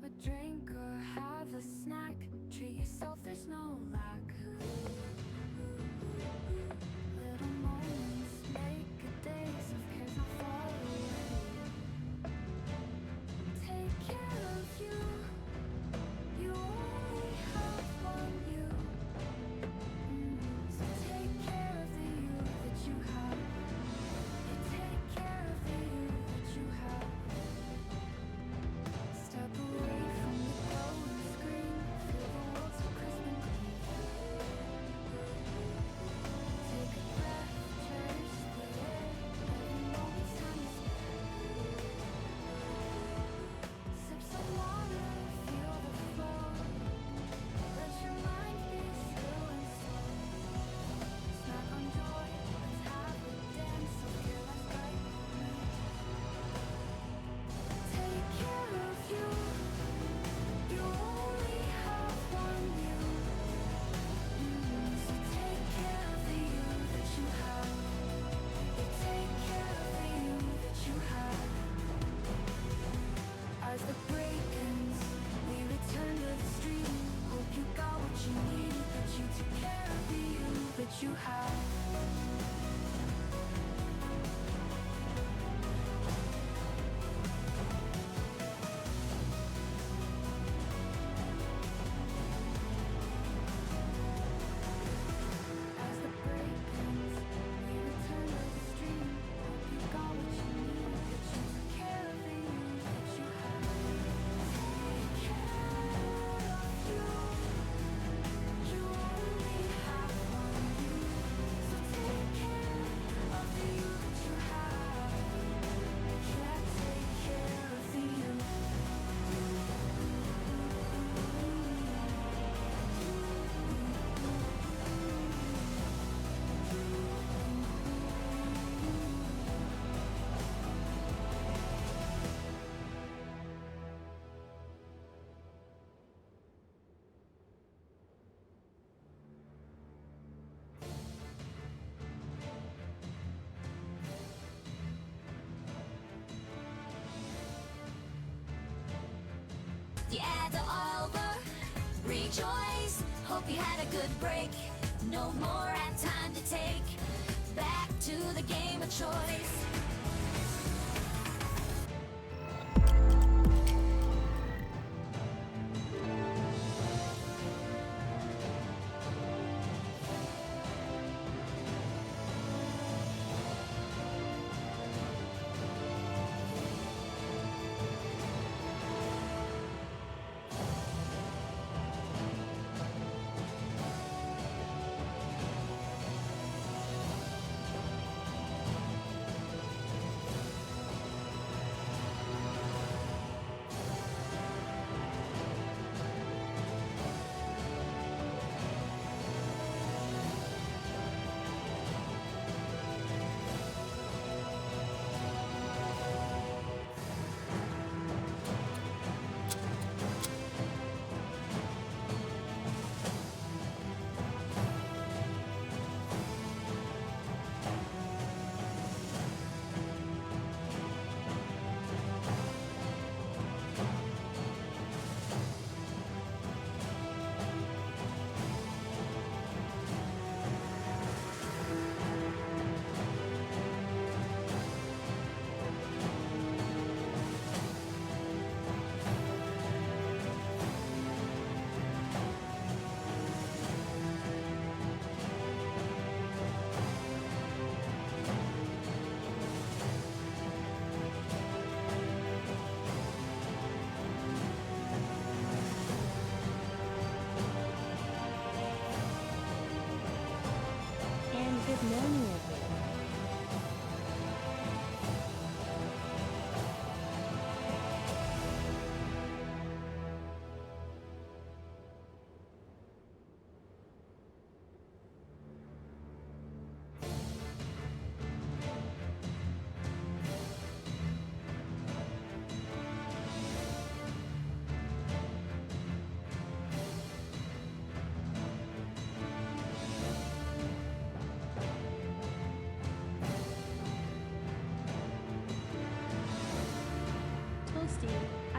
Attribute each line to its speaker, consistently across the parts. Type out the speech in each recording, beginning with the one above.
Speaker 1: grab a drink or have a snack. Treat yourself, there's no lack. Little moments make a day, self-care's not far away. Take care of you. You only have one you. So take care of the you that you have. You take care of the you that you have. Step away from the glowing screen. Feel the world so crisp and clean. Take a breath, cherish the air. Every moment's time to spare. Sip some water, feel the flow. Let your mind be still and slow. Snack on joy, let's have a dance. Self-care, life's bright. Take care of you. You only have one you. So take care of the you that you have. You take care of the you that you have. As the break ends, we return to the street. Hope you got what you needed, that you took care of the you that you have. As the break ends, we return to the street. Hope you got what you needed, that you took care of the you that you have. Take care of you. You only have one you. So take care of the you that you have. Yeah, take care of the you.
Speaker 2: The ads are over, rejoice. Hope you had a good break. No more ad time to take. Back to the game of choice.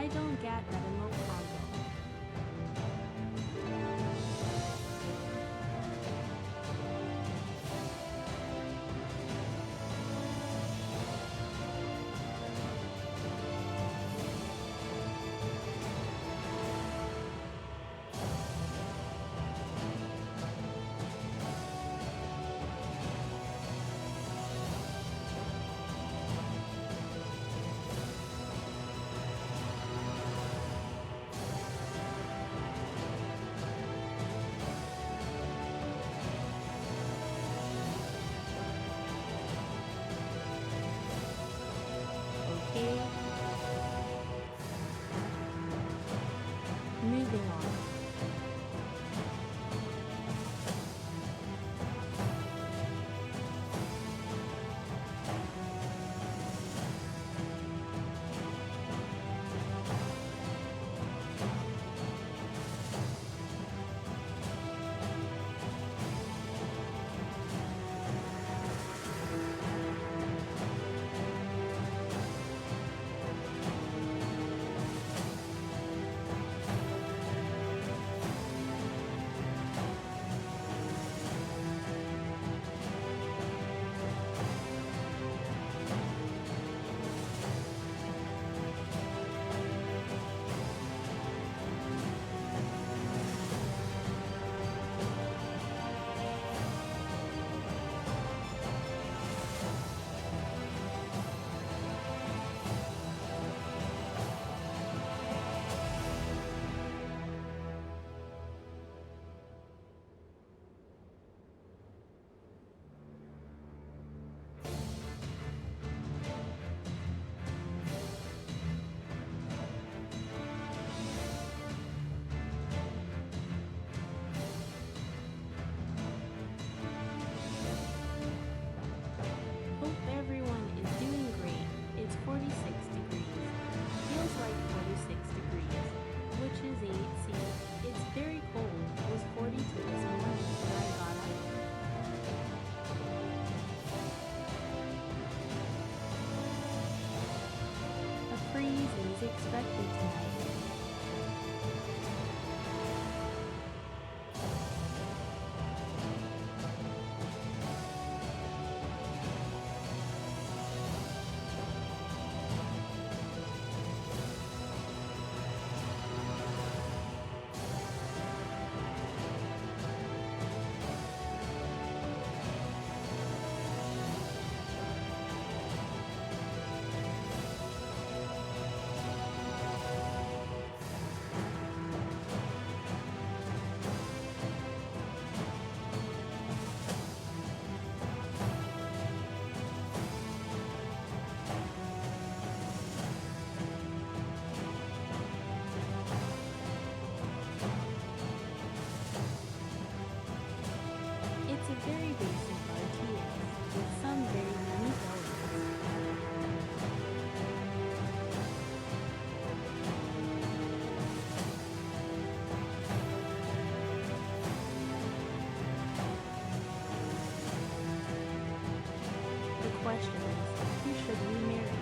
Speaker 3: I don't get that remote combo. Okay. Moving on. Hope everyone is doing great. It's 46 degrees. Feels like 46 degrees, which is 8C. It's very cold. It was 42 this morning when I got up. A freeze is expected tonight. It's a very basic RTS with some very unique elements. The question is, who should we marry?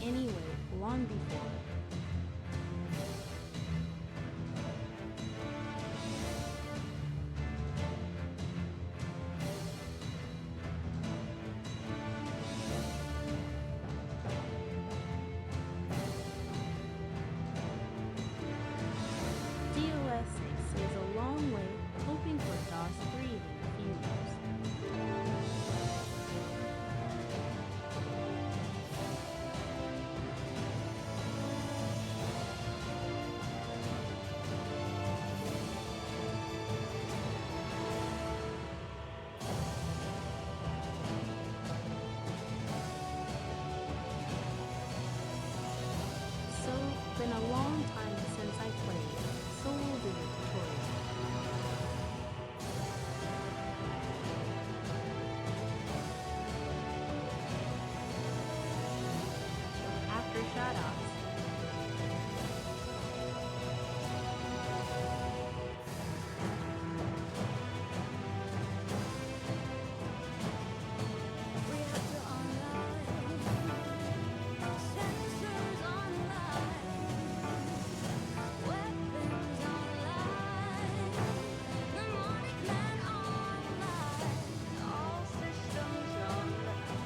Speaker 3: anyway long before. DOS 6 was a long way hoping for DOS 3 in a few years. So, been a long time since I played, so we'll do the tutorial. After shoutouts,
Speaker 1: Reactor online, sensors online, weapons online, mnemonic man online, all systems online.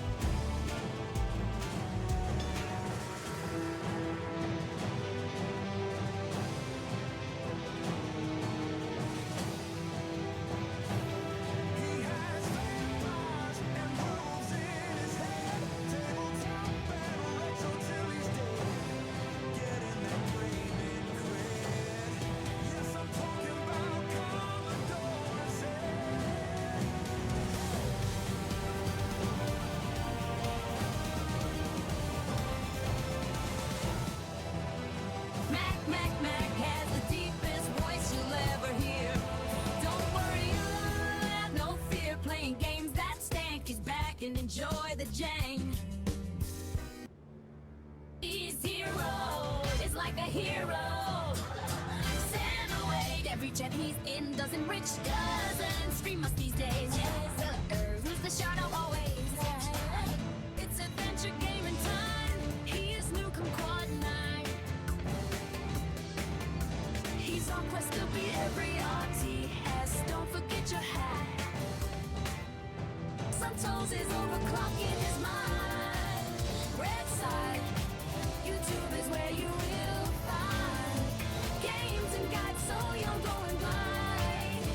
Speaker 4: He has vampires and wolves in his head. Tabletop and retro till he's dead. Getting that gaming cred. Yes, I'm talking about Commodore Z.
Speaker 2: Mac has the deepest voice you'll ever hear. Don't worry, you'll have no fear playing games that stank. He's back and enjoy the jang. He's hero, is like a hero. Stand away, every chat he's in doesn't rich, doesn't stream us these days. Yes, who's the shout out always? It's adventure gaming time. He is Nukem Quad 9. He's on quest to beat every RTS. Don't forget your hat. Some toes is overclocking his mind. Red side, YouTube is where you will find games and guides so you're going blind.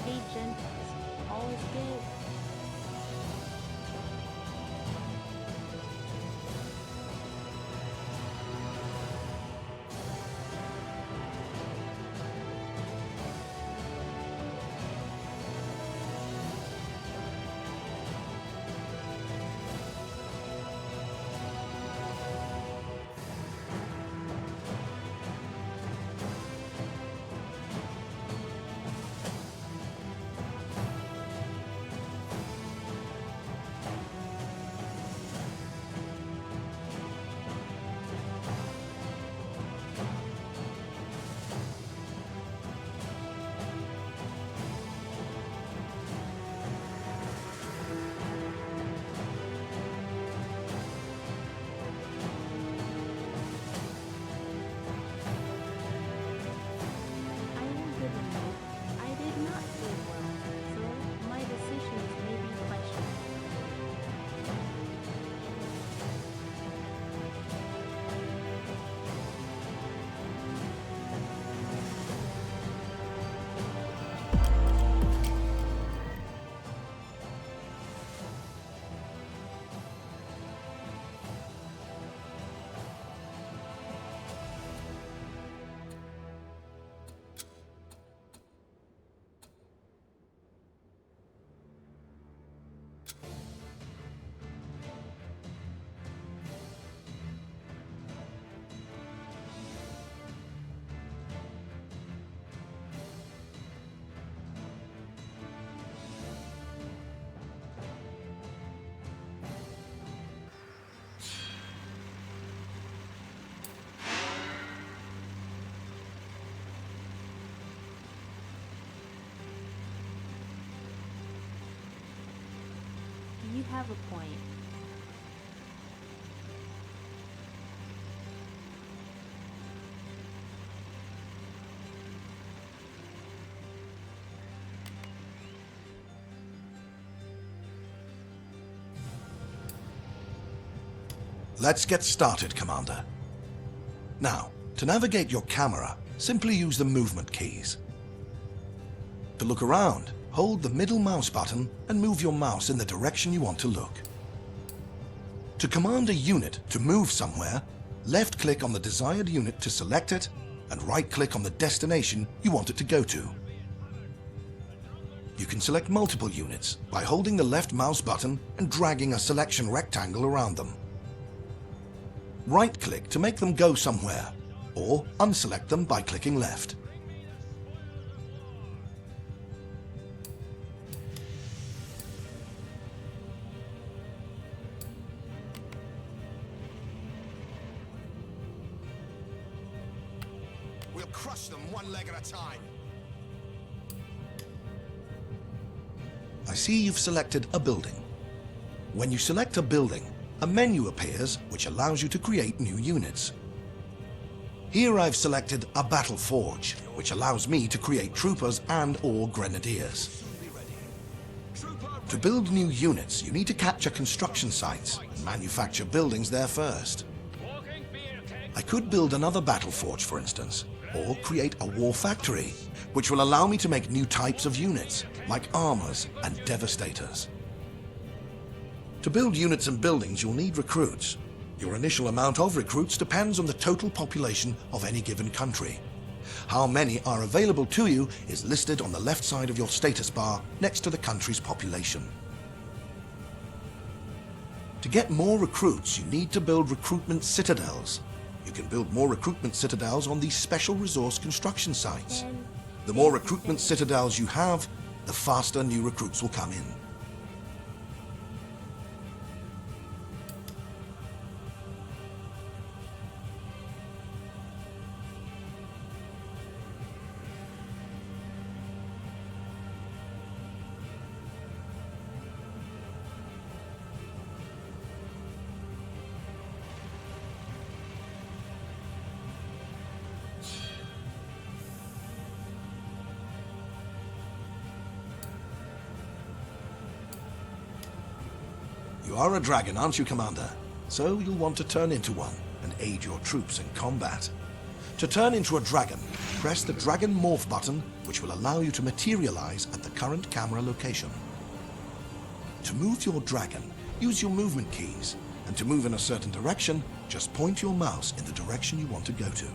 Speaker 3: hey Gentiles, all is good. have a point.
Speaker 5: Let's get started, Commander. Now, to navigate your camera, simply use the movement keys. To look around, hold the middle mouse button and move your mouse in the direction you want to look. To command a unit to move somewhere, left-click on the desired unit to select it and right-click on the destination you want it to go to. You can select multiple units by holding the left mouse button and dragging a selection rectangle around them. Right-click to make them go somewhere, or unselect them by clicking left.
Speaker 6: We'll crush them one leg at a time.
Speaker 5: I see you've selected a building. When you select a building, a menu appears which allows you to create new units. Here I've selected a battle forge, which allows me to create troopers and/or grenadiers. To build new units, you need to capture construction sites and manufacture buildings there first. I could build another battle forge, for instance, or create a war factory, which will allow me to make new types of units, like armors and devastators. To build units and buildings, you'll need recruits. Your initial amount of recruits depends on the total population of any given country. How many are available to you is listed on the left side of your status bar next to the country's population. To get more recruits, you need to build recruitment citadels. You can build more recruitment citadels on these special resource construction sites. The more recruitment citadels you have, the faster new recruits will come in. You are a dragon, aren't you, Commander? So you'll want to turn into one and aid your troops in combat. To turn into a dragon, press the Dragon Morph button, which will allow you to materialize at the current camera location. To move your dragon, use your movement keys, and to move in a certain direction, just point your mouse in the direction you want to go to.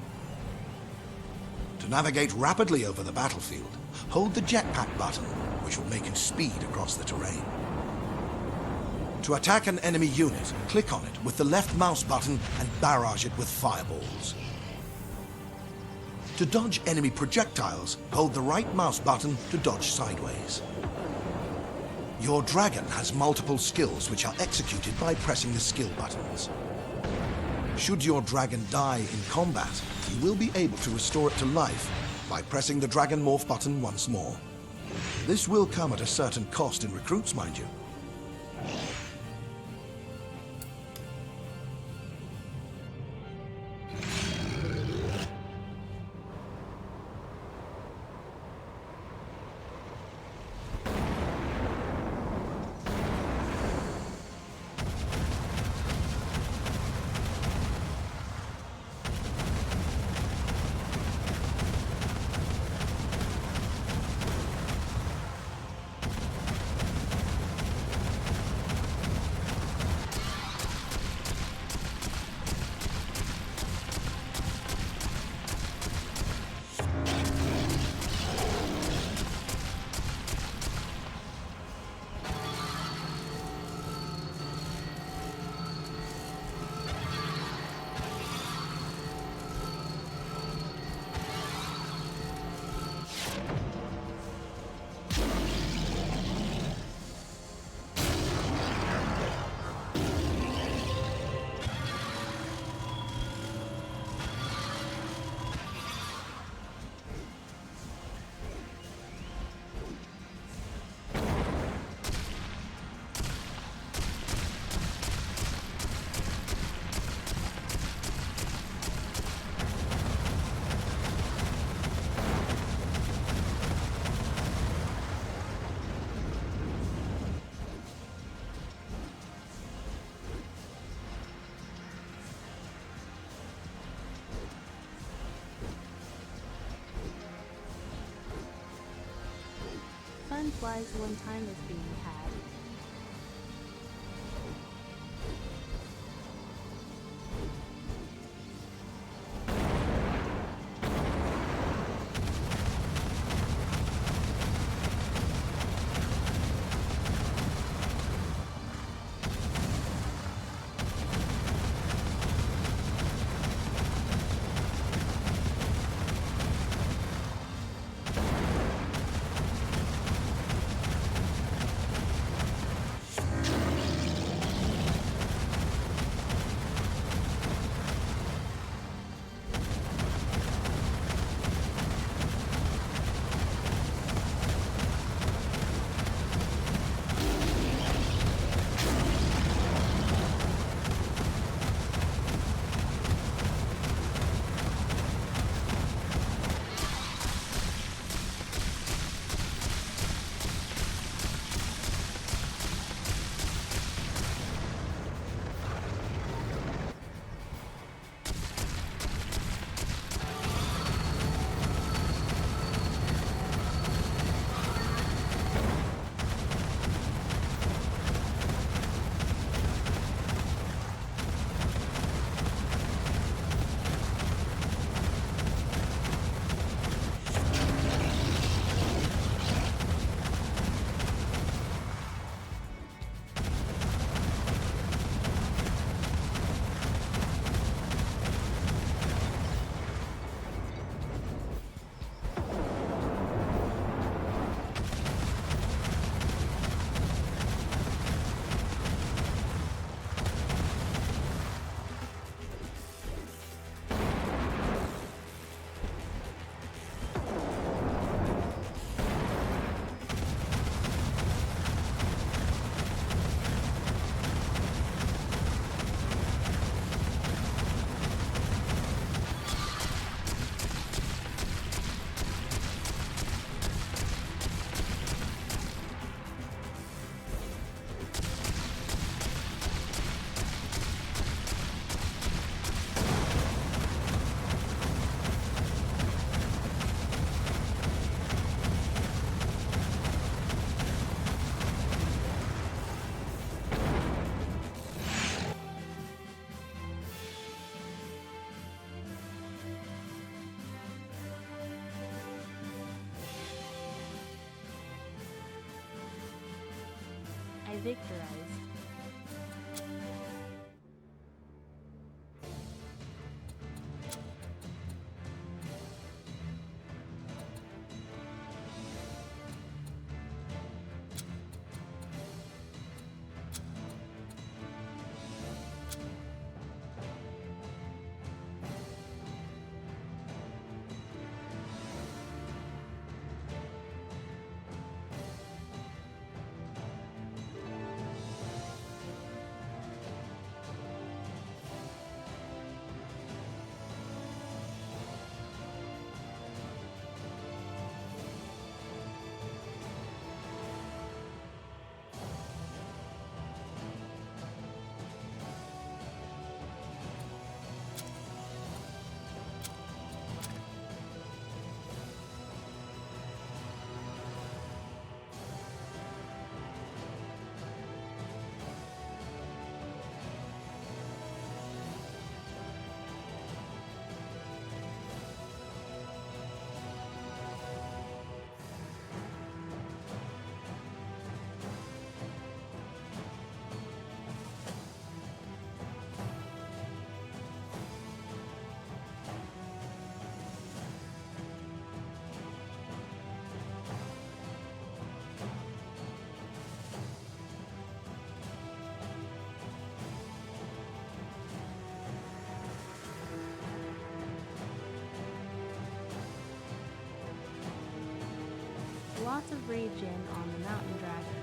Speaker 5: To navigate rapidly over the battlefield, hold the jetpack button, which will make you speed across the terrain. To attack an enemy unit, click on it with the left mouse button and barrage it with fireballs. To dodge enemy projectiles, hold the right mouse button to dodge sideways. Your dragon has multiple skills which are executed by pressing the skill buttons. Should your dragon die in combat, you will be able to restore it to life by pressing the Dragon Morph button once more. This will come at a certain cost in recruits, mind you.
Speaker 3: implies when time is being had. I victorized. Lots of rage in on the mountain dragon.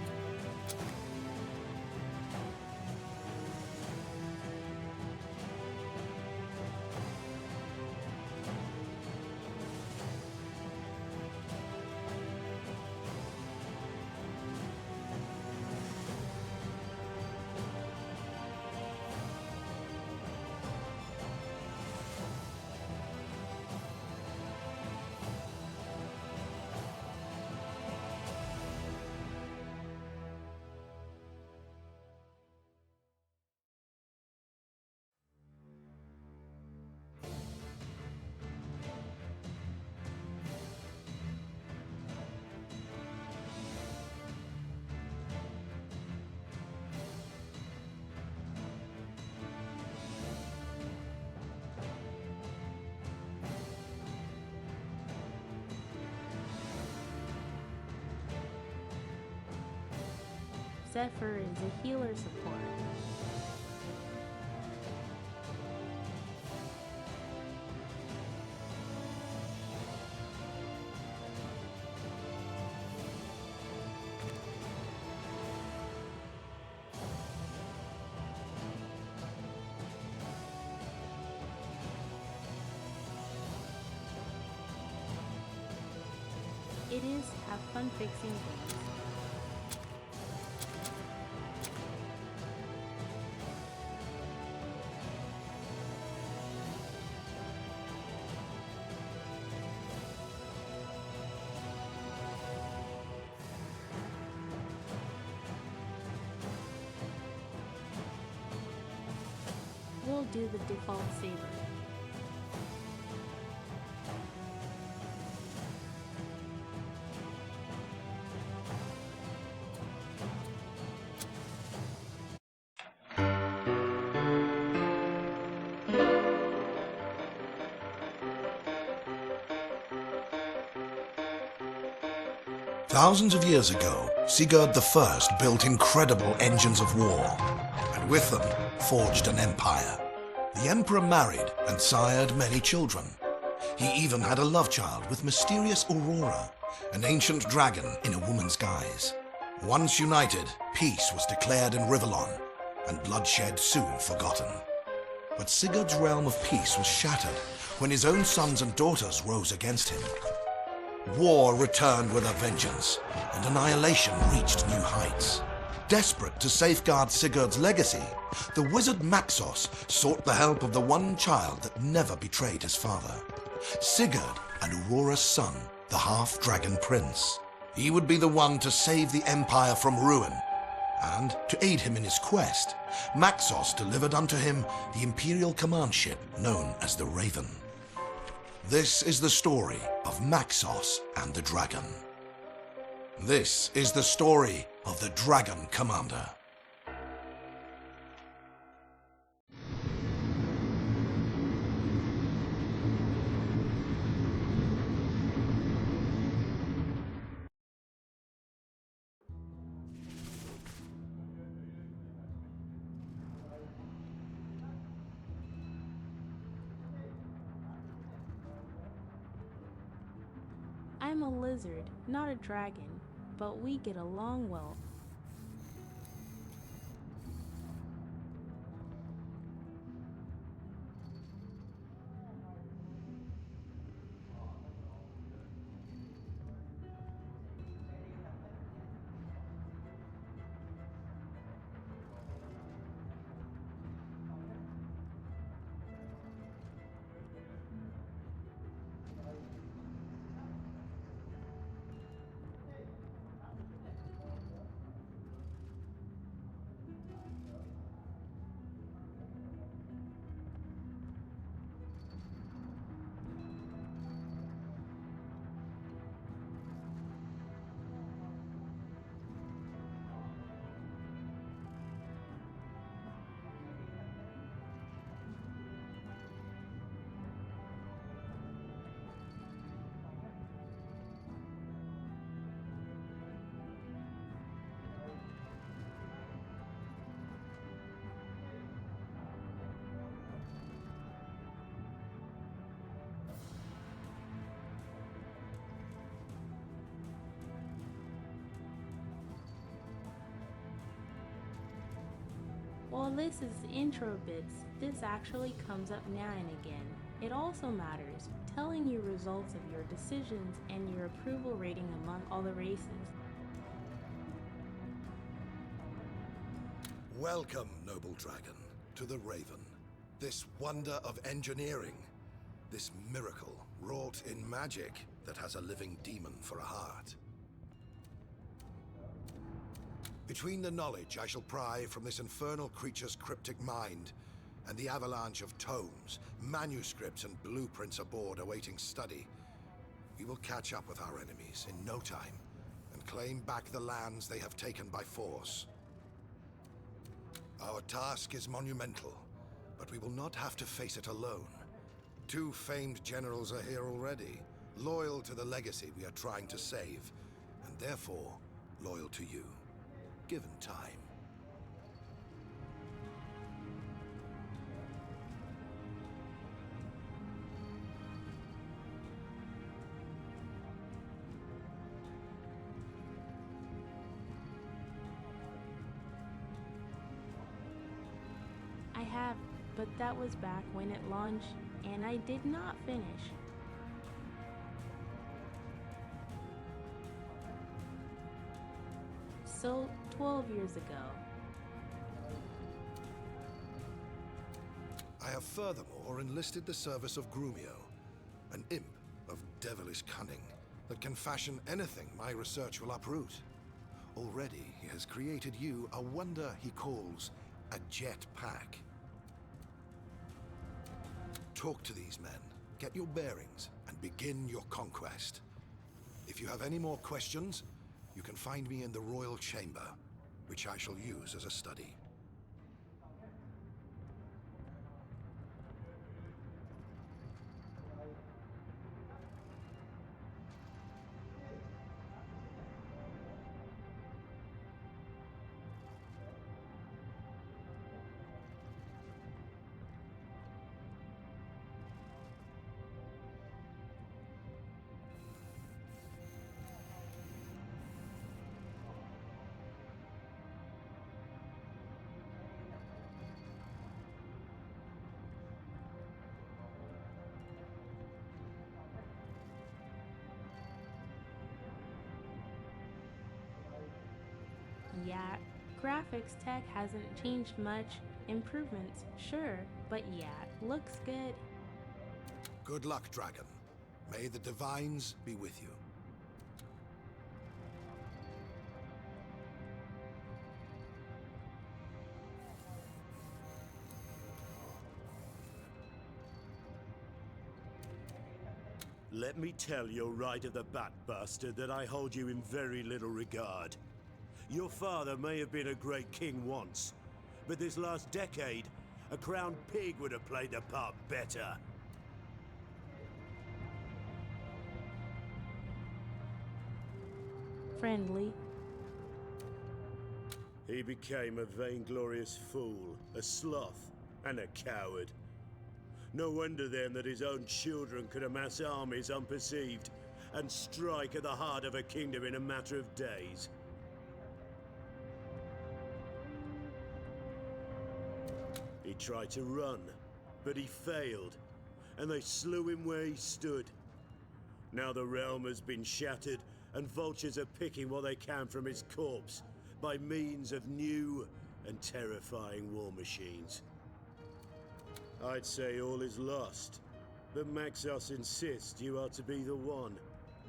Speaker 3: Zephyr is a healer support. It is have fun fixing things. We'll do the default saber.
Speaker 5: Thousands of years ago, Sigurd I built incredible engines of war, and with them forged an empire. The emperor married and sired many children. He even had a love child with mysterious Aurora, an ancient dragon in a woman's guise. Once united, peace was declared in Rivellon, and bloodshed soon forgotten. But Sigurd's realm of peace was shattered when his own sons and daughters rose against him. War returned with a vengeance, and annihilation reached new heights. Desperate to safeguard Sigurd's legacy, the wizard Maxos sought the help of the one child that never betrayed his father, Sigurd and Aurora's son, the half-dragon prince. He would be the one to save the empire from ruin, and to aid him in his quest, Maxos delivered unto him the imperial command ship known as the Raven. This is the story of Maxos and the Dragon. This is the story of the Dragon Commander.
Speaker 3: I'm a lizard, not a dragon, but we get along well. While this is intro bits, this actually comes up now and again. It also matters, telling you results of your decisions and your approval rating among all the races.
Speaker 5: Welcome, noble dragon, to the Raven. This wonder of engineering, this miracle wrought in magic that has a living demon for a heart. Between the knowledge I shall pry from this infernal creature's cryptic mind and the avalanche of tomes, manuscripts, and blueprints aboard awaiting study, we will catch up with our enemies in no time and claim back the lands they have taken by force. Our task is monumental, but we will not have to face it alone. Two famed generals are here already, loyal to the legacy we are trying to save, and therefore loyal to you. given time.
Speaker 3: I have, but that was back when it launched, and I did not finish. So, 12 years ago.
Speaker 5: I have furthermore enlisted the service of Grumio, an imp of devilish cunning that can fashion anything my research will uproot. Already he has created you a wonder he calls a jet pack. Talk to these men, get your bearings, and begin your conquest. If you have any more questions, you can find me in the Royal Chamber, which I shall use as a study.
Speaker 3: Yeah, graphics tech hasn't changed much. Improvements, sure, but yeah, looks good.
Speaker 5: Good luck, Dragon. May the Divines be with you.
Speaker 7: Let me tell your right of the bat bastard that I hold you in very little regard. Your father may have been a great king once, but this last decade, a crowned pig would have played the part better.
Speaker 3: Friendly.
Speaker 7: He became a vainglorious fool, a sloth, and a coward. No wonder then that his own children could amass armies unperceived and strike at the heart of a kingdom in a matter of days. He tried to run, but he failed, and they slew him where he stood. Now the realm has been shattered, and vultures are picking what they can from his corpse by means of new and terrifying war machines. I'd say all is lost, but Maxos insists you are to be the one,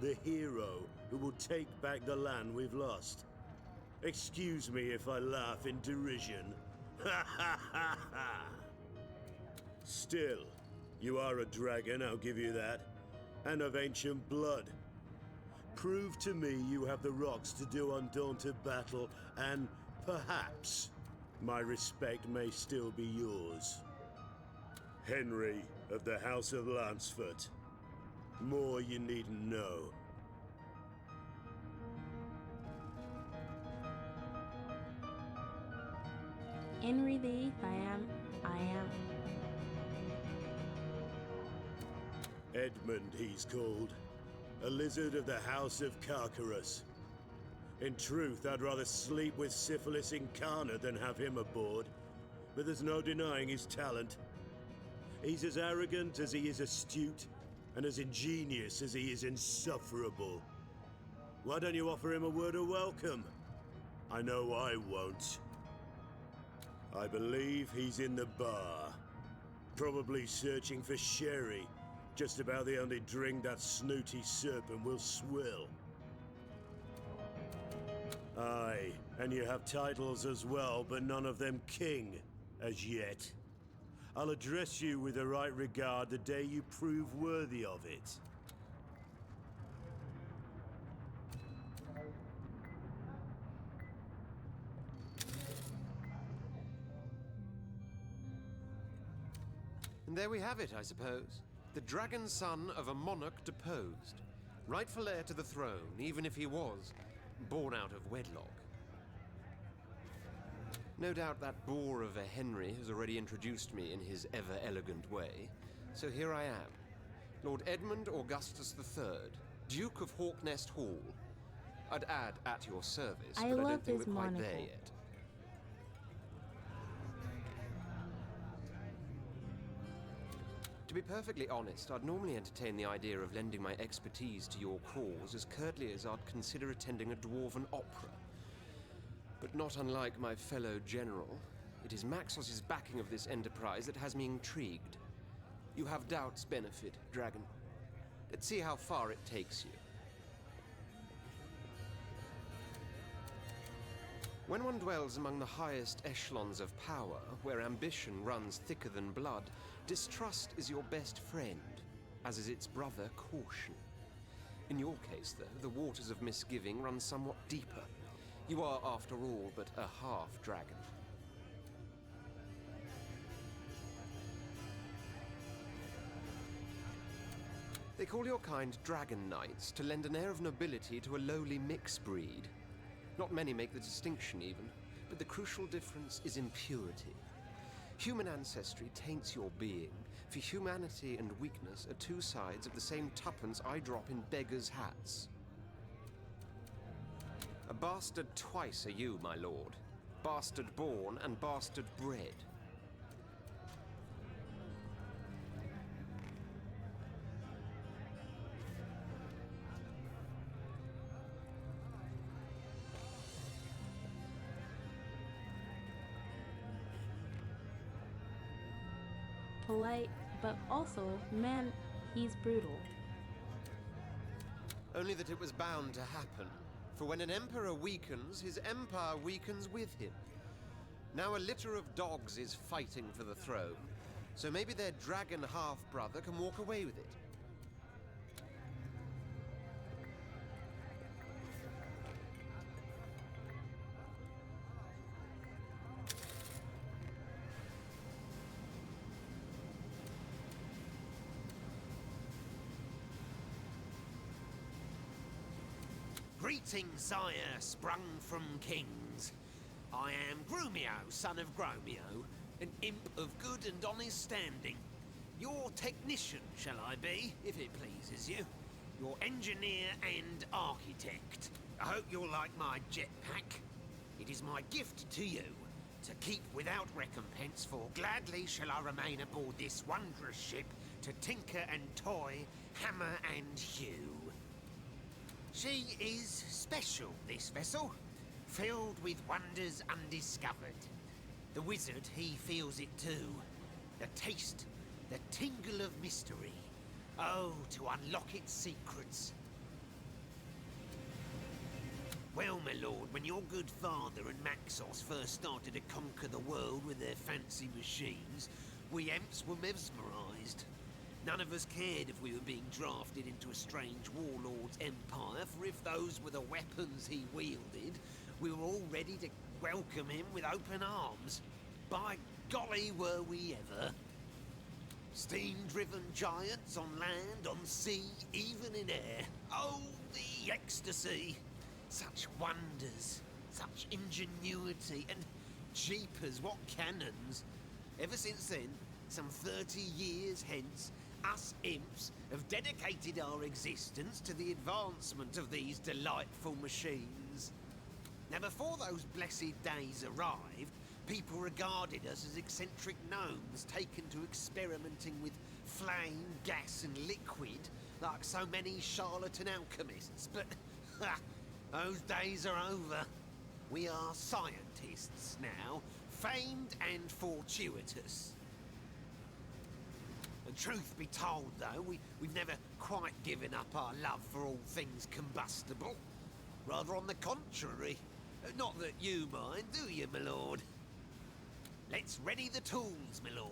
Speaker 7: the hero who will take back the land we've lost. Excuse me if I laugh in derision. Ha ha ha ha! Still, you are a dragon, I'll give you that, and of ancient blood. Prove to me you have the rocks to do undaunted battle, and perhaps my respect may still be yours. Henry of the House of Lancefort. More you needn't know.
Speaker 3: Henry VIII, I am.
Speaker 7: Edmund, he's called. A lizard of the House of Carcarus. In truth, I'd rather sleep with Syphilis incarnate than have him aboard. But there's no denying his talent. He's as arrogant as he is astute, and as ingenious as he is insufferable. Why don't you offer him a word of welcome? I know I won't. I believe he's in the bar. Probably searching for sherry. Just about the only drink that snooty serpent will swill. Aye, and you have titles as well, but none of them king, as yet. I'll address you with the right regard the day you prove worthy of it.
Speaker 8: And there we have it, I suppose. The dragon son of a monarch deposed. Rightful heir to the throne, even if he was born out of wedlock. No doubt that boar of a Henry has already introduced me in his ever-elegant way, so here I am. Lord Edmund Augustus III, Duke of Hawknest Hall. I'd add at your service,
Speaker 3: I
Speaker 8: but I
Speaker 3: love
Speaker 8: don't think
Speaker 3: his
Speaker 8: we're quite
Speaker 3: monocle.
Speaker 8: there yet. To be perfectly honest, I'd normally entertain the idea of lending my expertise to your cause as curtly as I'd consider attending a dwarven opera. But not unlike my fellow general, it is Maxos's backing of this enterprise that has me intrigued. You have doubts benefit, Dragon. Let's see how far it takes you. When one dwells among the highest echelons of power, where ambition runs thicker than blood, distrust is your best friend, as is its brother, caution. In your case, though, the waters of misgiving run somewhat deeper. You are, after all, but a half-dragon. They call your kind Dragon Knights to lend an air of nobility to a lowly mixed breed. Not many make the distinction even, but the crucial difference is in purity. Human ancestry taints your being, for humanity and weakness are two sides of the same tuppence I drop in beggars' hats. A bastard twice are you, my lord. Bastard born and bastard bred.
Speaker 3: Polite, but also, man, he's brutal.
Speaker 8: Only that it was bound to happen. For when an emperor weakens, his empire weakens with him. Now a litter of dogs is fighting for the throne, so maybe their dragon half-brother can walk away with it.
Speaker 9: Greetings, sire, sprung from kings. I am Grumio, son of Gromio, an imp of good and honest standing. Your technician, shall I be, if it pleases you. Your engineer and architect. I hope you'll like my jetpack. It is my gift to you, to keep without recompense, for gladly shall I remain aboard this wondrous ship, to tinker and toy, hammer and hew. She is special, this vessel, filled with wonders undiscovered. The wizard, he feels it too. The taste, the tingle of mystery. Oh, to unlock its secrets. Well, my lord, when your good father and Maxos first started to conquer the world with their fancy machines, we Emps were mesmerized. None of us cared if we were being drafted into a strange warlord's empire, for if those were the weapons he wielded, we were all ready to welcome him with open arms. By golly, were we ever. Steam-driven giants on land, on sea, even in air. Oh, the ecstasy! Such wonders, such ingenuity, and jeepers, what cannons! Ever since then, some 30 years hence, us imps have dedicated our existence to the advancement of these delightful machines. Now, before those blessed days arrived, people regarded us as eccentric gnomes taken to experimenting with flame, gas, and liquid like so many charlatan alchemists. But those days are over. We are scientists now, famed and fortuitous. And truth be told, though, we've never quite given up our love for all things combustible. Rather on the contrary. Not that you mind, do you, my lord? Let's ready the tools, my lord.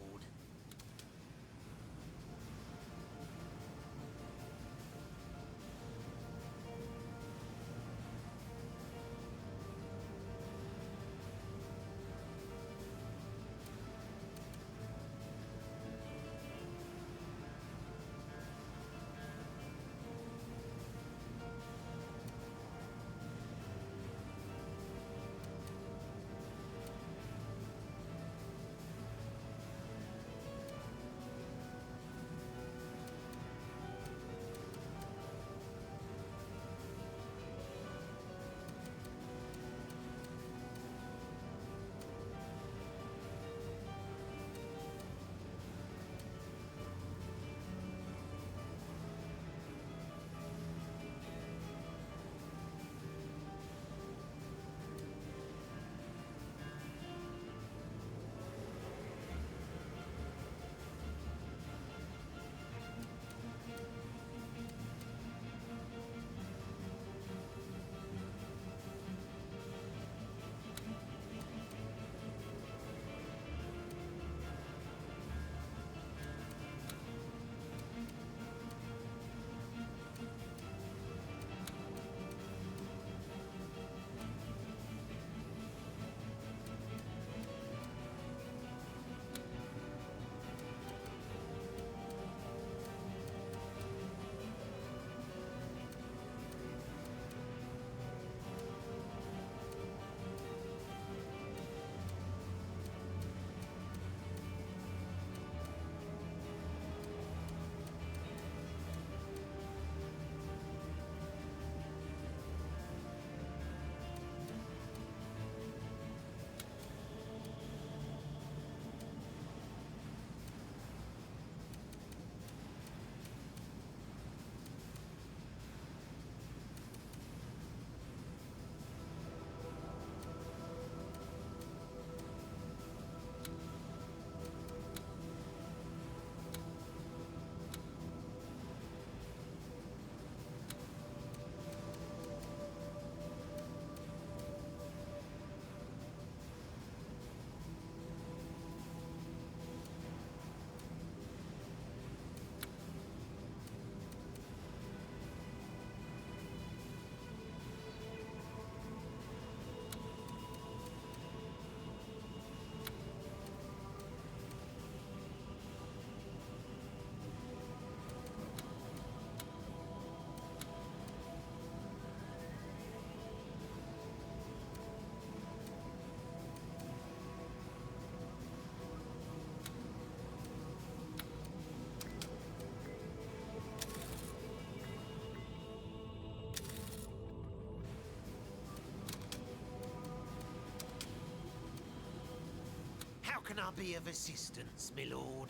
Speaker 9: can I be of assistance, my lord?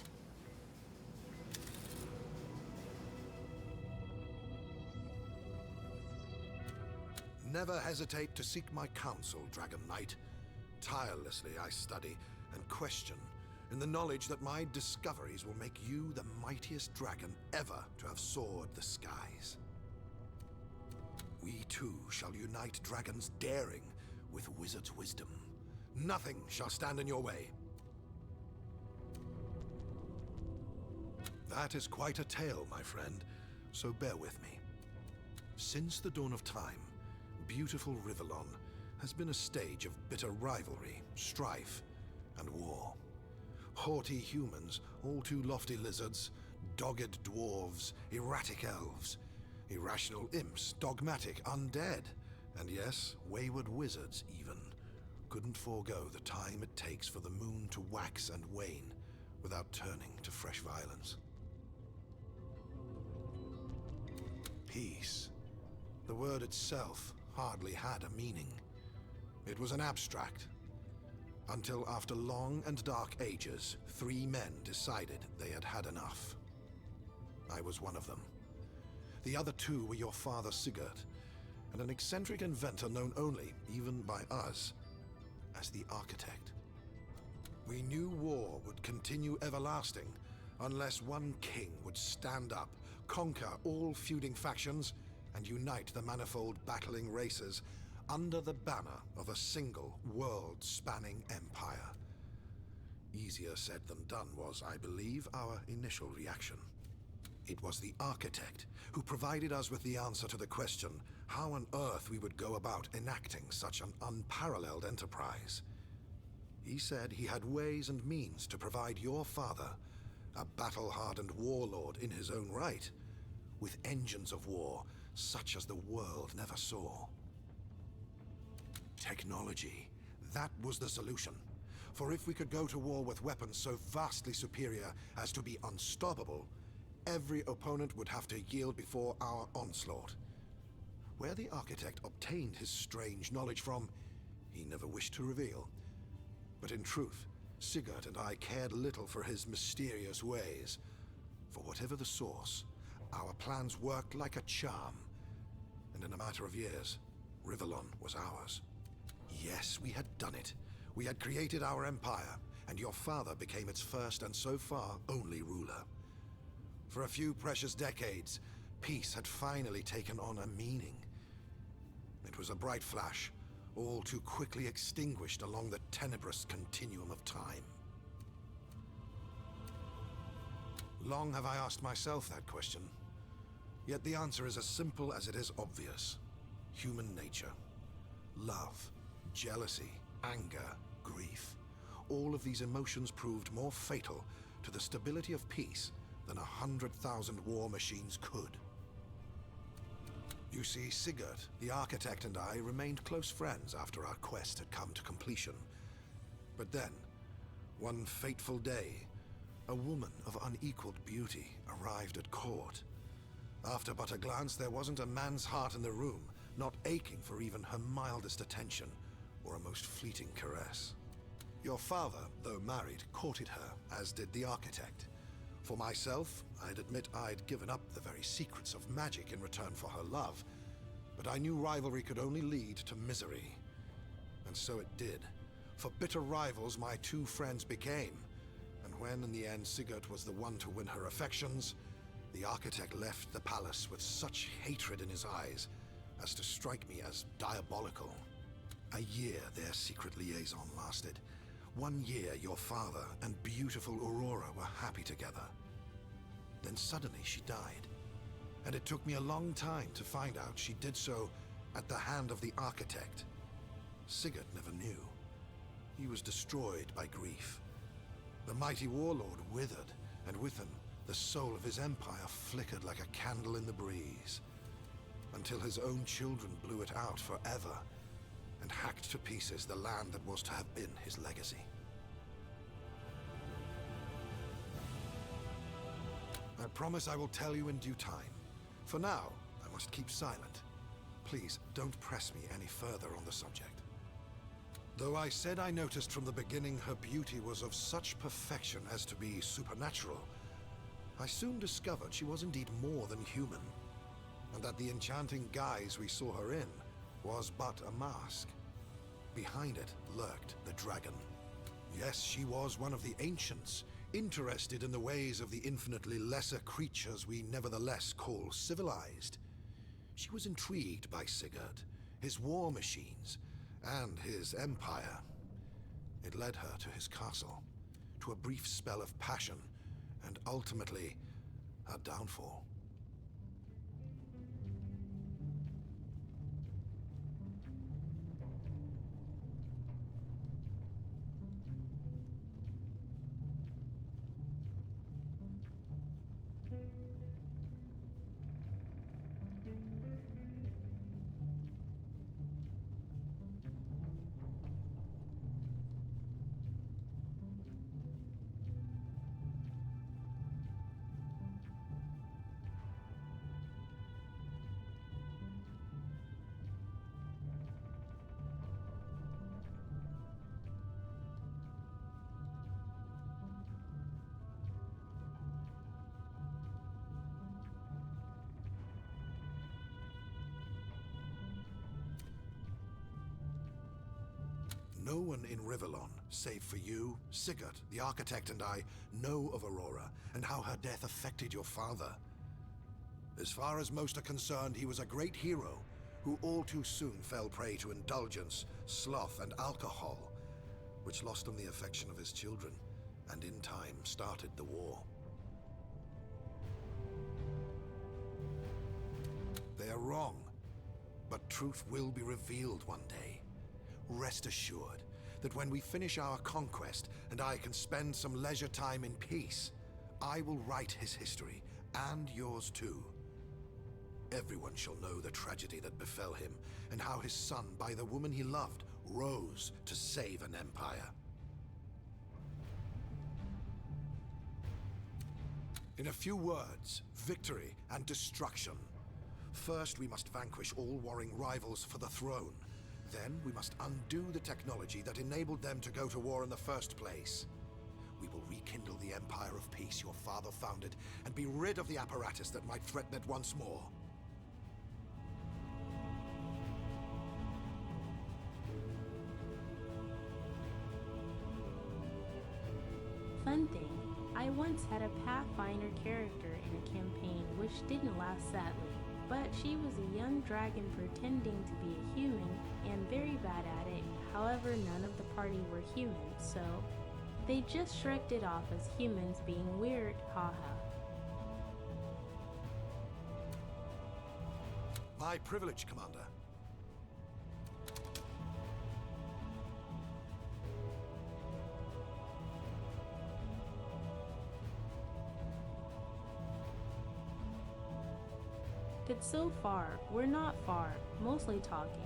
Speaker 5: Never hesitate to seek my counsel, Dragon Knight. Tirelessly I study and question in the knowledge that my discoveries will make you the mightiest dragon ever to have soared the skies. We too shall unite dragons' daring with wizards' wisdom. Nothing shall stand in your way. That is quite a tale, my friend, so bear with me. Since the dawn of time, beautiful Rivellon has been a stage of bitter rivalry, strife, and war. Haughty humans, all too lofty lizards, dogged dwarves, erratic elves, irrational imps, dogmatic undead, and yes, wayward wizards even, couldn't forego the time it takes for the moon to wax and wane without turning to fresh violence. Peace. The word itself hardly had a meaning. It was an abstract. Until after long and dark ages, 3 men decided they had had enough. I was one of them. The other 2 were your father Sigurd, and an eccentric inventor known only, even by us, as the Architect. We knew war would continue everlasting unless one king would stand up, conquer all feuding factions, and unite the manifold battling races under the banner of a single world-spanning empire. Easier said than done was, I believe, our initial reaction. It was the Architect who provided us with the answer to the question how on earth we would go about enacting such an unparalleled enterprise. He said he had ways and means to provide your father, a battle-hardened warlord in his own right, with engines of war such as the world never saw. Technology. That was the solution. For if we could go to war with weapons so vastly superior as to be unstoppable, every opponent would have to yield before our onslaught. Where the Architect obtained his strange knowledge from, he never wished to reveal. But in truth, Sigurd and I cared little for his mysterious ways. For whatever the source, our plans worked like a charm. And in a matter of years, Rivellon was ours. Yes, we had done it. We had created our empire, and your father became its first and so far only ruler. For a few precious decades, peace had finally taken on a meaning. It was a bright flash, all too quickly extinguished along the tenebrous continuum of time. Long have I asked myself that question. Yet the answer is as simple as it is obvious. Human nature. Love, jealousy, anger, grief. All of these emotions proved more fatal to the stability of peace than 100,000 war machines could. You see, Sigurd, the Architect, and I remained close friends after our quest had come to completion. But then, one fateful day, a woman of unequaled beauty arrived at court. After but a glance, there wasn't a man's heart in the room, not aching for even her mildest attention or a most fleeting caress. Your father, though married, courted her, as did the Architect. For myself, I'd admit I'd given up the very secrets of magic in return for her love, but I knew rivalry could only lead to misery. And so it did. For bitter rivals my 2 friends became, and when in the end Sigurd was the one to win her affections, the Architect left the palace with such hatred in his eyes as to strike me as diabolical. A year their secret liaison lasted. 1 year your father and beautiful Aurora were happy together. Then suddenly she died, and it took me a long time to find out she did so at the hand of the Architect. Sigurd never knew. He was destroyed by grief. The mighty warlord withered, and with him, the soul of his empire flickered like a candle in the breeze, until his own children blew it out forever and hacked to pieces the land that was to have been his legacy. I promise I will tell you in due time. For now, I must keep silent. Please, don't press me any further on the subject. Though I said I noticed from the beginning her beauty was of such perfection as to be supernatural, I soon discovered she was indeed more than human, and that the enchanting guise we saw her in was but a mask. Behind it lurked the dragon. Yes, she was one of the ancients, interested in the ways of the infinitely lesser creatures we nevertheless call civilized. She was intrigued by Sigurd, his war machines, and his empire. It led her to his castle, to a brief spell of passion, and ultimately, her downfall. No one in Rivellon, save for you, Sigurd, the architect, and I, know of Aurora and how her death affected your father. As far as most are concerned, he was a great hero who all too soon fell prey to indulgence, sloth, and alcohol, which lost him the affection of his children, and in time started the war. They are wrong, but truth will be revealed one day. Rest assured that when we finish our conquest and I can spend some leisure time in peace, I will write his history, and yours too. Everyone shall know the tragedy that befell him, and how his son, by the woman he loved, rose to save an empire. In a few words, victory and destruction. First, we must vanquish all warring rivals for the throne. Then, we must undo the technology that enabled them to go to war in the first place. We will rekindle the Empire of Peace your father founded, and be rid of the apparatus that might threaten it once more.
Speaker 3: Fun thing, I once had a Pathfinder character in a campaign which didn't last sadly, but she was a young dragon pretending to be a human and very bad at it. However, none of the party were human, so they just shrugged it off as humans being weird, haha.
Speaker 5: My privilege, Commander.
Speaker 3: But so far, we're not far, mostly talking.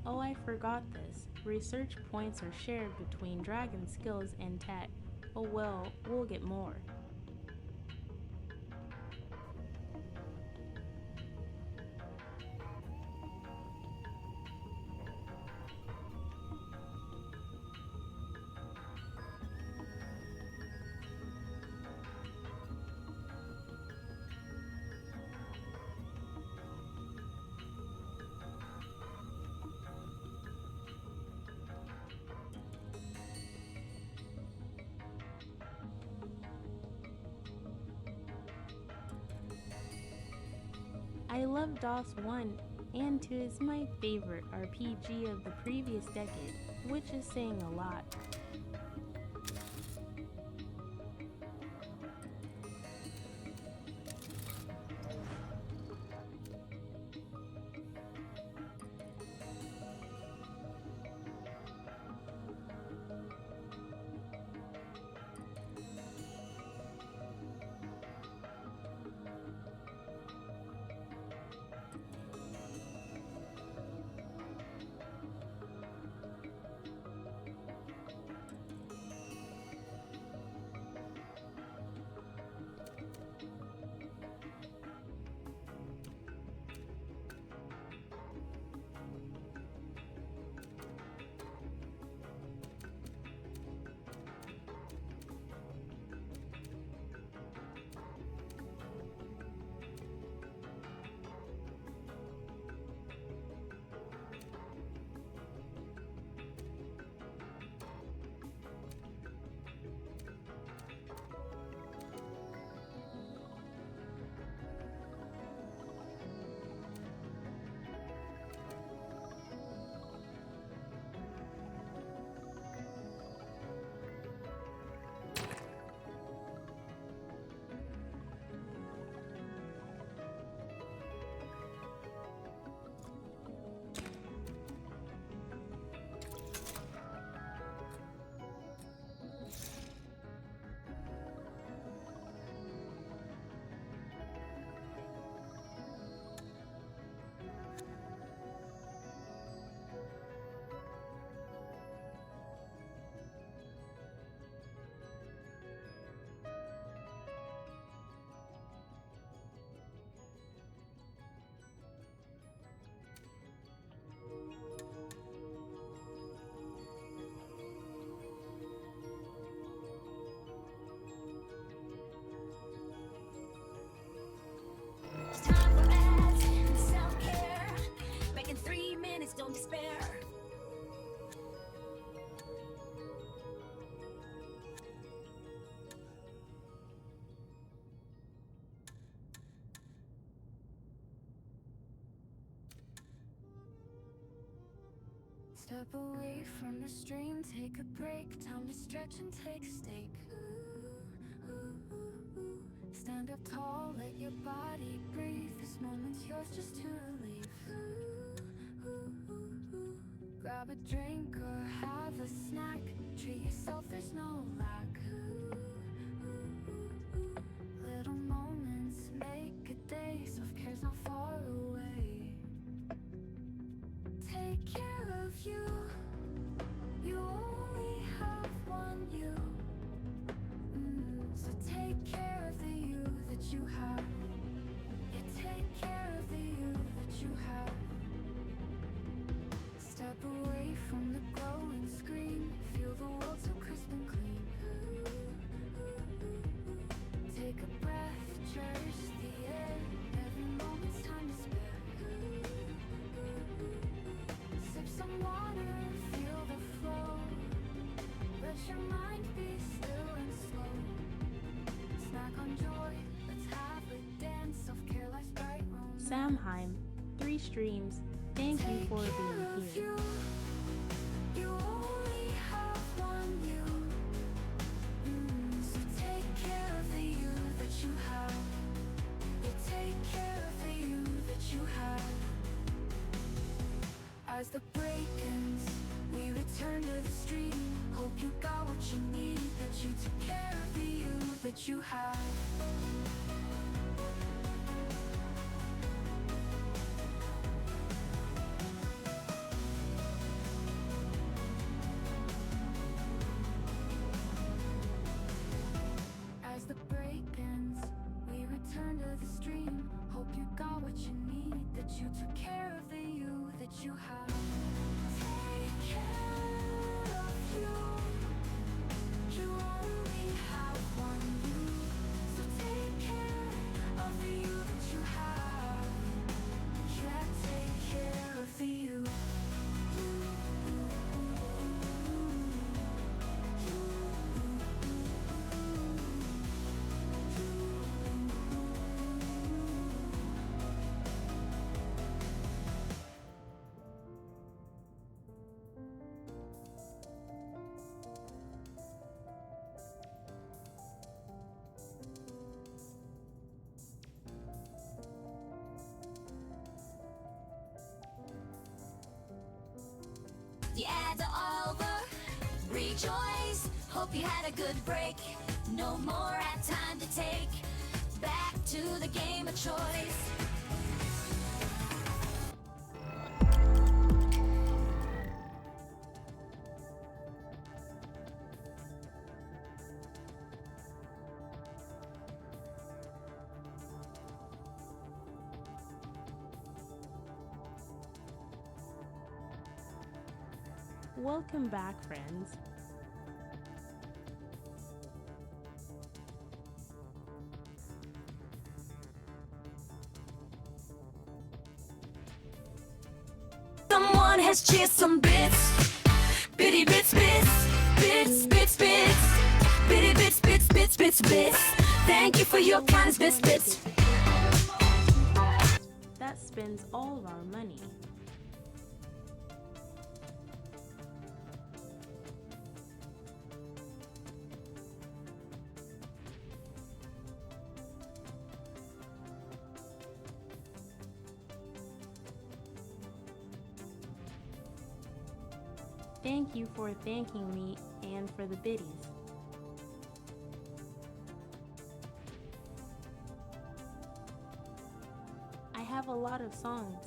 Speaker 3: Oh, I forgot this. Research points are shared between dragon skills and tech. Oh well, we'll get more. I love DOS 1 and 2 is my favorite RPG of the previous decade, which is saying a lot.
Speaker 1: Step away from the stream, take a break. Time to stretch and take a stake. Stand up tall, let your body breathe. This moment's yours just to leave. Grab a drink or have a snack. Treat yourself, there's no lack. Little moments make a day. Self-care's not far away. Take care of you. You only have one you. So take care of the you that you have. Yeah, take care of the you that you have. Step away from the glowing screen. Feel the world so crisp and clean. Take a breath, cherish the air. Every moment's time to spare. Sip some water, feel the flow. Let your mind be still and slow. Snack on joy, let's have a dance. Self-care, life's bright romance.
Speaker 3: Samheim, 3 streams. Thank you for being here.
Speaker 1: You only have one you. So take care of the you that you have. You take care of the you that you have. As the break ends, we return to the street. Hope you got what you need, that you took care of the you that you have. As the break ends, we return to the stream. Hope you got what you need, that you took care of the you that you have. Take care of you. You only have one you. So take care of the you that you have. Yeah, take care of the you.
Speaker 2: The ads are over. Rejoice. Hope you had a good break. No more ad time to take. Back to the game of choice.
Speaker 3: Welcome back, friends.
Speaker 2: Someone has cheered some bits. Bitty bits, bits. Bits, bits, bits. Bitty bits, bits, bits, bits, bits. Thank you for your kindness, bits, bits.
Speaker 3: That spends all of our money. Thank you for thanking me and for the biddies. I have a lot of songs.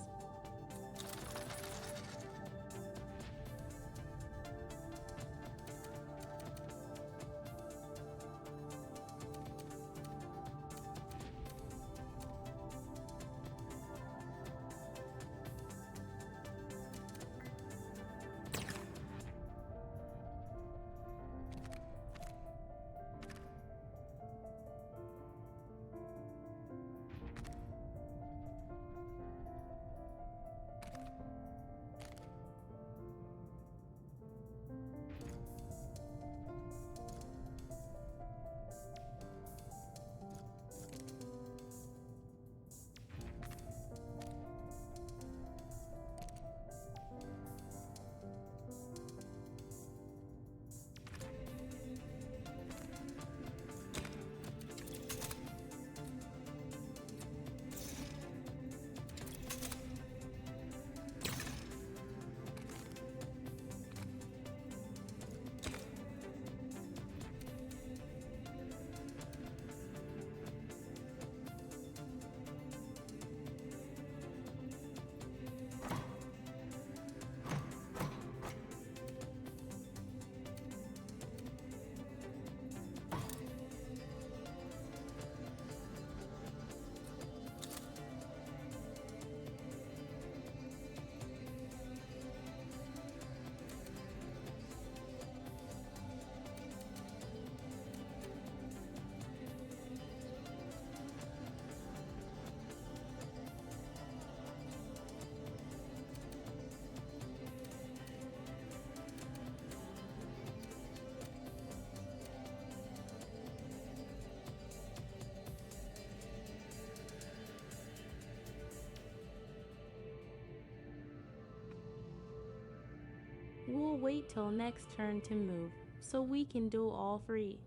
Speaker 3: We'll wait till next turn to move, so we can do all three.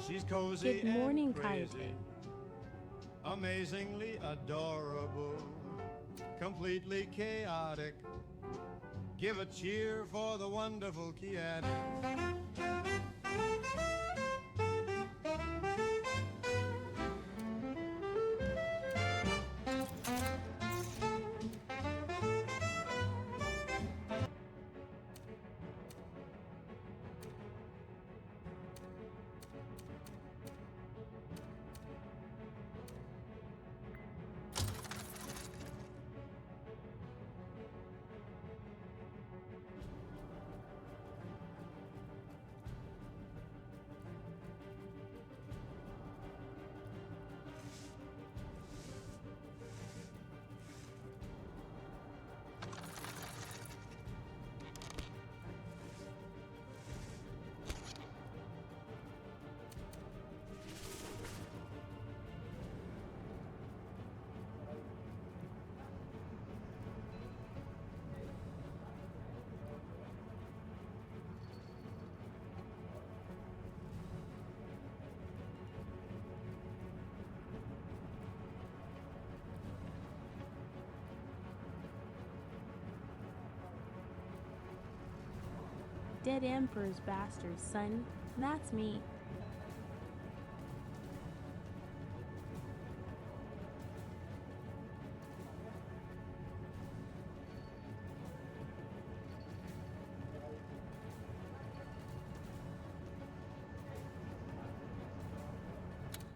Speaker 10: She's cozy
Speaker 3: Good morning,
Speaker 10: and crazy,
Speaker 3: Kaite.
Speaker 10: amazingly adorable, completely chaotic. Give a cheer for the wonderful Kiadi.
Speaker 3: Dead Emperor's bastard, son. That's me.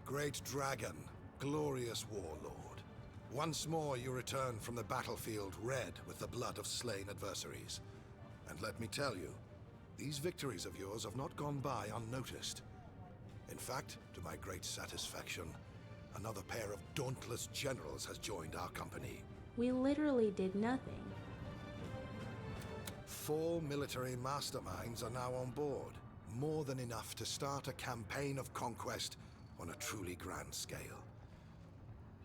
Speaker 5: Great Dragon, glorious warlord. Once more you return from the battlefield red with the blood of slain adversaries. And let me tell you, these victories of yours have not gone by unnoticed. In fact, to my great satisfaction, another pair of dauntless generals has joined our company.
Speaker 3: We literally did nothing.
Speaker 5: 4 military masterminds are now on board. More than enough to start a campaign of conquest on a truly grand scale.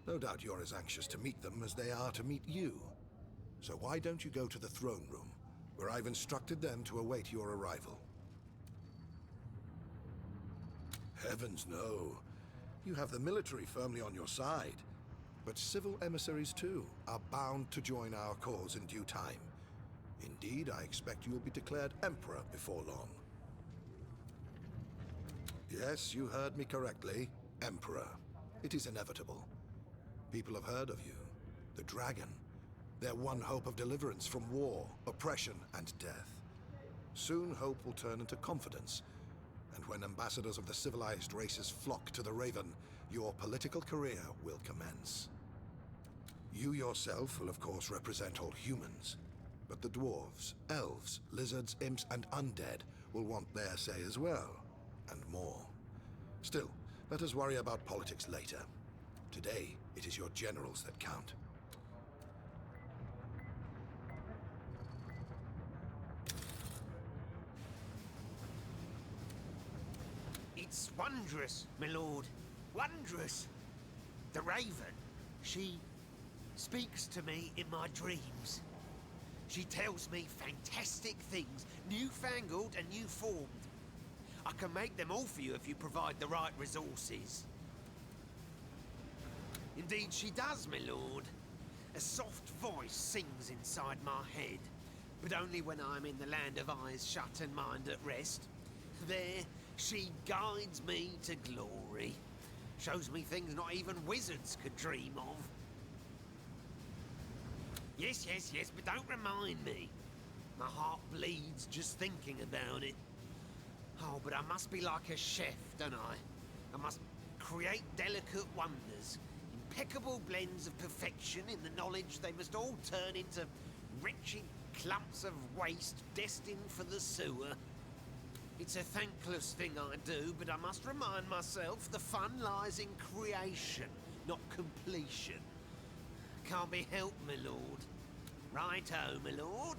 Speaker 5: No doubt you're as anxious to meet them as they are to meet you. So why don't you go to the throne room, where I've instructed them to await your arrival? Heavens no. You have the military firmly on your side. But civil emissaries too are bound to join our cause in due time. Indeed, I expect you will be declared emperor before long. Yes, you heard me correctly. Emperor. It is inevitable. People have heard of you. The dragon. Their one hope of deliverance from war, oppression, and death. Soon hope will turn into confidence. And when ambassadors of the civilized races flock to the Raven, your political career will commence. You yourself will of course represent all humans. But the dwarves, elves, lizards, imps, and undead will want their say as well. And more. Still, let us worry about politics later. Today, it is your generals that count.
Speaker 9: It's wondrous, my lord. Wondrous. The Raven, she speaks to me in my dreams. She tells me fantastic things, newfangled and new formed. I can make them all for you if you provide the right resources. Indeed she does, my lord. A soft voice sings inside my head, but only when I'm in the land of eyes shut and mind at rest. There, she guides me to glory. Shows me things not even wizards could dream of. Yes, but don't remind me. My heart bleeds just thinking about it. Oh, but I must be like a chef, don't I? I must create delicate wonders, impeccable blends of perfection in the knowledge they must all turn into wretched clumps of waste destined for the sewer. It's a thankless thing I do, but I must remind myself the fun lies in creation, not completion. Can't be helped, my lord. Right-o, my lord.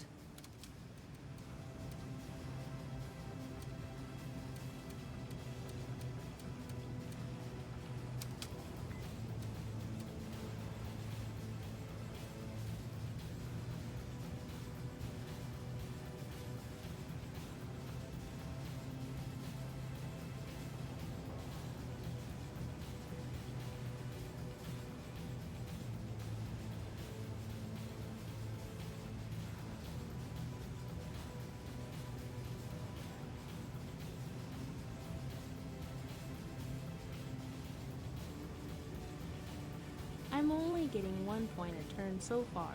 Speaker 3: I'm only getting 1 point a turn so far,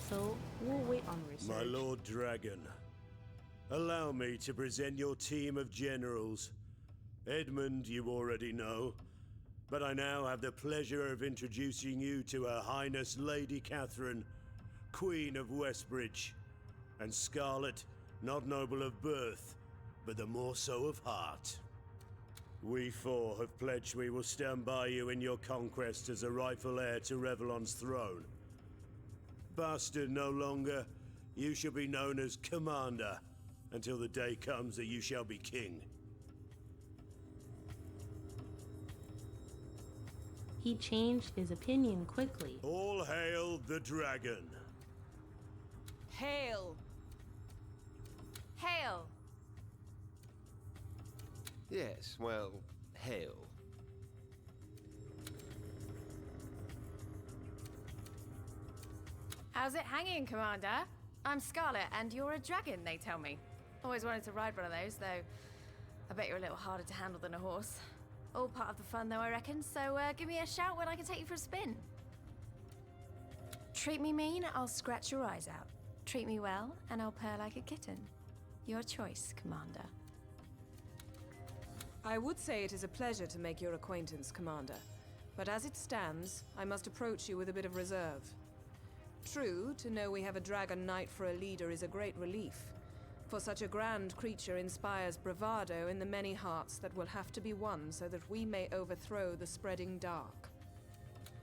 Speaker 3: so we'll wait on research.
Speaker 7: My Lord Dragon, allow me to present your team of generals. Edmund you already know, but I now have the pleasure of introducing you to Her Highness Lady Catherine, Queen of Westbridge, and Scarlet, not noble of birth, but the more so of heart. We four have pledged we will stand by you in your conquest as a rightful heir to Revlon's throne. Bastard no longer, you shall be known as Commander, until the day comes that you shall be king.
Speaker 3: He changed his opinion quickly.
Speaker 7: All hail the dragon.
Speaker 11: Hail!
Speaker 1: Hail!
Speaker 8: Yes, well, hail.
Speaker 1: How's it hanging, Commander? I'm Scarlet, and you're a dragon, they tell me. Always wanted to ride one of those, though I bet you're a little harder to handle than a horse. All part of the fun, though, I reckon, so give me a shout when I can take you for a spin. Treat me mean, I'll scratch your eyes out. Treat me well, and I'll purr like a kitten. Your choice, Commander.
Speaker 11: I would say it is a pleasure to make your acquaintance, Commander. But as it stands, I must approach you with a bit of reserve. True, to know we have a dragon knight for a leader is a great relief. For such a grand creature inspires bravado in the many hearts that will have to be won so that we may overthrow the spreading dark.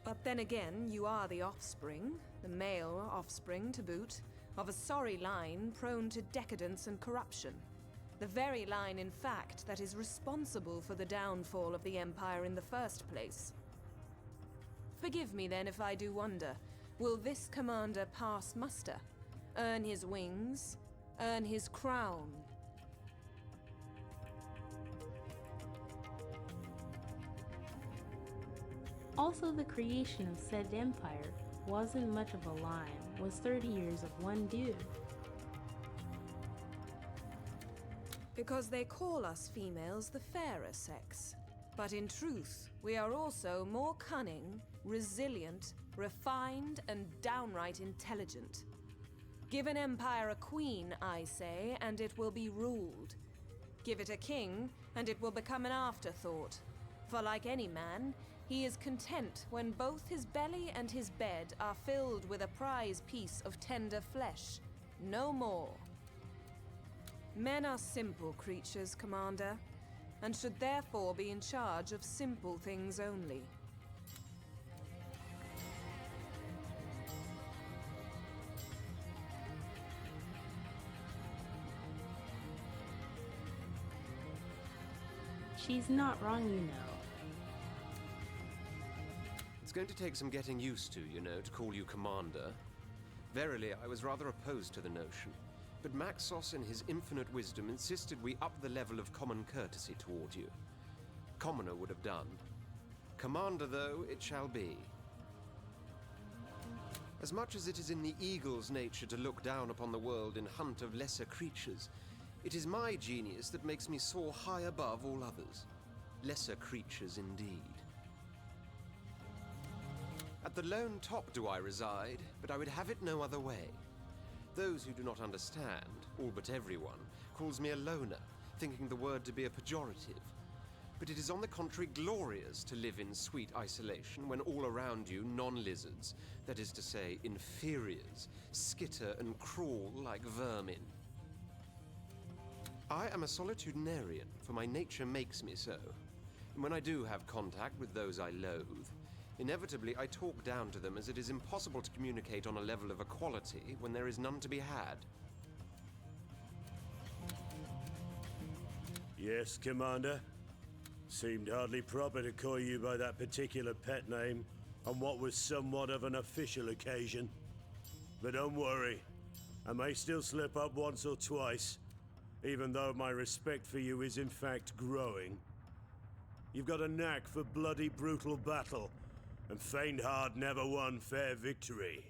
Speaker 11: But then again, you are the offspring, the male offspring to boot, of a sorry line prone to decadence and corruption. The very line, in fact, that is responsible for the downfall of the Empire in the first place. Forgive me then if I do wonder, will this commander pass muster? Earn his wings? Earn his crown?
Speaker 3: Also, the creation of said empire wasn't much of a lie, was 30 years of one dude.
Speaker 11: Because they call us females the fairer sex. But in truth, we are also more cunning, resilient, refined, and downright intelligent. Give an empire a queen, I say, and it will be ruled. Give it a king, and it will become an afterthought. For like any man, he is content when both his belly and his bed are filled with a prize piece of tender flesh. No more. Men are simple creatures, Commander, and should therefore be in charge of simple things only.
Speaker 3: She's not wrong, you know.
Speaker 8: It's going to take some getting used to, you know, to call you Commander. Verily, I was rather opposed to the notion, but Maxos in his infinite wisdom insisted we up the level of common courtesy toward you. Commoner would have done. Commander, though, it shall be. As much as it is in the eagle's nature to look down upon the world in hunt of lesser creatures, it is my genius that makes me soar high above all others. Lesser creatures indeed. At the lone top do I reside, but I would have it no other way. Those who do not understand, all but everyone, calls me a loner, thinking the word to be a pejorative. But it is on the contrary glorious to live in sweet isolation when all around you non-lizards, that is to say, inferiors, skitter and crawl like vermin. I am a solitudinarian, for my nature makes me so. And when I do have contact with those I loathe, inevitably I talk down to them as it is impossible to communicate on a level of equality when there is none to be had.
Speaker 7: Yes, Commander? Seemed hardly proper to call you by that particular pet name on what was somewhat of an official occasion. But don't worry, I may still slip up once or twice, even though my respect for you is in fact growing. You've got a knack for bloody brutal battle, and faint heart never won fair victory.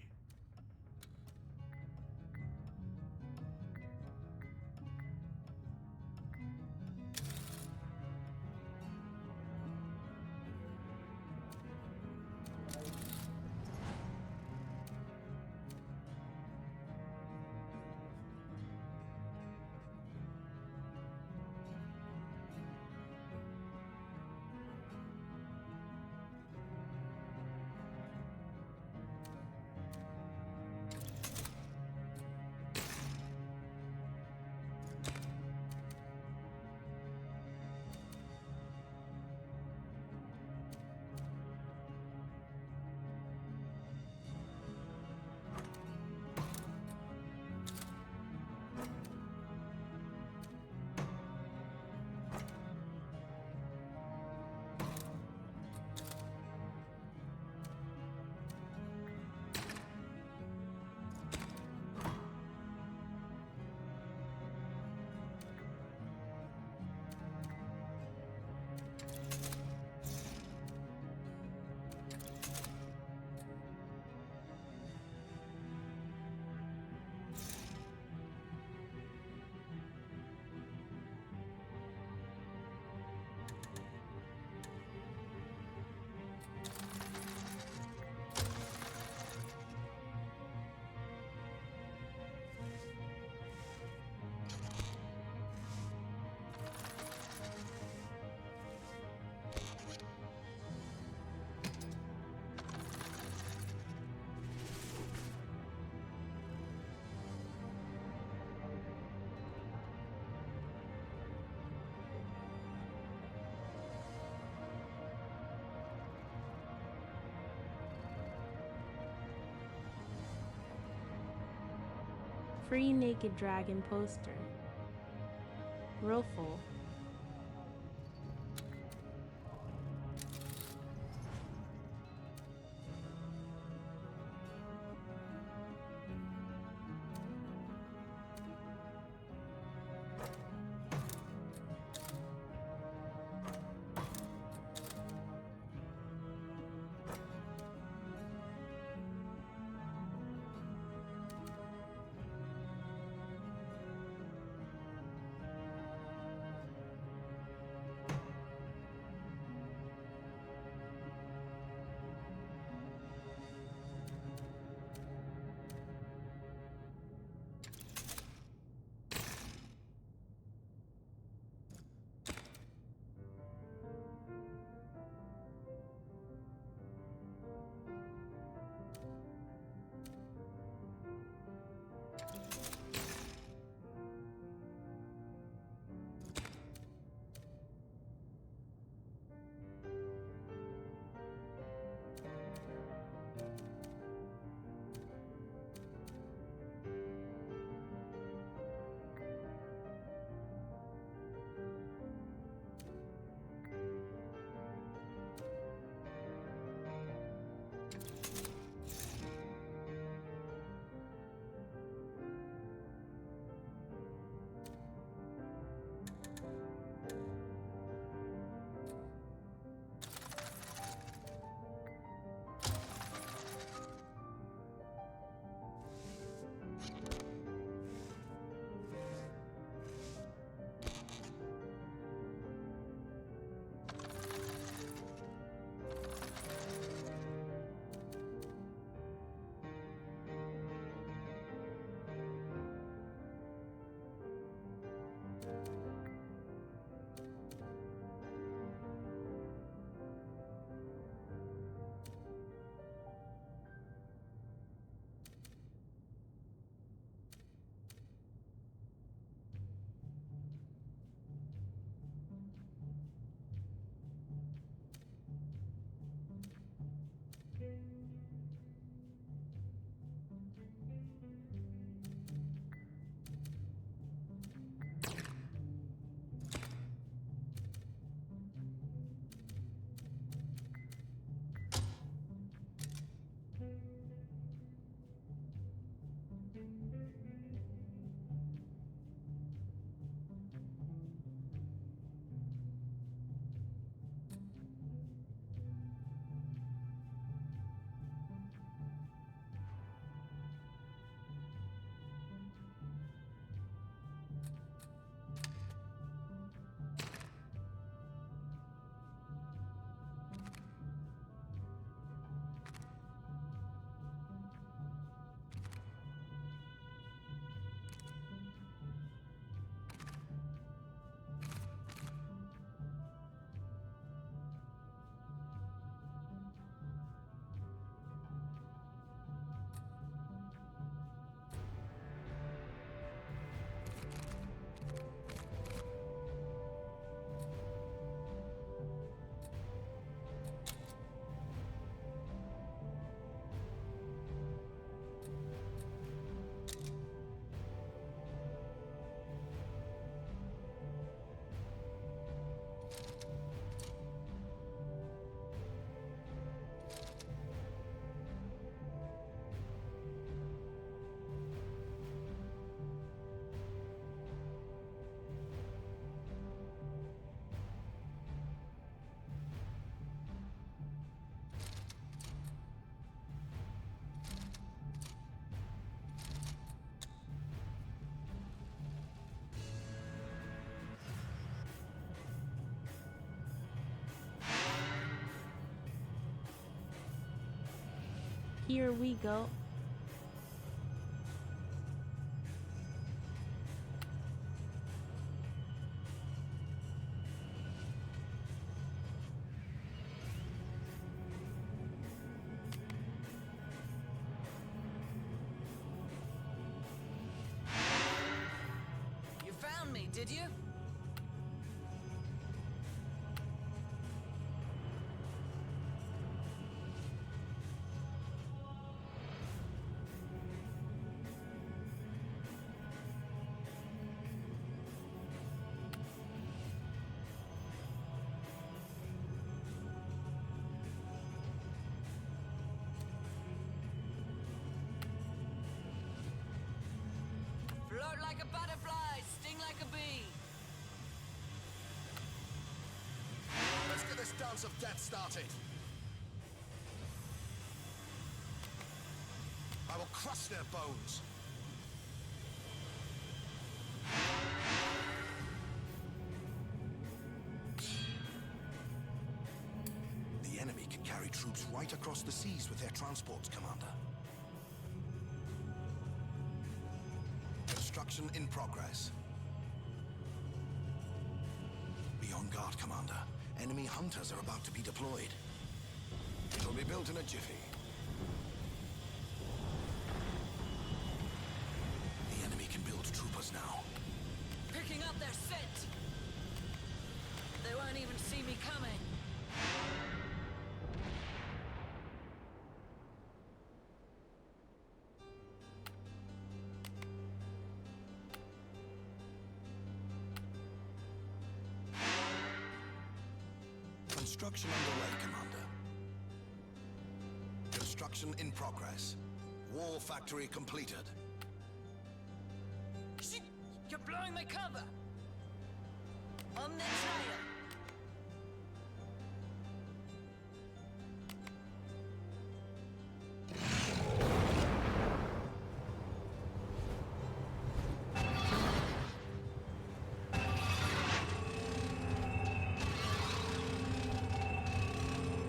Speaker 3: free naked dragon poster. Ruffle. Here we go.
Speaker 9: You found me, did you?
Speaker 12: like a butterfly, sting like a bee.
Speaker 6: Let's get this dance of death started. I will crush their bones. The enemy can carry troops right across the seas with their transports, Commander. Construction in progress. Be on guard, Commander. Enemy hunters are about to be deployed. It'll be built in a jiffy. The enemy can build troopers now.
Speaker 12: Picking up their scent. They won't even see me coming.
Speaker 6: Construction underway, Commander. Construction in progress. War factory completed.
Speaker 12: Shit! You're blowing my cover! On the trail!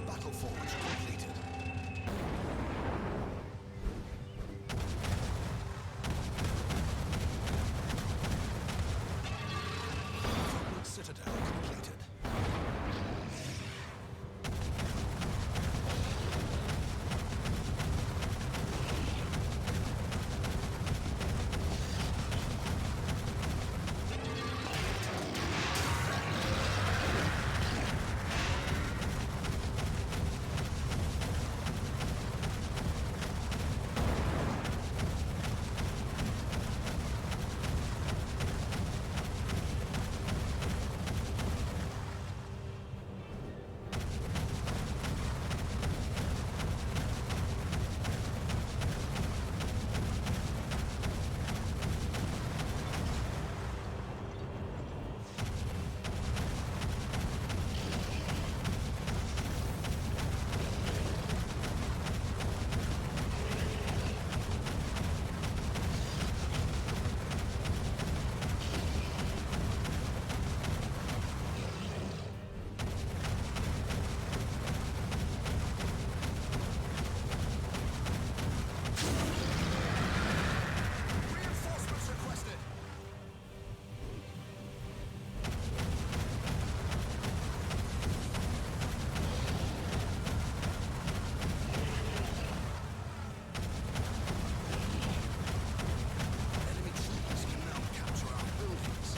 Speaker 6: Battle forge completed. Citadel completed. Reinforcements requested. Enemy troops can now capture our buildings.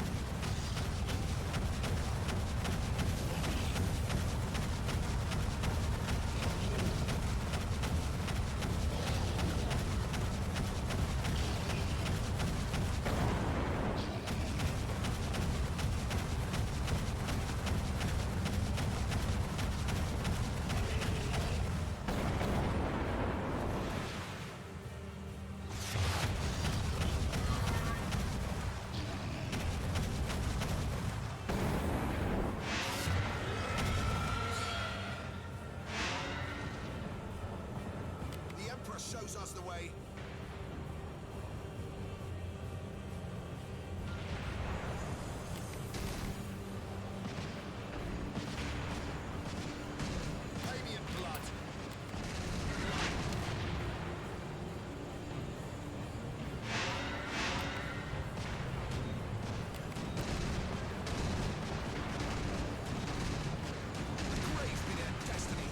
Speaker 6: The Emperor shows us the way. Pay me in blood. Grave be their destiny.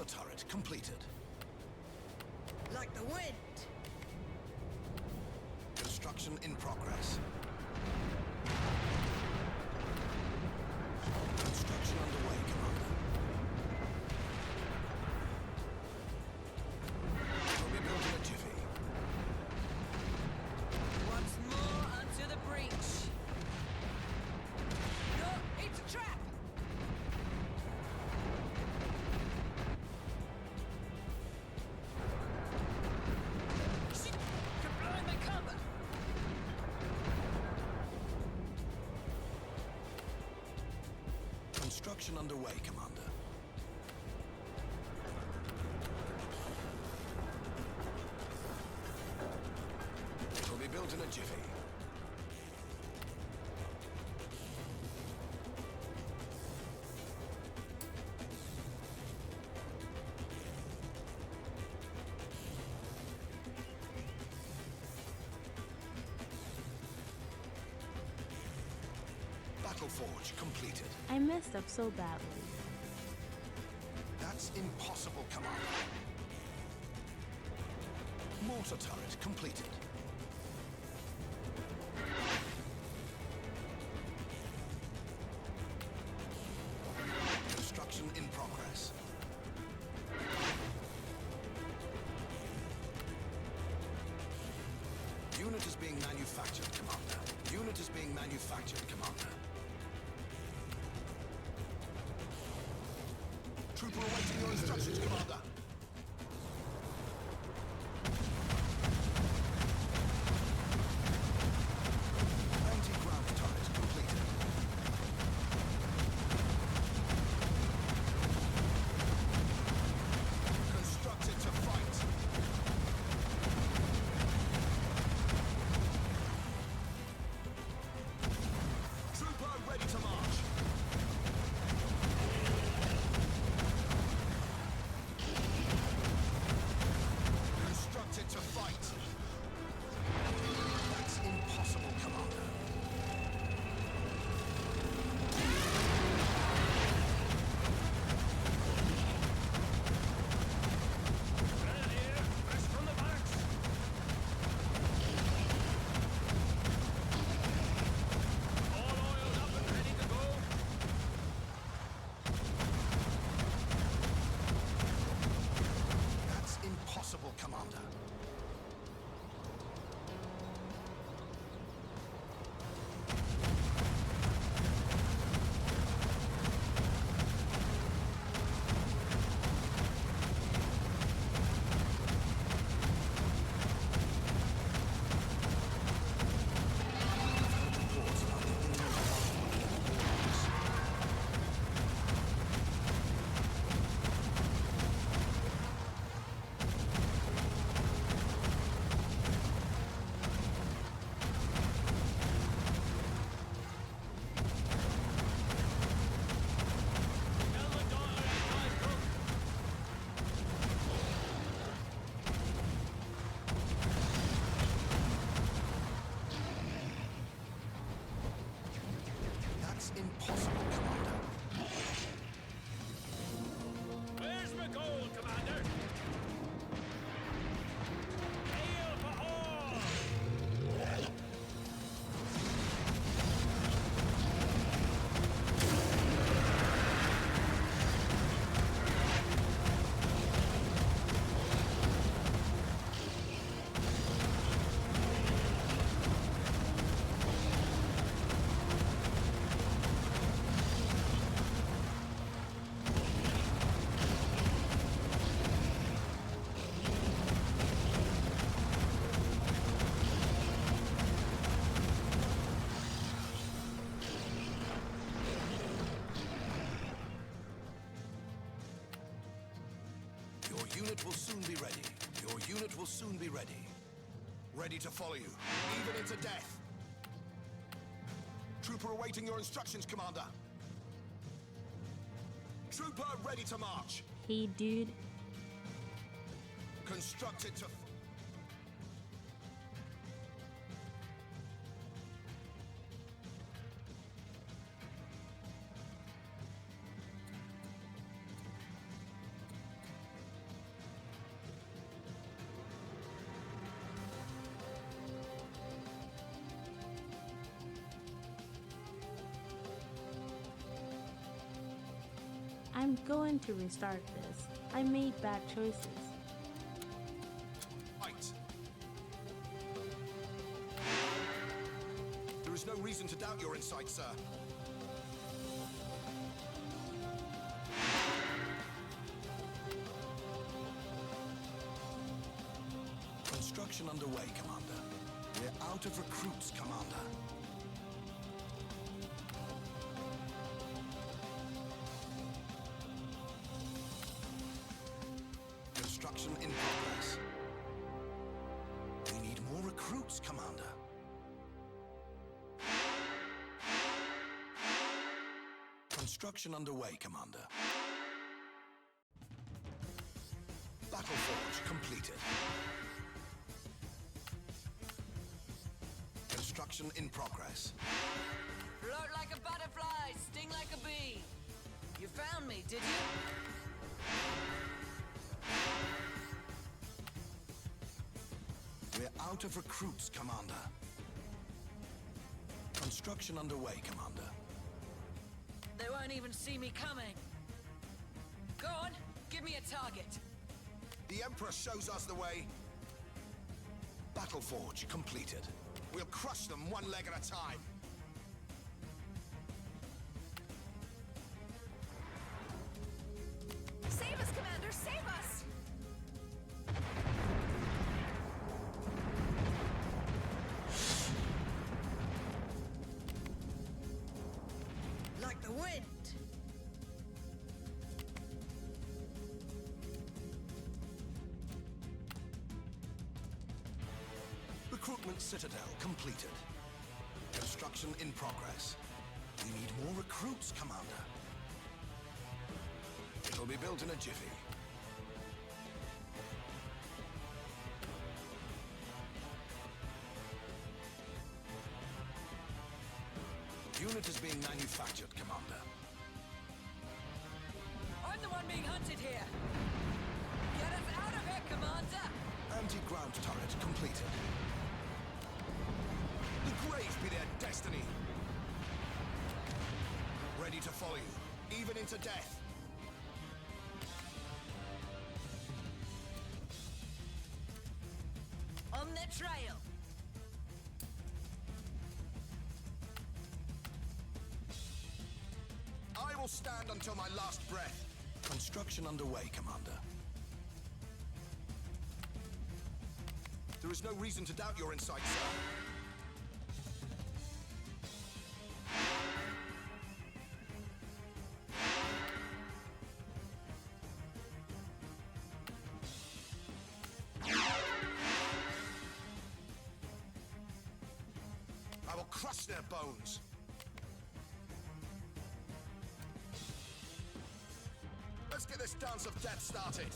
Speaker 5: Mortar turret completed.
Speaker 12: Like the wind.
Speaker 5: Construction in progress. Construction underway, Commander. Will be built in a jiffy.
Speaker 12: Once more unto the breach. No, it's a trap! Shit! You're blowing my cover!
Speaker 5: Construction underway, Commander. It will be built in a jiffy. Battle Forge completed.
Speaker 3: I messed up so badly.
Speaker 5: That's impossible, Commander. Mortar turret completed. Construction in progress. Unit is being manufactured, Commander. Unit is being manufactured, Commander. Trooper awaiting your instructions, Commander. Anti-ground turret completed. Constructed to fight. Trooper ready to march. Constructed to fight. That's impossible, Commander.
Speaker 4: Grenadier, fresh from the barracks. All oiled up and ready to go.
Speaker 5: That's impossible, Commander. Reports about the enemy forces.
Speaker 4: Tell my daughter and my cook.
Speaker 5: That's impossible, Commander.
Speaker 4: Where's my gold, Commander? Hail for all!
Speaker 5: Your unit will soon be ready. Your unit will soon be ready. Ready to follow you, even into death. Trooper awaiting your instructions, Commander. Trooper ready to march.
Speaker 3: Hey, dude.
Speaker 5: Constructed to...
Speaker 3: I'm going to restart this. I made bad choices.
Speaker 6: Right. There is no reason to doubt your insight, sir. Construction underway, Commander. We're out of recruits, Commander. Construction in progress. We need more recruits, Commander. Construction underway, Commander. Battle Forge completed. Construction in progress.
Speaker 12: Float like a butterfly, sting like a bee. You found me, did you?
Speaker 6: We're out of recruits, Commander. Construction underway, Commander.
Speaker 12: They won't even see me coming. Go on, give me a target.
Speaker 6: The Emperor shows us the way. Battle Forge completed. We'll crush them one leg at a time.
Speaker 2: Save us, Commander! Save us!
Speaker 12: Like the wind.
Speaker 6: Recruitment Citadel completed. Construction in progress. We need more recruits, Commander. It'll be built in a jiffy. Unit is being manufactured, Commander.
Speaker 12: I'm the one being hunted here. Get us out of here, Commander!
Speaker 6: Anti-ground turret completed. The grave be their destiny. Ready to follow you, even into death.
Speaker 12: On the trail.
Speaker 6: I will stand until my last breath. Construction underway, Commander. There is no reason to doubt your insight, sir. I will crush their bones. Let's get this dance of death started.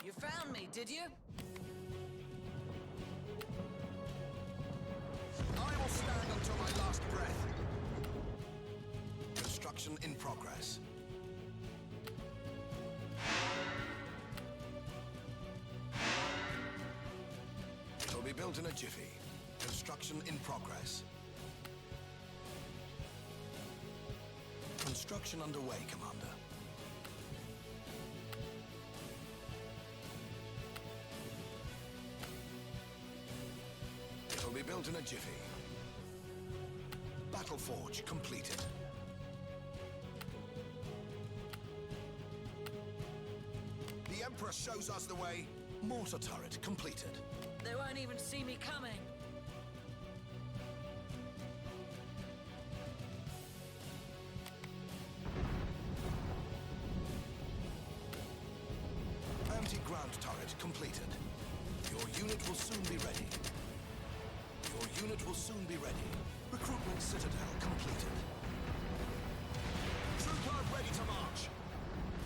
Speaker 12: You found me, did you?
Speaker 6: I will stand until my last breath. Construction in progress. It'll be built in a jiffy. Construction in progress. Construction underway, Commander. It'll be built in a jiffy. Battle Forge completed. The Emperor shows us the way. Mortar turret completed.
Speaker 12: They won't even see me coming.
Speaker 6: Anti-ground turret completed. Your unit will soon be ready. Your unit will soon be ready. Recruitment Citadel completed. Trooper ready to march.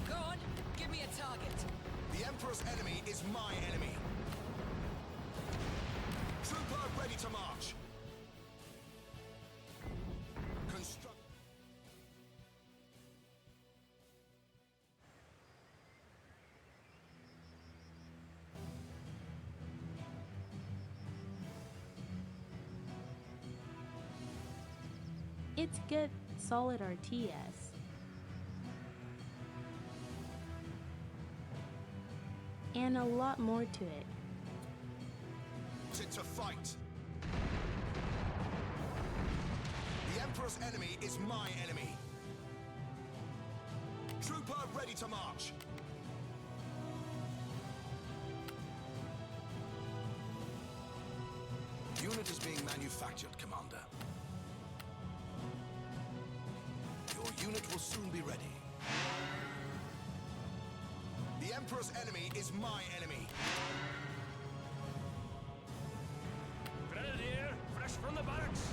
Speaker 12: Go on, give me a target.
Speaker 6: The Emperor's enemy is my enemy. Trooper ready to march. Construct.
Speaker 3: It's good solid RTS, and a lot more to it.
Speaker 6: To fight. The Emperor's enemy is my enemy. Trooper ready to march. Unit is being manufactured, Commander. Your unit will soon be ready. The Emperor's enemy is my enemy.
Speaker 7: Grenadier, fresh from the barracks.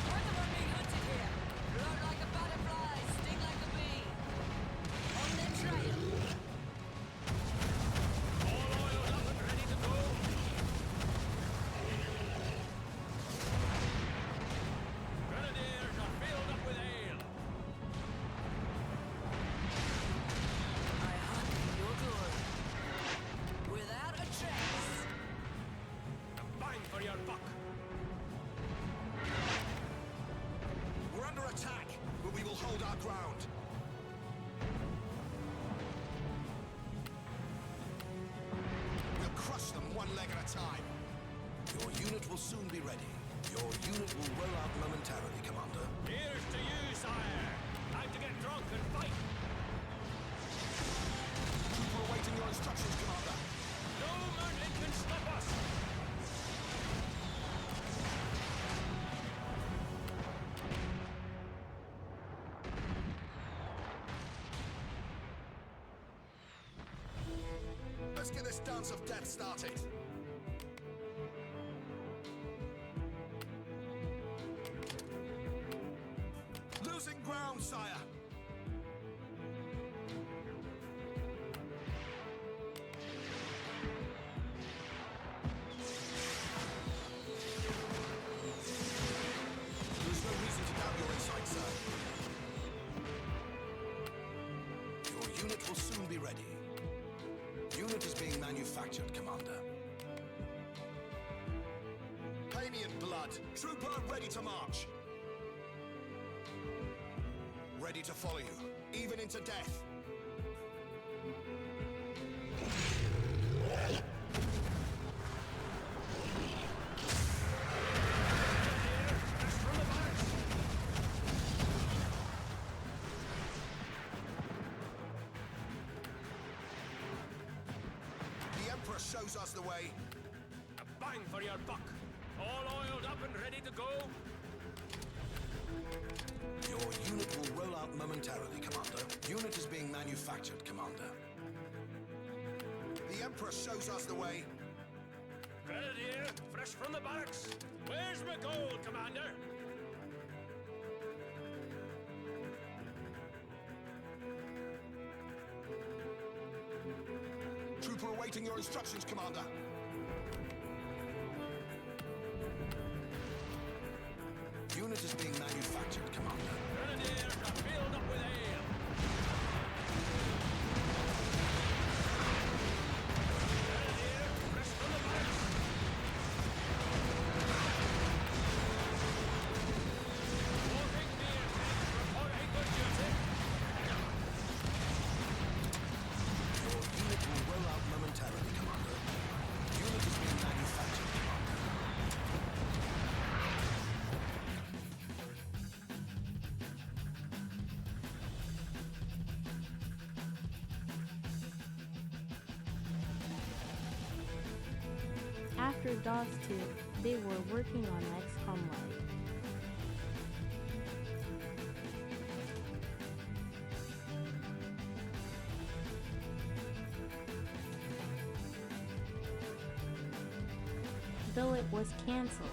Speaker 12: We're the one being hunted here. Float like a butterfly, sting like a bee. On their trail.
Speaker 7: All oiled up and ready to go. Grenadiers are filled up with ale.
Speaker 12: I hunt your glory. Without a trace.
Speaker 7: A bang for your buck.
Speaker 6: We're under attack, but we will hold our ground. We'll crush them one leg at a time. Your unit will soon be ready. Your unit will roll out momentarily, Commander.
Speaker 7: Here's to you, sire. Time to get drunk and fight.
Speaker 6: Trooper awaiting your instructions, Commander.
Speaker 7: No merlin can stop us.
Speaker 6: Let's get this dance of death started. Losing ground, sire. There's no reason to doubt your insight, sir. Your unit will soon be ready. Unit is being manufactured, Commander. Pay me in blood. Trooper ready to march. Ready to follow you, even into death. The Emperor shows us the way.
Speaker 7: A bang for your buck. All oiled up and ready to go.
Speaker 6: Your unit will roll out momentarily, Commander. Unit is being manufactured, Commander. The Emperor shows us the way.
Speaker 7: Grenadier, fresh from the barracks. Where's my gold, Commander?
Speaker 6: Trooper awaiting your instructions, Commander. Unit is being manufactured, Commander.
Speaker 7: Grenadiers are filled up with ale. Grenadier, fresh from the barracks. Walking near, reporting good duty.
Speaker 6: Your unit will roll out momentarily, Commander. Unit is being manufactured, Commander.
Speaker 3: After DOS 2, they were working on XCOM Live. Though it was cancelled.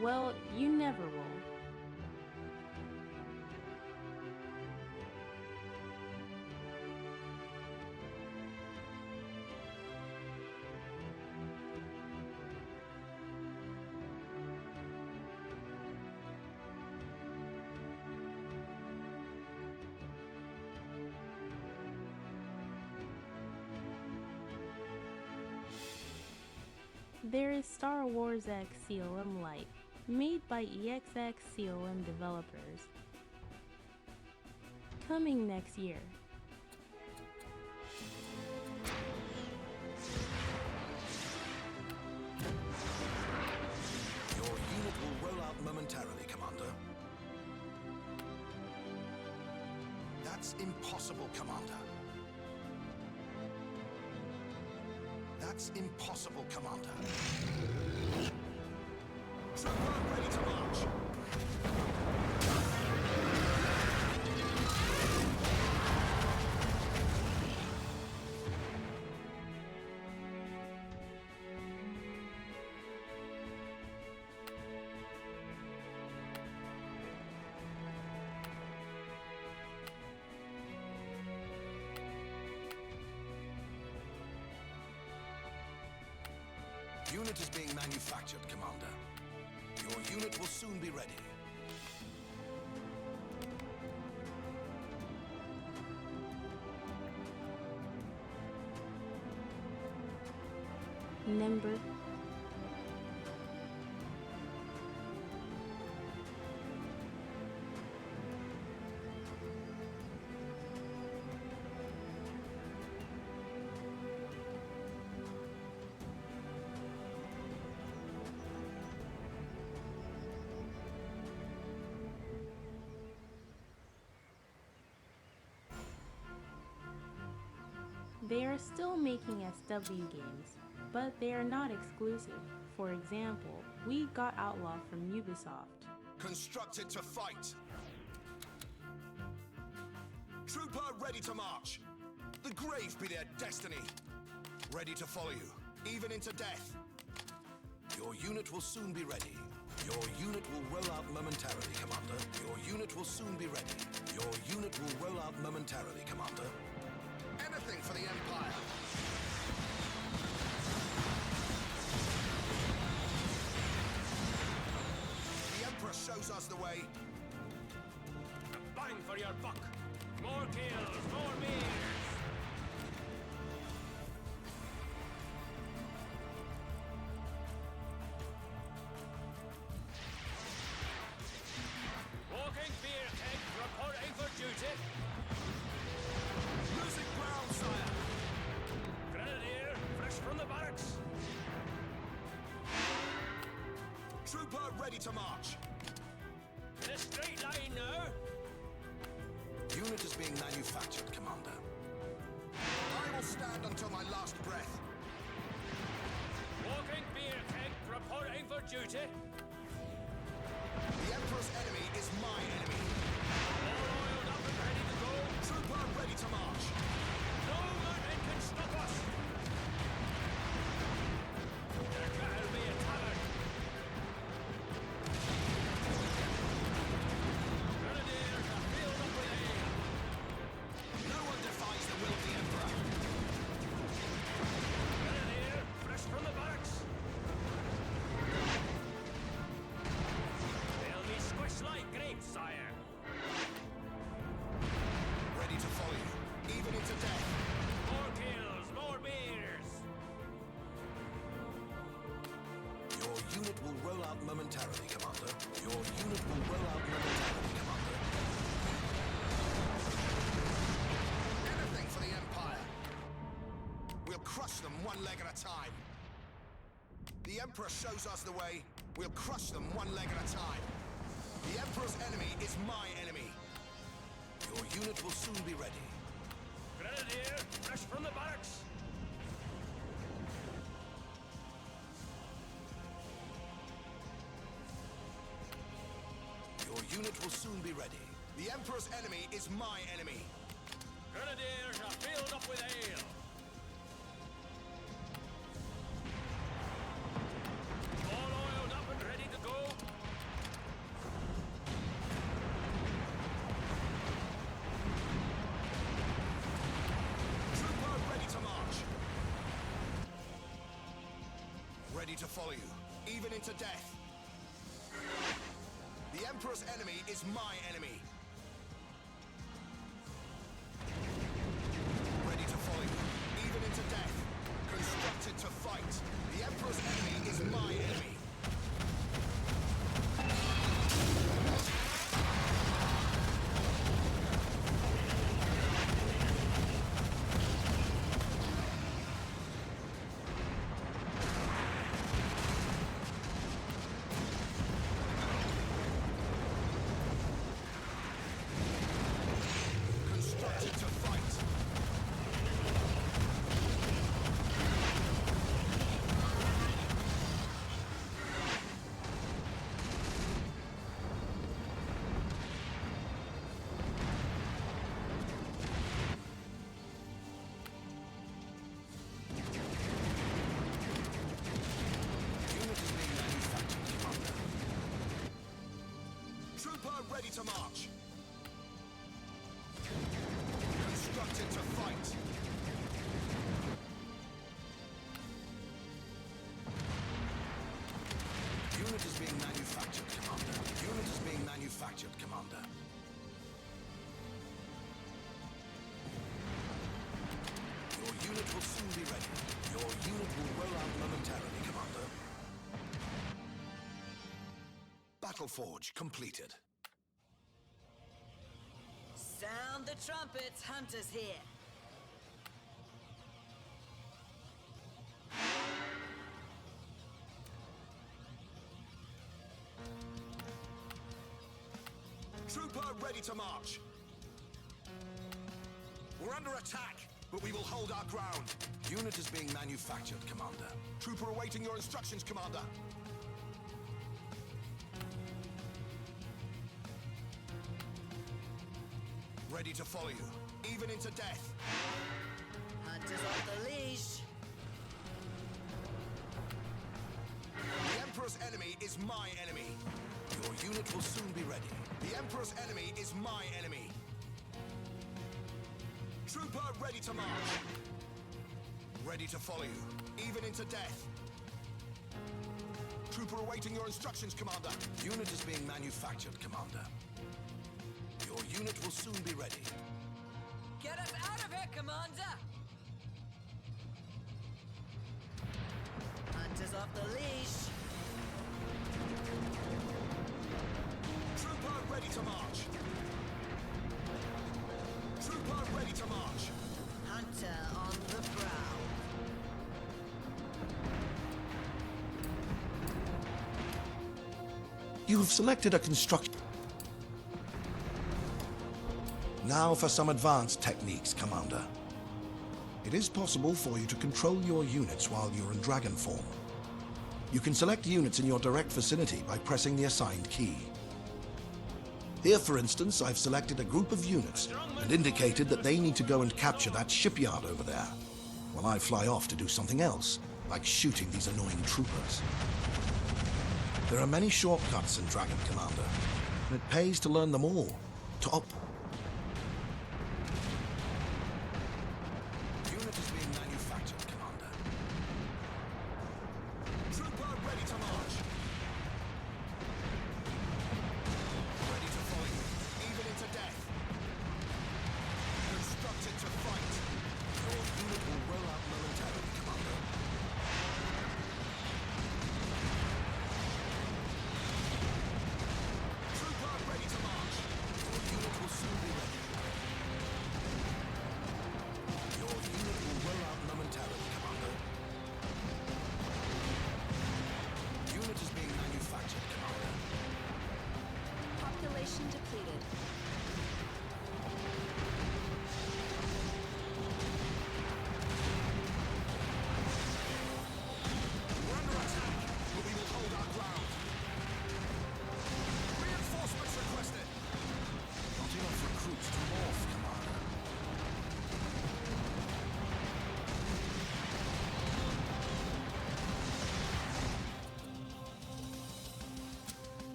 Speaker 3: Well, you never will. There is Star Wars X COM Lite, made by EXX COM developers. Coming next year.
Speaker 6: Your unit will roll out momentarily, Commander. That's impossible, Commander. That's impossible, Commander. Trooper ready to march. Unit is being manufactured, Commander. Your unit will soon be ready.
Speaker 3: Number They are still making SW games, but they are not exclusive. For example, we got Outlaw from Ubisoft.
Speaker 6: Constructed to fight. Trooper ready to march. The grave be their destiny. Ready to follow you, even into death. Your unit will soon be ready. Your unit will roll out momentarily, Commander. Your unit will soon be ready. Your unit will roll out momentarily, Commander. Anything for the Empire. The Emperor shows us the way.
Speaker 7: A bang for your buck. More kills, more beers. Walking beer keg reporting for duty.
Speaker 6: Losing ground, sire.
Speaker 7: Grenadier, fresh from the barracks.
Speaker 6: Trooper ready to march.
Speaker 7: In a straight line now.
Speaker 6: Unit is being manufactured, Commander. I will stand until my last breath.
Speaker 7: Walking beer keg reporting for duty.
Speaker 6: The Emperor's enemy is my enemy.
Speaker 7: All oiled up and ready to go.
Speaker 6: Trooper ready to march.
Speaker 7: No mountain can stop us. There shall be a tavern. Grenadiers are filled up with ale.
Speaker 6: No one defies the will of the Emperor.
Speaker 7: Grenadier, fresh from the barracks. They'll be squished like grapes, sire.
Speaker 6: Ready to follow you, even into death.
Speaker 7: More kills, more beers.
Speaker 6: Your unit will roll out momentarily, Commander. Your unit will roll out momentarily, Commander. Anything for the Empire. We'll crush them one leg at a time. The Emperor shows us the way. We'll crush them one leg at a time. The Emperor's enemy is my enemy. Your unit will soon be ready.
Speaker 7: Grenadier, fresh from the barracks.
Speaker 6: Your unit will soon be ready. The Emperor's enemy is my enemy.
Speaker 7: Grenadiers are filled up with ale. All oiled up and ready to go.
Speaker 6: to follow you, even into death. The Emperor's enemy is my enemy. Ready to follow you, even into death. Constructed to fight. The Emperor's enemy is my enemy. Constructed to fight. Unit is being manufactured, Commander. Trooper ready to march. Constructed to fight. Unit is being manufactured, Commander. Unit is being manufactured, Commander. Your unit will soon be ready. Your unit will roll out momentarily, Commander. Battle Forge completed.
Speaker 12: Sound the trumpets, hunters here.
Speaker 6: Trooper ready to march. We're under attack, but we will hold our ground. Unit is being manufactured, Commander. Trooper awaiting your instructions, Commander. Ready to follow you, even into death.
Speaker 12: Hunters off the leash.
Speaker 6: The Emperor's enemy is my enemy. Your unit will soon be ready. The Emperor's enemy is my enemy. Trooper ready to march. Ready to follow you, even into death. Trooper awaiting your instructions, Commander. Unit is being manufactured, Commander. Your unit will soon be ready.
Speaker 12: Get us out of here, Commander! Hunters off the leash.
Speaker 6: Trooper ready to march. Trooper ready to march.
Speaker 12: Hunter on the prowl.
Speaker 5: You have selected a construction. Now for some advanced techniques, Commander. It is possible for you to control your units while you're in dragon form. You can select units in your direct vicinity by pressing the assigned key. Here, for instance, I've selected a group of units and indicated that they need to go and capture that shipyard over there, while I fly off to do something else, like shooting these annoying troopers. There are many shortcuts in Dragon, Commander, and it pays to learn them all, to
Speaker 6: Unit is being manufactured, Commander. Trooper ready to march. Ready to follow you, even into death. Constructed to fight. Your unit will roll out momentarily, Commander. Trooper ready to march. Your unit will soon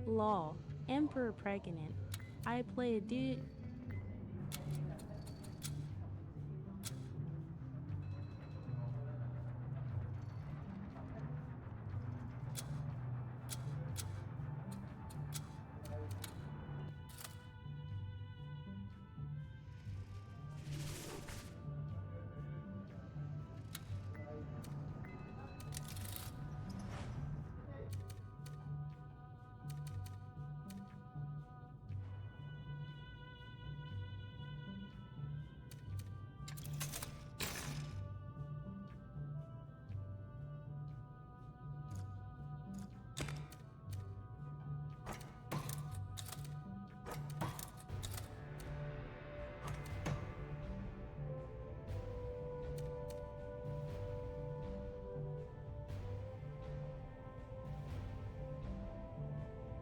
Speaker 3: Lol, Emperor pregnant. I play a dude.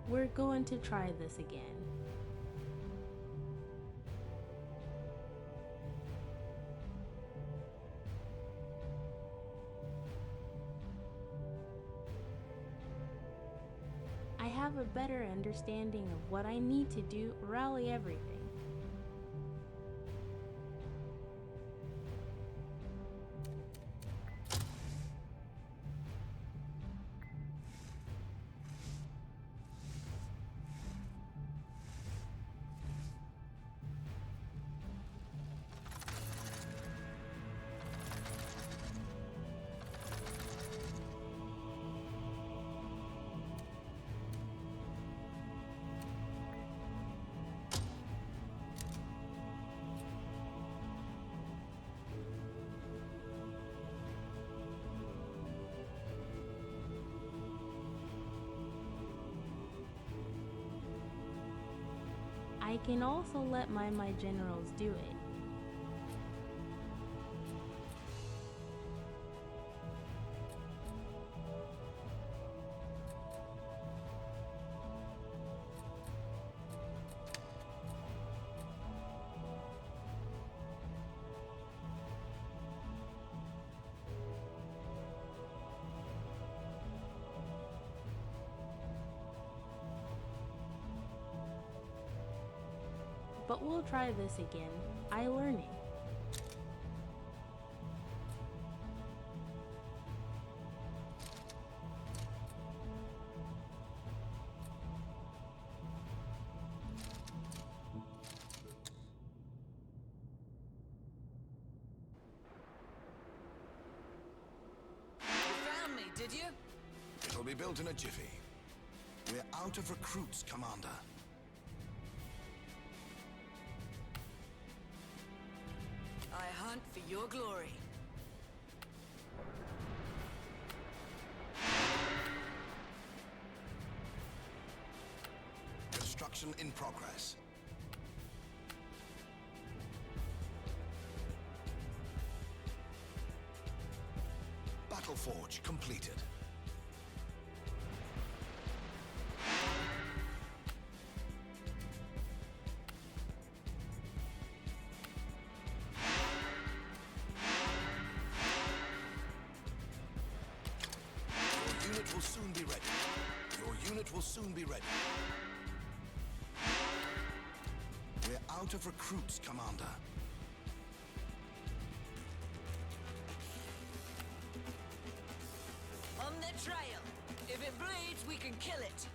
Speaker 3: We're going to try this again. I have a better understanding of what I need to do, rally everything. I can also let my generals do it. But we'll try this again. I learning.
Speaker 12: You found me, did you?
Speaker 6: It'll be built in a jiffy. We're out of recruits, Commander.
Speaker 12: I hunt for your glory.
Speaker 6: Construction in progress. Battle Forge completed. Your unit will soon be ready. Your unit will soon be ready. We're out of recruits, Commander.
Speaker 12: On their trail. If it bleeds, we can kill it.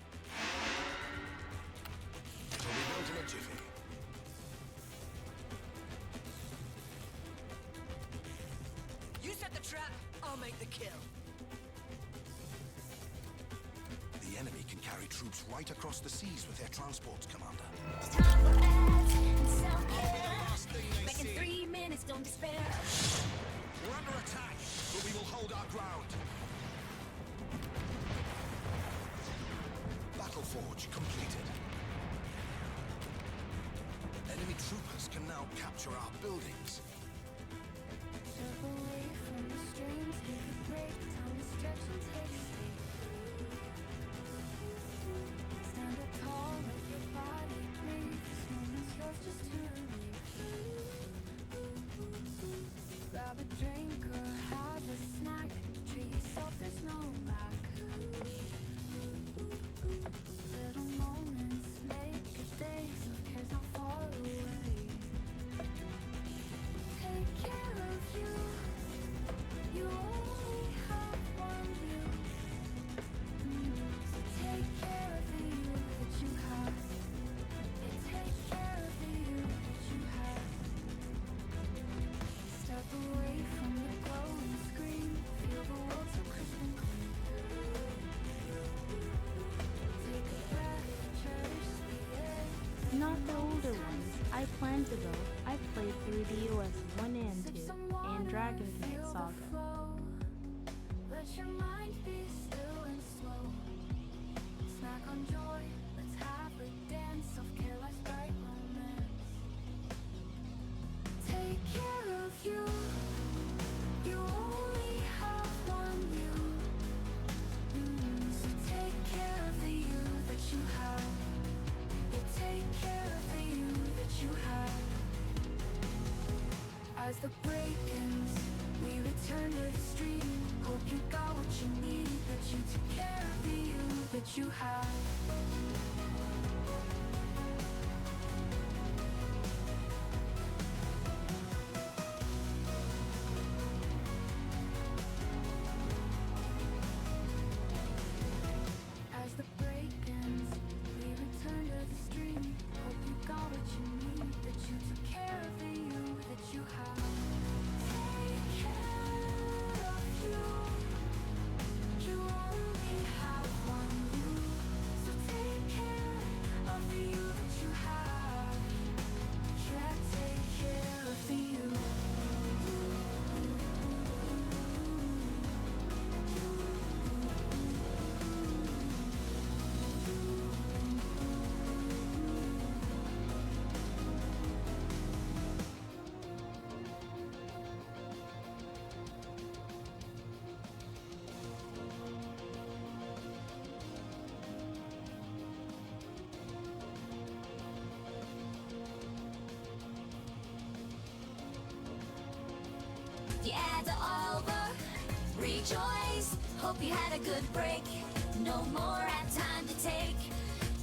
Speaker 6: It'll be built in a jiffy.
Speaker 12: You set the trap, I'll make the kill.
Speaker 6: The enemy can carry troops right across the seas with their transports, Commander.
Speaker 2: It's time for ads and self-care. Back in 3 minutes, don't despair.
Speaker 6: We're under attack, but we will hold our ground. Battle Forge completed. Enemy troopers can now capture our buildings.
Speaker 1: Step away from the stream, take a break, time to stretch and take a seat. Stand up tall, let your body breathe. This moment's yours just to relieve. Grab a drink or have a snack. Treat yourself, there's no lack. Little
Speaker 3: Not the older ones. I plan to though. I've played through DOS 1 and 2 and Dragon Knight Saga.
Speaker 1: Let your mind be still and slow. Snack on joy, let's have a dance of careless bright romance. Take care of you. You only have one you. So take care of the you that you have. Yeah, take care of the you that you have. As the break ends, we return to the street. Hope you got what you need, that you took care of the you that you have. As the break ends, we return to the stream. Hope you got what you need, that you took care of the you that you have. Take care of you. You only have one you, so take care of the you that you have. Yeah, take care of the you.
Speaker 2: The ads are over. Rejoice. Hope you had a good break. No more ad time to take.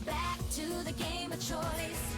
Speaker 2: Back to the game of choice.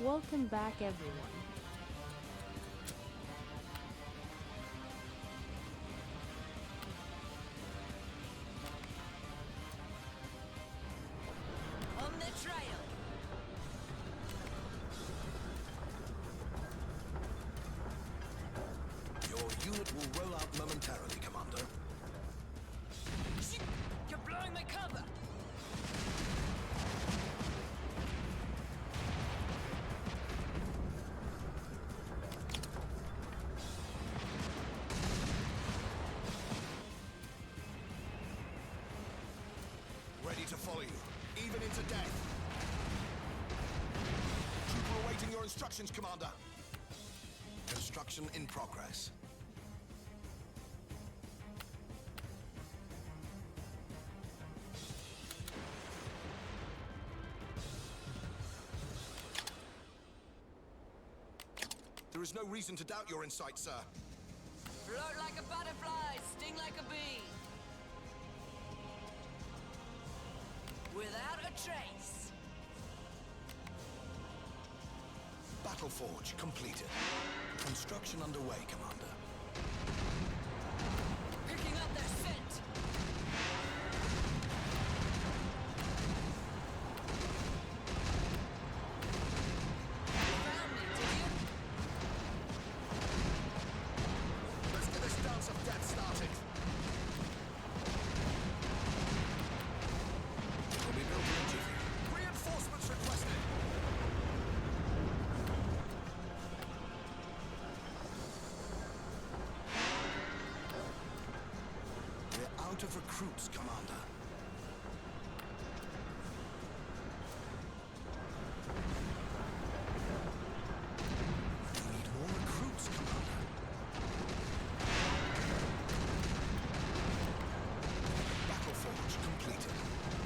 Speaker 3: Welcome back, everyone.
Speaker 12: On the trail.
Speaker 6: Your unit will roll out momentarily, Commander.
Speaker 12: Shit! You're blowing my cover!
Speaker 6: Ready to follow you, even into death. Trooper awaiting your instructions, Commander. Construction in progress. There is no reason to doubt your insight, sir.
Speaker 12: Float like a butterfly, sting like a bee. Without a trace.
Speaker 5: Battle Forge completed. Construction underway, Commander.
Speaker 12: Picking up their scent. You found me, did you?
Speaker 6: Let's get this dance of death started. It will be built in a jiffy. Reinforcements requested. We're out of recruits, Commander. We need more recruits, Commander. Battle Forge completed.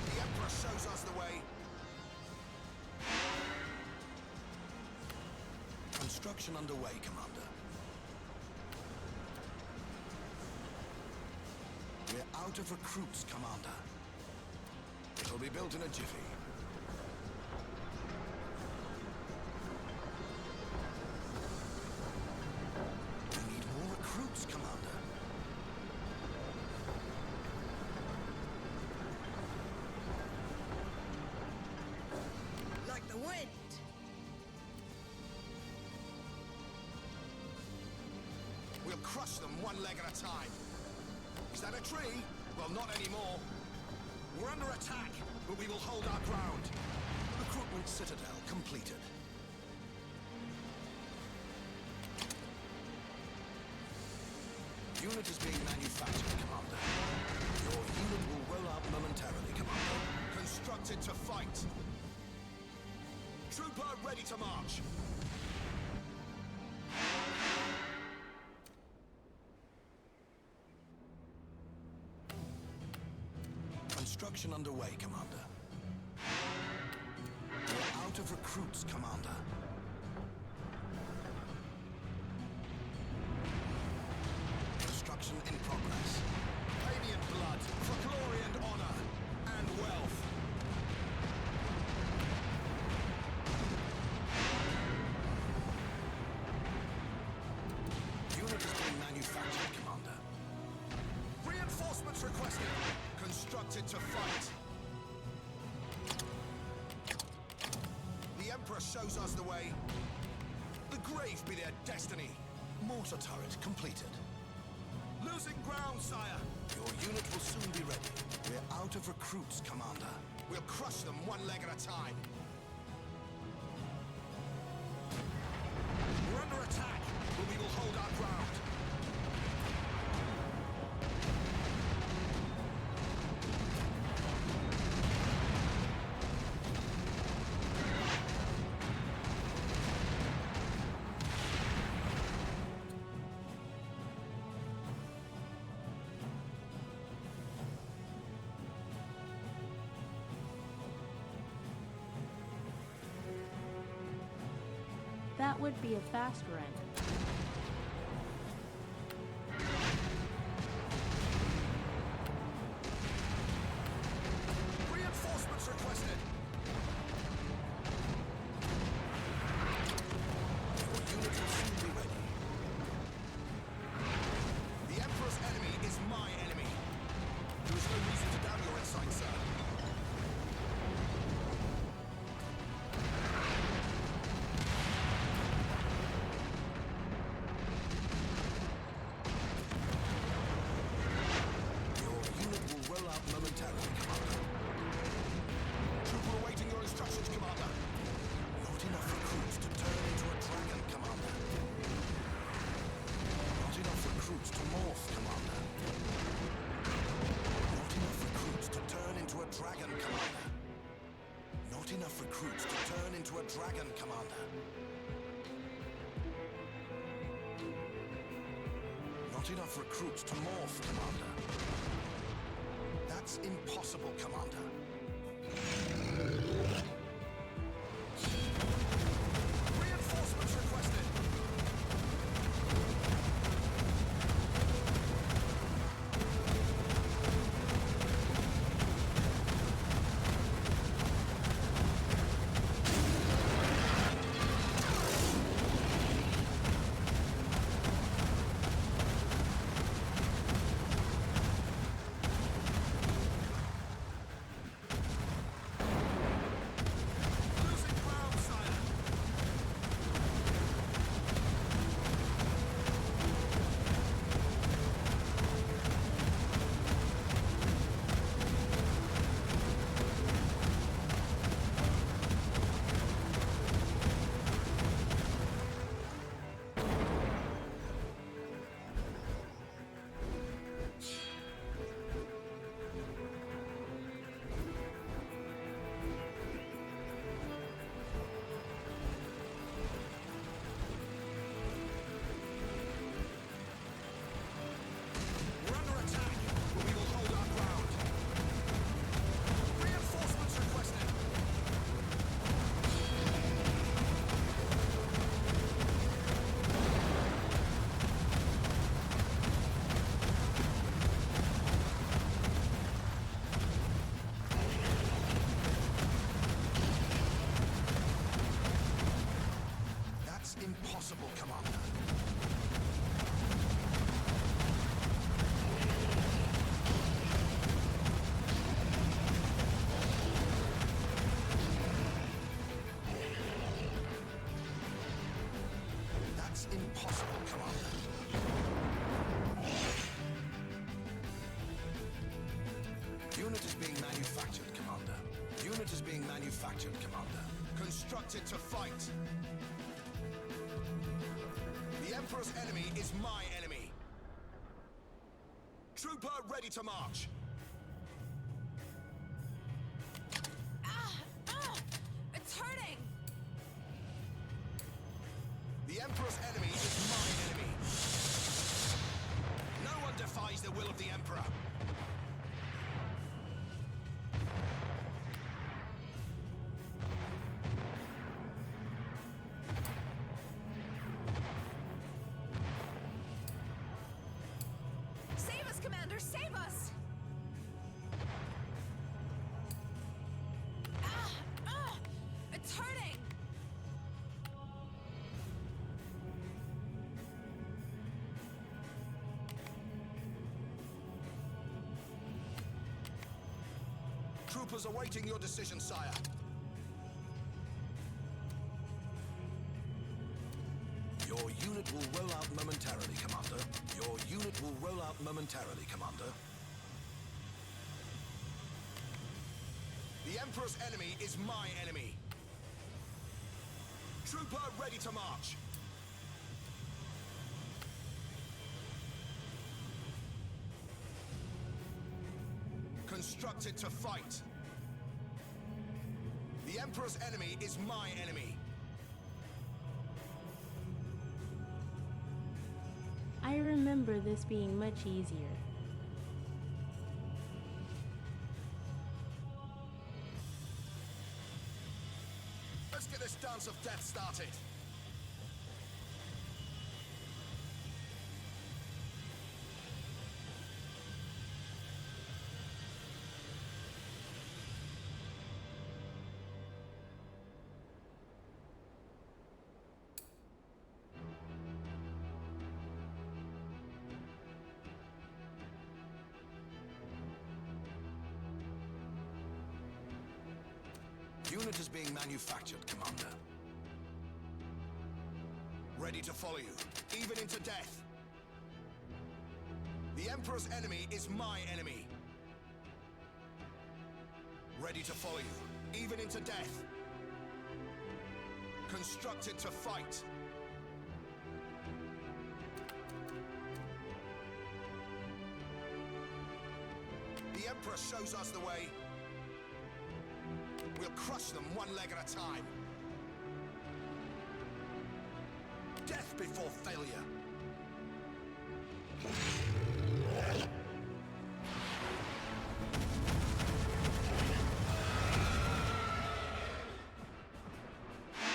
Speaker 6: The Emperor shows us the way. Construction underway, Commander. We're out of recruits, Commander. It'll be built in a jiffy. We need more recruits, Commander.
Speaker 12: Like the wind.
Speaker 6: We'll crush them one leg at a time. Is that a tree? Well, not anymore. We're under attack, but we will hold our ground. Recruitment Citadel completed. Unit is being manufactured, Commander. Your unit will roll out momentarily, Commander. Constructed to fight. Trooper ready to march. Construction underway, Commander. We're out of recruits, Commander. Construction in progress. Pay me in blood, for glory and honor, and wealth. Unit is being manufactured, Commander. Reinforcements requested. Constructed to fight. The Emperor shows us the way. The grave be their destiny. Mortar turret completed. Losing ground, sire. Your unit will soon be ready. We're out of recruits, Commander. We'll crush them one leg at a time. We're under attack, but we will hold our ground.
Speaker 3: That would be a fast run.
Speaker 6: Reinforcements requested.
Speaker 5: dragon, Commander. Not enough recruits to morph, Commander. That's impossible, Commander. Reinforcements requested. Losing ground, sire. We're under attack, but we will hold our ground. Reinforcements requested. That's impossible, Commander. That's impossible, Commander. Unit is being manufactured, Commander. Unit is being manufactured, Commander. Constructed to fight. The Emperor's enemy is my enemy. Trooper ready to march.
Speaker 2: It's hurting!
Speaker 6: The Emperor's enemy is my enemy. No one defies the will of the Emperor.
Speaker 2: Save us, Commander! Save us! It's hurting!
Speaker 6: Troopers awaiting your decision, sire. Your unit will roll out momentarily, Commander. Your unit will roll out momentarily, Commander. The Emperor's enemy is my enemy. Trooper ready to march. Constructed to fight. The Emperor's enemy is my enemy.
Speaker 3: I remember this being much easier.
Speaker 6: Let's get this dance of death started. Unit is being manufactured, Commander. Ready to follow you, even into death. The Emperor's enemy is my enemy. Ready to follow you, even into death. Constructed to fight. The Emperor shows us the way. We'll crush them one leg at a time. before failure.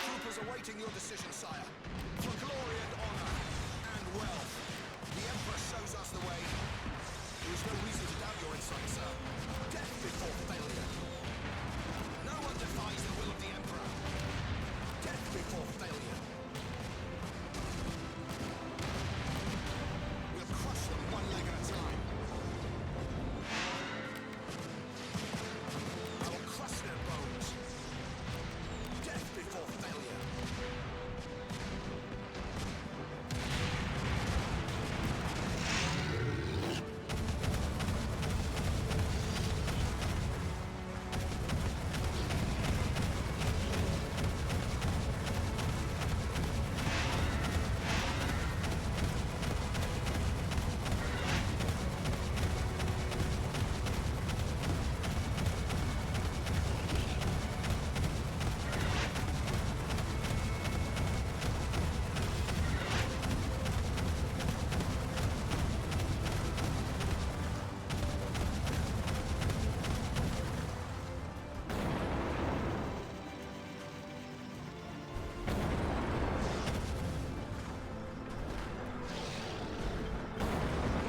Speaker 6: Troopers awaiting your decision, sire. For glory and honor and wealth, the Emperor shows us the way. There is no reason to doubt your insight, sir. Death before failure. No one defies the will of the Emperor. Death before failure. We'll crush them one leg at a time. I will crush their bones. Death before failure.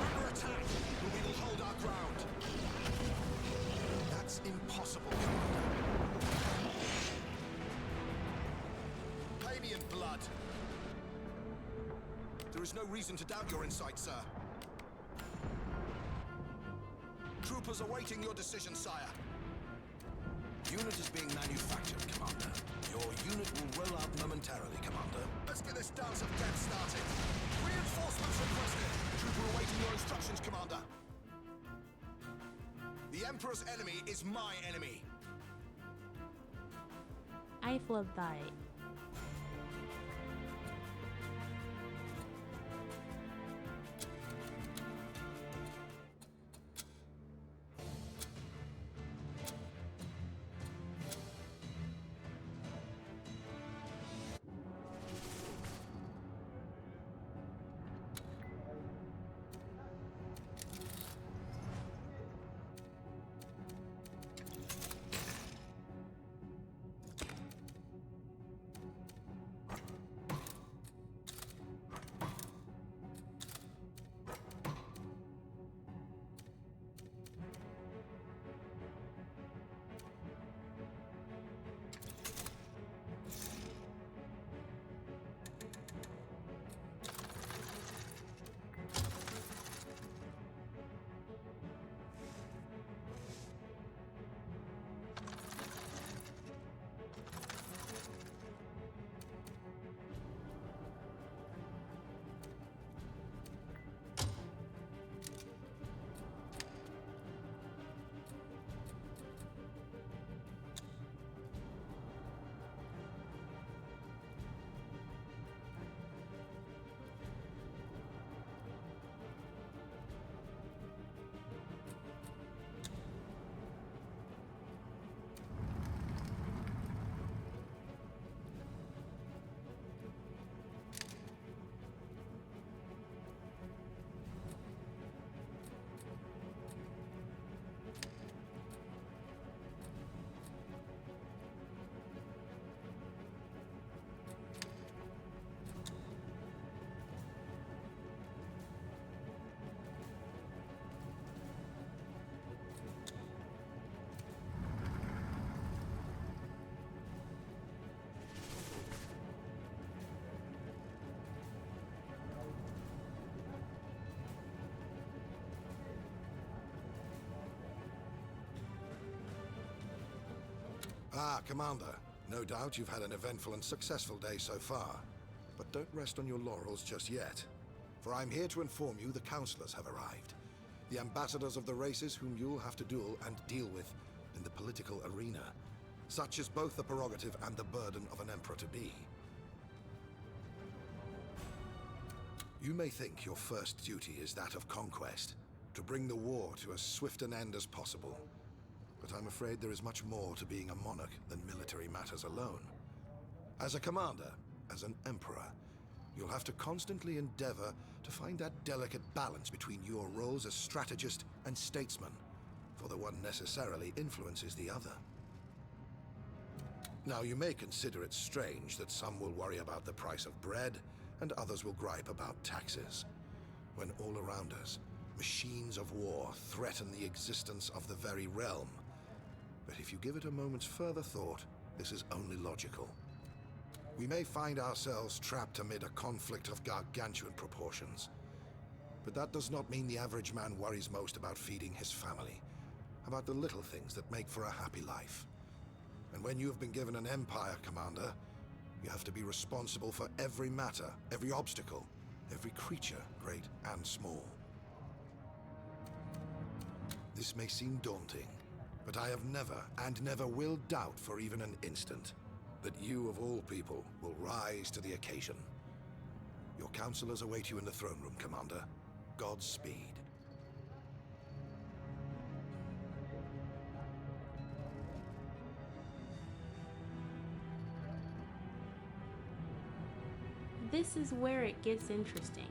Speaker 6: Under attack, but we will hold our ground. That's impossible, Commander. Pay me in blood. There is no reason to doubt your insight, sir. Troopers awaiting your decision, sire. Unit is being manufactured, Commander. Your unit will roll out momentarily, Commander. Let's get this dance of death started. Reinforcements requested. Trooper awaiting your instructions, Commander. The Emperor's enemy is my enemy.
Speaker 3: I love that.
Speaker 5: Ah, Commander. No doubt you've had an eventful and successful day so far. But don't rest on your laurels just yet. For I'm here to inform you the counselors have arrived. The ambassadors of the races whom you'll have to duel and deal with in the political arena. Such is both the prerogative and the burden of an emperor to be. You may think your first duty is that of conquest, to bring the war to as swift an end as possible. But I'm afraid there is much more to being a monarch than military matters alone. As a commander, as an emperor, You'll have to constantly endeavor to find that delicate balance between your roles as strategist and statesman, for the one necessarily influences the other. Now, you may consider it strange that some will worry about the price of bread and others will gripe about taxes, when all around us, machines of war threaten the existence of the very realm. But if you give it a moment's further thought, this is only logical. We may find ourselves trapped amid a conflict of gargantuan proportions. But that does not mean the average man worries most about feeding his family, about the little things that make for a happy life. And when you have been given an empire, Commander, you have to be responsible for every matter, every obstacle, every creature, great and small. This may seem daunting, but I have never and never will doubt for even an instant that you, of all people, will rise to the occasion. Your counselors await you in the throne room, Commander. Godspeed.
Speaker 3: This is where it gets interesting.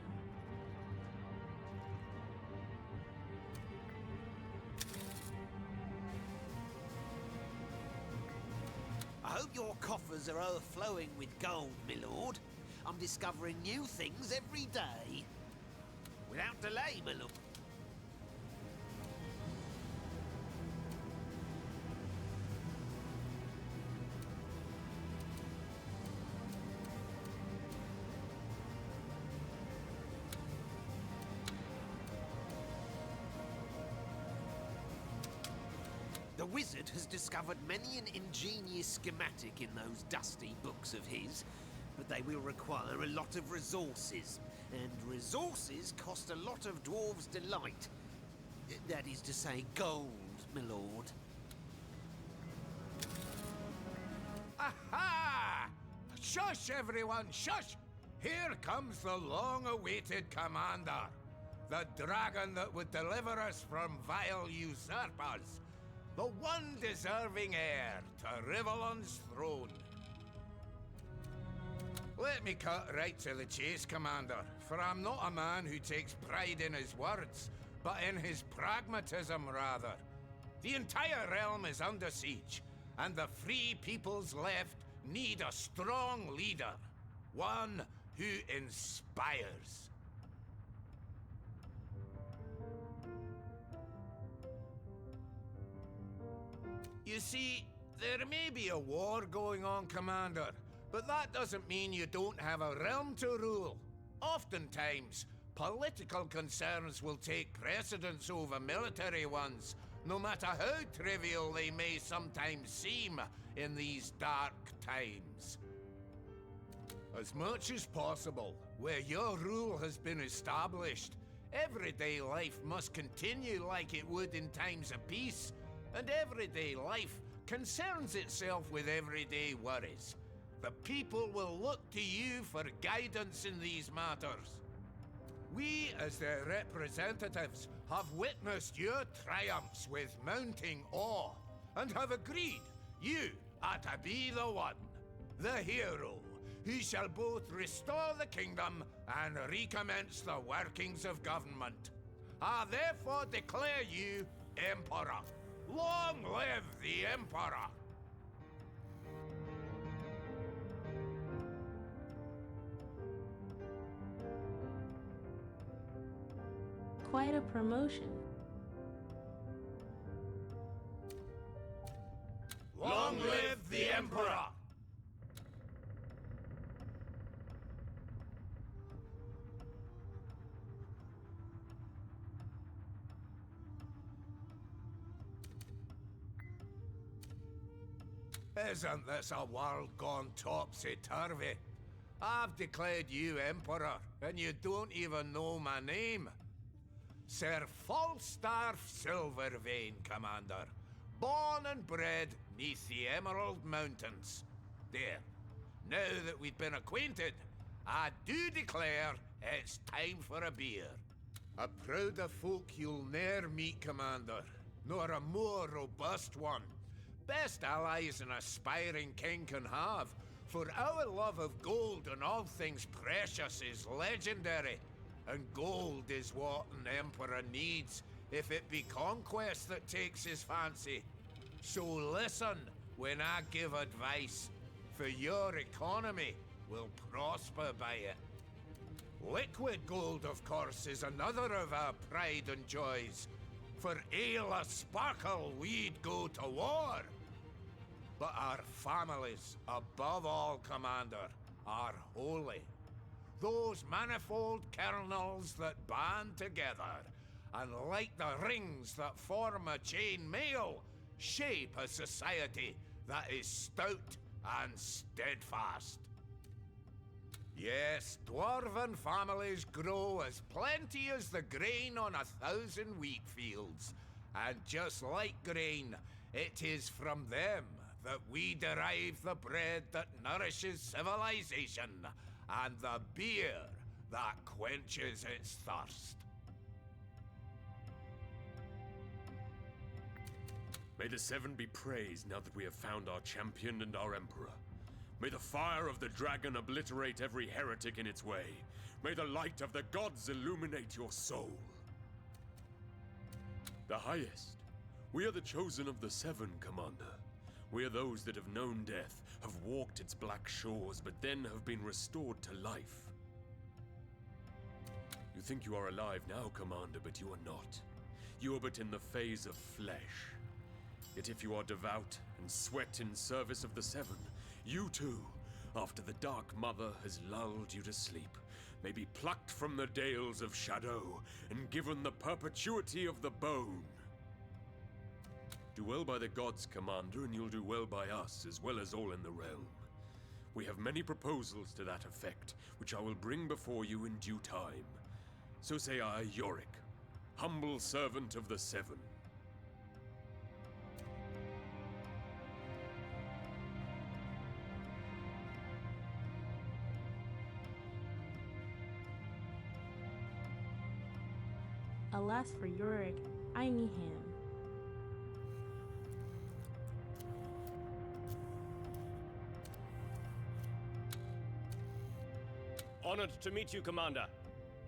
Speaker 9: I hope your coffers are overflowing with gold, my lord. I'm discovering new things every day. Without delay, my lord. The wizard has discovered many an ingenious schematic in those dusty books of his, but they will require a lot of resources, and resources cost a lot of dwarves' delight. That is to say, gold, my lord.
Speaker 13: Aha! Shush, everyone, shush! Here comes the long-awaited commander, the dragon that would deliver us from vile usurpers. The one deserving heir to Rivalon's throne. Let me cut right to the chase, Commander, for I'm not a man who takes pride in his words, but in his pragmatism, rather. The entire realm is under siege, and the free peoples left need a strong leader. One who inspires. You see, there may be a war going on, Commander, but that doesn't mean you don't have a realm to rule. Oftentimes, political concerns will take precedence over military ones, no matter how trivial they may sometimes seem in these dark times. As much as possible, where your rule has been established, everyday life must continue like it would in times of peace. And everyday life concerns itself with everyday worries. The people will look to you for guidance in these matters. We, as their representatives, have witnessed your triumphs with mounting awe, and have agreed you are to be the one, the hero, who shall both restore the kingdom and recommence the workings of government. I therefore declare you Emperor. Long live the Emperor!
Speaker 3: Quite a promotion.
Speaker 13: Long live the Emperor! Isn't this a world gone topsy-turvy? I've declared you Emperor, and you don't even know my name. Sir Falstaff Silvervein, Commander. Born and bred neath the Emerald Mountains. There. Now that we've been acquainted, I do declare it's time for a beer. A prouder folk you'll ne'er meet, Commander, nor a more robust one. Best allies an aspiring king can have, For our love of gold and all things precious is legendary, and gold is what an emperor needs if it be conquest that takes his fancy. So listen when I give advice, for your economy will prosper by it. Liquid gold, of course, is another of our pride and joys. For ale a sparkle, we'd go to war. But our families, above all, Commander, are holy. Those manifold kernels that band together, and like the rings that form a chain mail, shape a society that is stout and steadfast. Yes, dwarven families grow as plenty as the grain on 1,000 wheat fields. And just like grain, it is from them that we derive the bread that nourishes civilization, and the beer that quenches its thirst.
Speaker 14: May the Seven be praised now that we have found our champion and our emperor. May the fire of the dragon obliterate every heretic in its way. May the light of the gods illuminate your soul. The highest. We are the chosen of the Seven, Commander. We are those that have known death, have walked its black shores, but then have been restored to life. You think you are alive now, Commander, but you are not. You are but in the phase of flesh. Yet if you are devout and sweat in service of the Seven, you too, after the Dark Mother has lulled you to sleep, may be plucked from the dales of shadow and given the perpetuity of the bone. Do well by the gods, Commander, and you'll do well by us, as well as all in the realm. We have many proposals to that effect, which I will bring before you in due time. So say I, Yorick, humble servant of the Seven.
Speaker 3: Alas for Yorick, I need him.
Speaker 15: Honored to meet you, Commander.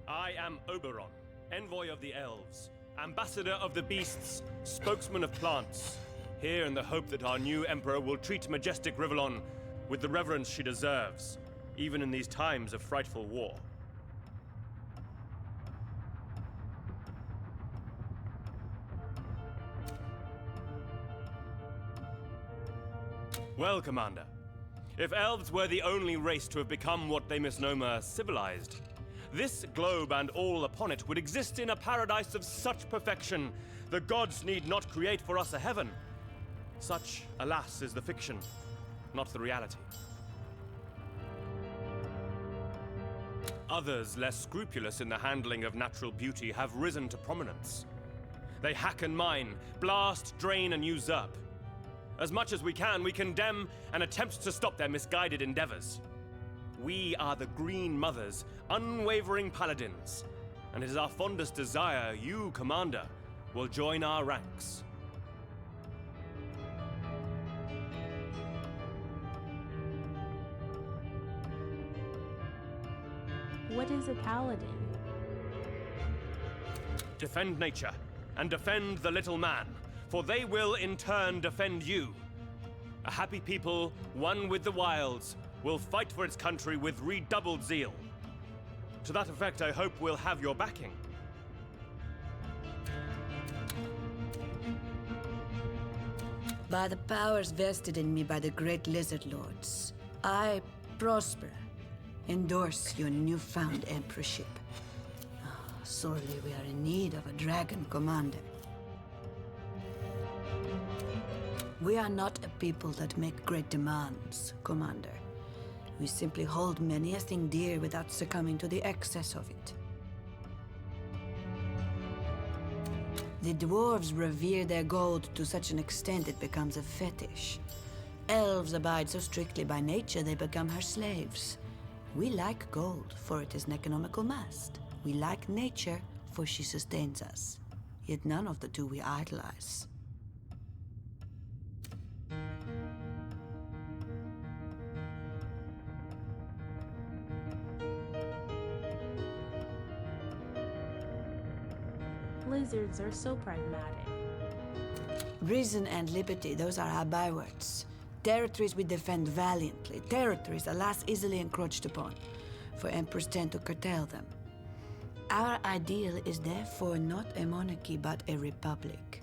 Speaker 15: I am Oberon, envoy of the elves, ambassador of the beasts, spokesman of plants, here in the hope that our new emperor will treat majestic Rivellon with the reverence she deserves, even in these times of frightful war. Well, Commander, if elves were the only race to have become what they misnomer civilized, this globe and all upon it would exist in a paradise of such perfection, the gods need not create for us a heaven. Such, alas, is the fiction, not the reality. Others, less scrupulous in the handling of natural beauty, have risen to prominence. They hack and mine, blast, drain, and usurp. As much as we can, we condemn and attempt to stop their misguided endeavors. We are the Green Mothers, unwavering paladins, and it is our fondest desire you, Commander, will join our ranks.
Speaker 3: What is a paladin?
Speaker 15: Defend nature, and defend the little man, for they will in turn defend you. A happy people, one with the wilds, will fight for its country with redoubled zeal. To that effect, I hope we'll have your backing.
Speaker 16: By the powers vested in me by the great lizard lords, I, Prosper, endorse your newfound emperorship. Sorely we are in need of a dragon commander. We are not a people that make great demands, Commander. We simply hold many a thing dear without succumbing to the excess of it. The dwarves revere their gold to such an extent it becomes a fetish. Elves abide so strictly by nature they become her slaves. We like gold, for it is an economical mast. We like nature, for she sustains us. Yet none of the two we idolize.
Speaker 3: Blizzards are so pragmatic.
Speaker 16: Reason and liberty, those are our bywords. Territories we defend valiantly, territories alas easily encroached upon, for emperors tend to curtail them. Our ideal is therefore not a monarchy but a republic.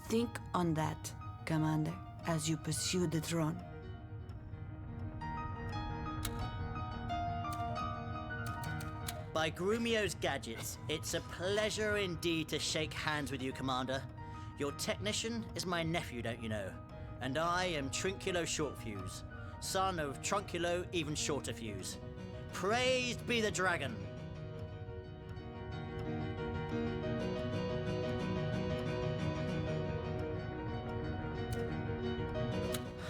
Speaker 16: Think on that, Commander, as you pursue the throne.
Speaker 17: By Grumio's gadgets, it's a pleasure indeed to shake hands with you, Commander. Your technician is my nephew, don't you know? And I am Trunculo Shortfuse, son of Trunculo Even Shorter Fuse. Praised be the dragon!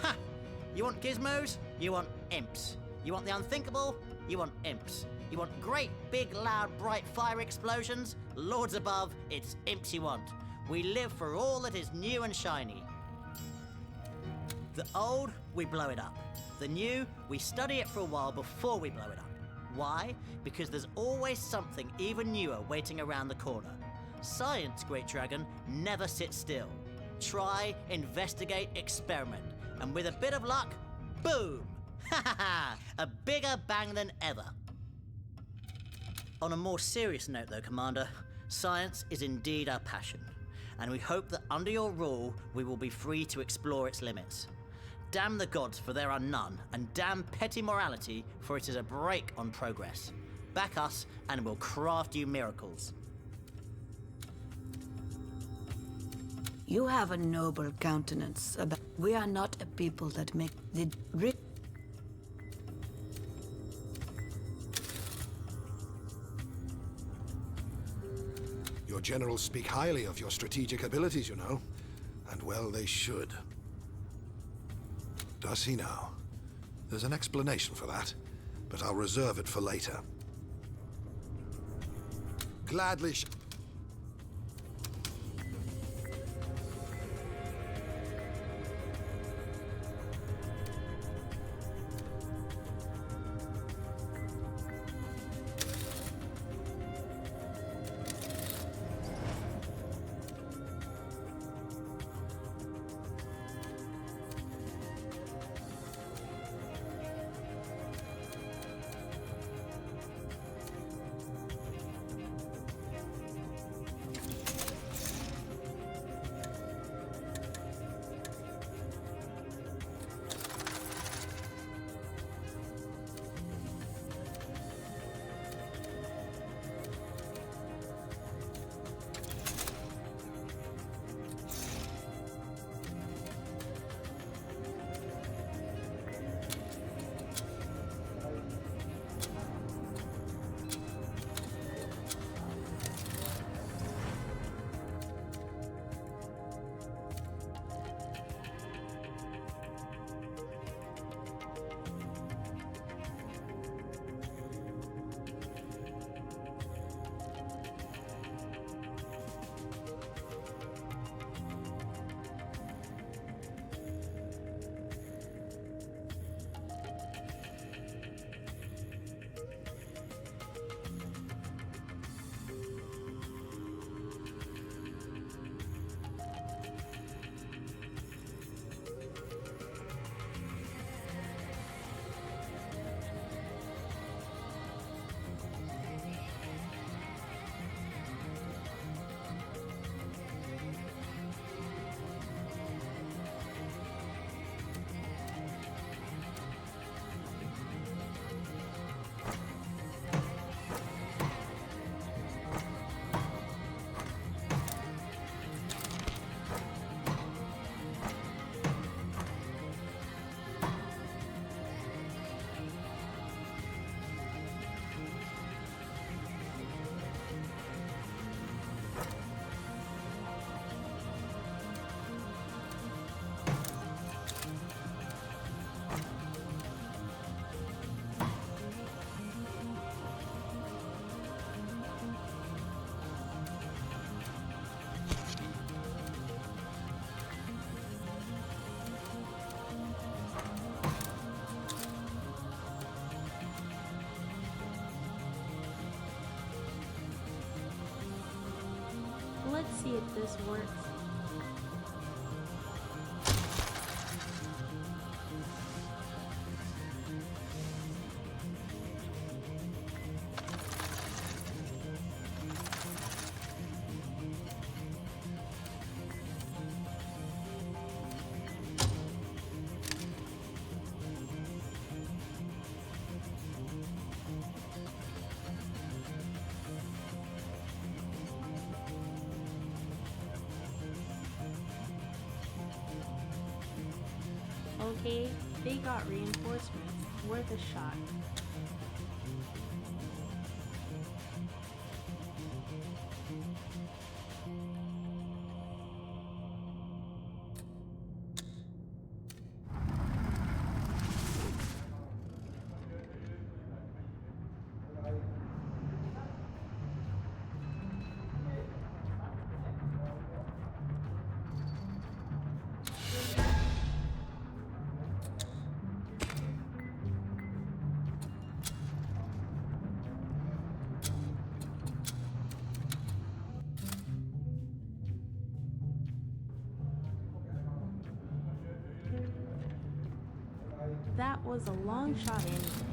Speaker 17: Ha! You want gizmos? You want imps. You want the unthinkable? You want imps. You want great, big, loud, bright fire explosions? Lords above, it's imps you want. We live for all that is new and shiny. The old, we blow it up. The new, we study it for a while before we blow it up. Why? Because there's always something even newer waiting around the corner. Science, Great Dragon, never sits still. Try, investigate, experiment. And with a bit of luck, boom! Ha ha ha! A bigger bang than ever. On a more serious note though, Commander, science is indeed our passion. And we hope that under your rule, we will be free to explore its limits. Damn the gods, for there are none, and damn petty morality, for it is a brake on progress. Back us, and we'll craft you miracles.
Speaker 16: You have a noble countenance. We are not a people that make the
Speaker 5: Your generals speak highly of your strategic abilities, you know. And well, they should. Does he now? There's an explanation for that, but I'll reserve it for later. Gladly
Speaker 3: see if this works. Okay, they got reinforcements. Worth a shot. That was a long shot anyway.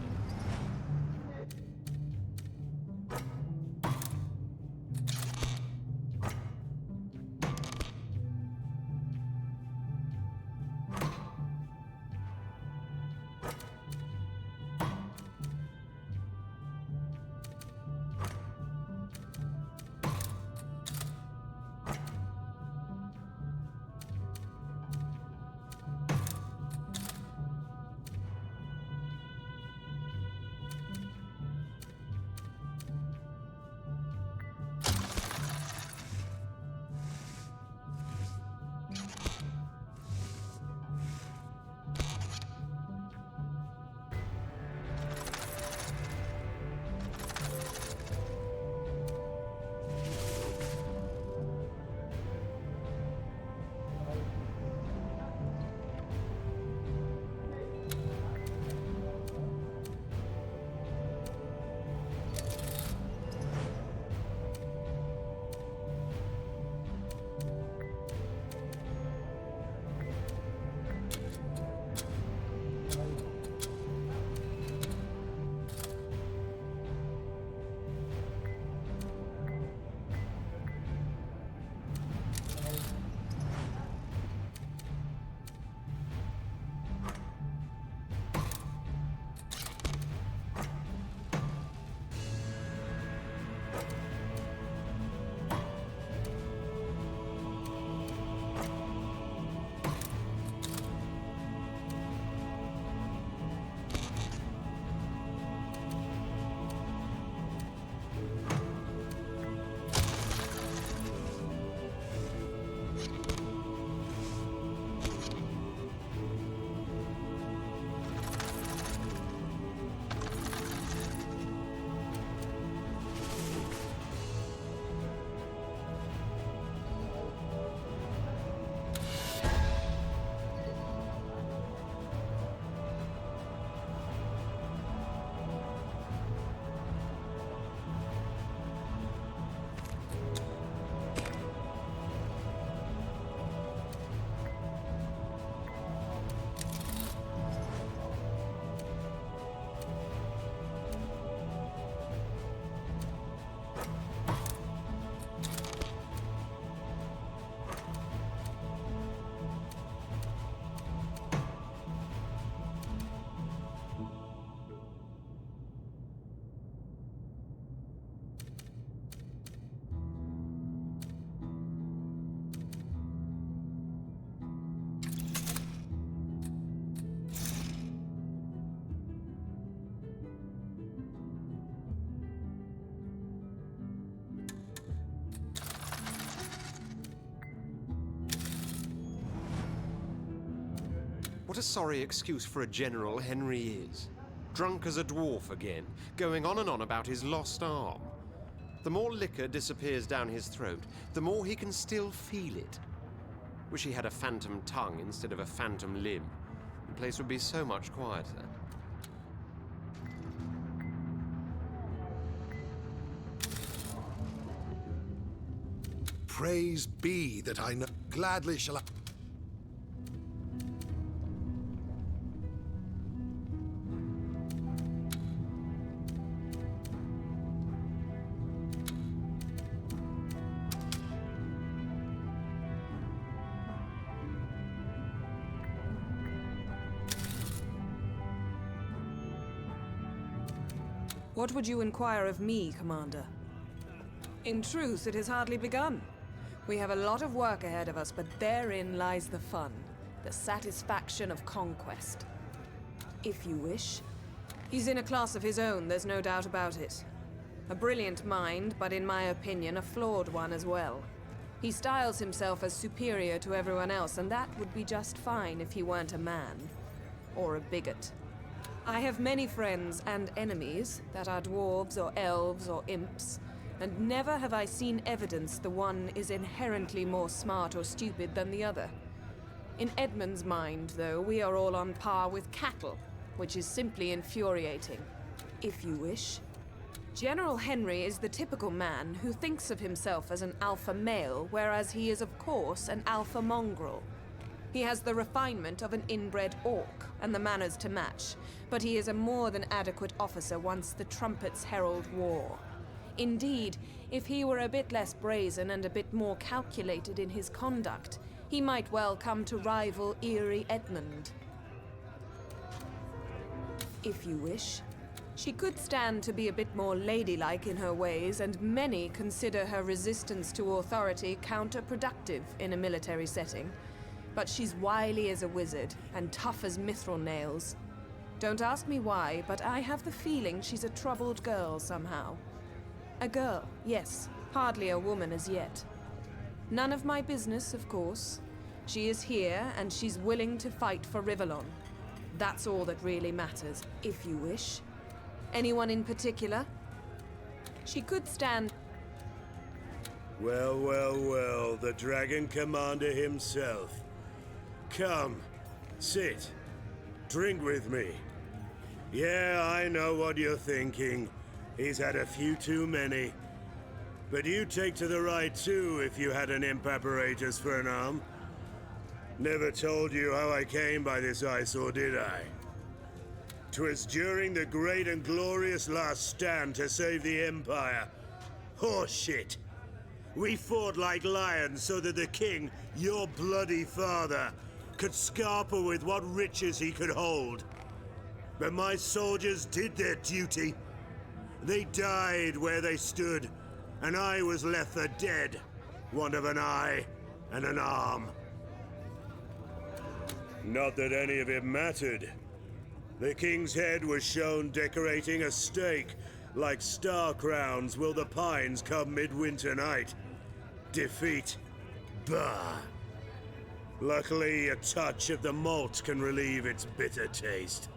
Speaker 8: What a sorry excuse for a general Henry is. Drunk as a dwarf again, going on and on about his lost arm. The more liquor disappears down his throat, the more he can still feel it. Wish he had a phantom tongue instead of a phantom limb. The place would be so much quieter.
Speaker 6: Praise be that I know. Gladly shall I.
Speaker 11: What would you inquire of me, Commander? In truth, it has hardly begun. We have a lot of work ahead of us, but therein lies the fun, the satisfaction of conquest. If you wish. He's in a class of his own, there's no doubt about it. A brilliant mind, but in my opinion, a flawed one as well. He styles himself as superior to everyone else, and that would be just fine if he weren't a man. Or a bigot. I have many friends and enemies that are dwarves or elves or imps, and never have I seen evidence the one is inherently more smart or stupid than the other. In Edmund's mind, though, we are all on par with cattle, which is simply infuriating, if you wish. General Henry is the typical man who thinks of himself as an alpha male, whereas he is, of course, an alpha mongrel. He has the refinement of an inbred orc, and the manners to match, but he is a more than adequate officer once the trumpets herald war. Indeed, if he were a bit less brazen and a bit more calculated in his conduct, he might well come to rival Eerie Edmund. If you wish. She could stand to be a bit more ladylike in her ways, and many consider her resistance to authority counterproductive in a military setting. But she's wily as a wizard, and tough as mithril nails. Don't ask me why, but I have the feeling she's a troubled girl somehow. A girl, yes, hardly a woman as yet. None of my business, of course. She is here, and she's willing to fight for Rivellon. That's all that really matters, if you wish. Anyone in particular? She could stand...
Speaker 7: Well, well, well, the Dragon Commander himself. Come, sit, drink with me. Yeah, I know what you're thinking. He's had a few too many. But you take to the right too if you had an imp apparatus for an arm. Never told you how I came by this eyesore, did I? 'Twas during the great and glorious last stand to save the Empire. Horseshit! We fought like lions so that the king, your bloody father, could scarper with what riches he could hold. But my soldiers did their duty. They died where they stood, and I was left for dead, want of an eye and an arm. Not that any of it mattered. The king's head was shown decorating a stake, like star crowns will the pines come midwinter night. Defeat. Bah! Luckily, a touch of the malt can relieve its bitter taste.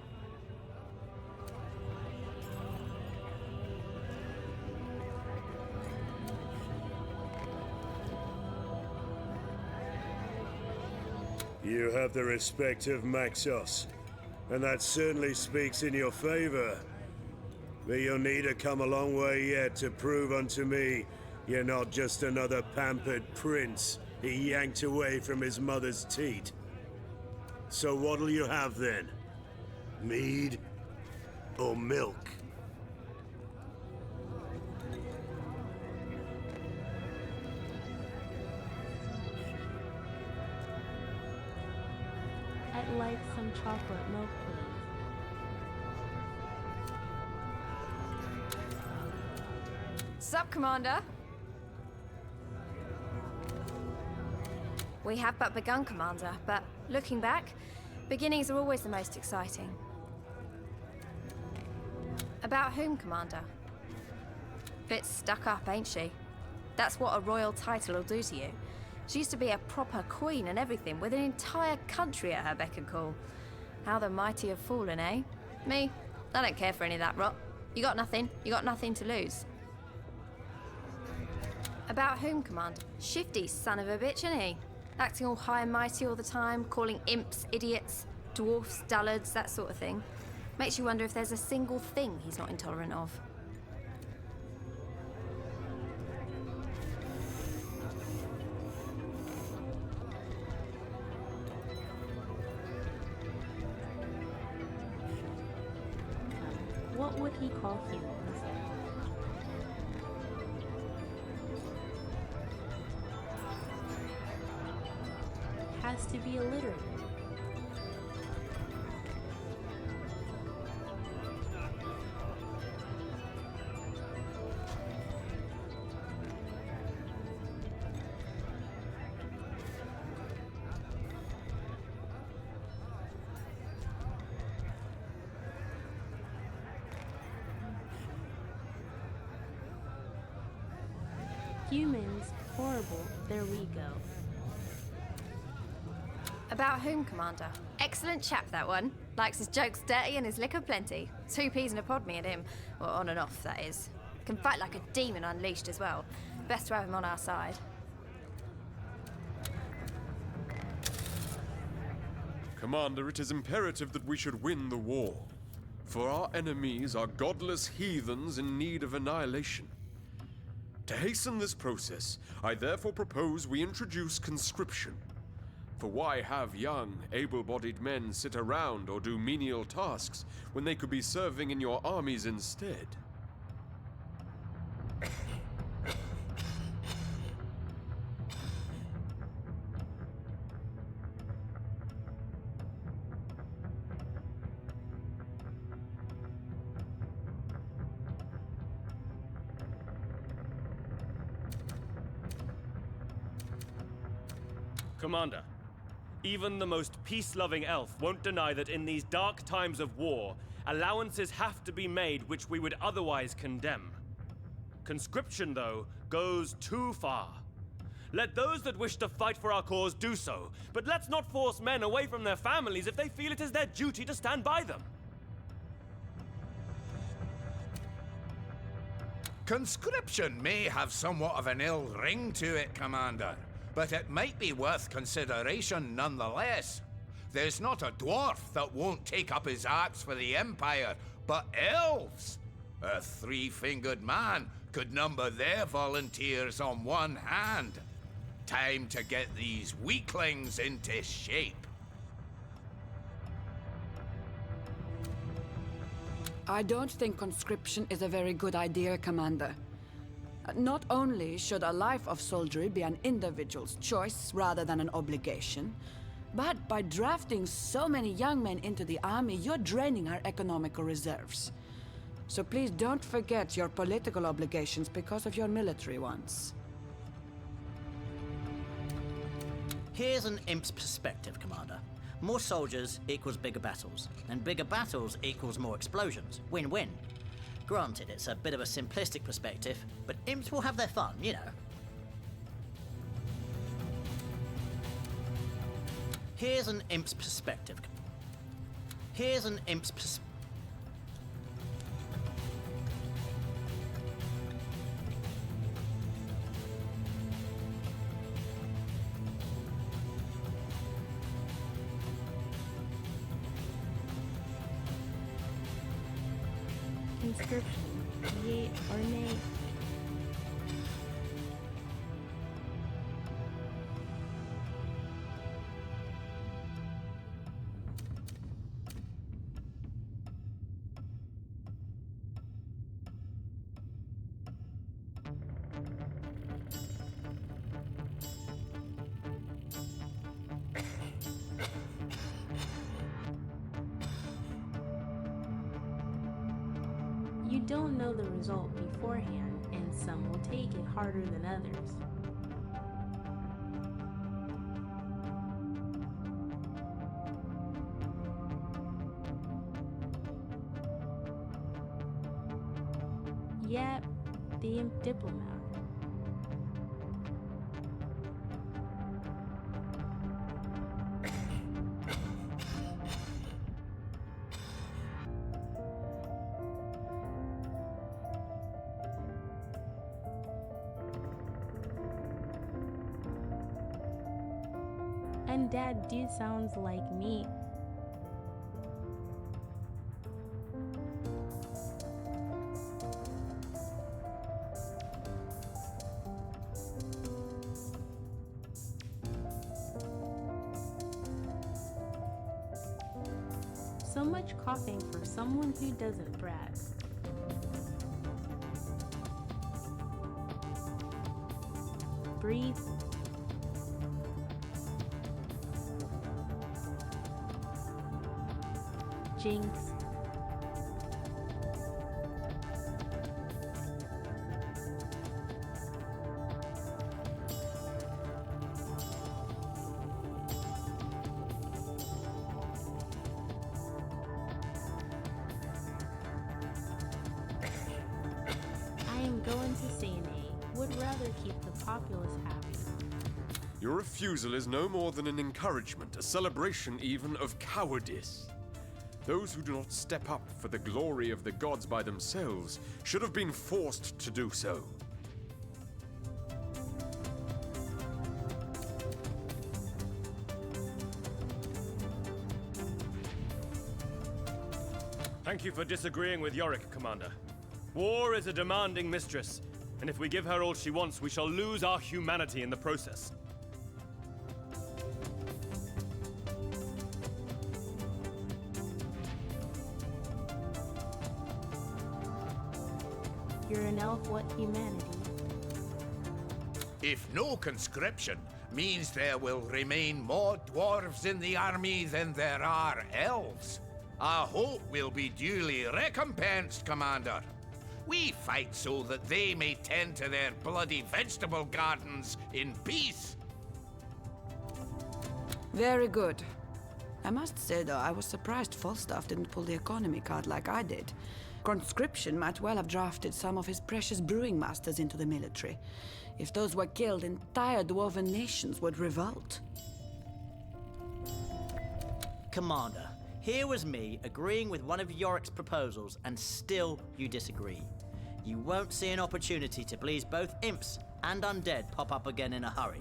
Speaker 7: You have the respect of Maxos, and that certainly speaks in your favor. But you'll need to come a long way yet to prove unto me you're not just another pampered prince he yanked away from his mother's teat. So what'll you have then? Mead or milk?
Speaker 3: I'd like some chocolate milk, please.
Speaker 18: Sup, Commander? We have but begun, Commander, but looking back, beginnings are always the most exciting. About whom, Commander? Bit stuck up, ain't she? That's what a royal title will do to you. She used to be a proper queen and everything, with an entire country at her beck and call. How the mighty have fallen, eh? Me? I don't care for any of that rot. You got nothing to lose. About whom, Commander? Shifty son of a bitch, ain't he? Acting all high and mighty all the time, calling imps idiots, dwarfs dullards, that sort of thing. Makes you wonder if there's a single thing he's not intolerant of.
Speaker 3: he call humans. Has to be illiterate. Humans, horrible, there we go.
Speaker 18: About whom, Commander? Excellent chap, that one. Likes his jokes dirty and his liquor plenty. 2 peas in a pod, me and him. Well, on and off, that is. Can fight like a demon unleashed as well. Best to have him on our side.
Speaker 14: Commander, it is imperative that we should win the war. For our enemies are godless heathens in need of annihilation. To hasten this process, I therefore propose we introduce conscription. For why have young, able-bodied men sit around or do menial tasks when they could be serving in your armies instead?
Speaker 15: Commander, even the most peace-loving elf won't deny that in these dark times of war, allowances have to be made which we would otherwise condemn. Conscription, though, goes too far. Let those that wish to fight for our cause do so, but let's not force men away from their families if they feel it is their duty to stand by them.
Speaker 13: Conscription may have somewhat of an ill ring to it, Commander, but it might be worth consideration nonetheless. There's not a dwarf that won't take up his axe for the Empire, but elves! A three-fingered man could number their volunteers on one hand. Time to get these weaklings into shape.
Speaker 19: I don't think conscription is a very good idea, Commander. Not only should a life of soldiery be an individual's choice rather than an obligation, but by drafting so many young men into the army, you're draining our economical reserves. So please don't forget your political obligations because of your military ones.
Speaker 17: Here's an imp's perspective, Commander. More soldiers equals bigger battles, and bigger battles equals more explosions. Win-win. Granted, it's a bit of a simplistic perspective, but imps will have their fun, you know. Here's an imp's perspective. Here's an imp's perspective.
Speaker 3: Conscription, yea or nay? You don't know the result beforehand, and some will take it harder than others. Yep, the imp diplomat. And Dad do sounds like me. So much coughing for someone who doesn't brag. Breathe. Jinx. I am going to say nay. Would rather keep the populace happy.
Speaker 14: Your refusal is no more than an encouragement, a celebration even of cowardice. Those who do not step up for the glory of the gods by themselves should have been forced to do so.
Speaker 15: Thank you for disagreeing with Yorick, Commander. War is a demanding mistress, and if we give her all she wants, we shall lose our humanity in the process.
Speaker 3: You're an elf, what humanity?
Speaker 13: If no conscription means there will remain more dwarves in the army than there are elves, I hope we'll be duly recompensed, Commander. We fight so that they may tend to their bloody vegetable gardens in peace.
Speaker 19: Very good. I must say, though, I was surprised Falstaff didn't pull the economy card like I did. Conscription might well have drafted some of his precious brewing masters into the military. If those were killed, entire dwarven nations would revolt.
Speaker 17: Commander, here was me agreeing with one of Yorick's proposals, and still you disagree. You won't see an opportunity to please both imps and undead pop up again in a hurry.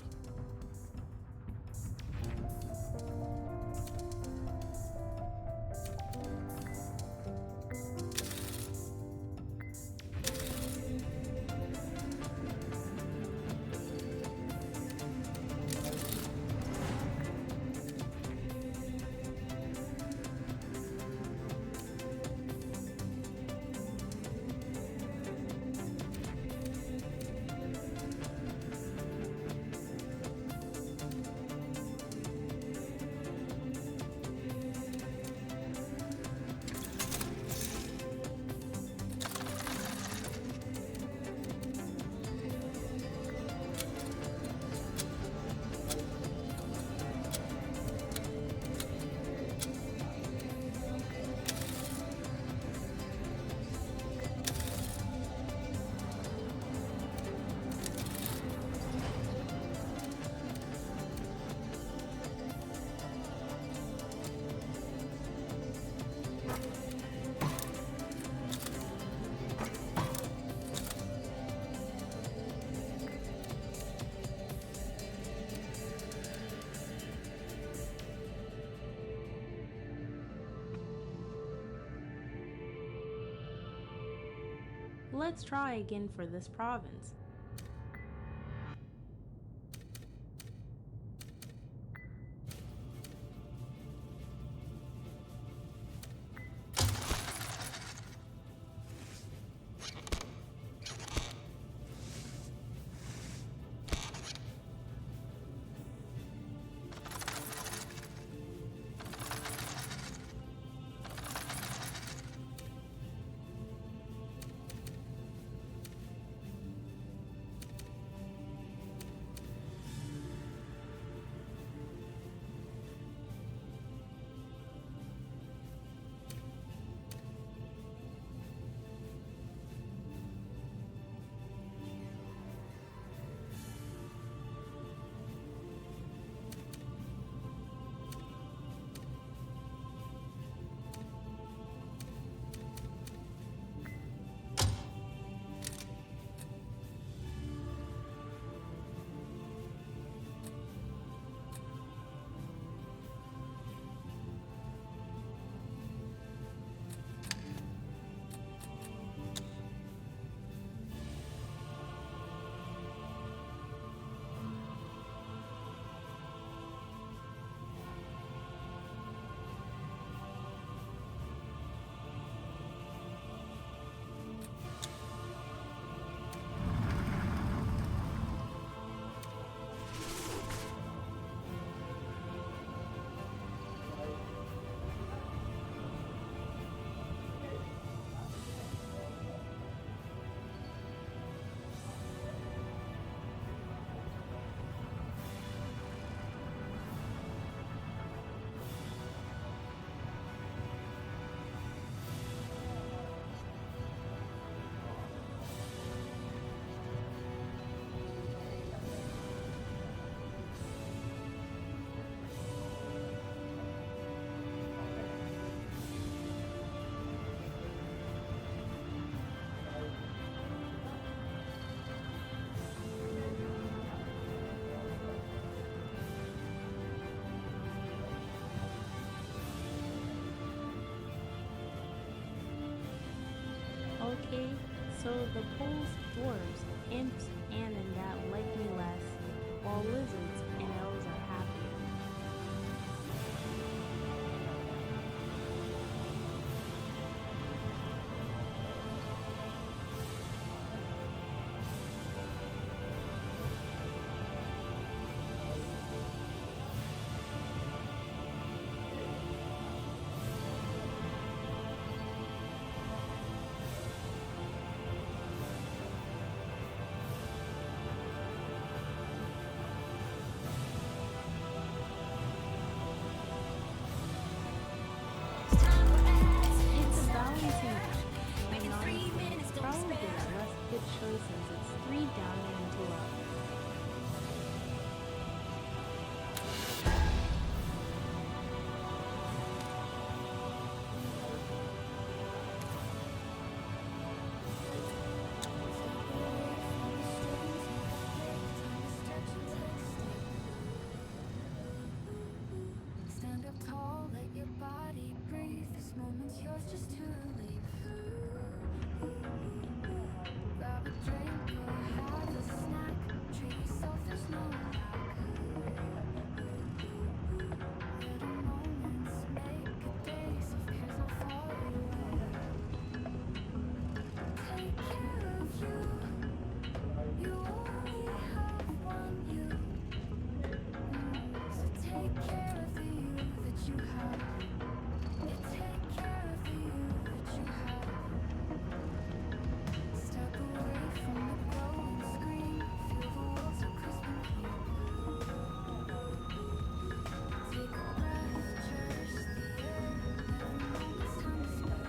Speaker 3: Let's try again for this province. Okay, so the poles, dwarves, imps, and in that like me less, while lizards and elves are happier. It's a balancing act. And honestly, probably the less good choices. It's 3 down and 2 up.
Speaker 1: Stand up tall, let your body breathe. This moment's yours just to leave. Grab a drink or have a snack. Treat yourself, there's no lack. Little moments make a day. Self-care's not far away. Take care of you. You only have one you. So take care of the you that you have. Yeah, take care of the you that you have. Step away from the glowing screen. Feel the world so crisp and clean. Take a breath, cherish the air. Every moment's time to spare.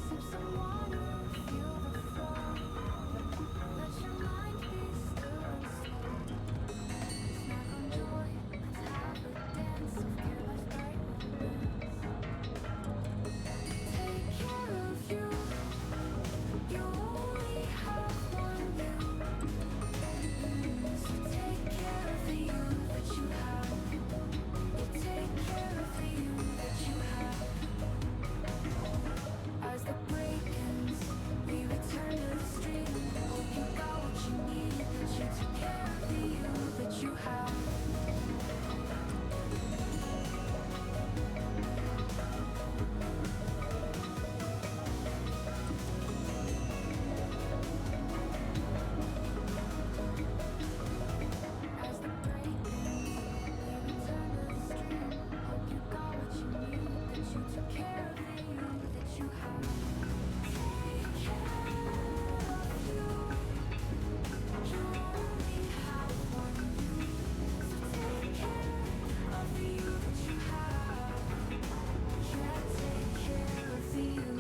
Speaker 1: Sip some water, feel the flow. Let your mind be still and slow. Snack on joy, let's have a dance. Self-care, life's bright romance. Take care of you. You only have one you. So take care of the you that you have. Yeah, take care of the you that you have. As the break ends, we return to the street. Hope you got what you need. That you took care of the you that you have. As the break ends, we return to the street. Hope you got what you need. That you took care of the you that you have. Take care of you. You only have one you. So take care of the you that you have. Yeah, take care of the you.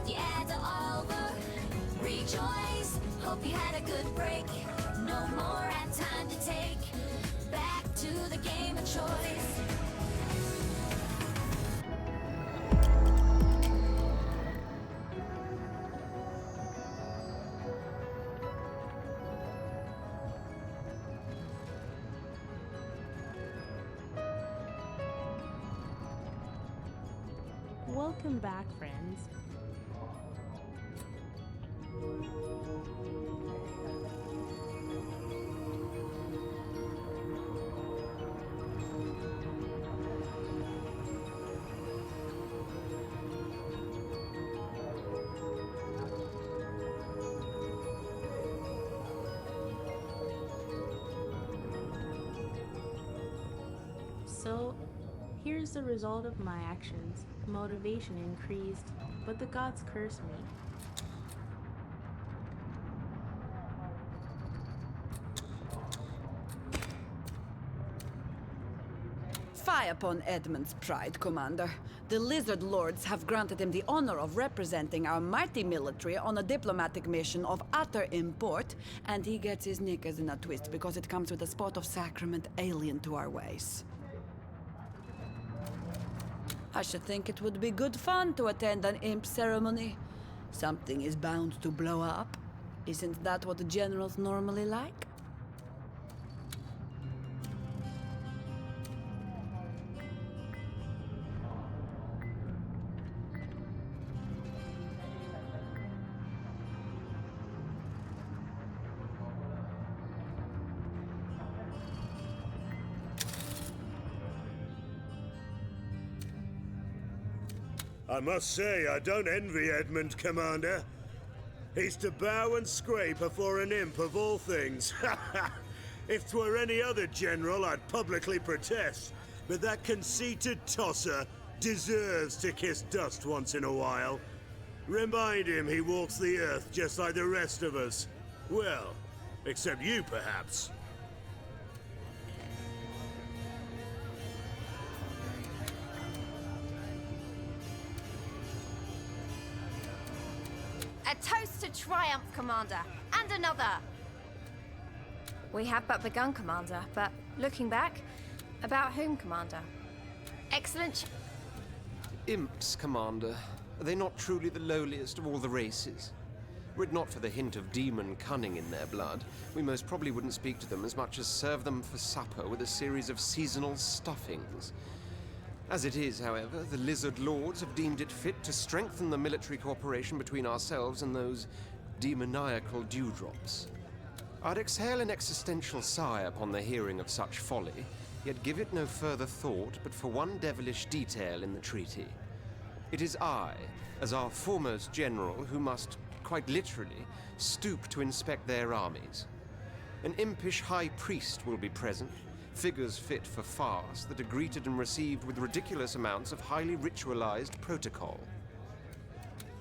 Speaker 2: The ads are over. Rejoice. Hope you had a good break. No more ad time to take. Back to the game of choice.
Speaker 3: Welcome back, friends. So, here's the result of my actions. Motivation increased, but the gods cursed me.
Speaker 19: Fie upon Edmund's pride, Commander. The Lizard Lords have granted him the honor of representing our mighty military on a diplomatic mission of utter import, and he gets his knickers in a twist because it comes with a spot of sacrament alien to our ways. I should think it would be good fun to attend an imp ceremony. Something is bound to blow up. Isn't that what the generals normally like?
Speaker 7: I must say, I don't envy Edmund, Commander. He's to bow and scrape afore an imp of all things. If 'twere any other general, I'd publicly protest. But that conceited tosser deserves to kiss dust once in a while. Remind him he walks the earth just like the rest of us. Well, except you, perhaps.
Speaker 18: A toast to triumph, Commander, and another! We have but begun, Commander, but looking back, about whom, Commander? Excellent.
Speaker 8: Imps, Commander. Are they not truly the lowliest of all the races? Were it not for the hint of demon cunning in their blood, we most probably wouldn't speak to them as much as serve them for supper with a series of seasonal stuffings. As it is, however, the Lizard Lords have deemed it fit to strengthen the military cooperation between ourselves and those demoniacal dewdrops. I'd exhale an existential sigh upon the hearing of such folly, yet give it no further thought but for one devilish detail in the treaty. It is I, as our foremost general, who must, quite literally, stoop to inspect their armies. An impish high priest will be present, figures fit for farce that are greeted and received with ridiculous amounts of highly ritualized protocol.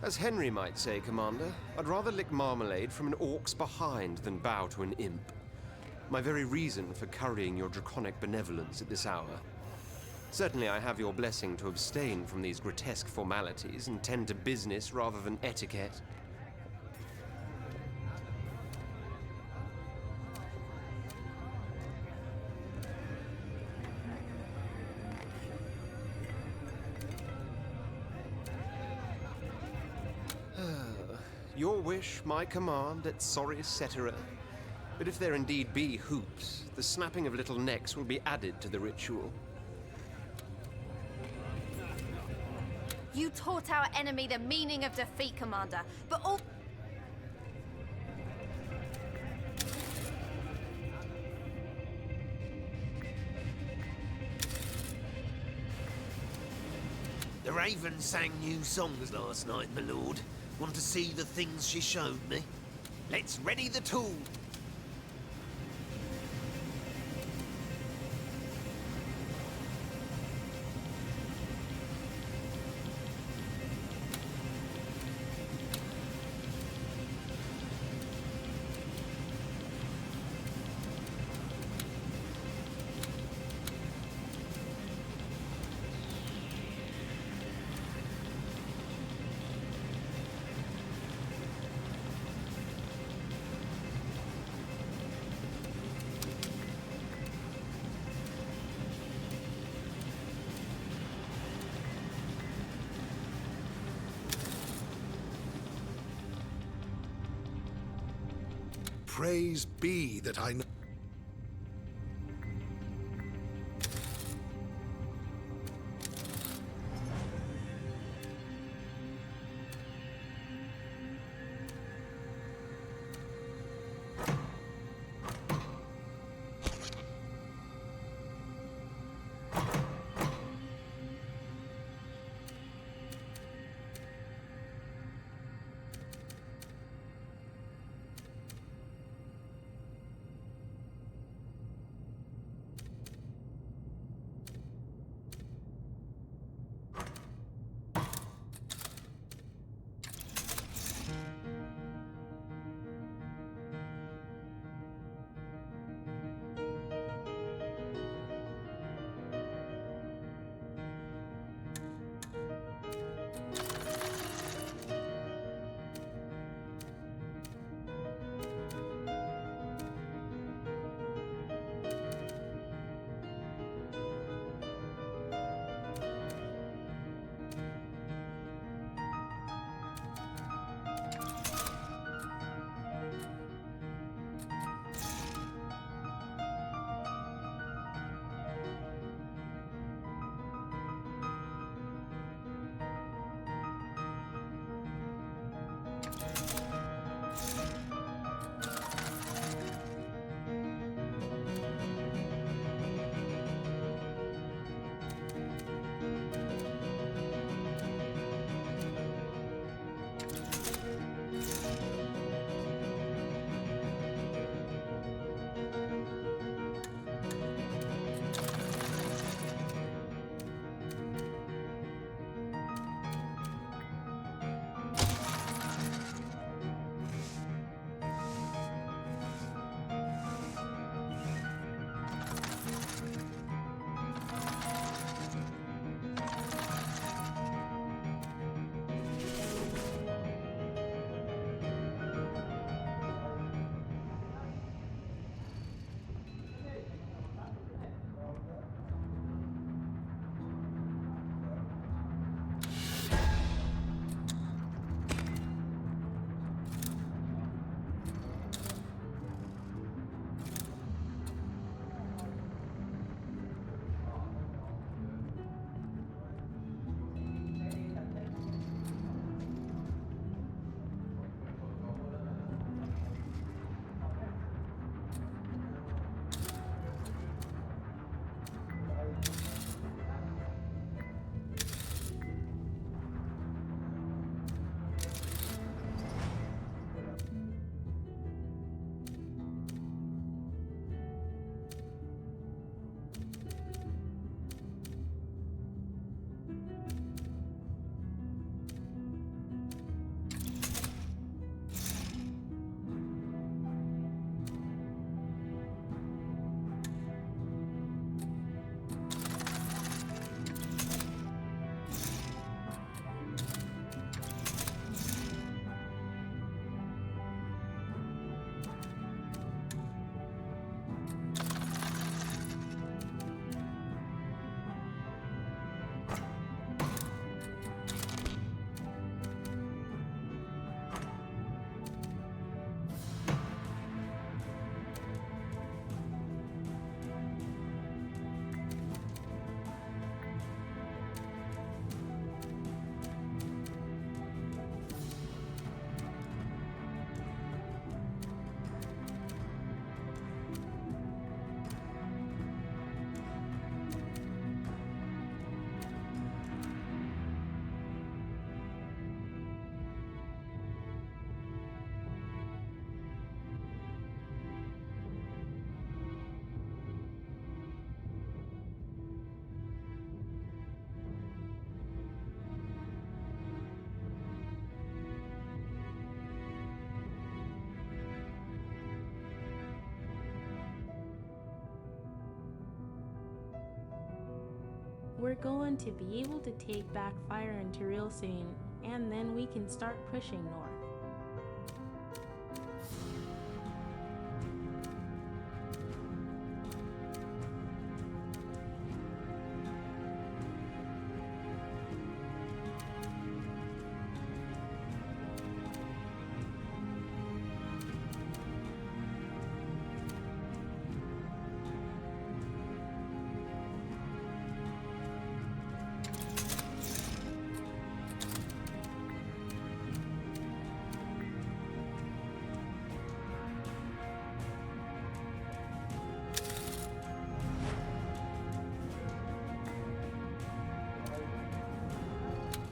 Speaker 8: As Henry might say, Commander, I'd rather lick marmalade from an orc's behind than bow to an imp. My very reason for currying your draconic benevolence at this hour. Certainly I have your blessing to abstain from these grotesque formalities and tend to business rather than etiquette. Your wish, my command, et sorry cetera. But if there indeed be hoops, the snapping of little necks will be added to the ritual.
Speaker 18: You taught our enemy the meaning of defeat, Commander, but all...
Speaker 9: The Raven sang new songs last night, my lord. Want to see the things she showed me? Let's ready the tool.
Speaker 5: Praise be that I know.
Speaker 3: We're going to be able to take back Fire and Tyrell soon, and then we can start pushing north.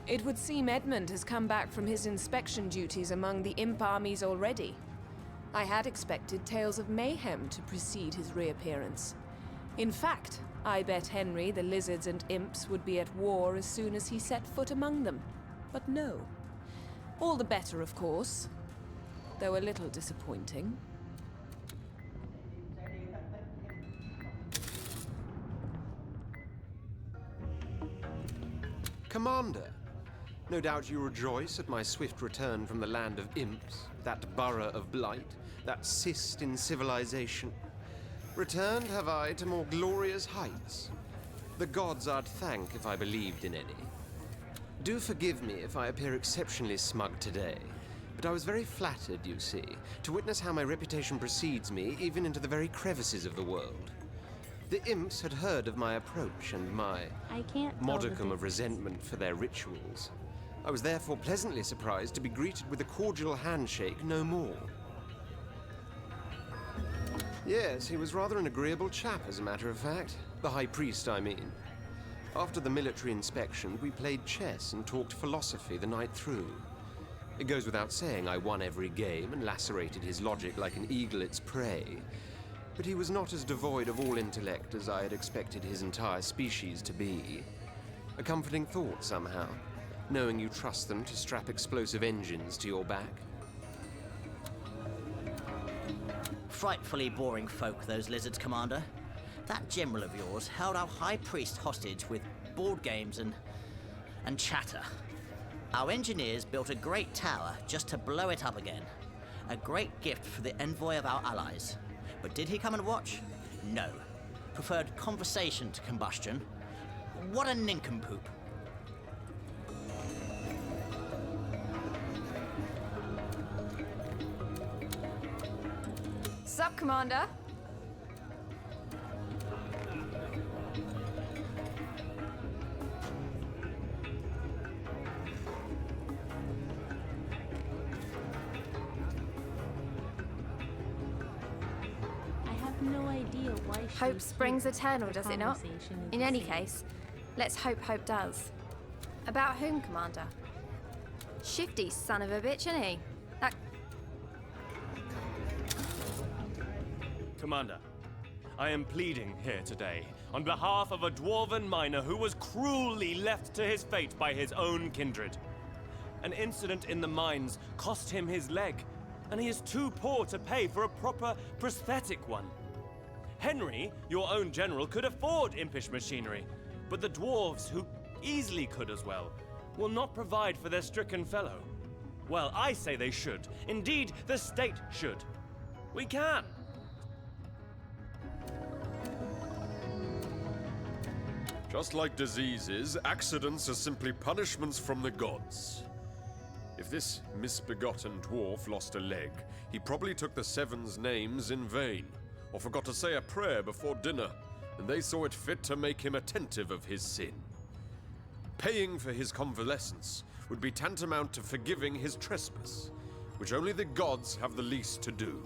Speaker 11: It would seem Edmund has come back from his inspection duties among the imp armies already. I had expected tales of mayhem to precede his reappearance. In fact, I bet Henry the lizards and imps would be at war as soon as he set foot among them. But no. All the better, of course. Though a little disappointing.
Speaker 8: Commander, no doubt you rejoice at my swift return from the land of imps, that borough of blight, that cyst in civilization. Returned have I to more glorious heights. The gods I'd thank if I believed in any. Do forgive me if I appear exceptionally smug today, but I was very flattered, you see, to witness how my reputation precedes me even into the very crevices of the world. The imps had heard of my approach and my modicum of resentment for their rituals. I was therefore pleasantly surprised to be greeted with a cordial handshake no more. Yes, he was rather an agreeable chap, as a matter of fact. The High Priest, I mean. After the military inspection, we played chess and talked philosophy the night through. It goes without saying I won every game and lacerated his logic like an eagle its prey. But he was not as devoid of all intellect as I had expected his entire species to be. A comforting thought, somehow, knowing you trust them to strap explosive engines to your back.
Speaker 17: Frightfully boring folk, those lizards, Commander. That general of yours held our High Priest hostage with board games and chatter. Our engineers built a great tower just to blow it up again. A great gift for the envoy of our allies. But did he come and watch? No. Preferred conversation to combustion. What a nincompoop.
Speaker 18: Sup, Commander?
Speaker 3: I have no idea why she
Speaker 18: Hope
Speaker 3: is
Speaker 18: springs
Speaker 3: here.
Speaker 18: eternal,
Speaker 3: The
Speaker 18: does it not?
Speaker 3: conversation is
Speaker 18: In
Speaker 3: the
Speaker 18: any
Speaker 3: same.
Speaker 18: case, let's hope hope does. About whom, Commander? Shifty son of a bitch, isn't he? That...
Speaker 15: Commander, I am pleading here today on behalf of a dwarven miner who was cruelly left to his fate by his own kindred. An incident in the mines cost him his leg, and he is too poor to pay for a proper prosthetic one. Henry, your own general, could afford impish machinery, but the dwarves, who easily could as well, will not provide for their stricken fellow. Well, I say they should. Indeed, the state should. We can.
Speaker 14: Just like diseases, accidents are simply punishments from the gods. If this misbegotten dwarf lost a leg, he probably took the Seven's names in vain, or forgot to say a prayer before dinner, and they saw it fit to make him attentive of his sin. Paying for his convalescence would be tantamount to forgiving his trespass, which only the gods have the least to do.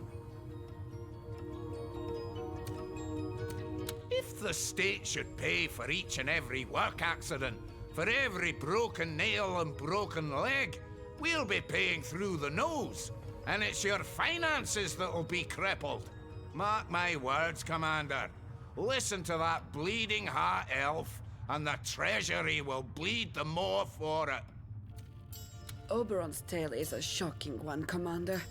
Speaker 13: If the state should pay for each and every work accident, for every broken nail and broken leg, we'll be paying through the nose, and it's your finances that'll be crippled. Mark my words, Commander. Listen to that bleeding heart elf, and the treasury will bleed the more for it.
Speaker 19: Oberon's tale is a shocking one, Commander.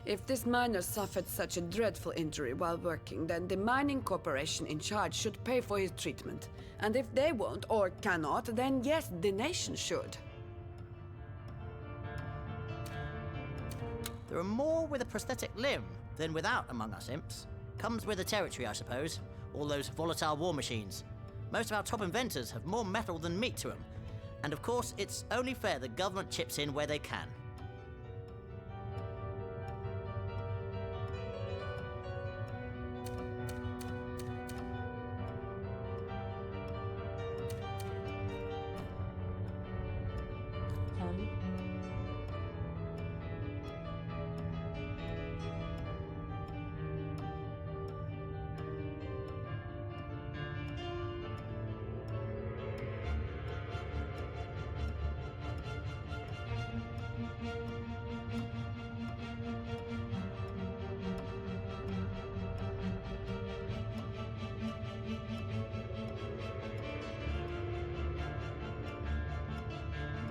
Speaker 19: If this miner suffered such a dreadful injury while working, then the mining corporation in charge should pay for his treatment. And if they won't or cannot, then yes, the nation should.
Speaker 17: There are more with a prosthetic limb than without among us imps. Comes with the territory, I suppose. All those volatile war machines. Most of our top inventors have more metal than meat to them. And of course, it's only fair the government chips in where they can.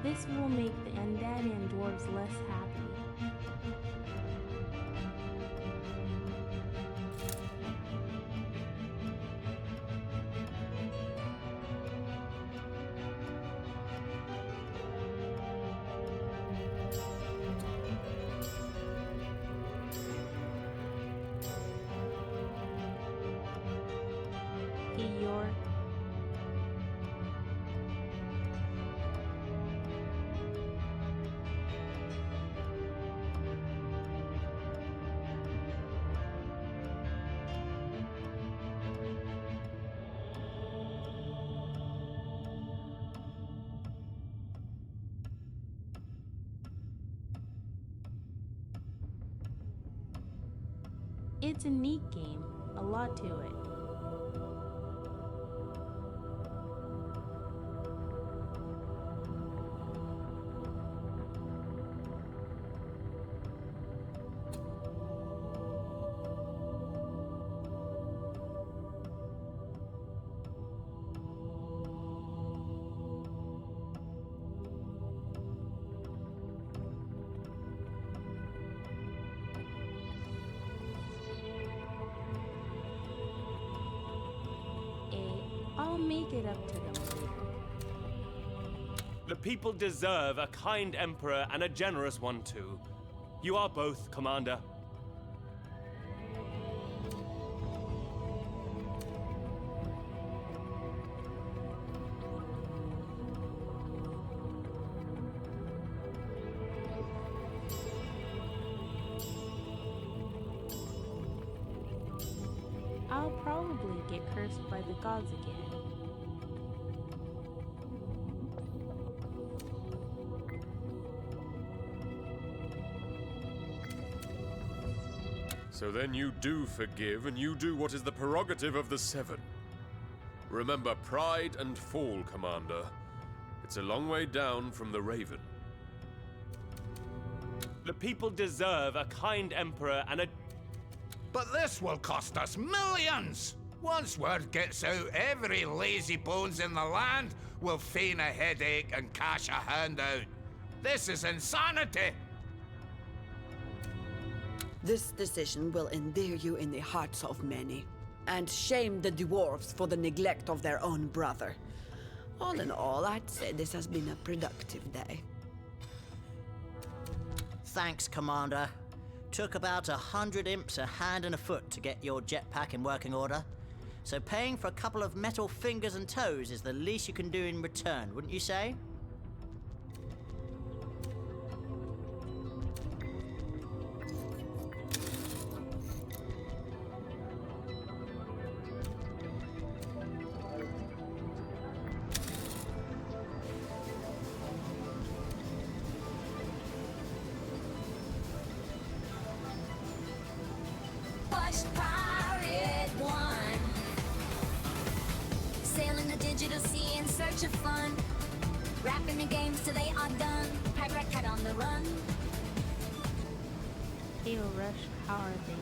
Speaker 3: This will make the undead and dwarves less happy. Eeyore. It's a neat game, a lot to it. I'll make it up to them later.
Speaker 15: The people deserve a kind emperor and a generous one too. You are both, Commander.
Speaker 3: I'll probably get cursed by the gods again.
Speaker 14: So then you do forgive, and you do what is the prerogative of the Seven. Remember pride and fall, Commander. It's a long way down from the Raven.
Speaker 15: The people deserve a kind emperor and a...
Speaker 13: But this will cost us millions! Once word gets out, every lazy bones in the land will feign a headache and cash a handout. This is insanity!
Speaker 19: This decision will endear you in the hearts of many, and shame the dwarves for the neglect of their own brother. All in all, I'd say this has been a productive day.
Speaker 17: Thanks, Commander. Took about 100 imps a hand and a foot to get your jetpack in working order. So paying for a couple of metal fingers and toes is the least you can do in return, wouldn't you say?
Speaker 2: Bush Pirate 1, sailing the digital sea in search of fun, wrapping the games till they are done. Pirate cat on the run.
Speaker 3: It'll rush power things.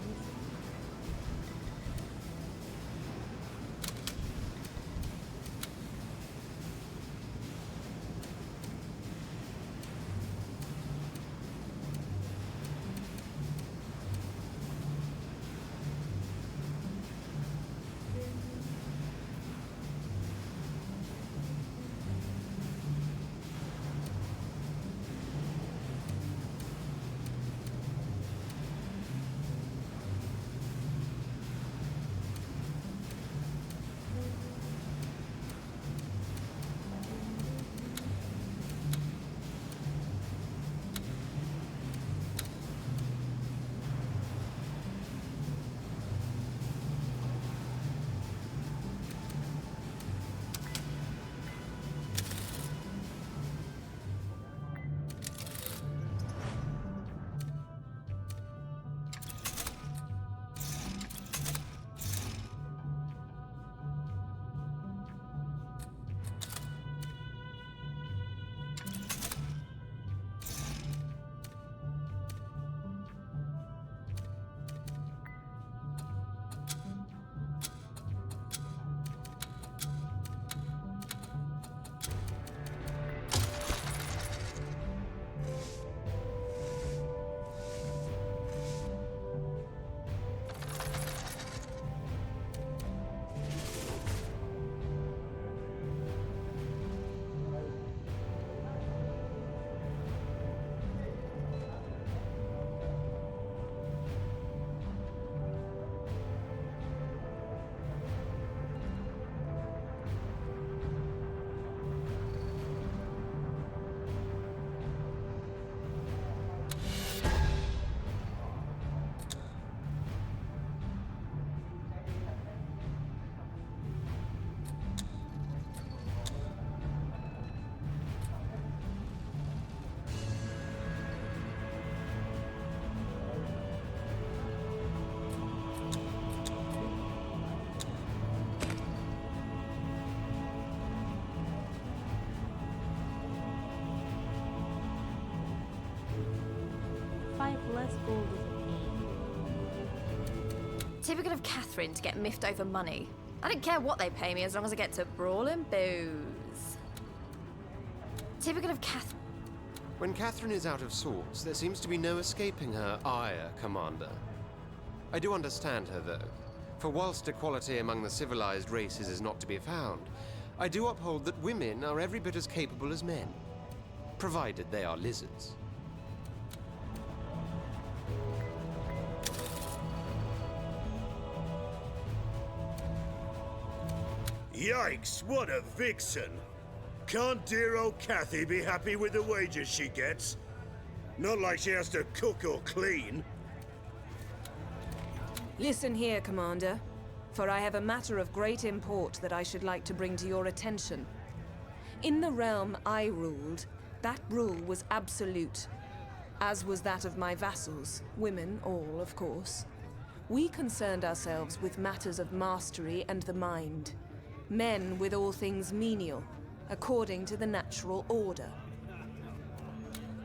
Speaker 3: Gold is a pain.
Speaker 18: Typical of Catherine to get miffed over money. I don't care what they pay me as long as I get to brawl and booze. Typical of Catherine.
Speaker 8: When Catherine is out of sorts, there seems to be no escaping her ire, Commander. I do understand her, though, for whilst equality among the civilized races is not to be found, I do uphold that women are every bit as capable as men, provided they are lizards.
Speaker 7: Yikes, what a vixen! Can't dear old Kathy be happy with the wages she gets? Not like she has to cook or clean.
Speaker 11: Listen here, Commander, for I have a matter of great import that I should like to bring to your attention. In the realm I ruled, that rule was absolute, as was that of my vassals, women all, of course. We concerned ourselves with matters of mastery and the mind. Men with all things menial, according to the natural order.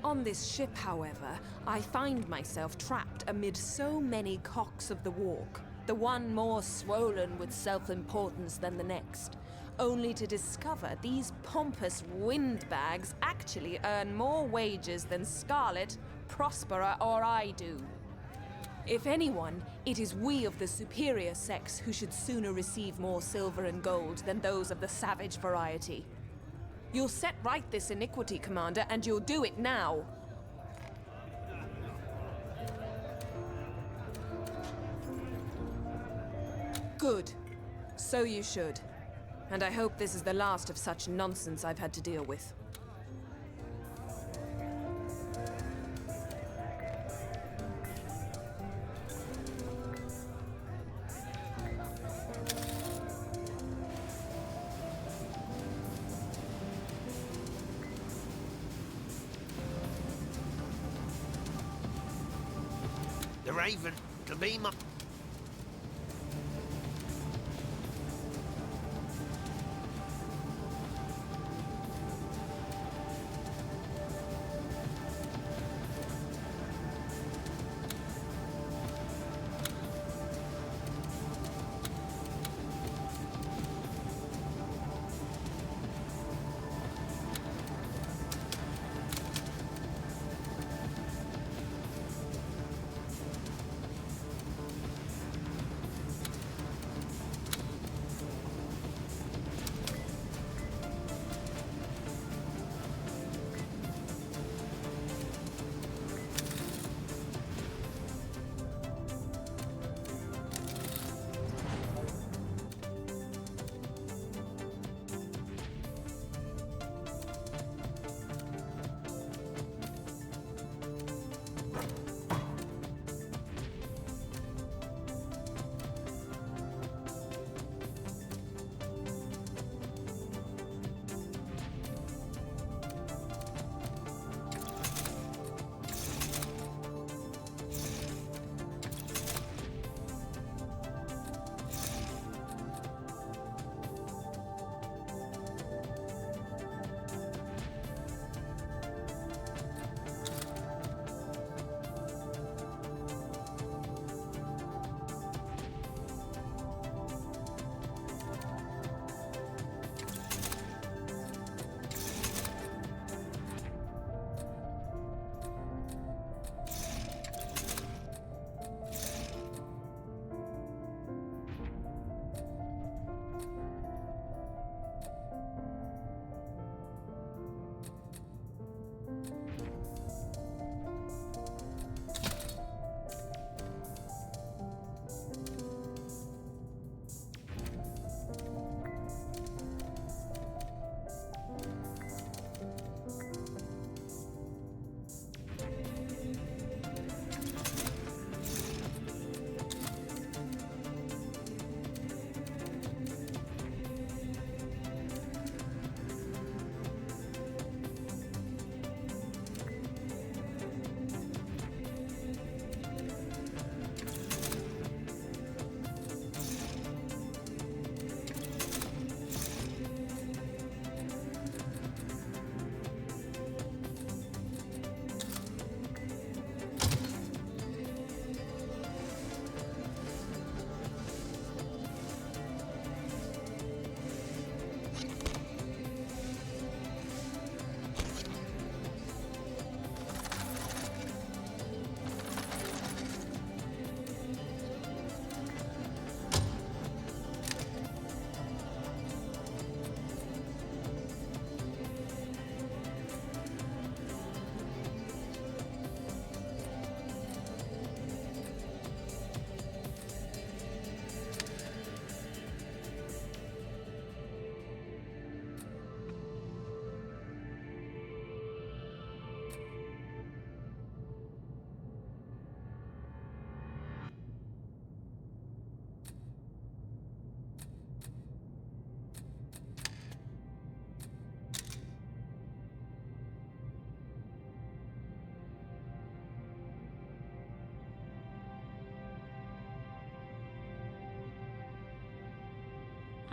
Speaker 11: On this ship, however, I find myself trapped amid so many cocks of the walk, the one more swollen with self-importance than the next, only to discover these pompous windbags actually earn more wages than Scarlet, Prospera, or I do. If anyone, it is we of the superior sex who should sooner receive more silver and gold than those of the savage variety. You'll set right this iniquity, Commander, and you'll do it now. Good. So you should. And I hope this is the last of such nonsense I've had to deal with.
Speaker 9: The Raven to be my...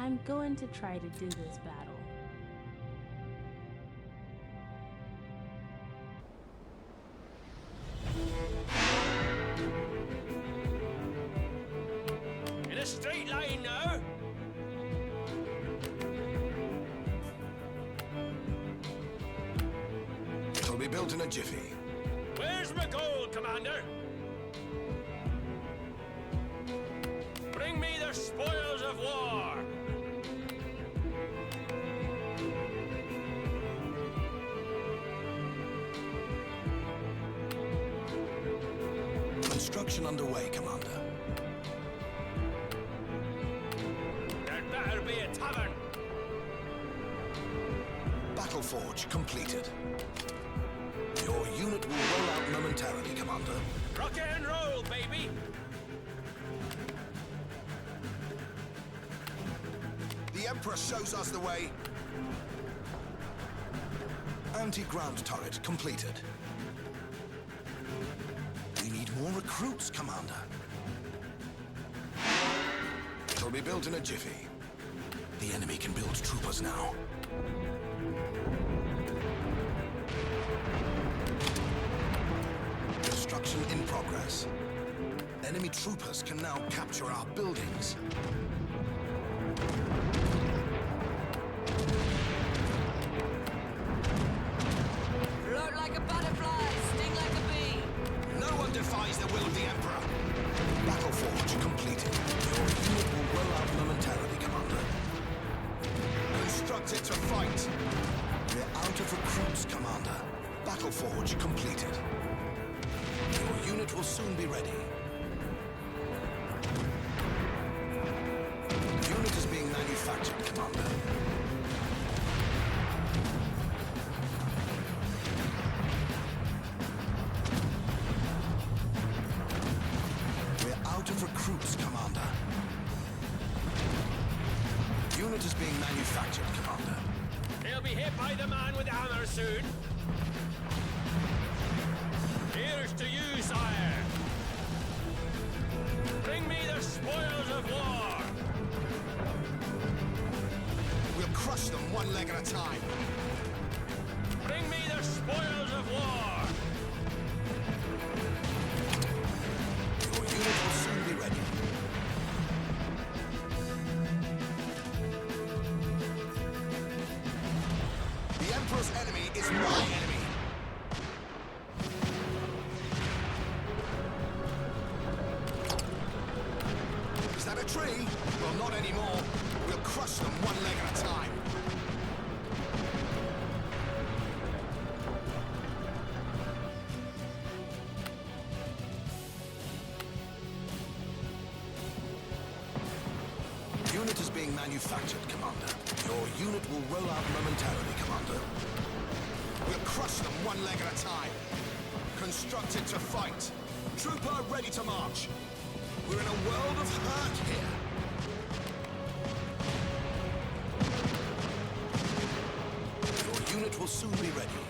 Speaker 3: I'm going to try to do this battle.
Speaker 15: In a straight line now.
Speaker 5: It'll be built in a jiffy.
Speaker 15: Where's my gold, Commander? Bring me the spoils of war.
Speaker 5: Construction underway, Commander.
Speaker 15: There'd better be a tavern.
Speaker 5: Battle forge completed. Your unit will roll out momentarily, Commander.
Speaker 15: Rock and roll, baby.
Speaker 6: The Emperor shows us the way.
Speaker 5: Anti-ground turret completed. We need more recruits, Commander. It'll be built in a jiffy. The enemy can build troopers now. Construction in progress. Enemy troopers can now capture our buildings.
Speaker 12: Float like a butterfly, sting like a bee.
Speaker 6: No one defies the will of the Emperor.
Speaker 5: Battle forge completed. Your unit will roll out momentarily, Commander.
Speaker 6: Constructed to fight.
Speaker 5: We're out of recruits, Commander. Battle forge completed. Your unit will soon be ready. Unit is being manufactured, Commander. We're out of recruits, Commander. Unit is being manufactured, Commander.
Speaker 15: He'll be hit by the man with the hammer soon. Here's to you, sire. Bring me the spoils of war.
Speaker 6: We'll crush them one leg at a time.
Speaker 15: Bring me the spoils of war.
Speaker 5: Your unit will soon be ready.
Speaker 6: The Emperor's enemy is my enemy. Is that a tree? Well, not anymore. We'll crush them one leg at a time.
Speaker 5: Unit is being manufactured, Commander. Your unit will roll out momentarily, Commander.
Speaker 6: We'll crush them one leg at a time. Constructed to fight. Trooper ready to march. We're in a world of hurt here.
Speaker 5: Your unit will soon be ready.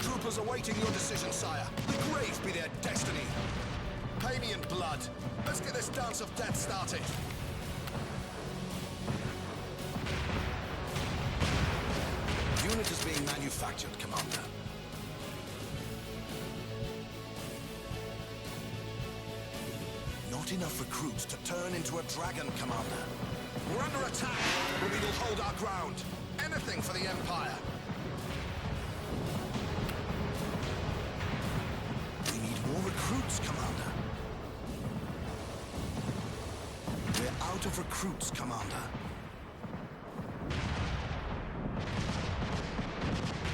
Speaker 6: Troopers awaiting your decision, sire. The grave be their destiny. Pay me in blood. Let's get this dance of death started.
Speaker 5: Unit is being manufactured, Commander. Not enough recruits to turn into a dragon, Commander.
Speaker 6: We're under attack, but we will hold our ground. Anything for the Empire.
Speaker 5: We need more recruits, Commander. We're out of recruits, Commander.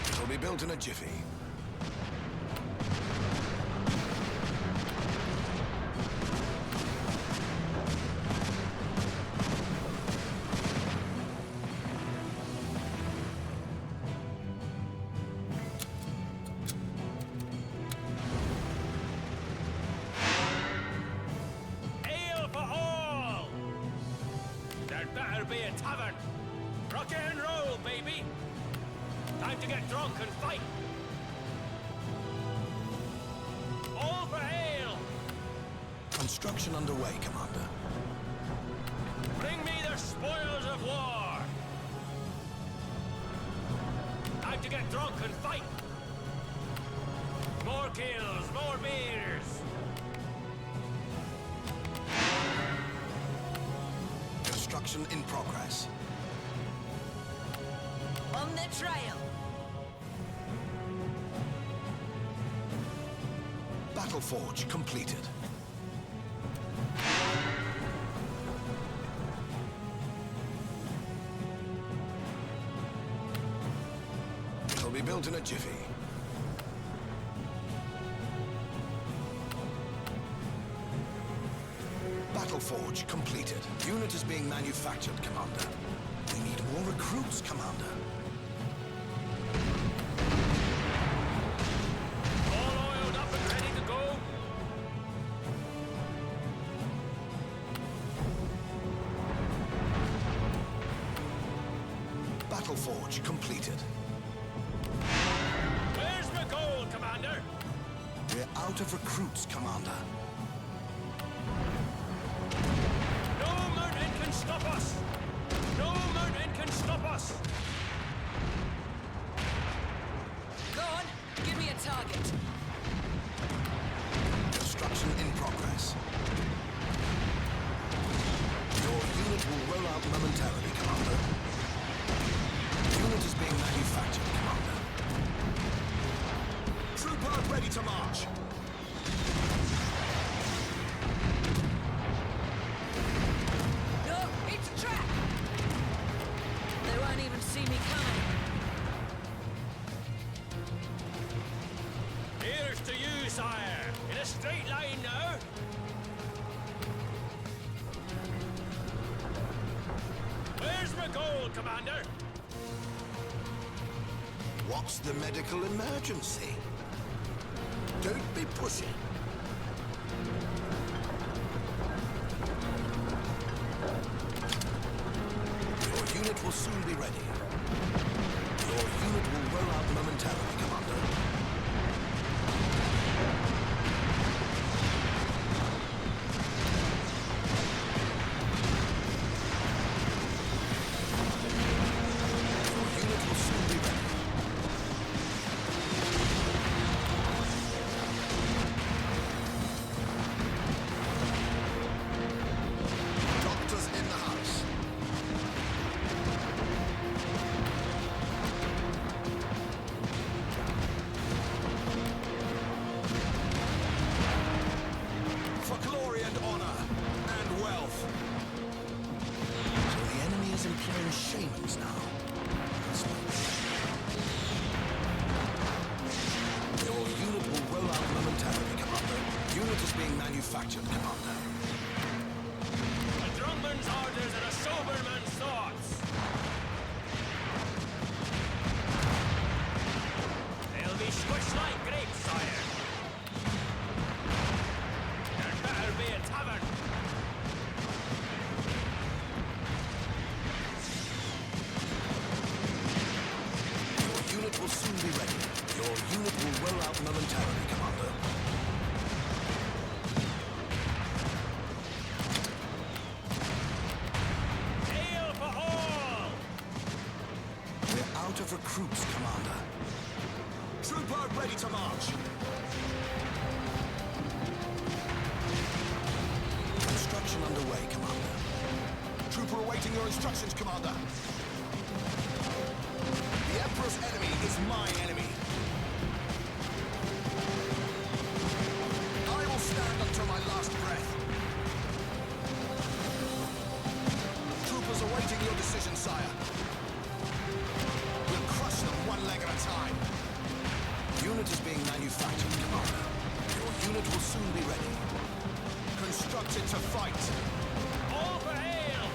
Speaker 5: It'll be built in a jiffy.
Speaker 15: Ale for all! There'd better be a tavern. Rock and roll, baby. Time to get drunk and fight. All for ale.
Speaker 5: Construction underway, Commander.
Speaker 15: Bring me the spoils of war! Time to get drunk and fight! More kills, more beers!
Speaker 6: Construction in progress.
Speaker 12: On the trail.
Speaker 6: Battle Forge completed. It'll be built in a jiffy. Battle Forge completed. Unit is being manufactured, Commander. We need more recruits, Commander.
Speaker 15: All oiled up and ready to go?
Speaker 6: Battle Forge completed.
Speaker 15: Where's my goal, Commander?
Speaker 6: We're out of recruits, Commander.
Speaker 15: No mountain can stop us! No mountain can stop us!
Speaker 12: Go on, give me a target.
Speaker 6: Construction in progress. Your unit will roll out momentarily, Commander. Unit is being manufactured, Commander. Trooper ready to march.
Speaker 12: No, it's a trap! They won't even see me coming.
Speaker 15: Here's to you, sire! In a straight line now! Where's my goal, Commander?
Speaker 6: What's the medical emergency? Don't be pushy. Your unit will soon be ready. Your unit will roll out momentarily, Commander. Your unit will soon be ready. Doctors in the house. For glory and honor and wealth. So the enemy is employing shamans now. Your unit will roll out momentarily, Commander. Unit is being manufactured, Commander.
Speaker 15: A drumman's orders and a sober man's thoughts! They'll be squished like grapes, sire! There'd better be a tavern!
Speaker 6: Your unit will soon be ready. Your unit will roll out momentarily, Commander.
Speaker 15: Ale for all!
Speaker 6: We're out of recruits, Commander. Trooper ready to march. Construction underway, Commander. Trooper awaiting your instructions, Commander. The Emperor's enemy is my enemy. I will stand until my last breath. Troopers awaiting your decision, sire. We'll crush them one leg at a time. Unit is being manufactured, Commander. Your unit will soon be ready. Constructed to fight.
Speaker 15: All for ale!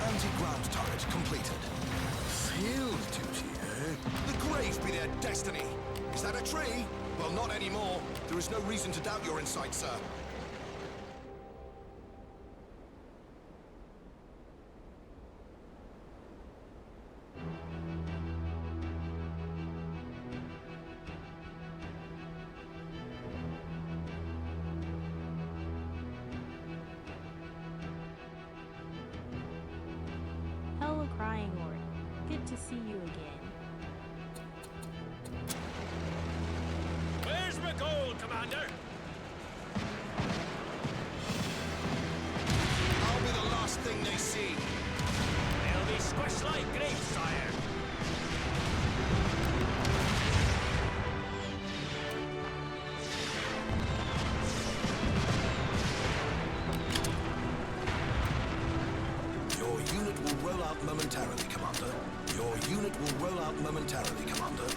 Speaker 6: Anti-ground turret completed. Field duty, eh? The graves be their destiny. Is that a tree? Well, not anymore. There is no reason to doubt your insight, sir.
Speaker 3: to see you again.
Speaker 15: Where's my gold, Commander?
Speaker 6: I'll be the last thing they see.
Speaker 15: They'll be squished like grapes, sire.
Speaker 5: Your unit will roll out momentarily, Commander. Your unit will roll out momentarily, Commander.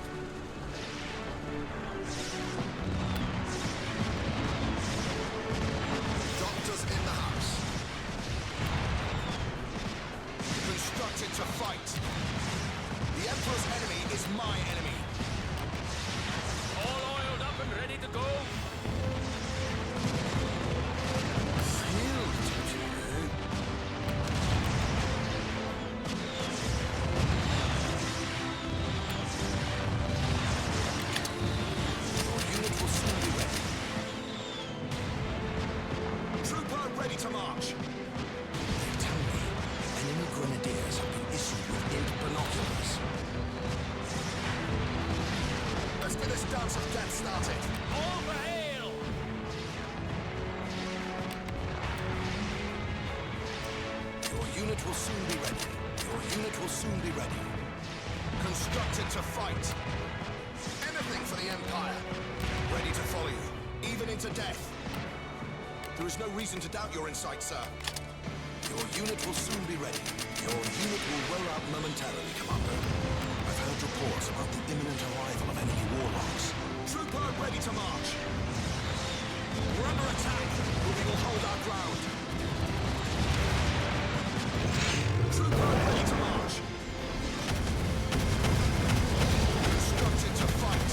Speaker 6: Doctors in the house. Constructed to fight. The Emperor's enemy is my enemy.
Speaker 15: All oiled up and ready to go?
Speaker 6: Your unit will soon be ready. Trooper ready to march.
Speaker 5: They tell me enemy grenadiers have been issued with imp binoculars.
Speaker 6: Let's get this dance of death started.
Speaker 15: All for hail!
Speaker 6: Your unit will soon be ready. Your unit will soon be ready. Constructed to fight. Anything for the Empire. Ready to follow you, even into death. There is no reason to doubt your insight, sir.
Speaker 5: Your unit will soon be ready. Your unit will roll out momentarily, Commander. I've heard reports about the imminent arrival of enemy warlocks.
Speaker 6: Trooper ready to march. We're under attack, but we will hold our ground. Trooper ready to march. Constructed to fight.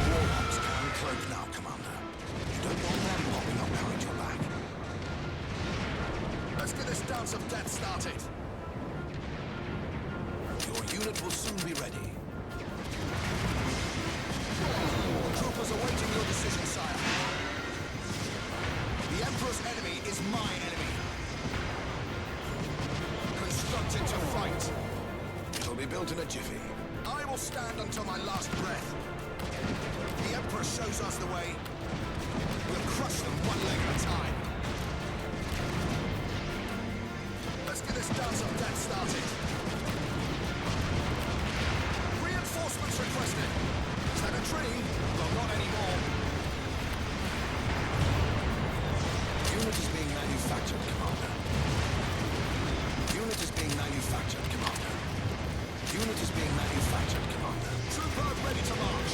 Speaker 5: Warlocks can cloak now, Commander. You don't want them popping up behind your back.
Speaker 6: Let's get this dance of death started.
Speaker 5: Your unit will soon be ready.
Speaker 6: Troopers awaiting your decision, sire. The Emperor's enemy is my enemy. Constructed to fight.
Speaker 5: It'll be built in a jiffy.
Speaker 6: I will stand until my last breath. The Emperor shows us the way. We'll crush them one leg at a time. Let's get this dance of death started. Reinforcements requested. Is that a tree? Well, not anymore.
Speaker 5: Unit is being manufactured, Commander. Unit is being manufactured, Commander. Unit is being manufactured, Commander.
Speaker 6: Trooper ready to march.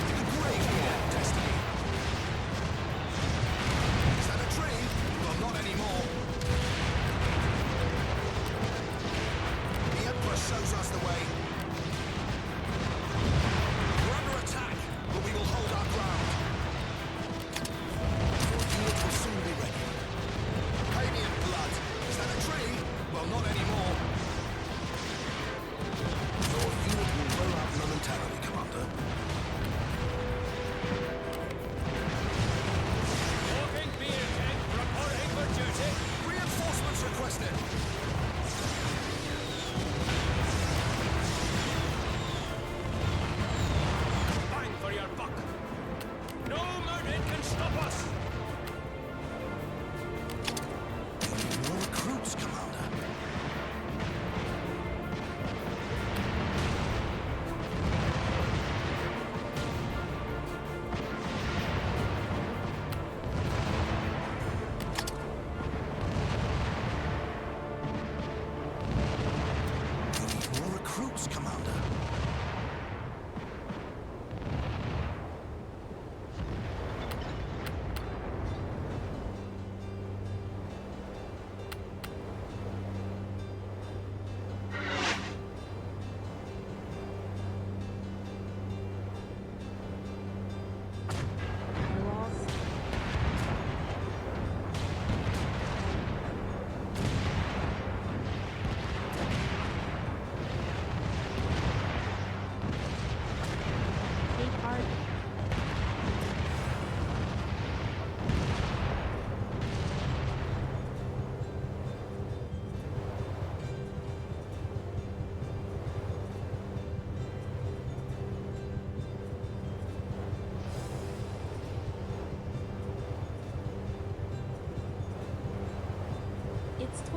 Speaker 6: The grave here, destiny. Is that a tree? Well, not anymore. The Emperor shows us the way. We're under attack, but we will hold our ground.
Speaker 5: Your unit will soon be ready.
Speaker 6: Pay me in blood. Is that a tree? Well, not anymore.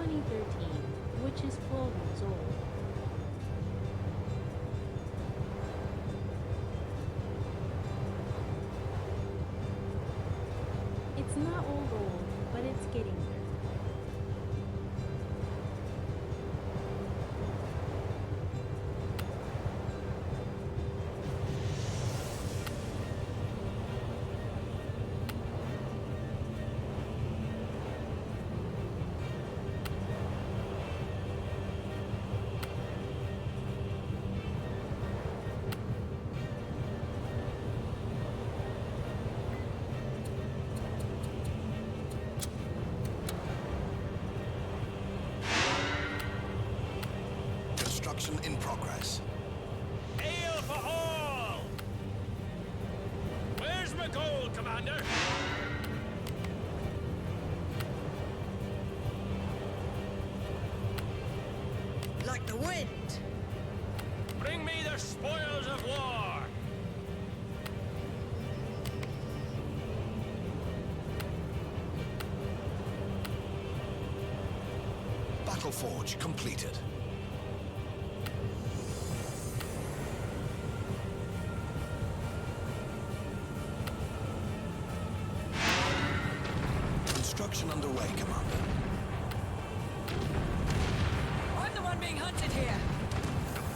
Speaker 3: 2013, which is 12 years old. It's not old, but it's getting there.
Speaker 5: Construction in progress.
Speaker 15: Ale for all! Where's my gold, Commander?
Speaker 17: Like the wind!
Speaker 15: Bring me the spoils of war!
Speaker 5: Battle Forge completed. Construction underway, Commander.
Speaker 12: I'm the one being hunted here.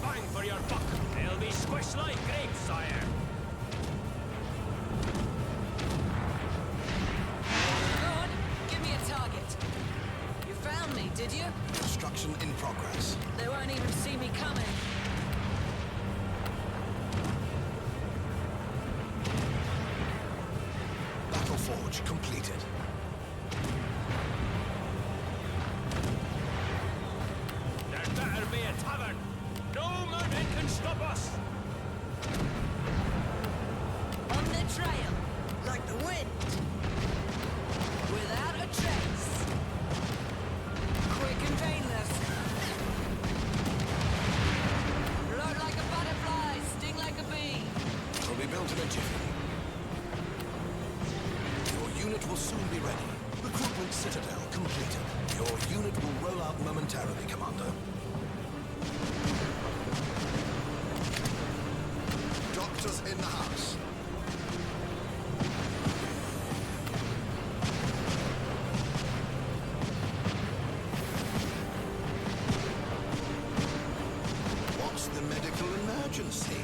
Speaker 15: Bang for your buck! They'll be squished like grapes, sire!
Speaker 12: Go on, give me a target. You found me, did you?
Speaker 5: Construction in progress.
Speaker 12: They won't even see me coming.
Speaker 5: Battle Forge completed.
Speaker 15: There better be a tavern! No merman can stop us!
Speaker 12: On the trail,
Speaker 17: Like the wind!
Speaker 12: without a trace. Quick and painless. Float like a butterfly, sting like a bee.
Speaker 5: Will be built in a jiffy. Your unit will soon be ready. Recruitment Citadel completed. Your unit will roll out momentarily, Commander. Doctors in the house. What's the medical emergency?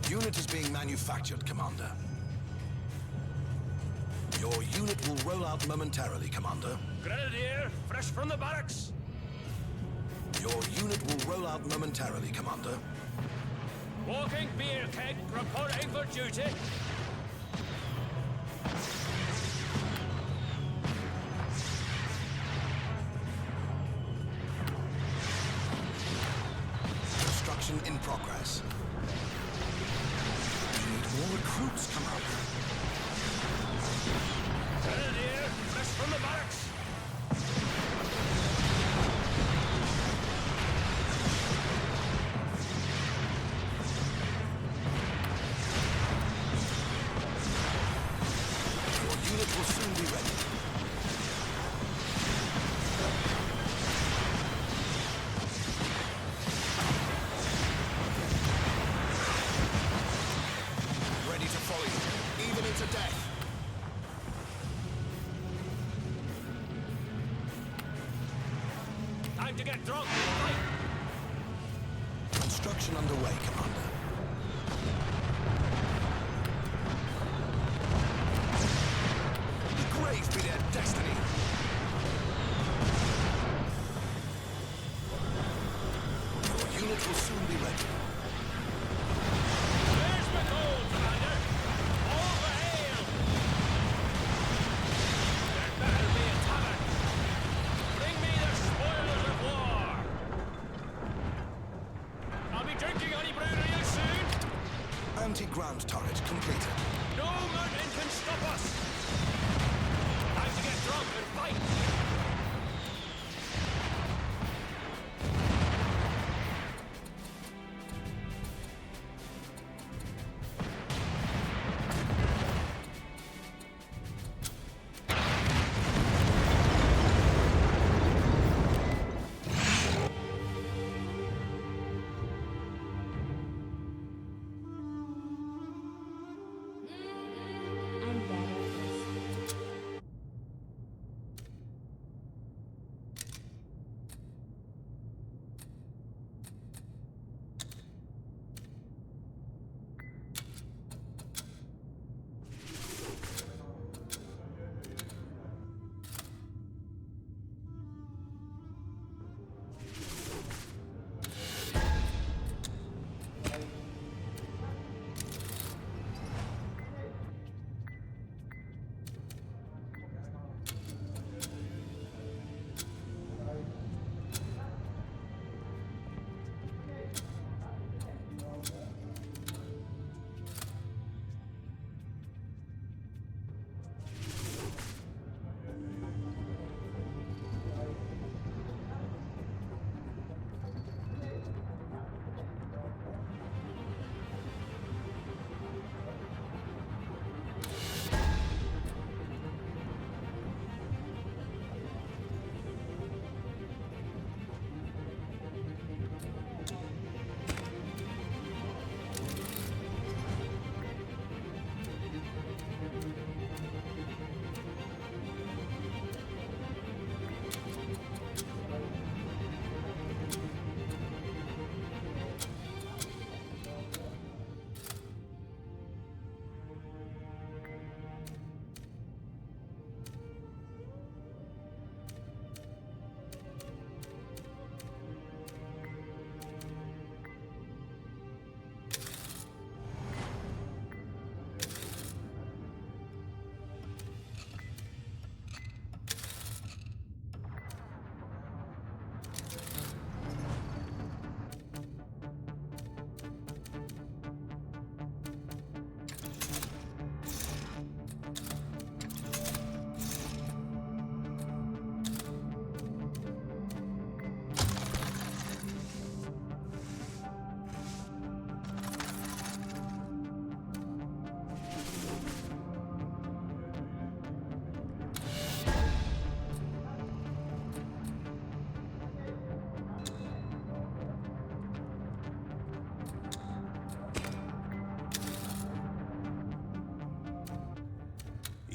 Speaker 5: Unit is being manufactured, Commander. Your unit will roll out momentarily, Commander.
Speaker 15: Grenadier, fresh from the barracks!
Speaker 5: Your unit will roll out momentarily, Commander.
Speaker 15: Walking beer keg, reporting for duty.
Speaker 5: Construction in progress. We need more recruits, Commander.
Speaker 15: Grenadier, fresh from the barracks!
Speaker 5: Your unit will soon be ready. Ready to follow you, even into death.
Speaker 15: Time to get drunk! Fight!
Speaker 5: Construction underway, Commander. The grave be their destiny. Your unit will soon be ready.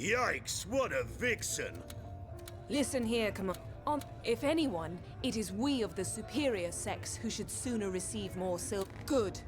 Speaker 7: Yikes, what a vixen!
Speaker 11: Listen here, if anyone, it is we of the superior sex who should sooner receive more silk. Good.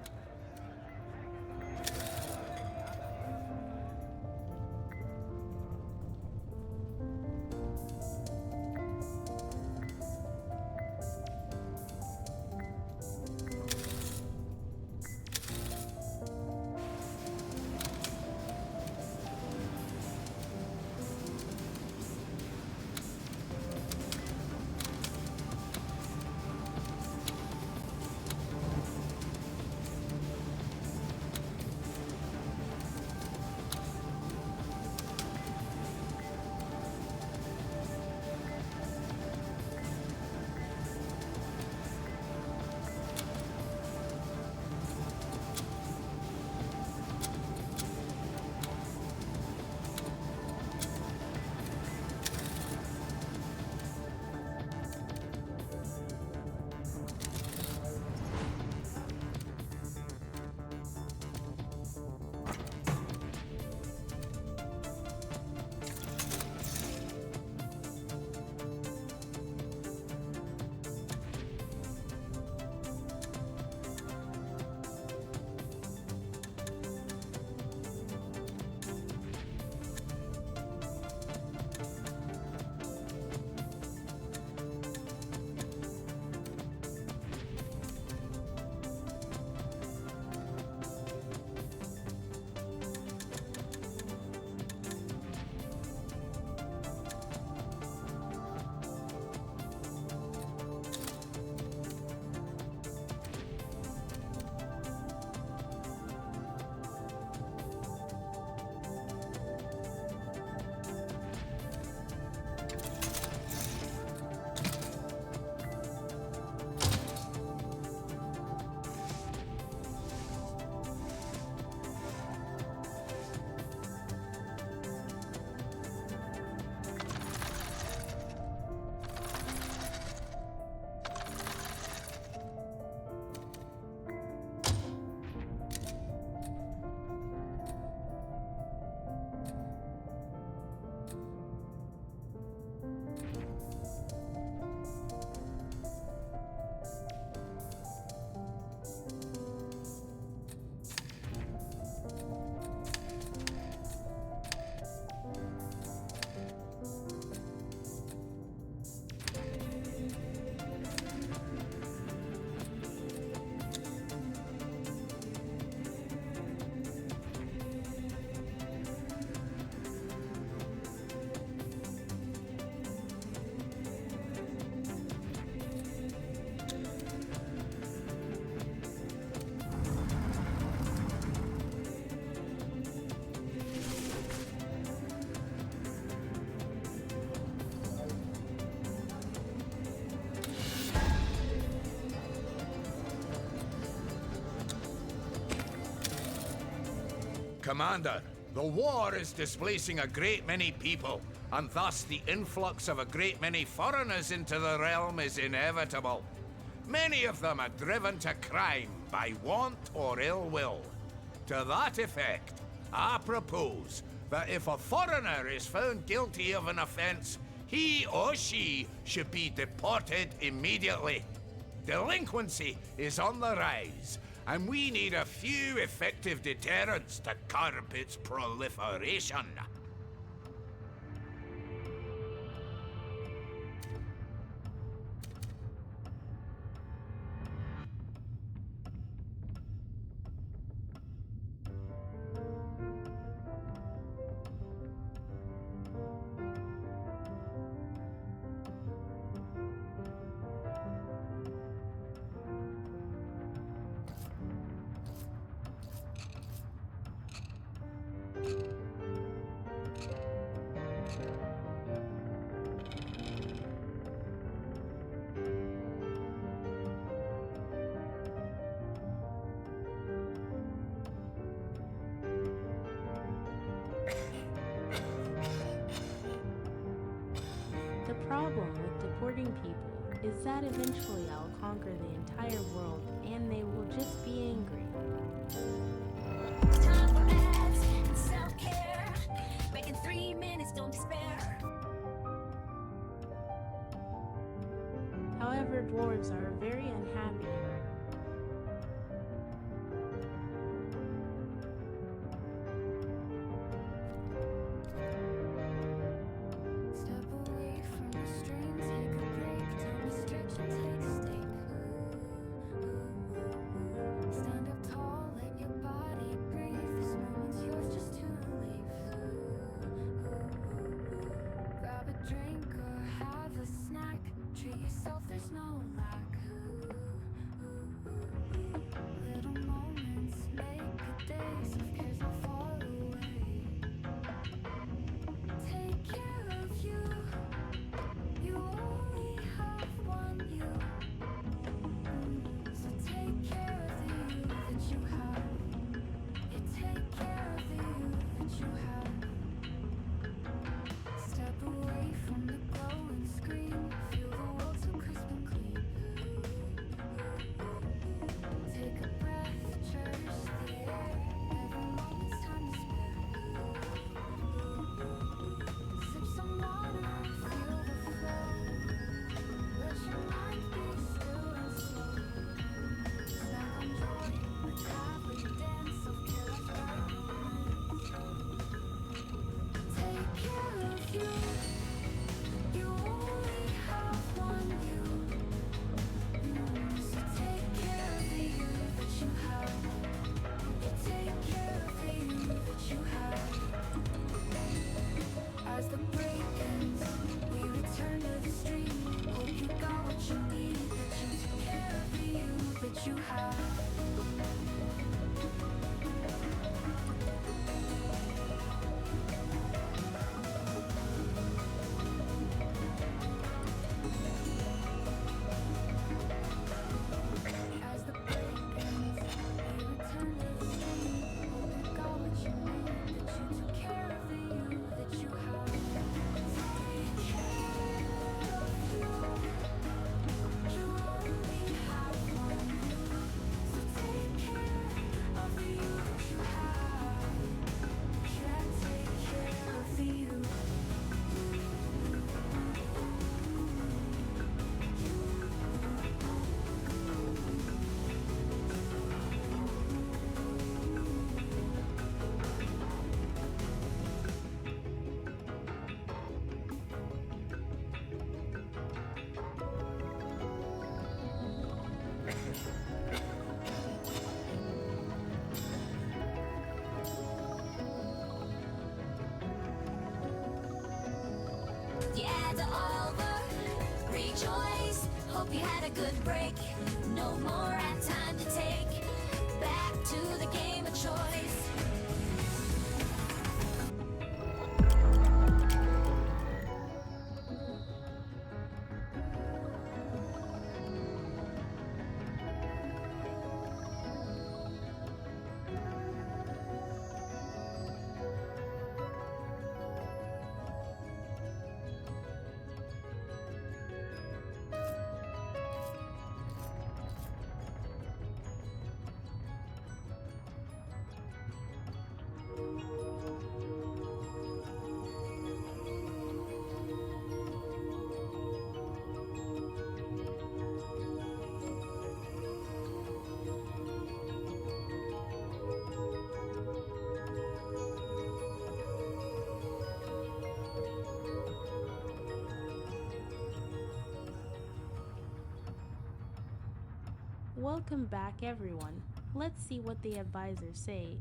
Speaker 13: Commander, the war is displacing a great many people, and thus the influx of a great many foreigners into the realm is inevitable. Many of them are driven to crime by want or ill will. To that effect, I propose that if a foreigner is found guilty of an offense, he or she should be deported immediately. Delinquency is on the rise, and we need a few effective deterrents to curb its proliferation.
Speaker 3: The problem with deporting people is that eventually I'll conquer the entire world and they will just be angry.
Speaker 2: Time for ads and self-care. back in 3 minutes, don't despair.
Speaker 3: However, dwarves are very unhappy.
Speaker 1: Step away from the stream, take a break, time to stretch and take a stake. Stand up tall, let your body breathe. This moment's yours just to leave. Grab a drink or have a snack. Treat yourself, there's no lack. Little moments make a day, self-care's not far away. Take care of you. You only have one you. So take care of the you that you have. You take care of the you that you have. Step away from the glowing screen. Feel the world so crisp and clean. Take a breath, cherish the air. Every moment's time to spare. Sip some water, feel the flow. Let your mind be still and slow. Snack on joy, let's have a dance. Self-care, let's write romance. Take care of you. You only have one you. So take care of the you that you have. You take care of the you that you have. As the break ends, we return to the stream. Hope you got what you need, that you took care of the you that you have. As the break ends, we return to the stream. Hope you got what you need, that you took care of the you that you have. Take care of you. You only have one you. So take care of the you that you have. Yeah, take care of the you.
Speaker 2: The ads are over. Rejoice. Hope you had a good break. No more ad time to take. Back to the game of choice.
Speaker 3: Welcome back, everyone. Let's see what the advisors say.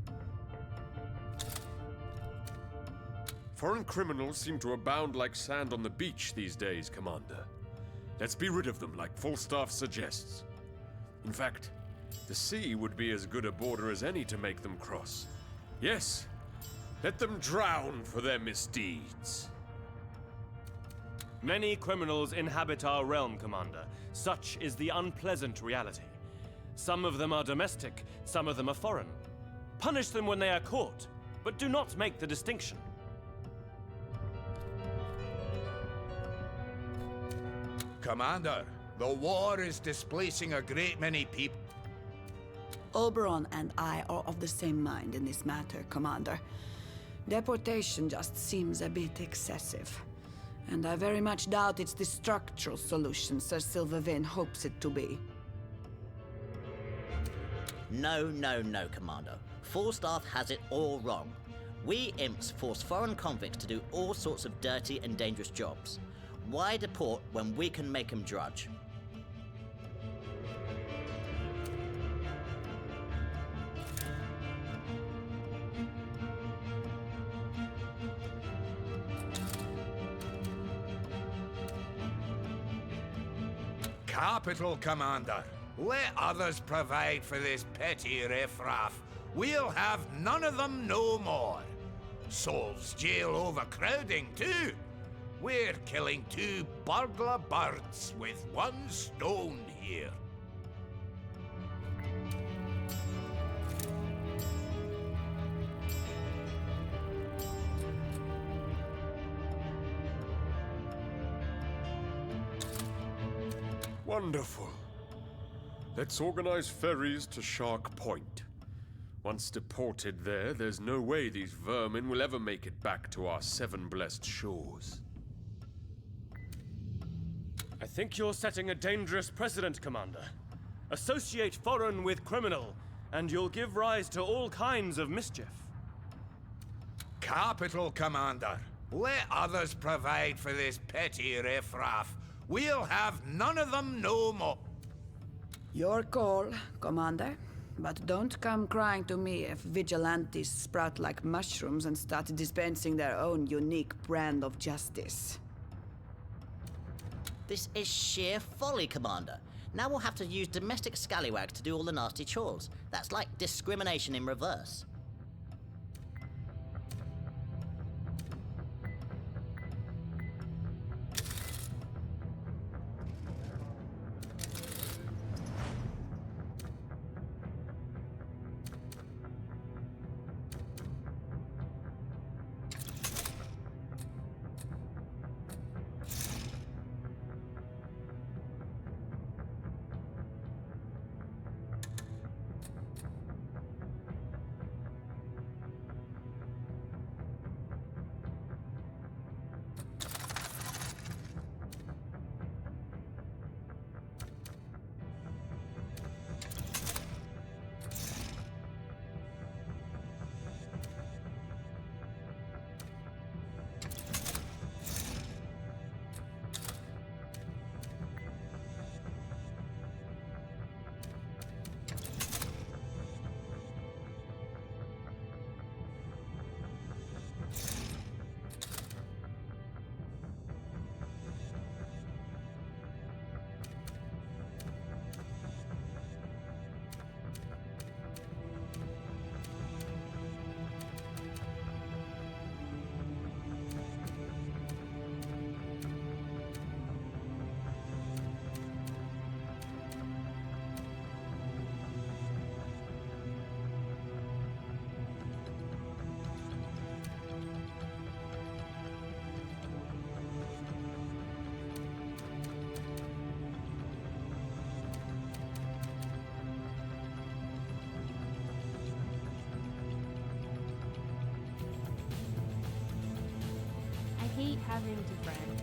Speaker 14: Foreign criminals seem to abound like sand on the beach these days, Commander. Let's be rid of them like Falstaff suggests. In fact, the sea would be as good a border as any to make them cross. Yes, let them drown for their misdeeds.
Speaker 15: Many criminals inhabit our realm, Commander. Such is the unpleasant reality. Some of them are domestic, some of them are foreign. Punish them when they are caught, but do not make the distinction.
Speaker 13: Commander, the war is displacing a great many people.
Speaker 19: Oberon and I are of the same mind in this matter, Commander. Deportation just seems a bit excessive. And I very much doubt it's the structural solution Sir Silvervein hopes it to be.
Speaker 17: No, no, no, Commander. Falstaff has it all wrong. We imps force foreign convicts to do all sorts of dirty and dangerous jobs. Why deport when we can make them drudge?
Speaker 13: Capital, Commander. Let others provide for this petty riffraff. We'll have none of them no more. Solves jail overcrowding, too. We're killing 2 burglar birds with 1 stone here.
Speaker 14: Wonderful. Let's organize ferries to Shark Point. Once deported there, there's no way these vermin will ever make it back to our 7 blessed shores.
Speaker 15: I think you're setting a dangerous precedent, Commander. Associate foreign with criminal, and you'll give rise to all kinds of mischief.
Speaker 13: Capital, Commander. Let others provide for this petty riffraff. We'll have none of them no more.
Speaker 19: Your call, Commander. But don't come crying to me if vigilantes sprout like mushrooms and start dispensing their own unique brand of justice.
Speaker 17: This is sheer folly, Commander. Now we'll have to use domestic scallywags to do all the nasty chores. That's like discrimination in reverse.
Speaker 3: I hate having to friends.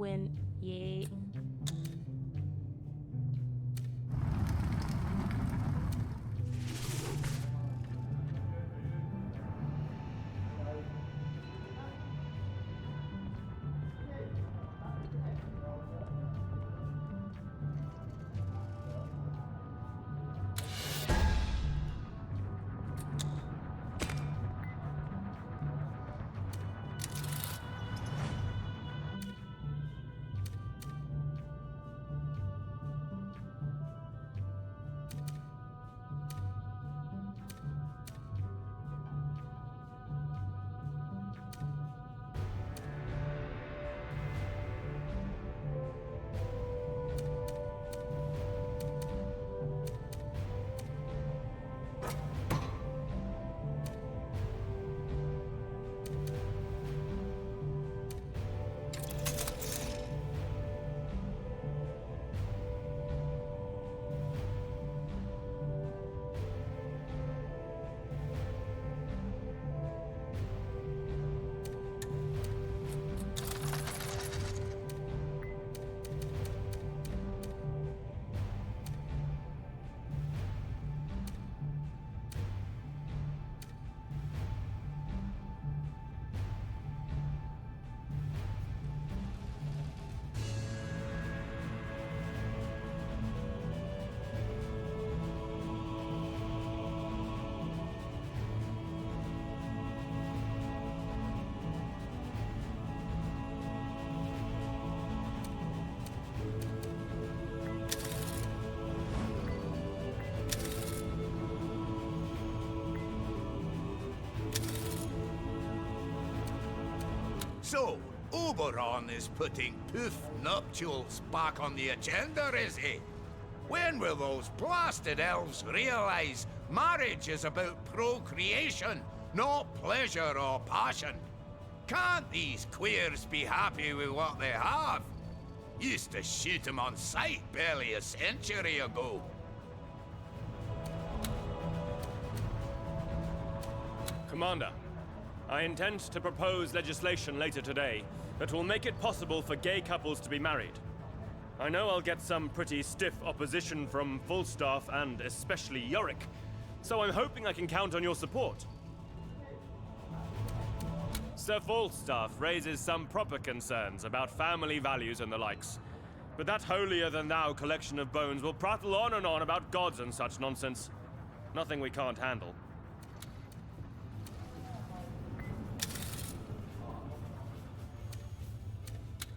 Speaker 3: win. Yay.
Speaker 13: So, Oberon is putting poof nuptials back on the agenda, is he? When will those blasted elves realize marriage is about procreation, not pleasure or passion? Can't these queers be happy with what they have? Used to shoot 'em on sight barely a century ago.
Speaker 15: Commander, I intend to propose legislation later today that will make it possible for gay couples to be married. I know I'll get some pretty stiff opposition from Falstaff and especially Yorick, so I'm hoping I can count on your support. Sir Falstaff raises some proper concerns about family values and the likes, but that holier-than-thou collection of bones will prattle on and on about gods and such nonsense. Nothing we can't handle.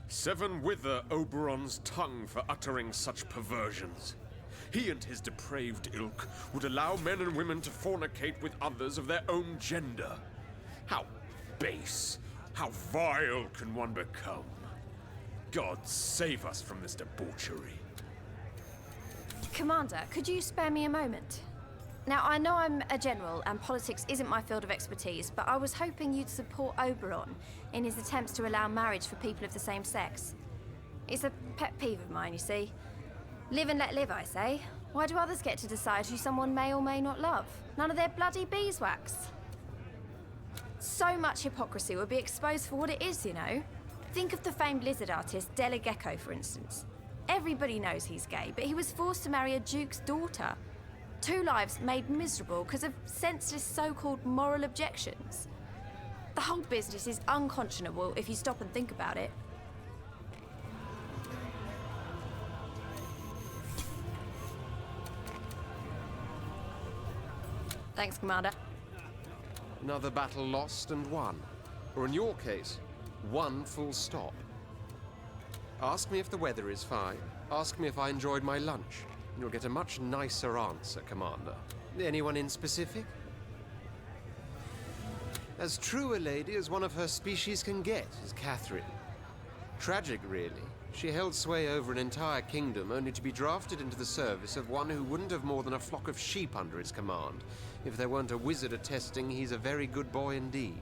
Speaker 14: Seven wither Oberon's tongue for uttering such perversions. He and his depraved ilk would allow men and women to fornicate with others of their own gender. How base, how vile can one become? God save us from this debauchery.
Speaker 18: Commander, could you spare me a moment? Now, I know I'm a general and politics isn't my field of expertise, but I was hoping you'd support Oberon in his attempts to allow marriage for people of the same sex. It's a pet peeve of mine, you see. Live and let live, I say. Why do others get to decide who someone may or may not love? None of their bloody beeswax. So much hypocrisy would be exposed for what it is, you know. Think of the famed lizard artist Della Gecko, for instance. Everybody knows he's gay, but he was forced to marry a duke's daughter. 2 lives made miserable because of senseless so-called moral objections. The whole business is unconscionable if you stop and think about it. Thanks, Commander.
Speaker 8: Another battle lost and won. Or in your case, one full stop. Ask me if the weather is fine. Ask me if I enjoyed my lunch. You'll get a much nicer answer, Commander. Anyone in specific? As true a lady as one of her species can get is Catherine. Tragic, really. She held sway over an entire kingdom only to be drafted into the service of one who wouldn't have more than a flock of sheep under his command. If there weren't a wizard attesting he's a very good boy indeed.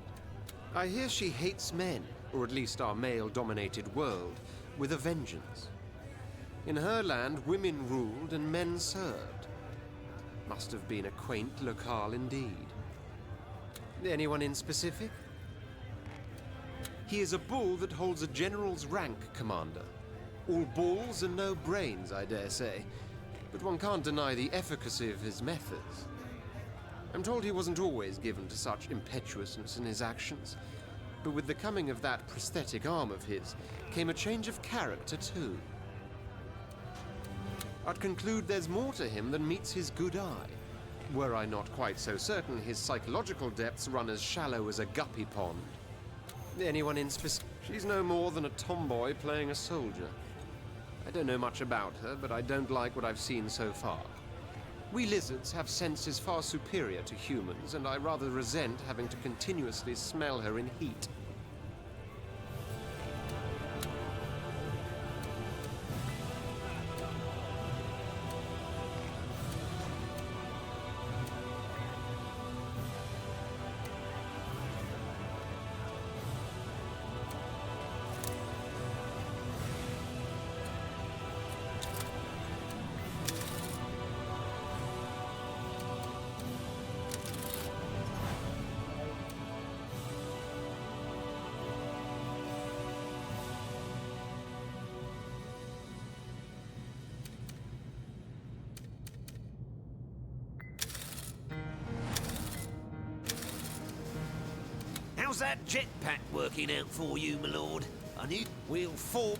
Speaker 8: I hear she hates men, or at least our male-dominated world, with a vengeance. In her land, women ruled and men served. Must have been a quaint locale indeed. Anyone in specific? He is a bull that holds a general's rank, Commander. All balls and no brains, I dare say. But one can't deny the efficacy of his methods. I'm told he wasn't always given to such impetuousness in his actions. But with the coming of that prosthetic arm of his, came a change of character too. I'd conclude there's more to him than meets his good eye. Were I not quite so certain his psychological depths run as shallow as a guppy pond. Anyone in specific? She's no more than a tomboy playing a soldier. I don't know much about her, but I don't like what I've seen so far. We lizards have senses far superior to humans, and I rather resent having to continuously smell her in heat.
Speaker 9: How's that jetpack working out for you, my lord? I need... We'll fall...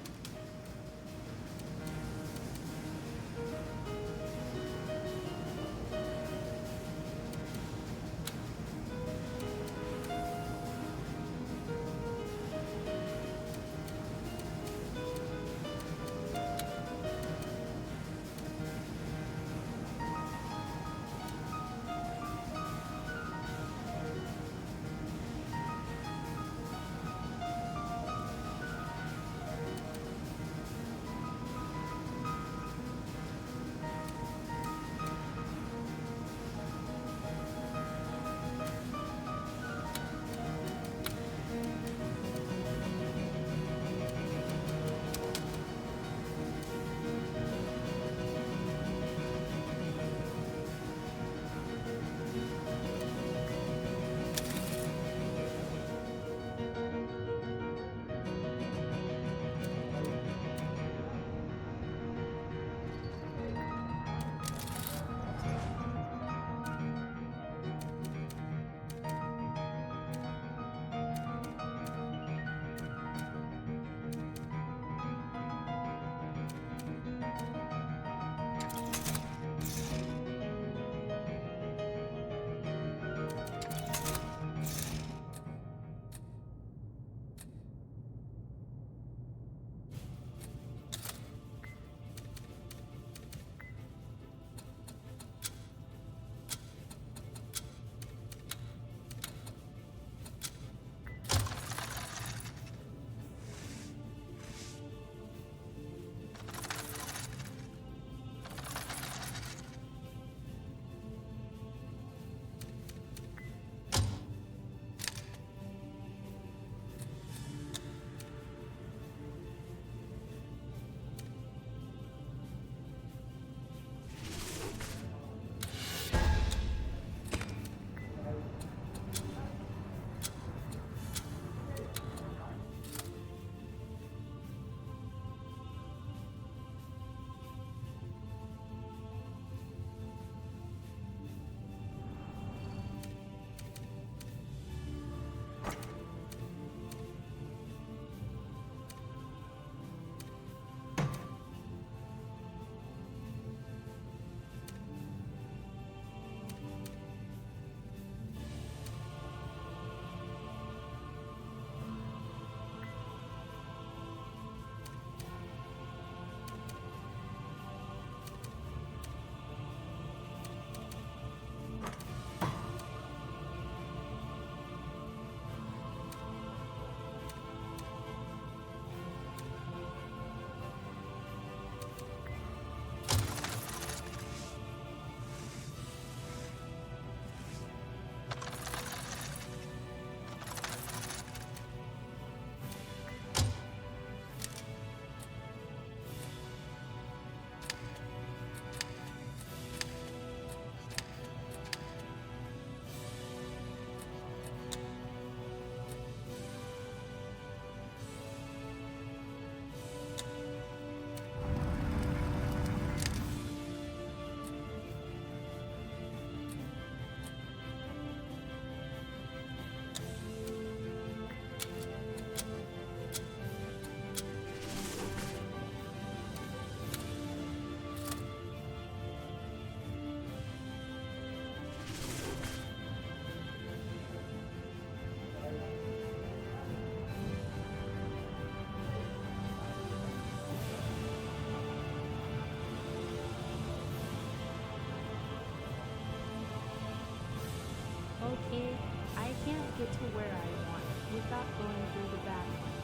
Speaker 3: I can't get to where I want without going through the back way.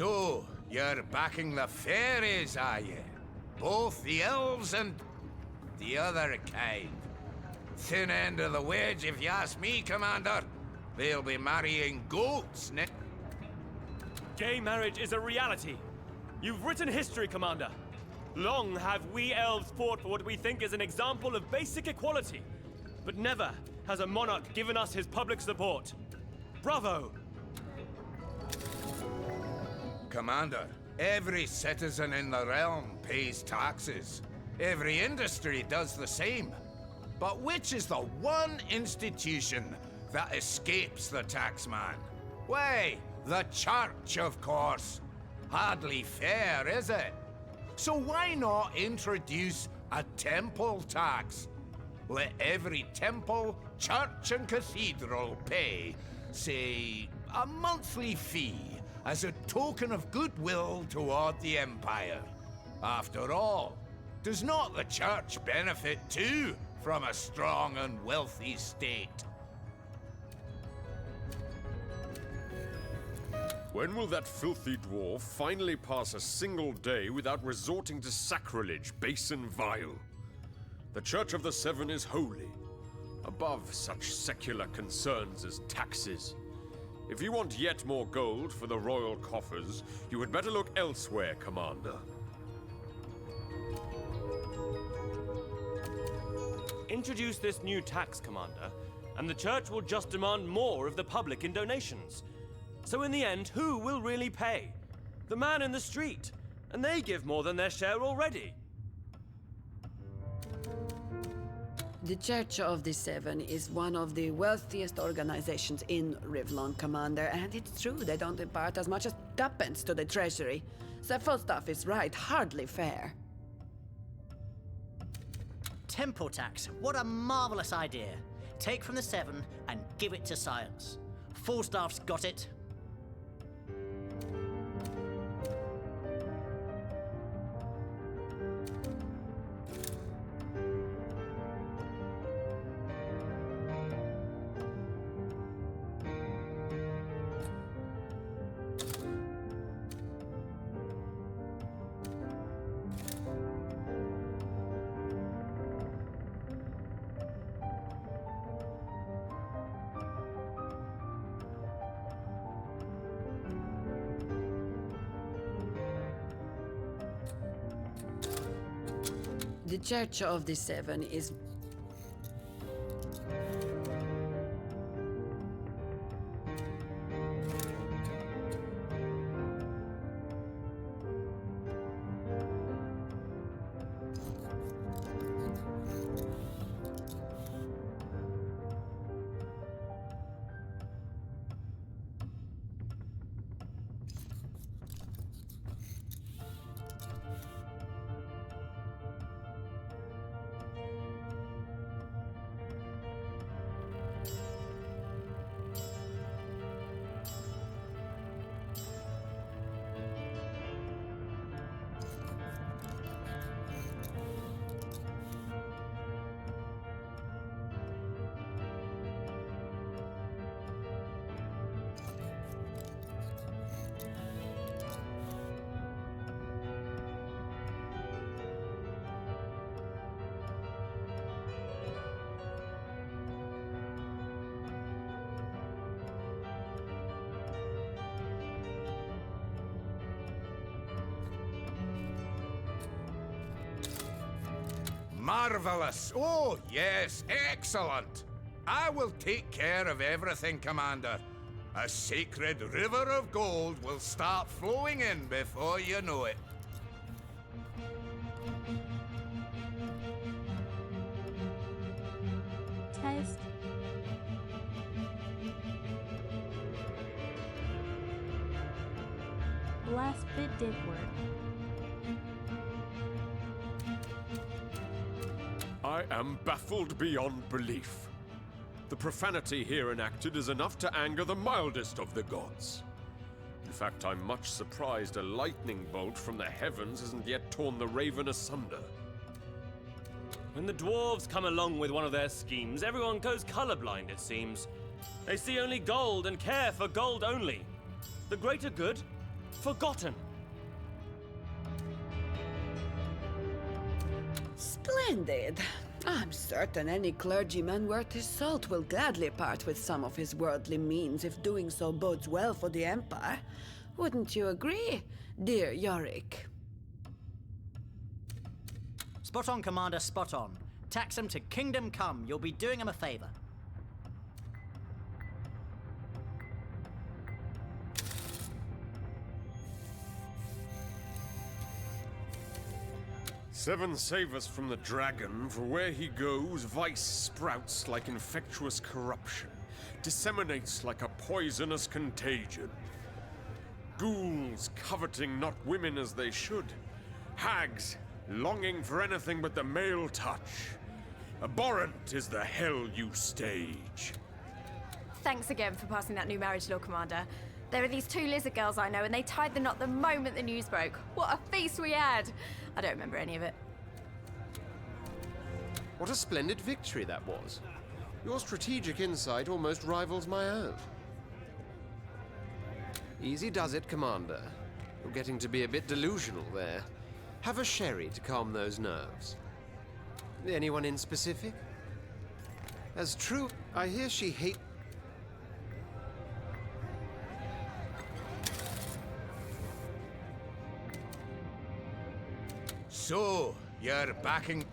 Speaker 13: So, you're backing the fairies, are you? Both the elves and the other kind. Thin end of the wedge, if you ask me, Commander. They'll be marrying goats next.
Speaker 15: Gay marriage is a reality. You've written history, Commander. Long have we elves fought for what we think is an example of basic equality. But never has a monarch given us his public support. Bravo!
Speaker 13: Commander, every citizen in the realm pays taxes. Every industry does the same. But which is the one institution that escapes the taxman? Why, the church, of course. Hardly fair, is it? So why not introduce a temple tax? Let every temple, church and cathedral pay, say, a monthly fee as a token of goodwill toward the Empire. After all, does not the church benefit too from a strong and wealthy state?
Speaker 14: When will that filthy dwarf finally pass a single day without resorting to sacrilege, base and vile? The Church of the Seven is holy, above such secular concerns as taxes. If you want yet more gold for the royal coffers, you had better look elsewhere, Commander.
Speaker 15: Introduce this new tax, Commander, and the Church will just demand more of the public in donations. So in the end, who will really pay? The man in the street, and they give more than their share already.
Speaker 19: The Church of the Seven is one of the wealthiest organizations in Rivlon, Commander, and it's true they don't impart as much as tuppence to the treasury. So Falstaff is right, hardly fair.
Speaker 17: Temple tax, what a marvelous idea. Take from the Seven and give it to science. Falstaff's got it.
Speaker 19: The Church of the Seven is...
Speaker 13: Marvelous! Oh, yes, excellent! I will take care of everything, Commander. A sacred river of gold will start flowing in before you know it.
Speaker 3: Test. Last bit did work.
Speaker 14: I am baffled beyond belief. The profanity here enacted is enough to anger the mildest of the gods. In fact, I'm much surprised a lightning bolt from the heavens hasn't yet torn the raven asunder.
Speaker 15: When the dwarves come along with one of their schemes, everyone goes colorblind, it seems. They see only gold and care for gold only. The greater good, forgotten.
Speaker 19: Splendid. I'm certain any clergyman worth his salt will gladly part with some of his worldly means if doing so bodes well for the Empire. Wouldn't you agree, dear Yorick?
Speaker 17: Spot on, Commander, spot on. Tax him to Kingdom Come. You'll be doing him a favor.
Speaker 14: Seven save us from the dragon, for where he goes, vice sprouts like infectious corruption, disseminates like a poisonous contagion. Ghouls coveting not women as they should, hags longing for anything but the male touch. Abhorrent is the hell you stage.
Speaker 18: Thanks again for passing that new marriage law, Commander. There are these two lizard girls I know, and they tied the knot the moment the news broke. What a feast we had! I don't remember any of it.
Speaker 8: What a splendid victory that was. Your strategic insight almost rivals my own. Easy does it, Commander. You're getting to be a bit delusional there. Have a sherry to calm those nerves. Anyone in specific? As true, I hear she hates...
Speaker 13: So, you're backing...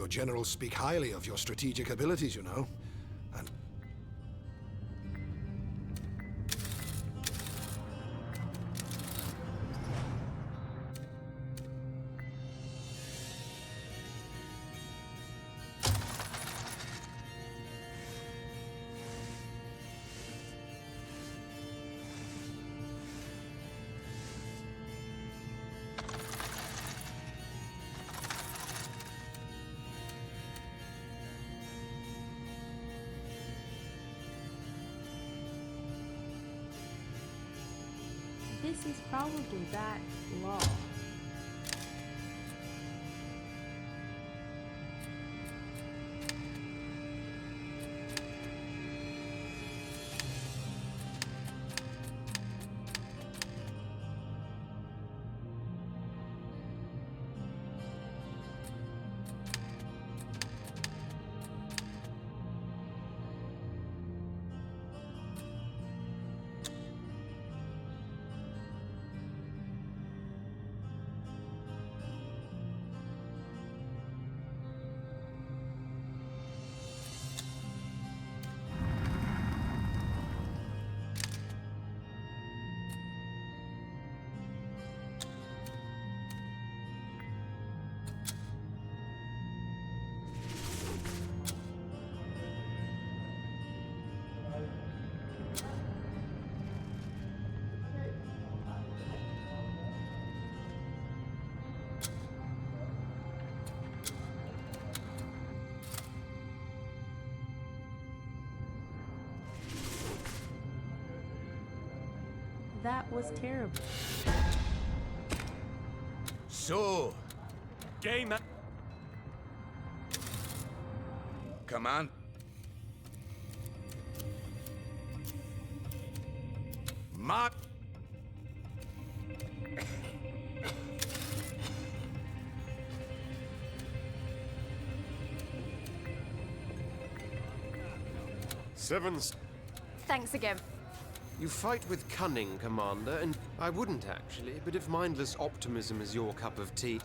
Speaker 6: Your generals speak highly of your strategic abilities, you know. And
Speaker 3: This is probably that law. That was terrible.
Speaker 13: So,
Speaker 15: Game.
Speaker 13: Command. Mark.
Speaker 8: Sevens.
Speaker 18: Thanks again.
Speaker 8: You fight with cunning, Commander, and I wouldn't actually, but if mindless optimism is your cup of tea.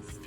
Speaker 3: lost.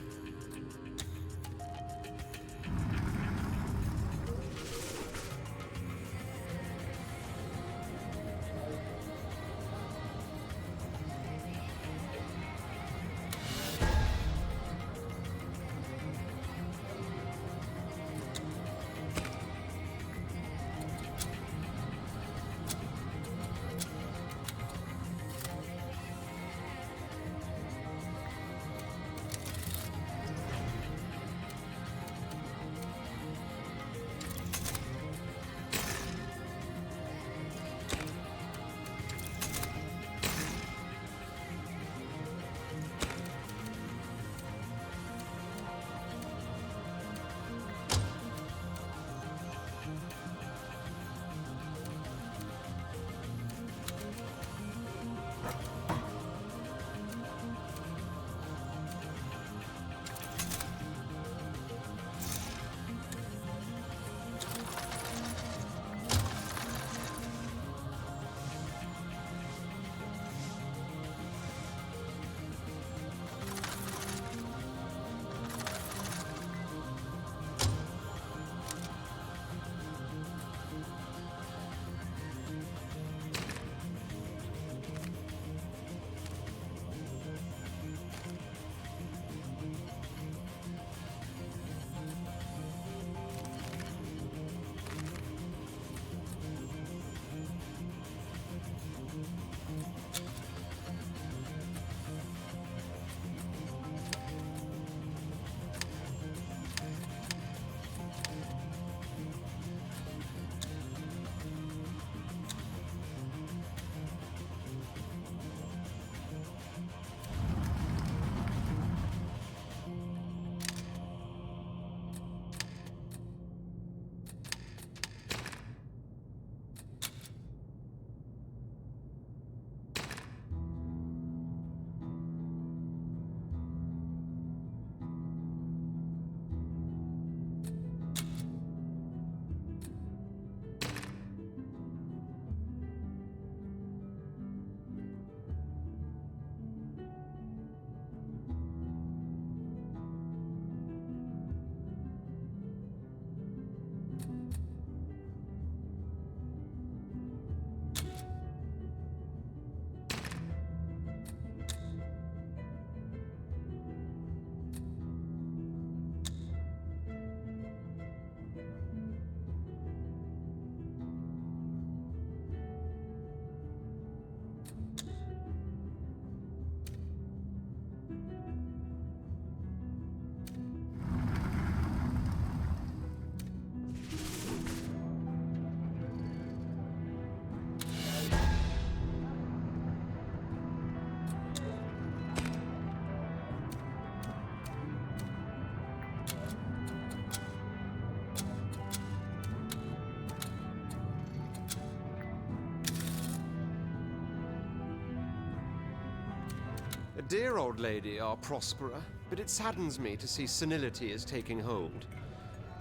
Speaker 8: A dear old lady, our Prospera, but it saddens me to see senility is taking hold.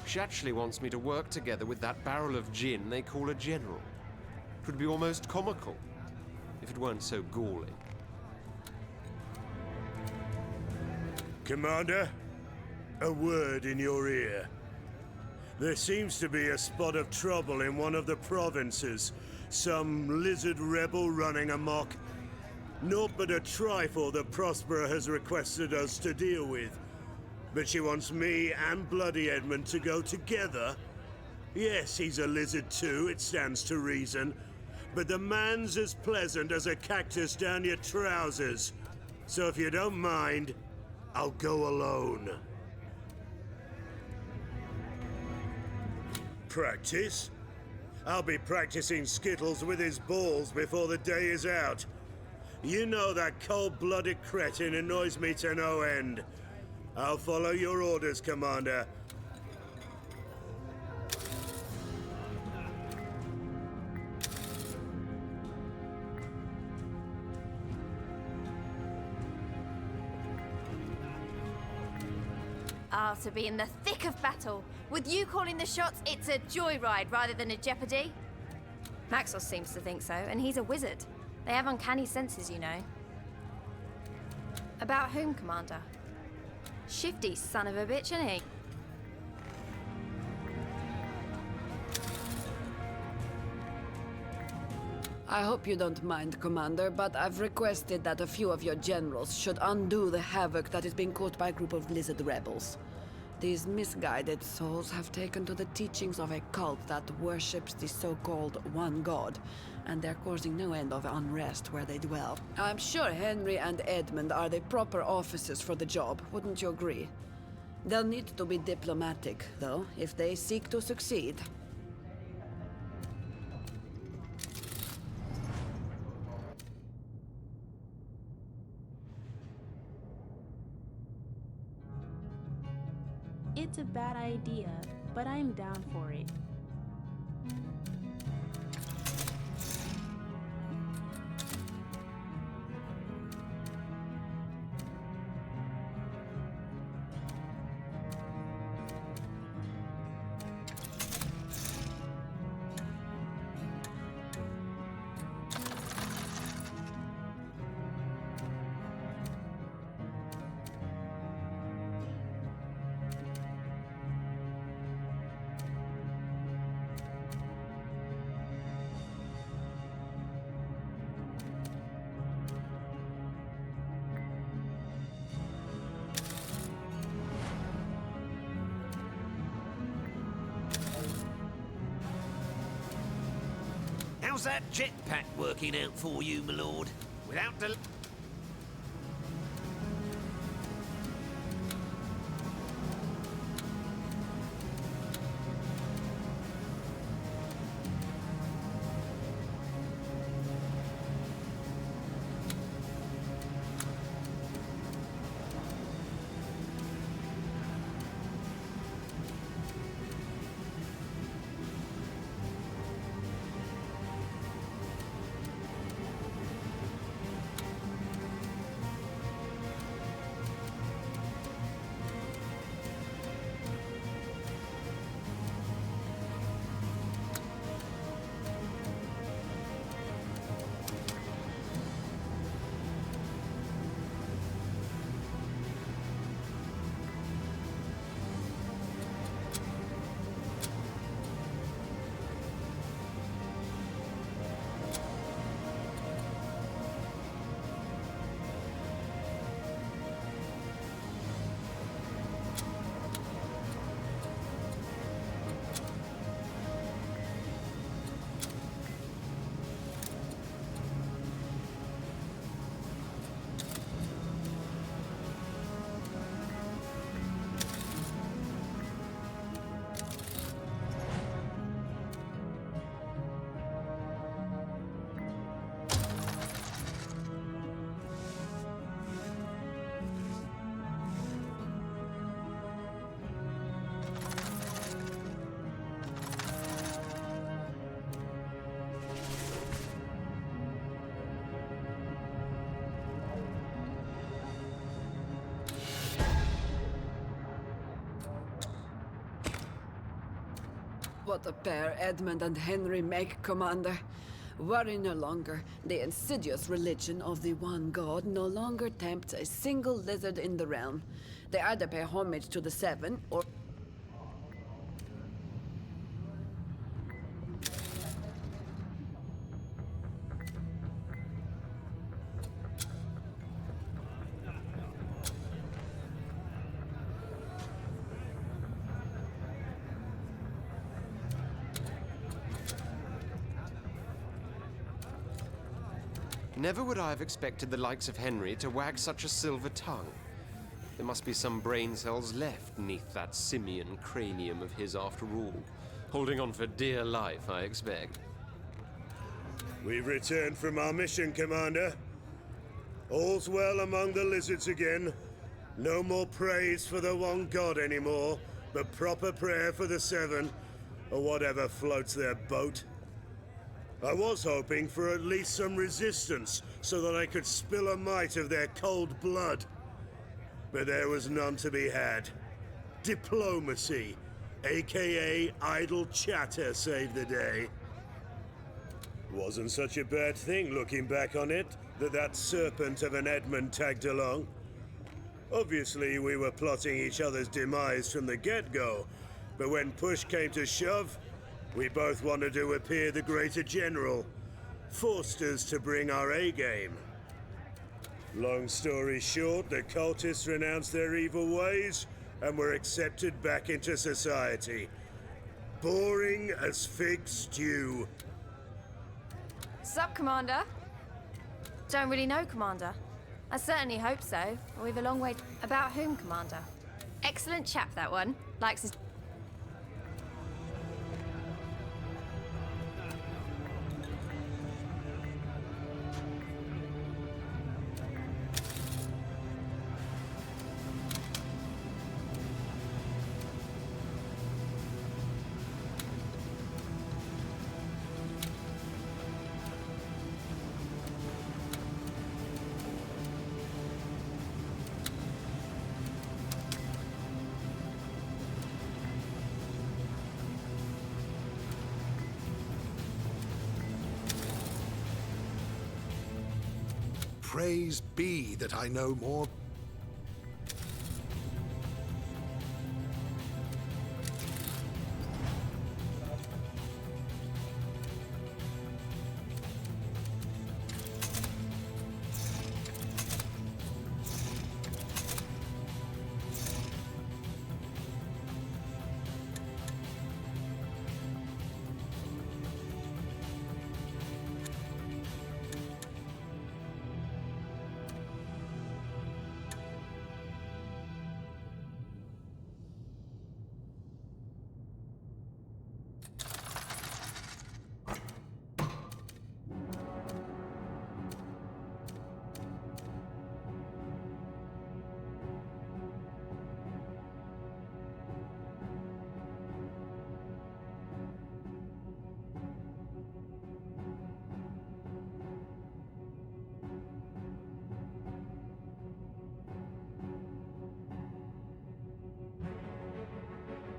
Speaker 8: She actually wants me to work together with that barrel of gin they call a general. It would be almost comical, if it weren't so galling.
Speaker 7: Commander, a word in your ear. There seems to be a spot of trouble in one of the provinces. Some lizard rebel running amok. Naught but a trifle that Prospera has requested us to deal with. But she wants me and Bloody Edmund to go together. Yes, he's a lizard too, it stands to reason. But the man's as pleasant as a cactus down your trousers. So if you don't mind, I'll go alone. Practice? I'll be practicing skittles with his balls before the day is out. You know that cold-blooded cretin annoys me to no end. I'll follow your orders, Commander.
Speaker 18: Ah, to be in the thick of battle. With you calling the shots, it's a joyride rather than a jeopardy. Maxwell seems to think so, and he's a wizard. They have uncanny senses, you know. About whom, Commander? Shifty son of a bitch, isn't he?
Speaker 19: I hope you don't mind, Commander, but I've requested that a few of your generals should undo the havoc that is being caused by a group of lizard rebels. These misguided souls have taken to the teachings of a cult that worships the so-called One God, and they're causing no end of unrest where they dwell. I'm sure Henry and Edmund are the proper officers for the job, wouldn't you agree? They'll need to be diplomatic, though, if they seek to succeed.
Speaker 3: It's a bad idea, but I'm down for it.
Speaker 9: How's that jetpack working out for you, my lord? Without the...
Speaker 19: What a pair Edmund and Henry make, Commander. Worry no longer. The insidious religion of the One God no longer tempts a single lizard in the realm. They either pay homage to the Seven, or...
Speaker 8: Never would I have expected the likes of Henry to wag such a silver tongue. There must be some brain cells left neath that simian cranium of his after all. Holding on for dear life, I expect.
Speaker 7: We've returned from our mission, Commander. All's well among the lizards again. No more praise for the One God anymore, but proper prayer for the Seven, or whatever floats their boat. I was hoping for at least some resistance, so that I could spill a mite of their cold blood. But there was none to be had. Diplomacy, aka idle chatter, saved the day. Wasn't such a bad thing, looking back on it, that serpent of an Edmund tagged along. Obviously, we were plotting each other's demise from the get-go, but when push came to shove, we both wanted to appear the greater general. Forced us to bring our A-game. Long story short, the cultists renounced their evil ways and were accepted back into society. Boring as fig stew.
Speaker 18: Sup, Commander? Don't really know, Commander. I certainly hope so. We've a long way... About whom, Commander? Excellent chap, that one. Likes his...
Speaker 5: Praise be that I know more.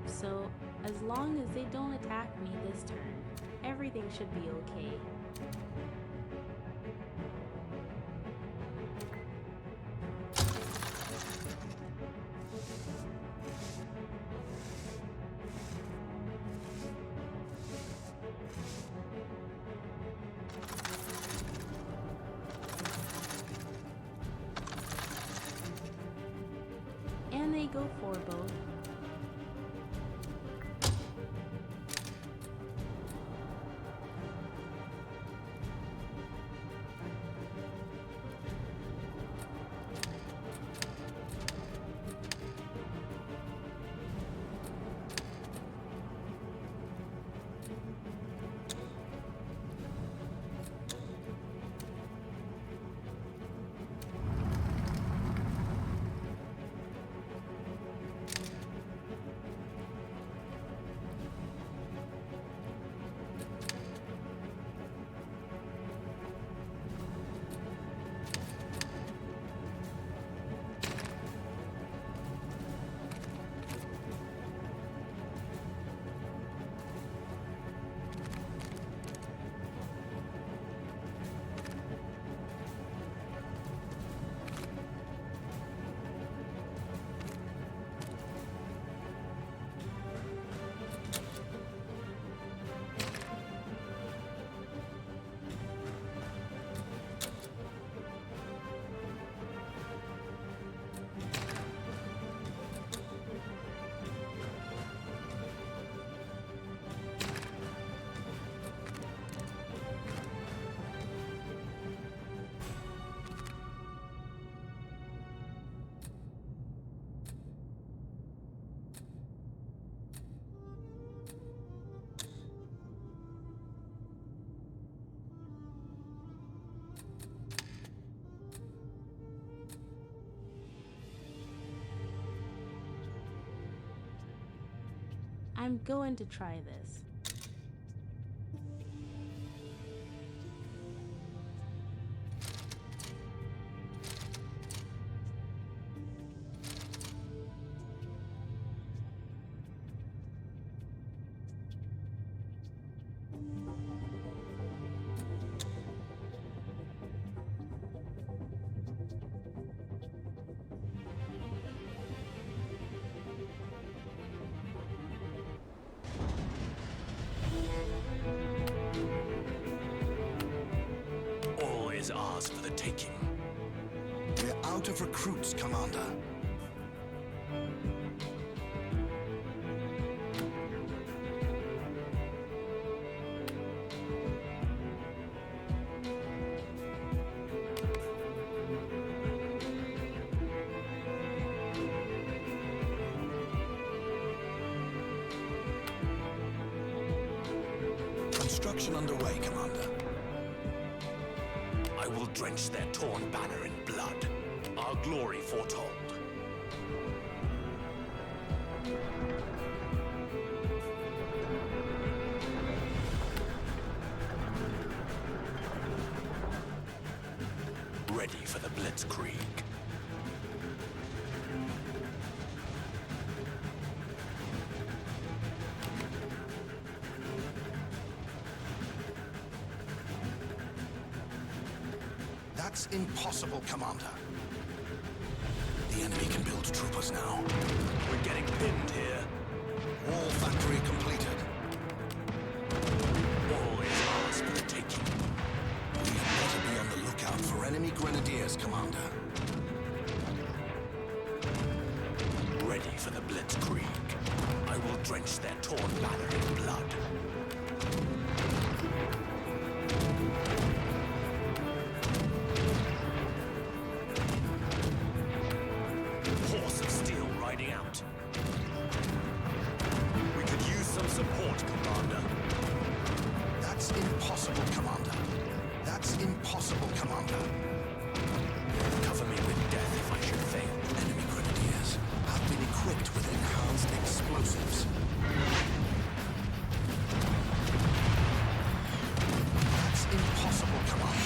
Speaker 3: So, as long as they don't attack me this turn, everything should be okay. And they go for both. I'm going to try this.
Speaker 6: is ours for the taking. We're out of recruits, Commander. Construction underway, Commander. I will drench their torn banner in blood. Our glory foretold. Ready for the Blitzkrieg. That's impossible, Commander. The enemy can build troopers now. We're getting pinned here. Wall factory completed. All is ours for the taking. We had better be on the lookout for enemy grenadiers, Commander. Ready for the Blitzkrieg. I will drench their torn banner in blood. Horse of steel riding out. We could use some support, Commander. That's impossible, Commander. That's impossible, Commander. Cover me with death if I should fail. Enemy grenadiers have been equipped with enhanced explosives. That's impossible, Commander.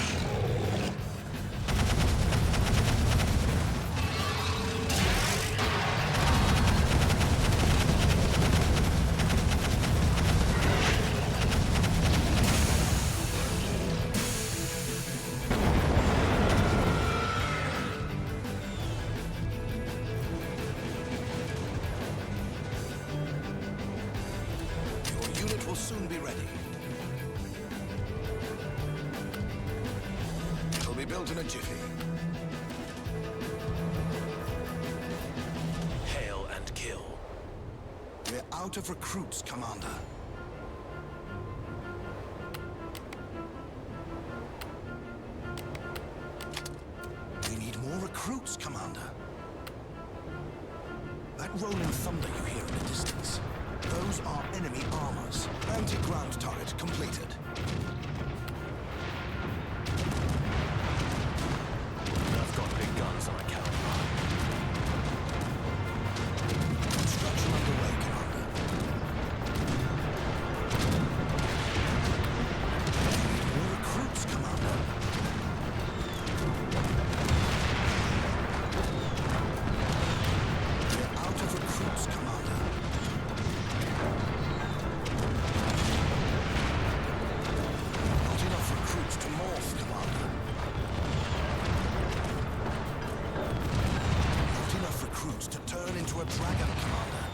Speaker 6: Your unit will soon be ready. It'll be built in a jiffy. Hail and kill. We're out of recruits, Commander. We need more recruits, Commander. That rolling thunder you hear in the distance, those are enemy armors. Anti-ground turret completed. I've got big guns on account. Construction underway, Commander. We need more recruits, Commander. We're out of recruits, Commander. Not enough recruits to morph, Commander. Not enough recruits to turn into a dragon, Commander.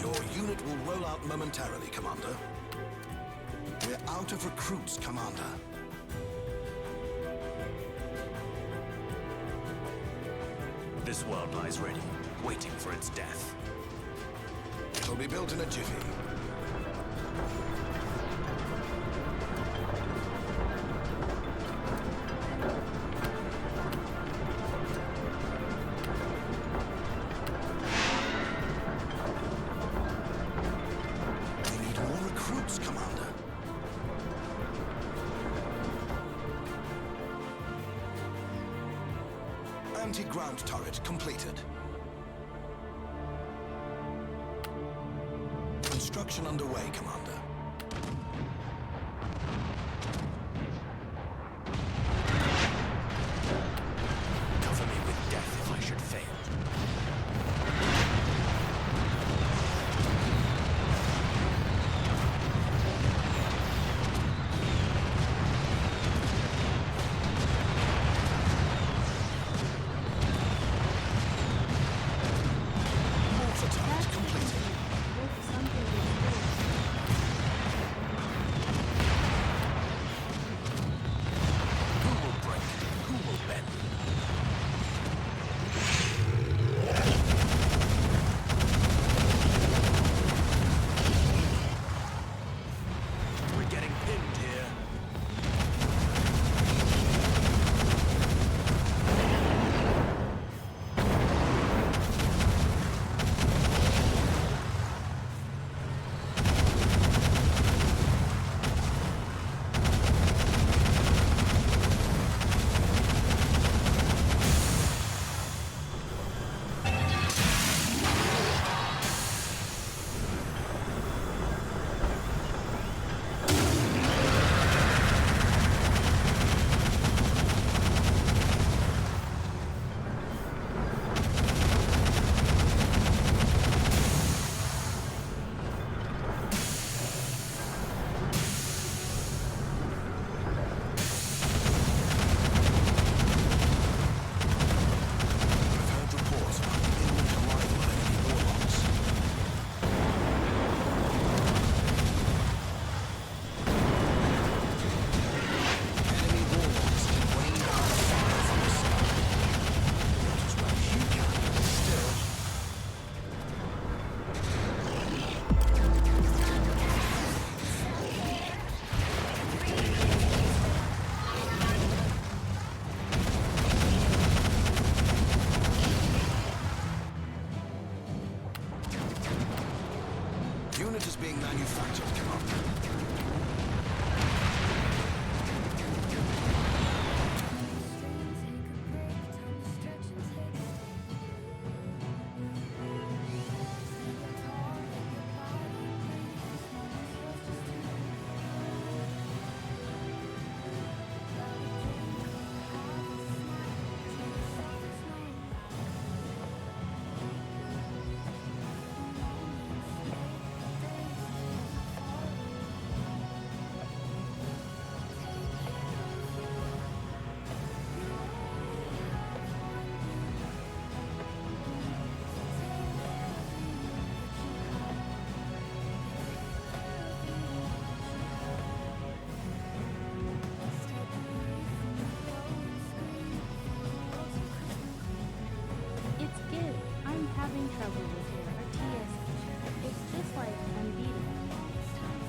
Speaker 6: Your unit will roll out momentarily, Commander. We're out of recruits, Commander. This world lies ready, waiting for its death. It'll be built in a jiffy. We need more recruits, Commander. Anti-ground turret completed. Construction underway, Commander.
Speaker 3: having trouble with your RTS. It's just like unbeatable all this time.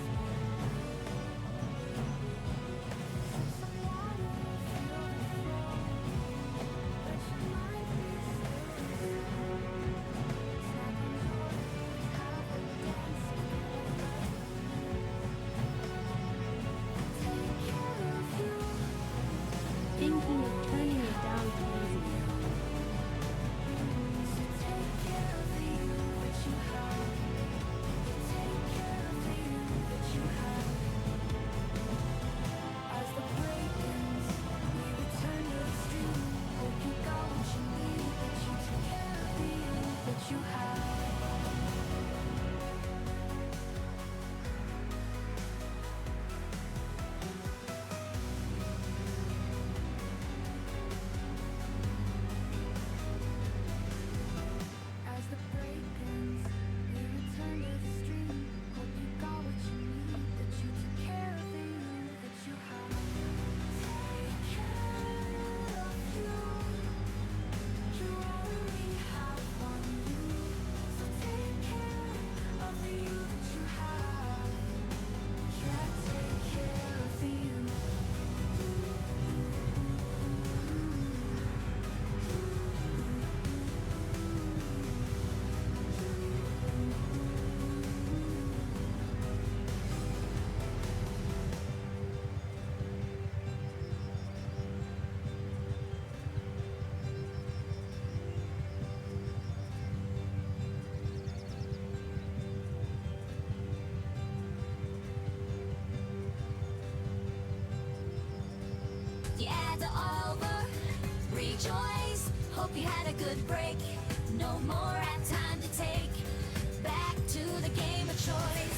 Speaker 3: Thinking of turning it down crazy.
Speaker 1: You have as the break ends, we return to the stream. Hope you got what you need, that you took care of the you that you have. Take care of you. You only have one you, so take care of the you that you have. Yeah, take care of the you.
Speaker 2: The ads are over. Rejoice. Hope you had a good break. No more ad time to take. Back to the game of choice.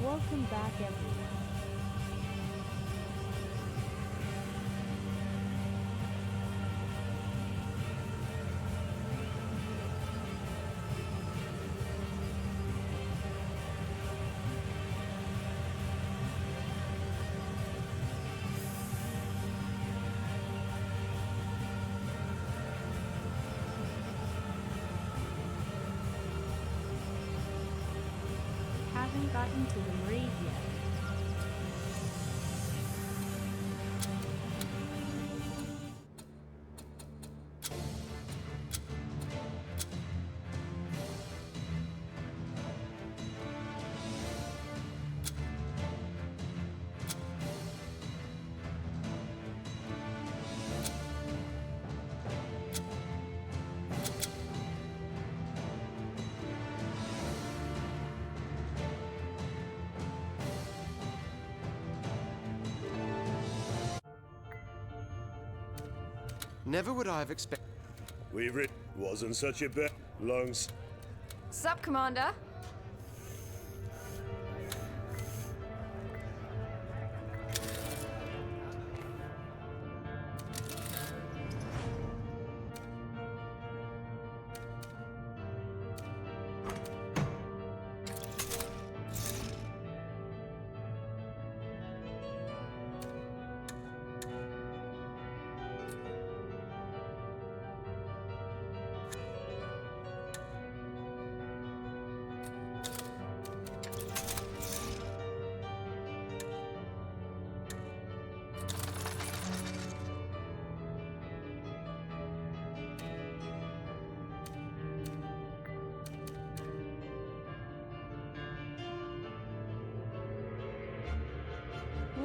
Speaker 3: Welcome back, everyone. Haven't gotten to the grave yet.
Speaker 8: Never would I have expected.
Speaker 7: Wasn't such a bad. Lungs.
Speaker 18: Sup, Commander?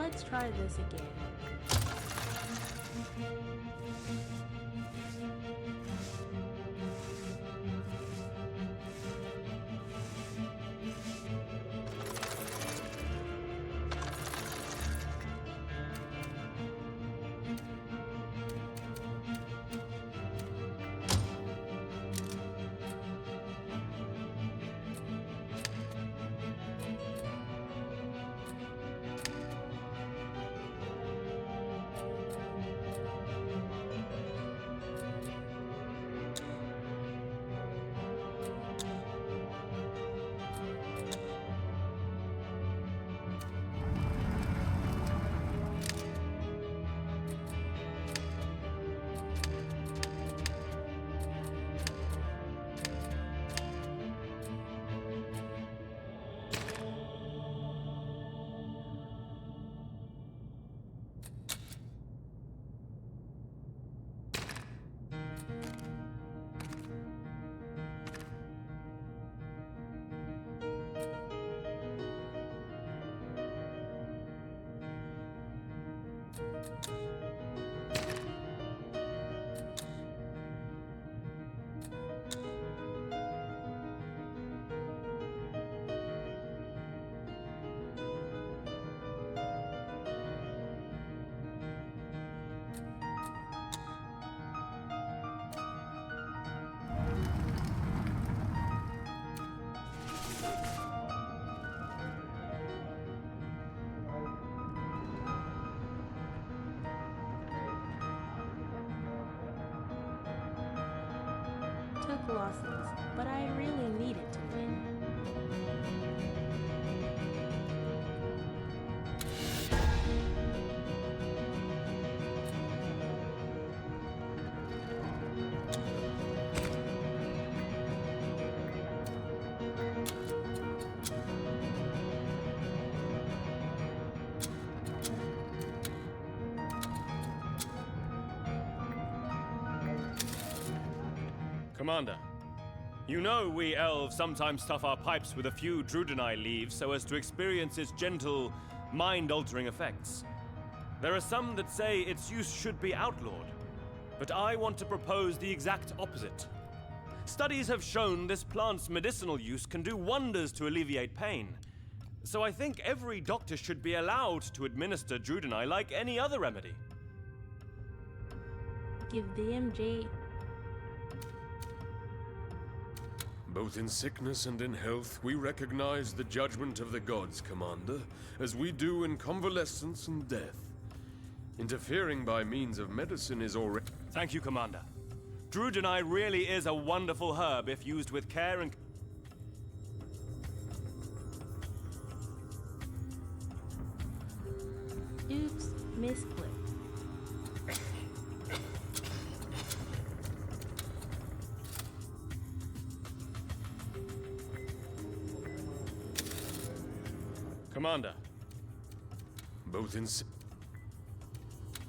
Speaker 3: Let's try this again. Took losses, but I really needed to win.
Speaker 15: Commander, you know we elves sometimes stuff our pipes with a few Druidini leaves so as to experience its gentle, mind-altering effects. There are some that say its use should be outlawed, but I want to propose the exact opposite. Studies have shown this plant's medicinal use can do wonders to alleviate pain. So I think every doctor should be allowed to administer Druidini like any other remedy.
Speaker 3: Give the MJ.
Speaker 14: Both in sickness and in health, we recognize the judgment of the gods, Commander, as we do in convalescence and death. Interfering by means of medicine is already...
Speaker 15: Thank you, Commander. Druidini really is a wonderful herb if used with care and...
Speaker 3: Oops, misclick.
Speaker 15: Commander.
Speaker 14: Both in...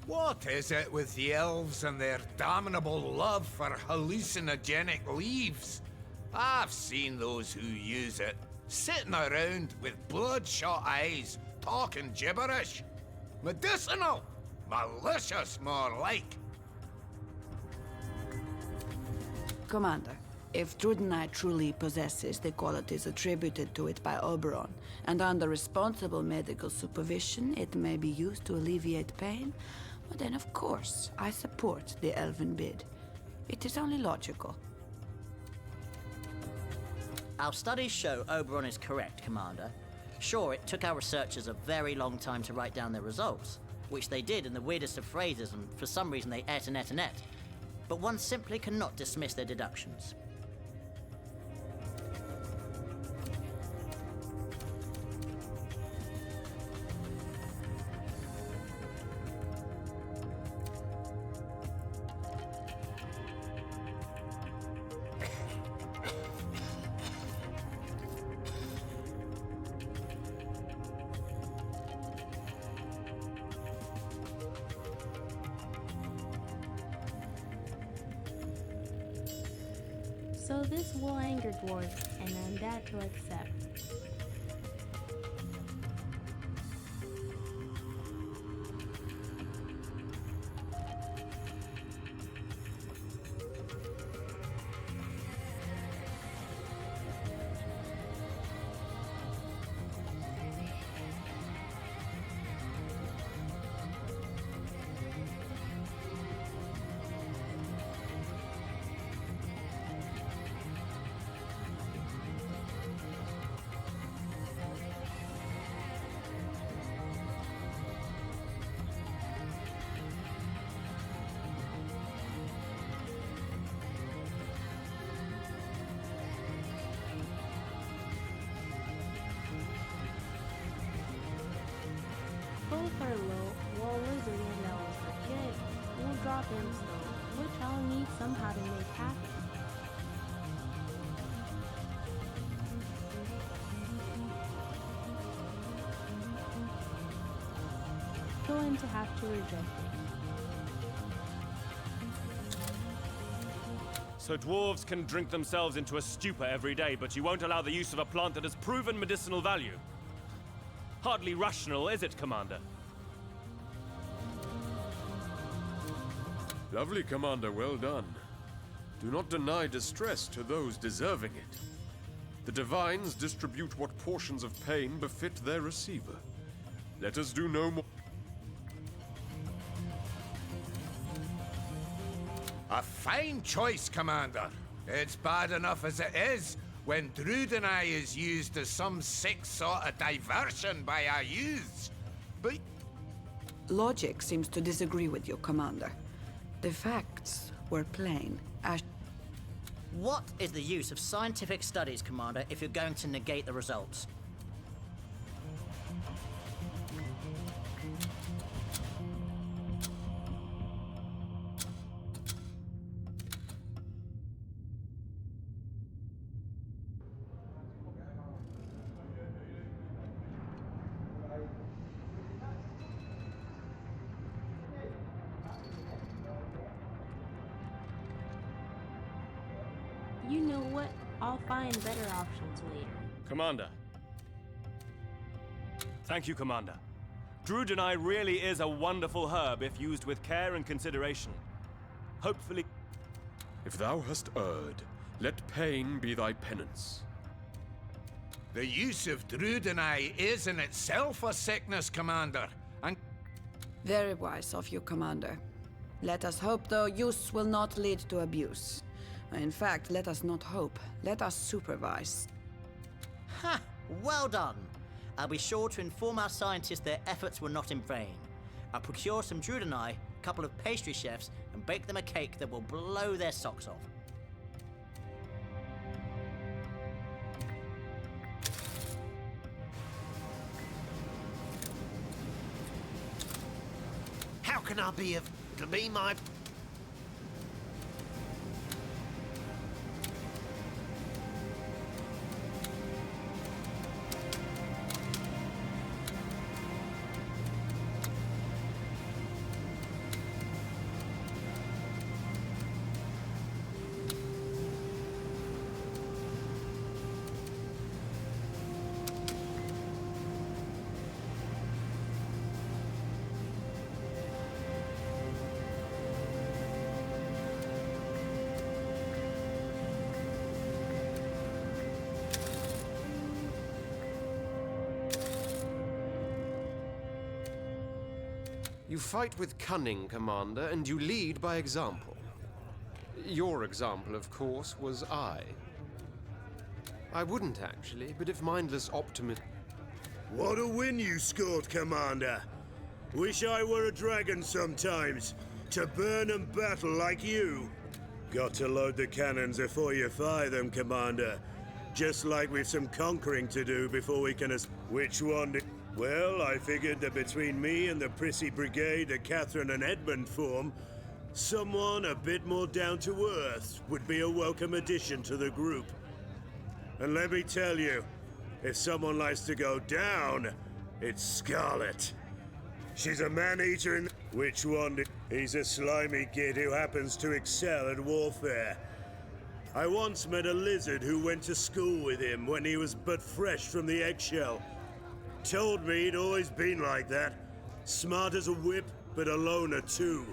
Speaker 13: What is it with the elves and their damnable love for hallucinogenic leaves? I've seen those who use it, sitting around with bloodshot eyes, talking gibberish. Medicinal! Malicious, more like.
Speaker 19: Commander, if Druidini truly possesses the qualities attributed to it by Oberon, and under responsible medical supervision it may be used to alleviate pain, well then of course I support the elven bid. It is only logical.
Speaker 17: Our studies show Oberon is correct, Commander. Sure, it took our researchers a very long time to write down their results, which they did in the weirdest of phrases, and for some reason they et and et and et. But one simply cannot dismiss their deductions.
Speaker 3: So this will anger dwarves, and I'm that to accept. Both are low, while lizard and elves are kid. We'll drop in slow, which I'll need somehow to make happen. Going to have to reject it.
Speaker 15: So dwarves can drink themselves into a stupor every day, but you won't allow the use of a plant that has proven medicinal value. Hardly rational, is it, Commander?
Speaker 14: Lovely, Commander, well done. Do not deny distress to those deserving it. The divines distribute what portions of pain befit their receiver. Let us do no more.
Speaker 13: A fine choice, Commander. It's bad enough as it is when Druidini is used as some sick sort of diversion by our youths. But
Speaker 19: Logic seems to disagree with you, Commander. The facts were plain.
Speaker 17: What is the use of scientific studies, Commander, if you're going to negate the results?
Speaker 3: You know what? I'll find better options later.
Speaker 15: Commander. Thank you, Commander. Druidini really is a wonderful herb if used with care and consideration. Hopefully...
Speaker 14: If thou hast erred, let pain be thy penance.
Speaker 13: the use of Druidini is in itself a sickness, Commander, and...
Speaker 19: Very wise of you, Commander. Let us hope the use will not lead to abuse. In fact, let us not hope. Let us supervise.
Speaker 17: Ha! Well done! I'll be sure to inform our scientists their efforts were not in vain. I'll procure some Druidini, a couple of pastry chefs, and bake them a cake that will blow their socks off.
Speaker 9: How can I be of... to be my...
Speaker 8: You fight with cunning, Commander, and you lead by example. Your example, of course, was I. I wouldn't, actually, but if mindless optimism...
Speaker 7: What a win you scored, Commander. Wish I were a dragon sometimes, to burn and battle like you. Got to load the cannons before you fire them, Commander. Just like we've some conquering to do before we can... Which one... Well, I figured that between me and the prissy brigade that Catherine and Edmund form, someone a bit more down to earth would be a welcome addition to the group. And let me tell you, if someone likes to go down, it's Scarlet. She's a man-eater in... Which one? He's a slimy kid who happens to excel at warfare. I once met a lizard who went to school with him when he was but fresh from the eggshell. Told me he'd always been like that. Smart as a whip, but a loner too.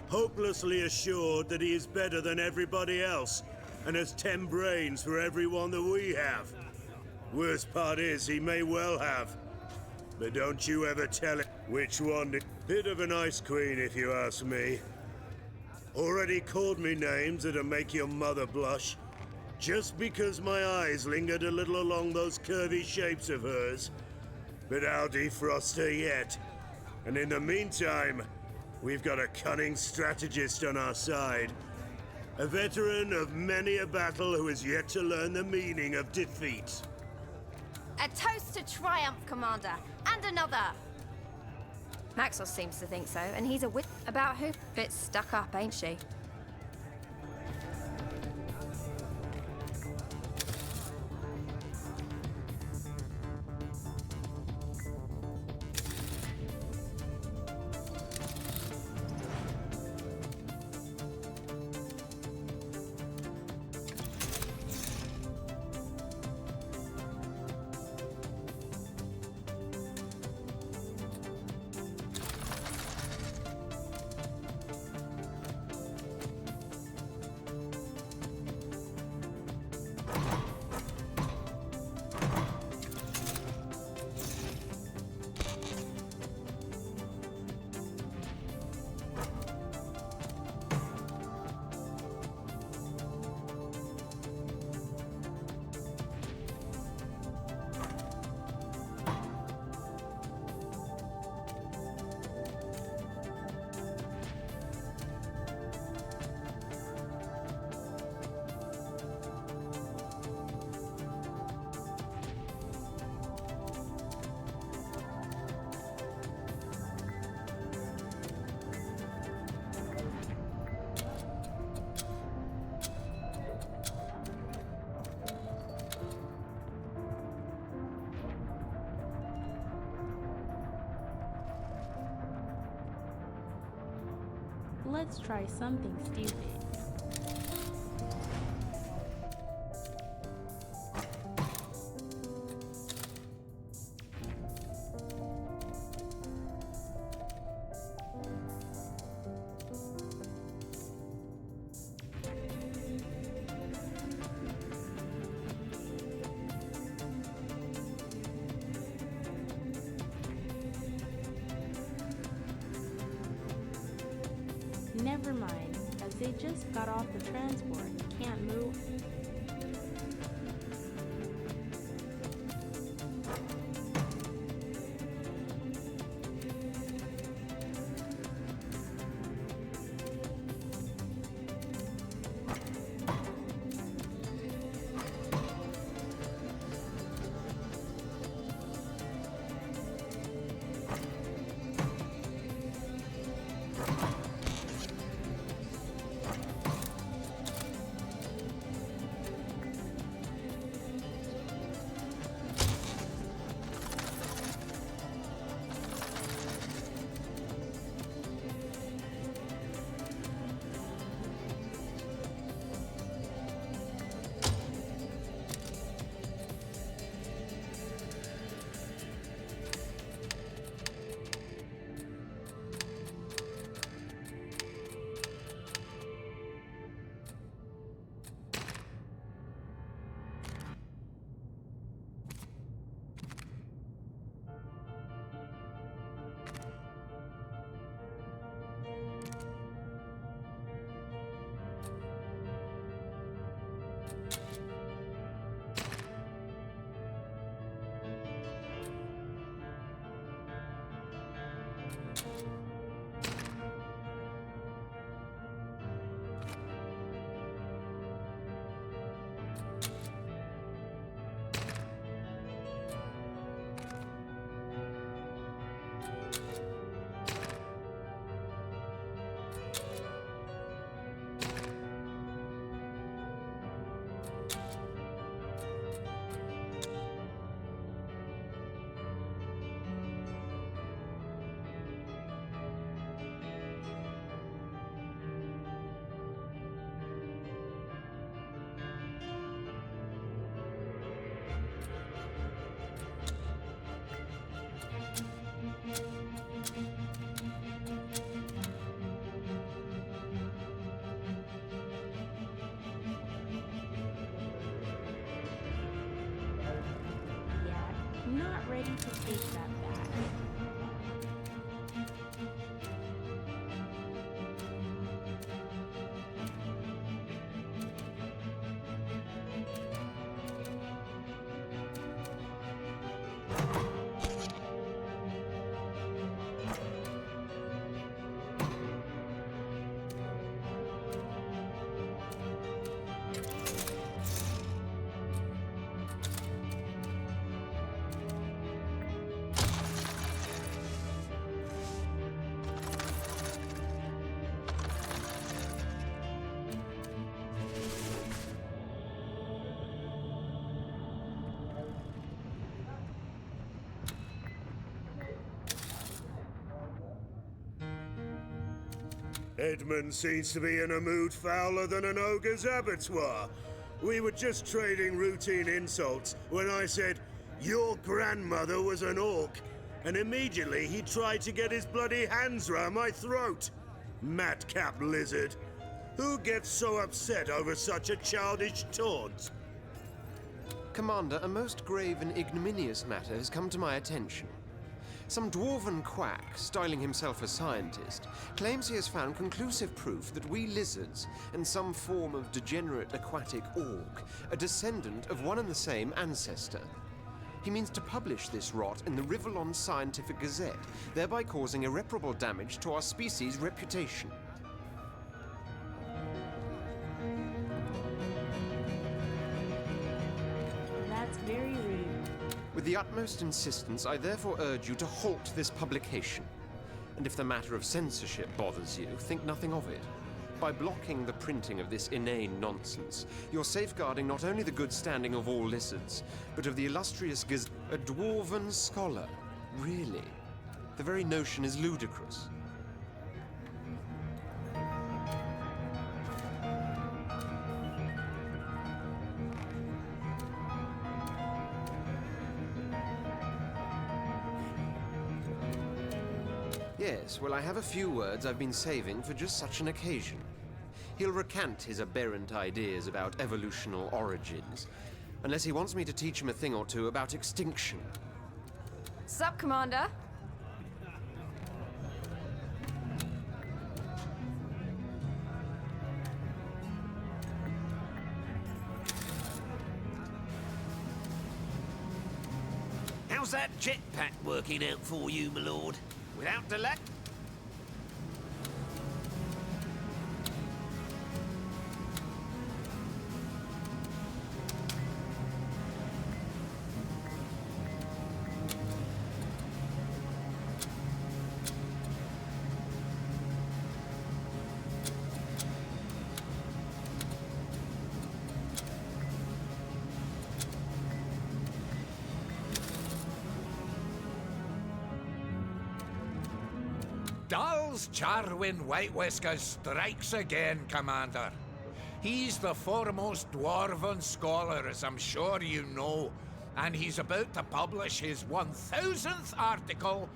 Speaker 7: Hopelessly assured that he is better than everybody else, and has 10 brains for everyone that we have. Worst part is, he may well have. But don't you ever tell it which one. Bit of an ice queen, if you ask me. Already called me names that'll make your mother blush. Just because my eyes lingered a little along those curvy shapes of hers. But I'll defrost her yet. And in the meantime, we've got a cunning strategist on our side. A veteran of many a battle who has yet to learn the meaning of defeat.
Speaker 18: A toast to triumph, Commander, and another. Maxwell seems to think so, and he's a wit about who. Bit stuck up, ain't she?
Speaker 3: Let's try something stupid. Never mind, as they just got off the transport, can't move. Not ready to take that back.
Speaker 7: Edmund seems to be in a mood fouler than an ogre's abattoir. We were just trading routine insults when I said, "Your grandmother was an orc," and immediately he tried to get his bloody hands round my throat. Madcap lizard. Who gets so upset over such a childish taunt?
Speaker 8: Commander, a most grave and ignominious matter has come to my attention. Some dwarven quack, styling himself a scientist, claims he has found conclusive proof that we lizards, and some form of degenerate aquatic orc, are descendant of one and the same ancestor. He means to publish this rot in the Rivellon Scientific Gazette, thereby causing irreparable damage to our species' reputation.
Speaker 3: That's very rude.
Speaker 8: With the utmost insistence, I therefore urge you to halt this publication. And if the matter of censorship bothers you, think nothing of it. By blocking the printing of this inane nonsense, you're safeguarding not only the good standing of all lizards, but of the illustrious a dwarven scholar. Really? The very notion is ludicrous. Yes, well, I have a few words I've been saving for just such an occasion. He'll recant his aberrant ideas about evolutional origins, unless he wants me to teach him a thing or two about extinction.
Speaker 18: Sup, Commander?
Speaker 9: How's that jetpack working out for you, my lord? Without delay?
Speaker 13: Dal's Charwin White Whiskers strikes again, Commander. He's the foremost dwarven scholar, as I'm sure you know, and he's about to publish his 1000th article.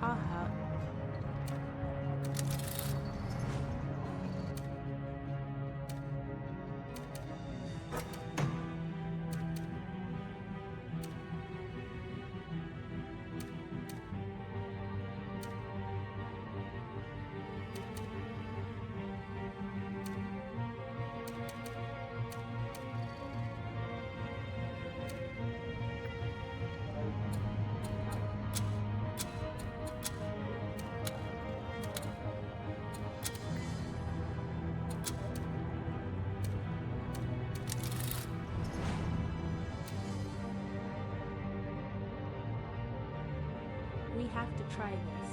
Speaker 3: Haha. We have to try this.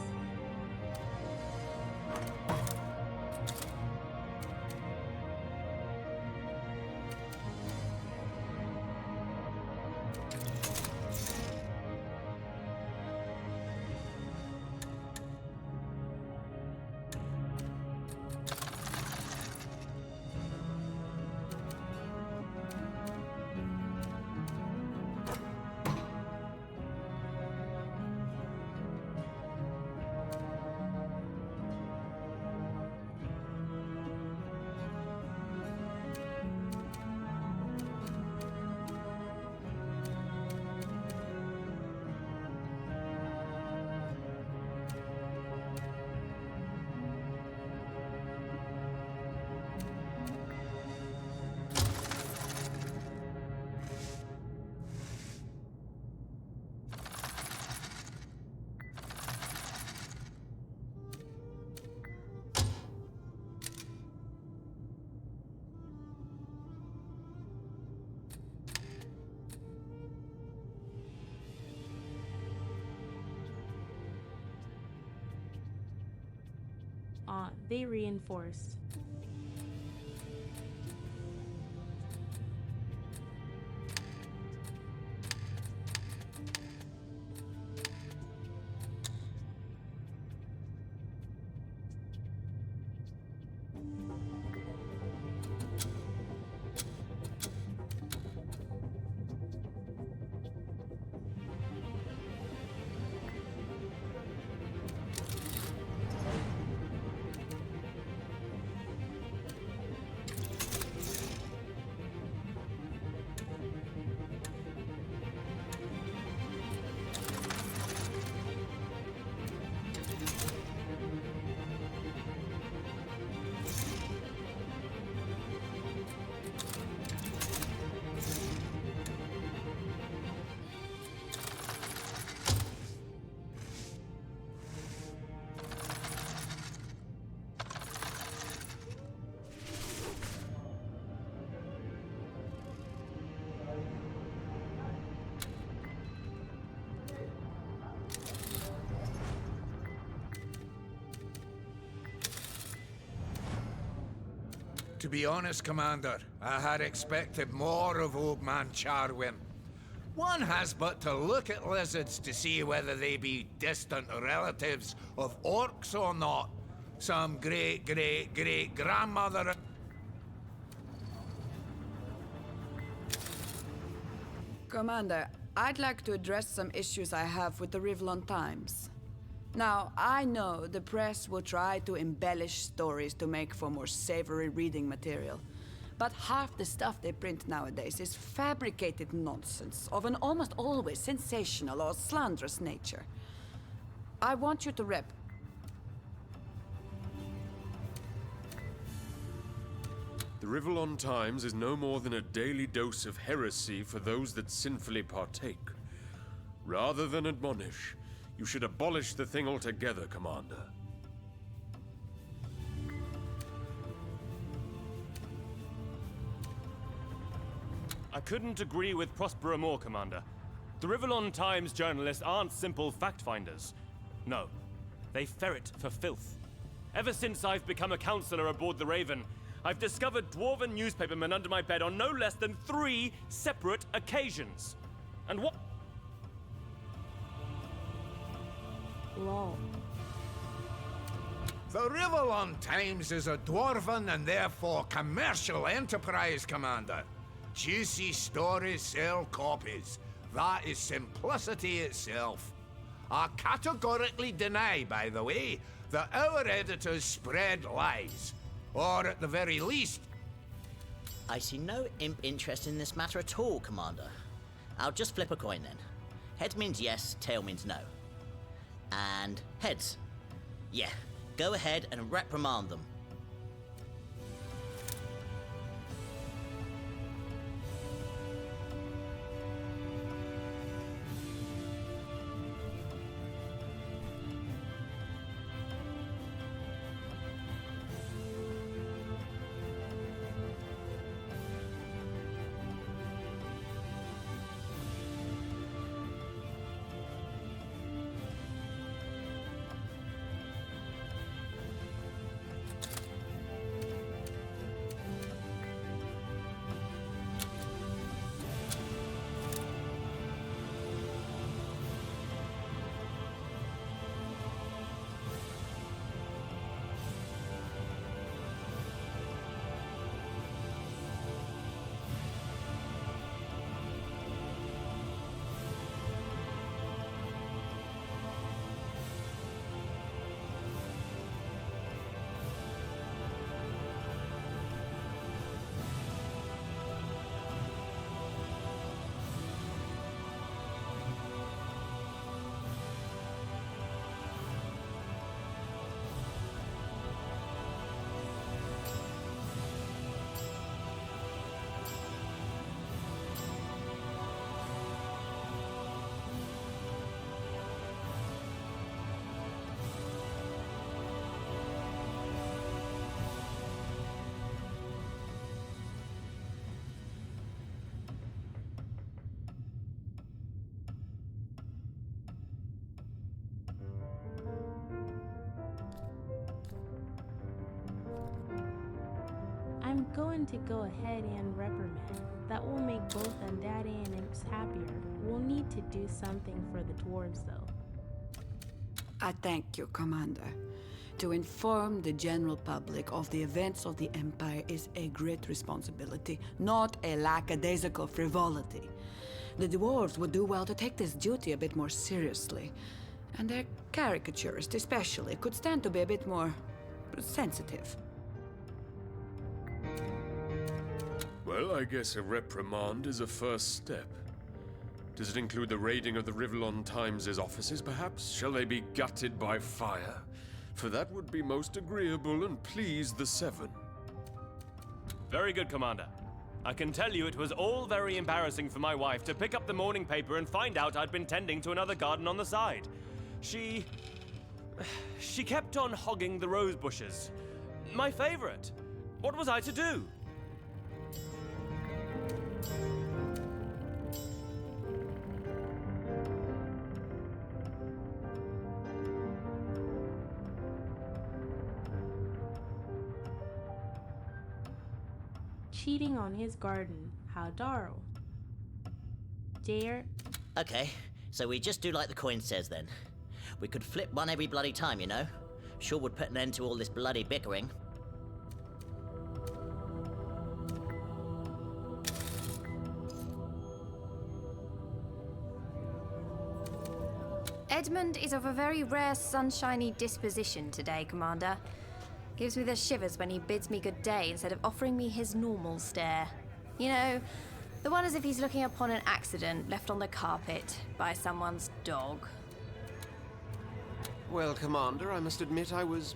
Speaker 3: They reinforced.
Speaker 13: To be honest, Commander, I had expected more of old man Charwin. One has but to look at lizards to see whether they be distant relatives of orcs or not. Some great-great-great-grandmother...
Speaker 19: Commander, I'd like to address some issues I have with the Rivlon Times. Now, I know the press will try to embellish stories to make for more savory reading material. But half the stuff they print nowadays is fabricated nonsense of an almost always sensational or slanderous nature. I want you to
Speaker 14: The Rivlon Times is no more than a daily dose of heresy for those that sinfully partake. Rather than admonish, you should abolish the thing altogether, Commander.
Speaker 15: I couldn't agree with Prospero more, Commander. The Rivlon Times journalists aren't simple fact-finders. No, they ferret for filth. Ever since I've become a counselor aboard the Raven, I've discovered dwarven newspapermen under my bed on no less than 3 separate occasions. And what?
Speaker 3: Lol.
Speaker 13: The Rivlon Times is a dwarven and therefore commercial enterprise, Commander. Juicy stories sell copies. That is simplicity itself. I categorically deny, by the way, that our editors spread lies. Or at the very least...
Speaker 17: I see no imp interest in this matter at all, Commander. I'll just flip a coin then. Heads means yes, tail means no. And heads. Yeah, go ahead and reprimand them.
Speaker 3: I'm going to go ahead and reprimand. That will make both Undead and Imps happier. We'll need to do something for the dwarves, though.
Speaker 19: I thank you, Commander. To inform the general public of the events of the Empire is a great responsibility, not a lackadaisical frivolity. The dwarves would do well to take this duty a bit more seriously. And their caricaturists especially could stand to be a bit more sensitive.
Speaker 14: Well, I guess a reprimand is a first step. Does it include the raiding of the Rivlon Times' offices, perhaps? Shall they be gutted by fire? For that would be most agreeable and please the Seven.
Speaker 15: Very good, Commander. I can tell you it was all very embarrassing for my wife to pick up the morning paper and find out I'd been tending to another garden on the side. She kept on hogging the rose bushes. My favorite. What was I to do?
Speaker 3: cheating on his garden. How darl. Dare.
Speaker 17: Okay, so we just do like the coin says then. We could flip one every bloody time, you know? Sure would put an end to all this bloody bickering.
Speaker 18: Edmund is of a very rare sunshiny disposition today, Commander. Gives me the shivers when he bids me good day instead of offering me his normal stare. You know, the one as if he's looking upon an accident left on the carpet by someone's dog.
Speaker 8: Well, Commander, I must admit I was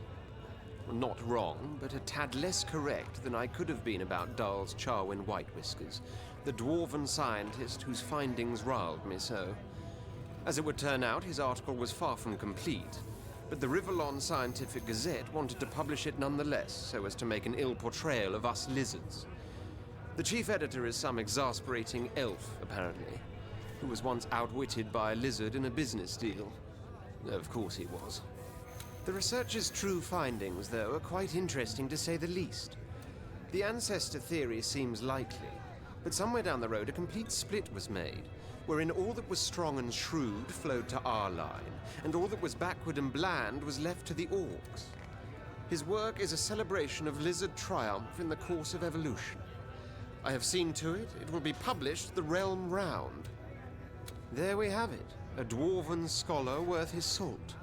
Speaker 8: not wrong, but a tad less correct than I could have been about Darl's Charwin White Whiskers, the dwarven scientist whose findings riled me so. As it would turn out, his article was far from complete, but the Rivellon Scientific Gazette wanted to publish it nonetheless, so as to make an ill portrayal of us lizards. The chief editor is some exasperating elf, apparently, who was once outwitted by a lizard in a business deal. Of course he was. The researcher's true findings, though, are quite interesting to say the least. The ancestor theory seems likely, but somewhere down the road a complete split was made, wherein all that was strong and shrewd flowed to our line, and all that was backward and bland was left to the orcs. His work is a celebration of lizard triumph in the course of evolution. I have seen to it, it will be published the realm round. There we have it, a dwarven scholar worth his salt.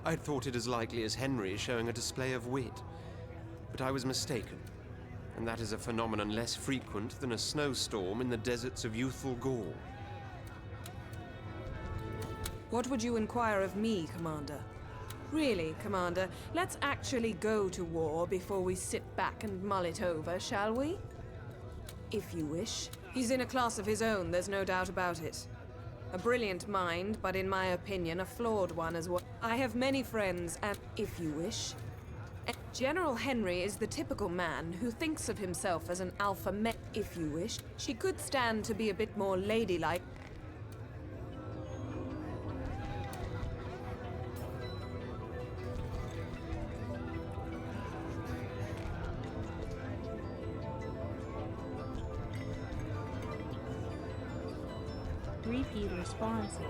Speaker 8: I'd thought it as likely as Henry showing a display of wit. But I was mistaken, and that is a phenomenon less frequent than a snowstorm in the deserts of youthful Gaul.
Speaker 11: What would you inquire of me, Commander? Really, Commander, let's actually go to war before we sit back and mull it over, shall we? If you wish. He's in a class of his own, there's no doubt about it. A brilliant mind, but in my opinion, a flawed one as well. I have many friends, and if you wish. General Henry is the typical man who thinks of himself as an alpha male, if you wish. She could stand to be a bit more ladylike.
Speaker 3: Repeat responses.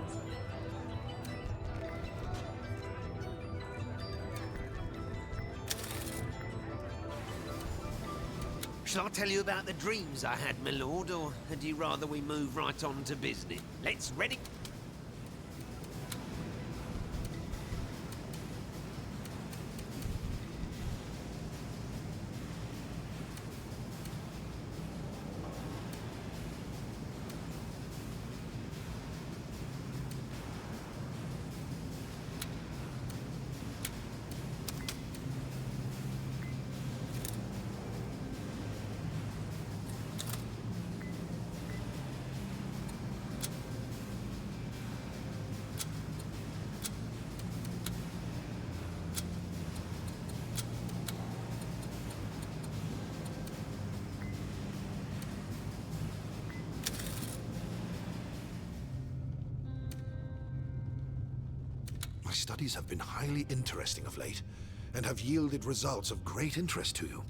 Speaker 9: Shall I tell you about the dreams I had, my lord, or had you rather we move right on to business? Let's ready.
Speaker 5: My studies have been highly interesting of late, and have yielded results of great interest to you.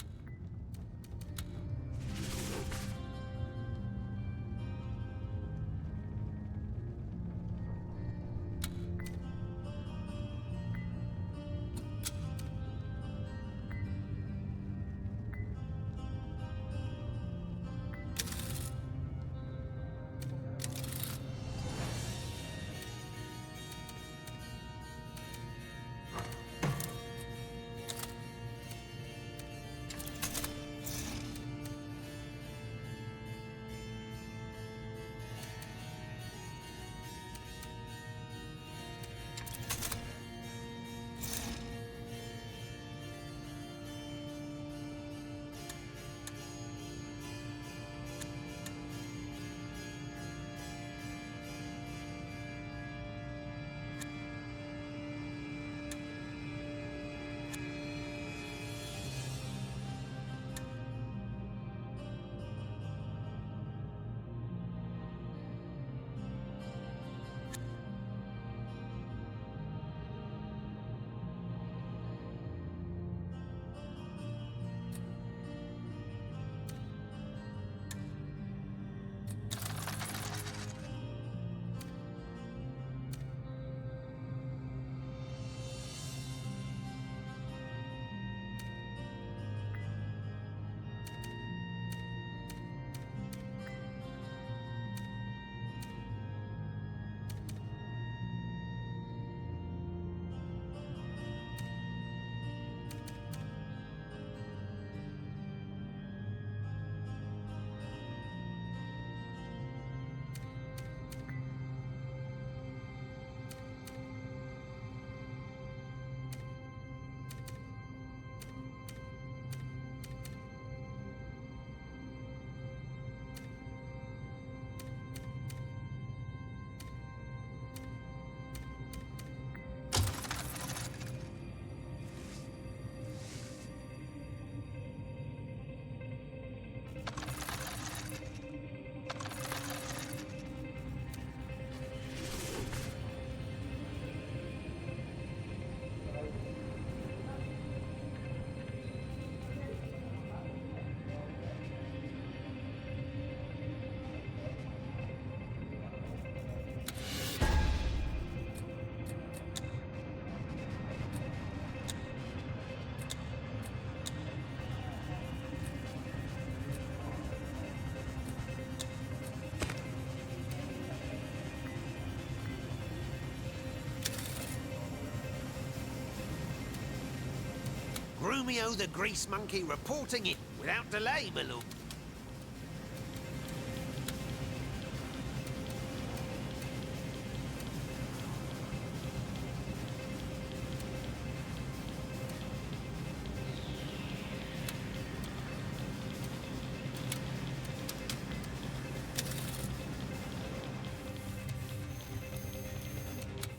Speaker 9: Grumio the Grease Monkey reporting in without delay, my lord.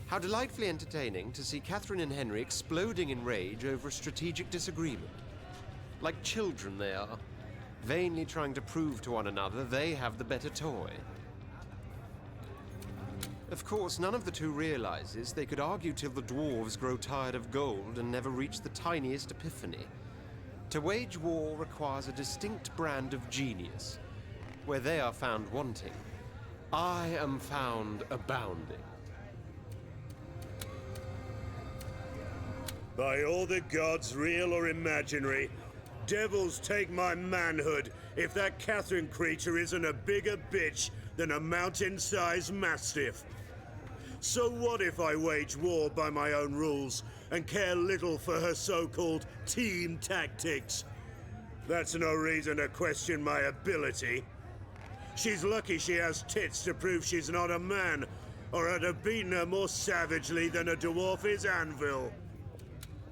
Speaker 8: How delightfully entertaining to see Catherine and Henry exploding in rage over a strategic disagreement. Like children they are, vainly trying to prove to one another they have the better toy. Of course, none of the two realizes they could argue till the dwarves grow tired of gold and never reach the tiniest epiphany. To wage war requires a distinct brand of genius. Where they are found wanting, I am found abounding.
Speaker 7: By all the gods, real or imaginary, devils take my manhood if that Catherine creature isn't a bigger bitch than a mountain-sized mastiff. So what if I wage war by my own rules and care little for her so-called team tactics? That's no reason to question my ability. She's lucky she has tits to prove she's not a man, or I'd have beaten her more savagely than a dwarf is anvil.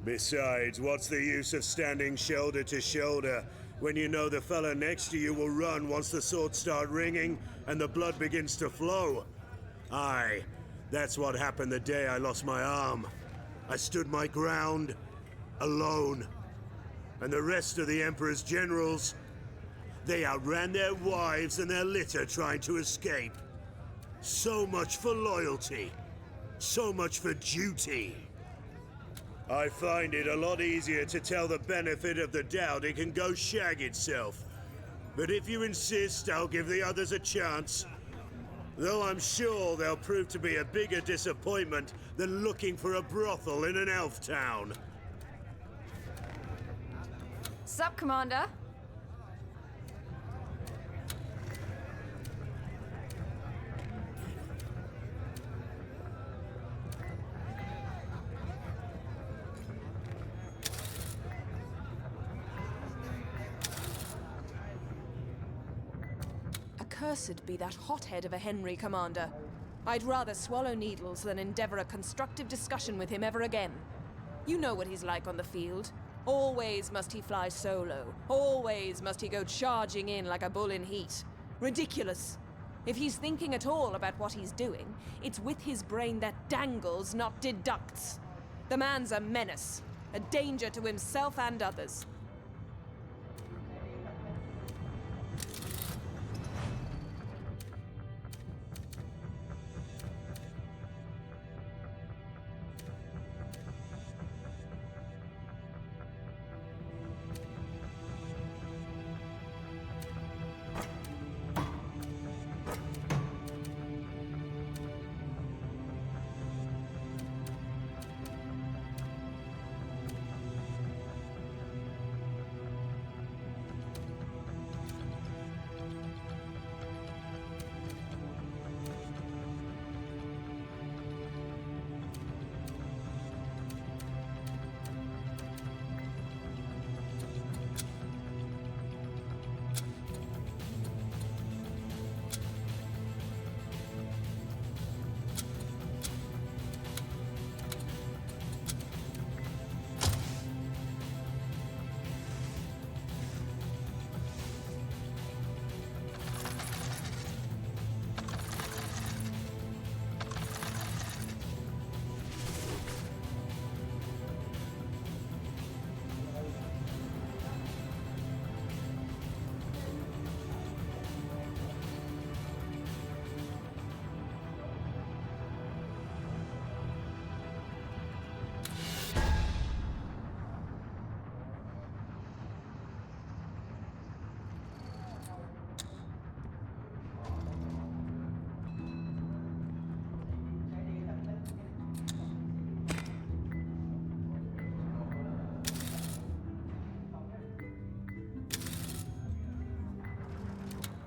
Speaker 7: Besides, what's the use of standing shoulder to shoulder when you know the fella next to you will run once the swords start ringing and the blood begins to flow? Aye, that's what happened the day I lost my arm. I stood my ground, alone. And the rest of the Emperor's generals, they outran their wives and their litter trying to escape. So much for loyalty. So much for duty. I find it a lot easier to tell the benefit of the doubt it can go shag itself. But if you insist, I'll give the others a chance. Though I'm sure they'll prove to be a bigger disappointment than looking for a brothel in an elf town.
Speaker 18: Sup, Commander?
Speaker 11: Accursed be that hothead of a Henry, Commander. I'd rather swallow needles than endeavor a constructive discussion with him ever again. You know what he's like on the field. Always must he fly solo. Always must he go charging in like a bull in heat. Ridiculous. If he's thinking at all about what he's doing, it's with his brain that dangles, not deducts. The man's a menace, a danger to himself and others.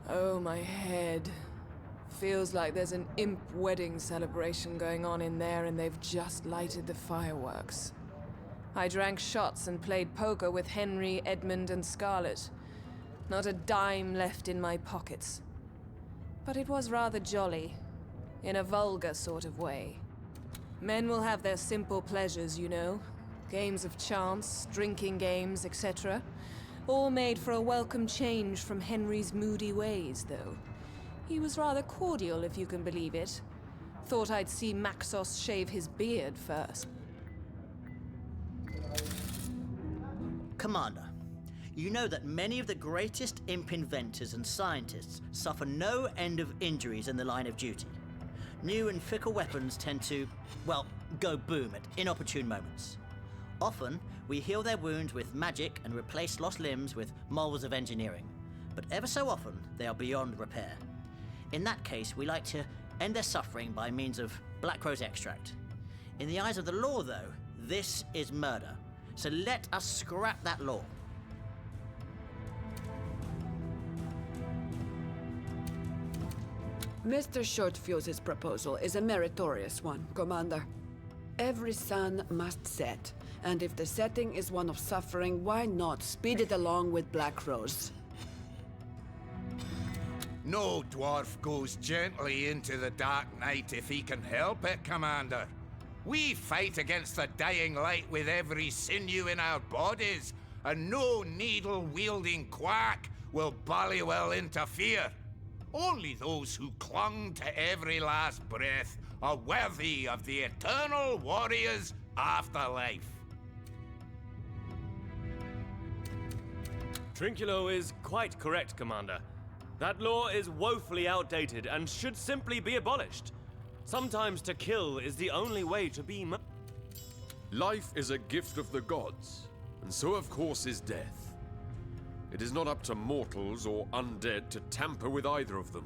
Speaker 11: Oh, my head. Feels like there's an imp wedding celebration going on in there and they've just lighted the fireworks. I drank shots and played poker with Henry, Edmund, and Scarlet. Not a dime left in my pockets. But it was rather jolly, in a vulgar sort of way. Men will have their simple pleasures, you know. Games of chance, drinking games, etc. All made for a welcome change from Henry's moody ways, though. He was rather cordial, if you can believe it. Thought I'd see Maxos shave his beard first.
Speaker 17: Commander, you know that many of the greatest imp inventors and scientists suffer no end of injuries in the line of duty. New and fickle weapons tend to, well, go boom at inopportune moments. Often, we heal their wounds with magic and replace lost limbs with marvels of engineering. But ever so often, they are beyond repair. In that case, we like to end their suffering by means of Black Rose extract. In the eyes of the law, though, this is murder. So let us scrap that law.
Speaker 19: Mr. Shortfuse's proposal is a meritorious one, Commander. Every sun must set, and if the setting is one of suffering, why not speed it along with Black Rose?
Speaker 13: No dwarf goes gently into the dark night if he can help it, Commander. We fight against the dying light with every sinew in our bodies, and no needle-wielding quack will ballywell interfere. Only those who clung to every last breath are worthy of the eternal warrior's afterlife.
Speaker 15: Trinculo is quite correct, Commander. That law is woefully outdated and should simply be abolished. Sometimes to kill is the only way to be
Speaker 14: Life is a gift of the gods, and so of course is death. It is not up to mortals or undead to tamper with either of them,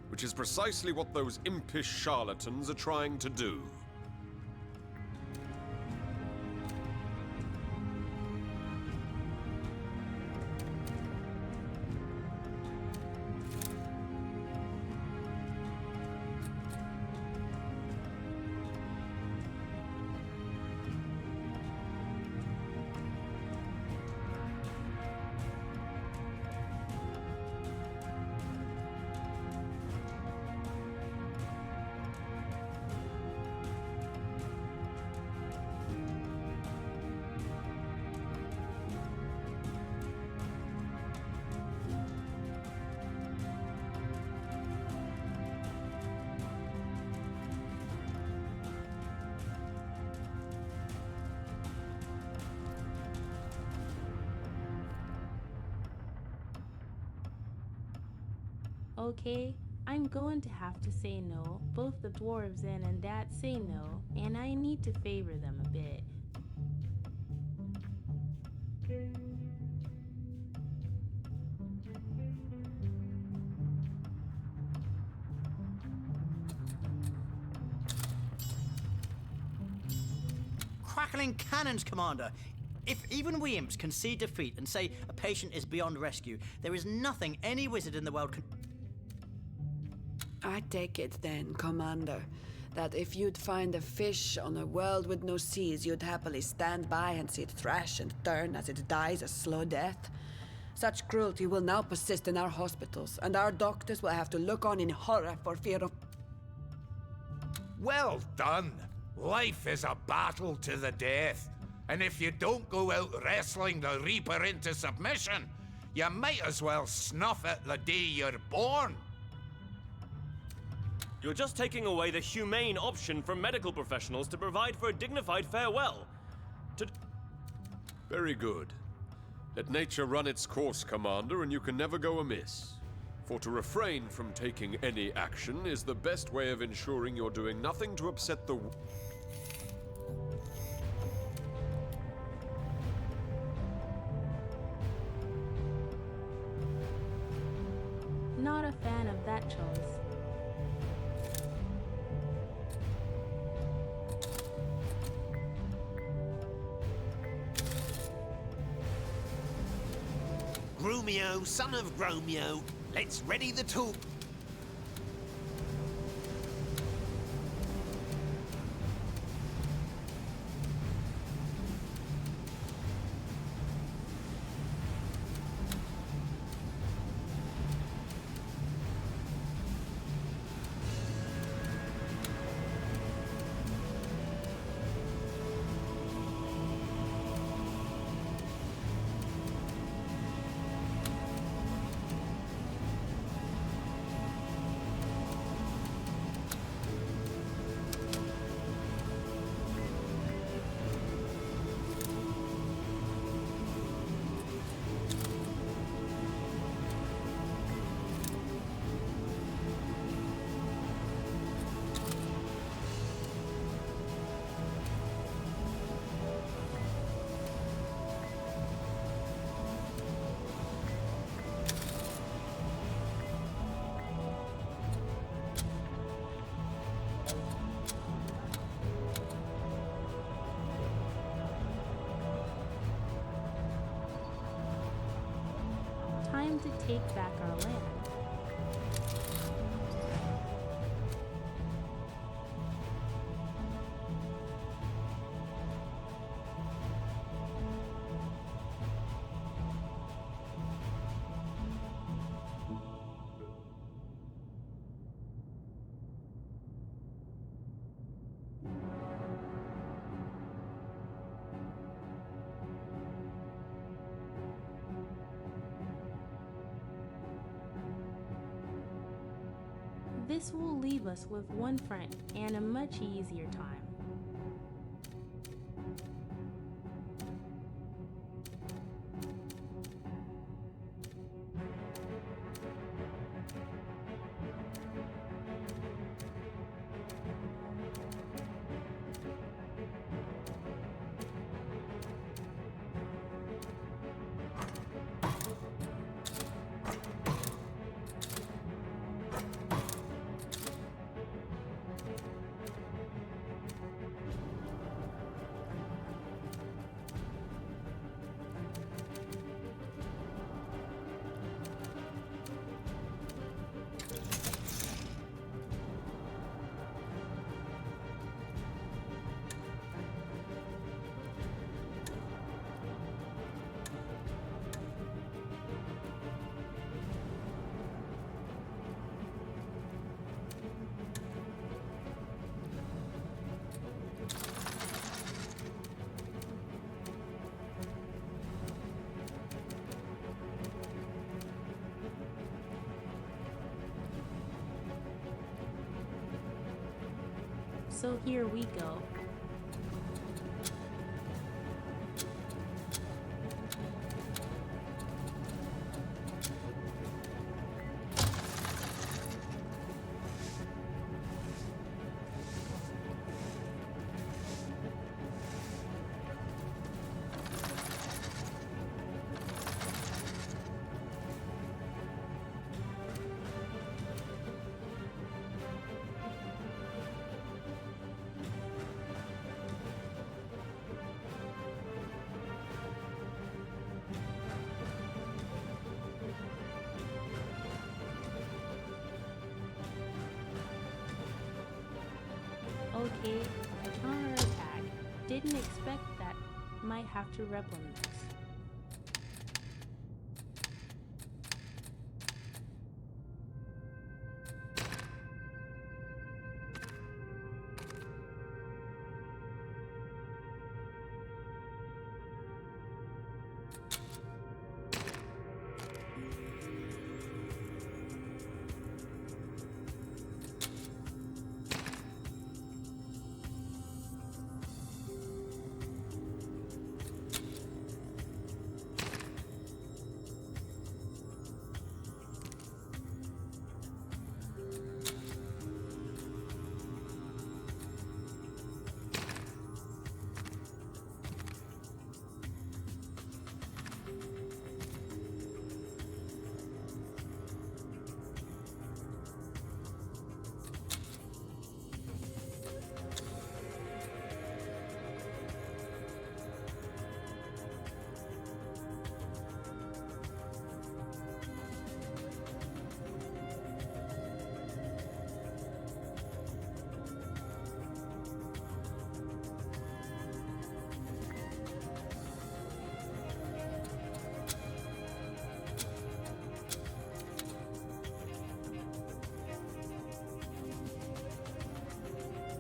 Speaker 14: which is precisely what those impish charlatans are trying to do.
Speaker 3: Okay, I'm going to have to say no. Both the dwarves and Dad say no, and I need to favor them a bit.
Speaker 17: Crackling cannons, Commander! If even we imps concede defeat and say a patient is beyond rescue, there is nothing any wizard in the world can...
Speaker 19: I take it then, Commander, that if you'd find a fish on a world with no seas, you'd happily stand by and see it thrash and turn as it dies a slow death. Such cruelty will now persist in our hospitals, and our doctors will have to look on in horror for fear of...
Speaker 13: Well done! Life is a battle to the death. And if you don't go out wrestling the Reaper into submission, you might as well snuff it the day you're born.
Speaker 15: You're just taking away the humane option from medical professionals to provide for a dignified farewell.
Speaker 14: Very good. Let nature run its course, Commander, and you can never go amiss. For to refrain from taking any action is the best way of ensuring you're doing nothing to upset the...
Speaker 3: Not a fan of that choice.
Speaker 9: Grumio, son of Gromio, let's ready the tool.
Speaker 3: take back our land. This will leave us with one friend and a much easier time. So here we go. Okay, counterattack. Didn't expect that. Might have to rebel next.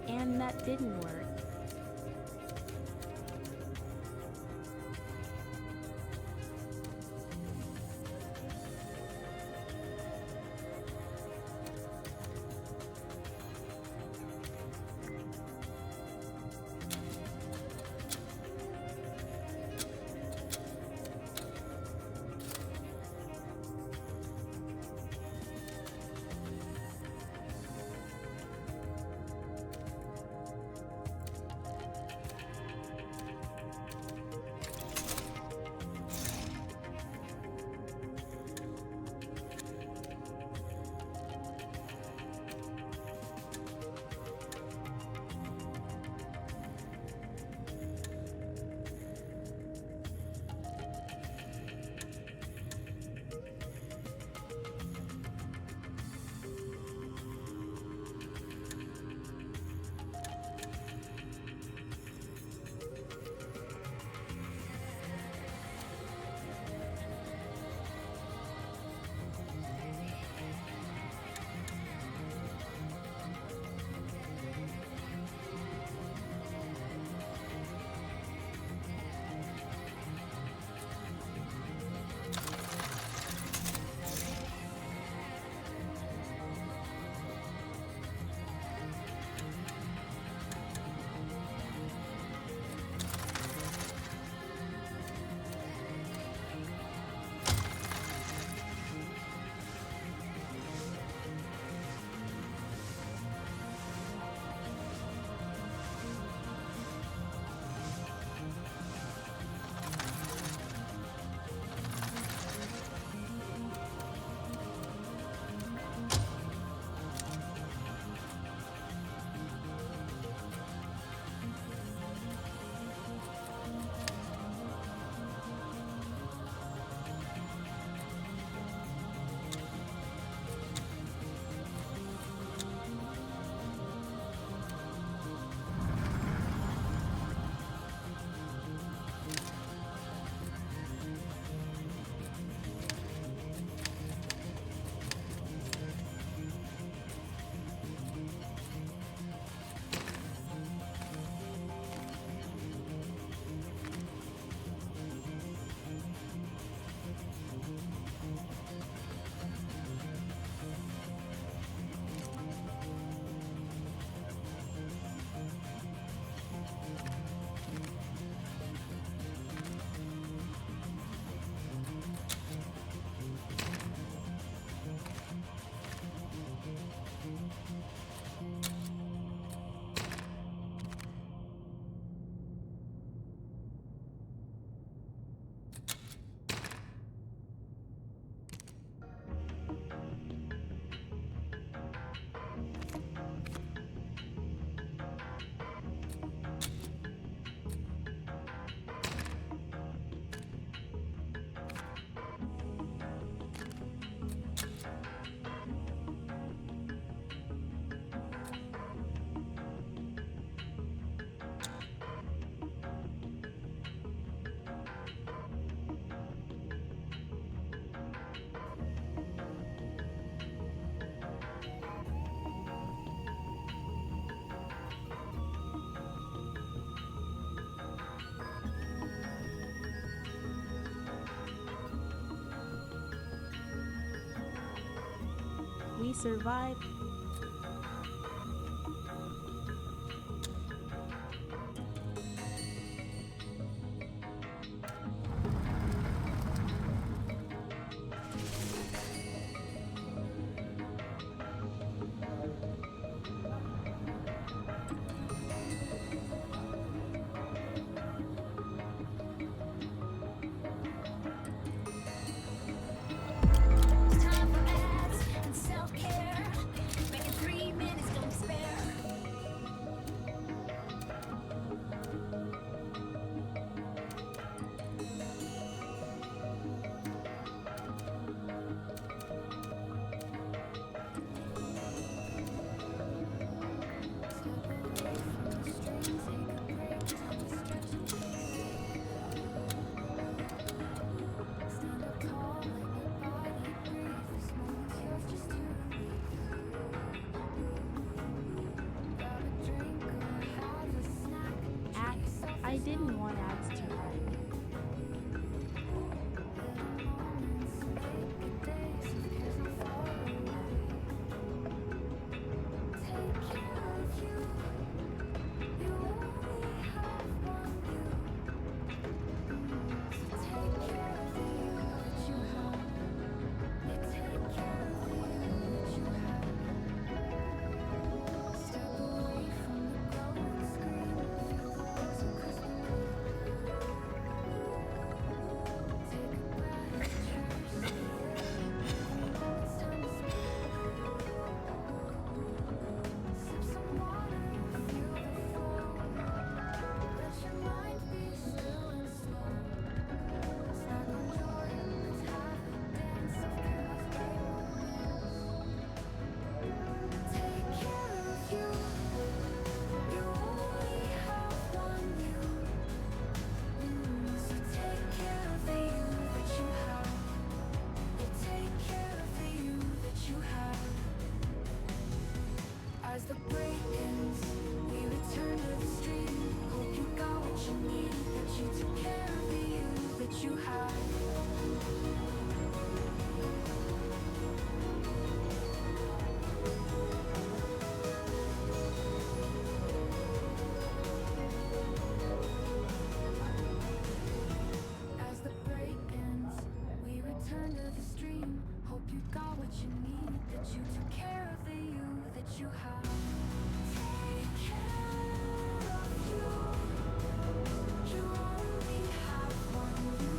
Speaker 3: And that didn't work. we survived.
Speaker 2: Time for ads and self-care. Making 3 minutes, don't spare.
Speaker 3: I didn't want ads to run. As the break ends, we return to the stream. Hope you got what you need, that you took care of the you that you had. As the break ends, we return to the stream. Hope you got what you need, that you took care of the you that you have. Take care of you. You only have one you,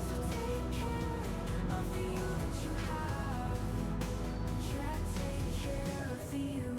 Speaker 3: so take care of the you that you have. Yeah, take care of the you.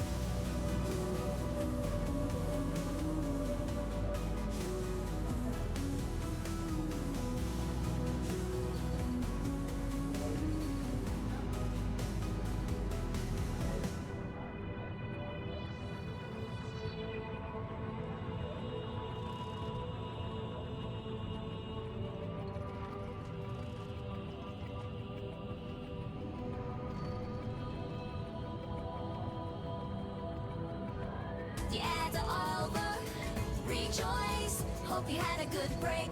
Speaker 2: The ads are over. Rejoice. Hope you had a good break.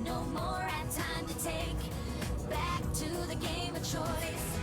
Speaker 2: No more ad time to take. Back to the game of choice.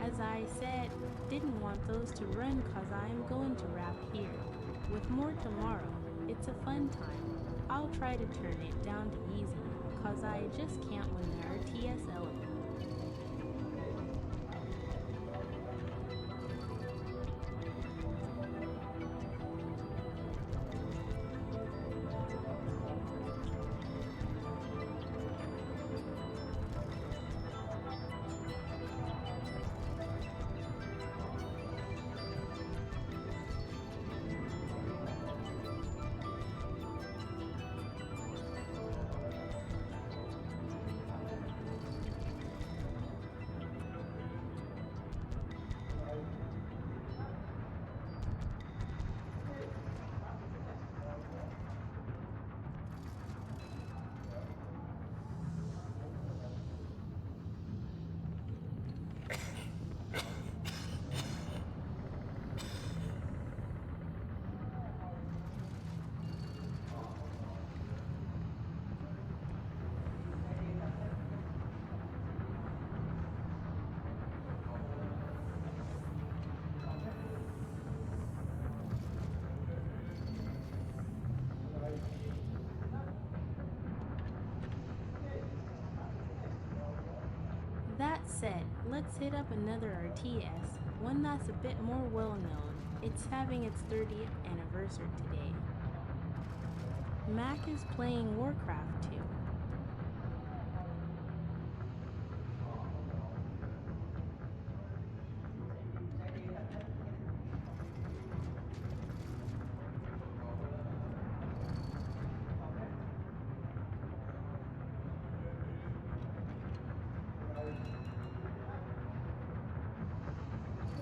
Speaker 3: As I said, didn't want those to run cause I am going to wrap here. With more tomorrow, it's a fun time. I'll try to turn it down to easy. cause I just can't win the RTS element. That said, let's hit up another RTS, one that's a bit more well known. It's having its 30th anniversary today. Mac is playing Warcraft 2.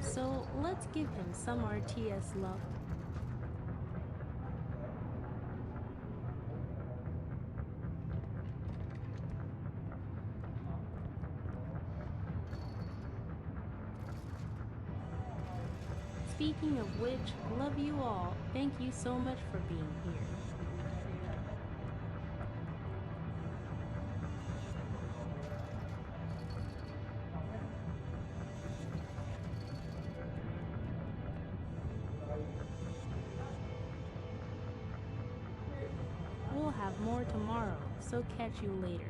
Speaker 3: So let's give him some RTS love. Speaking of which, love you all. Thank you so much for being here. We'll have more tomorrow, so catch you later.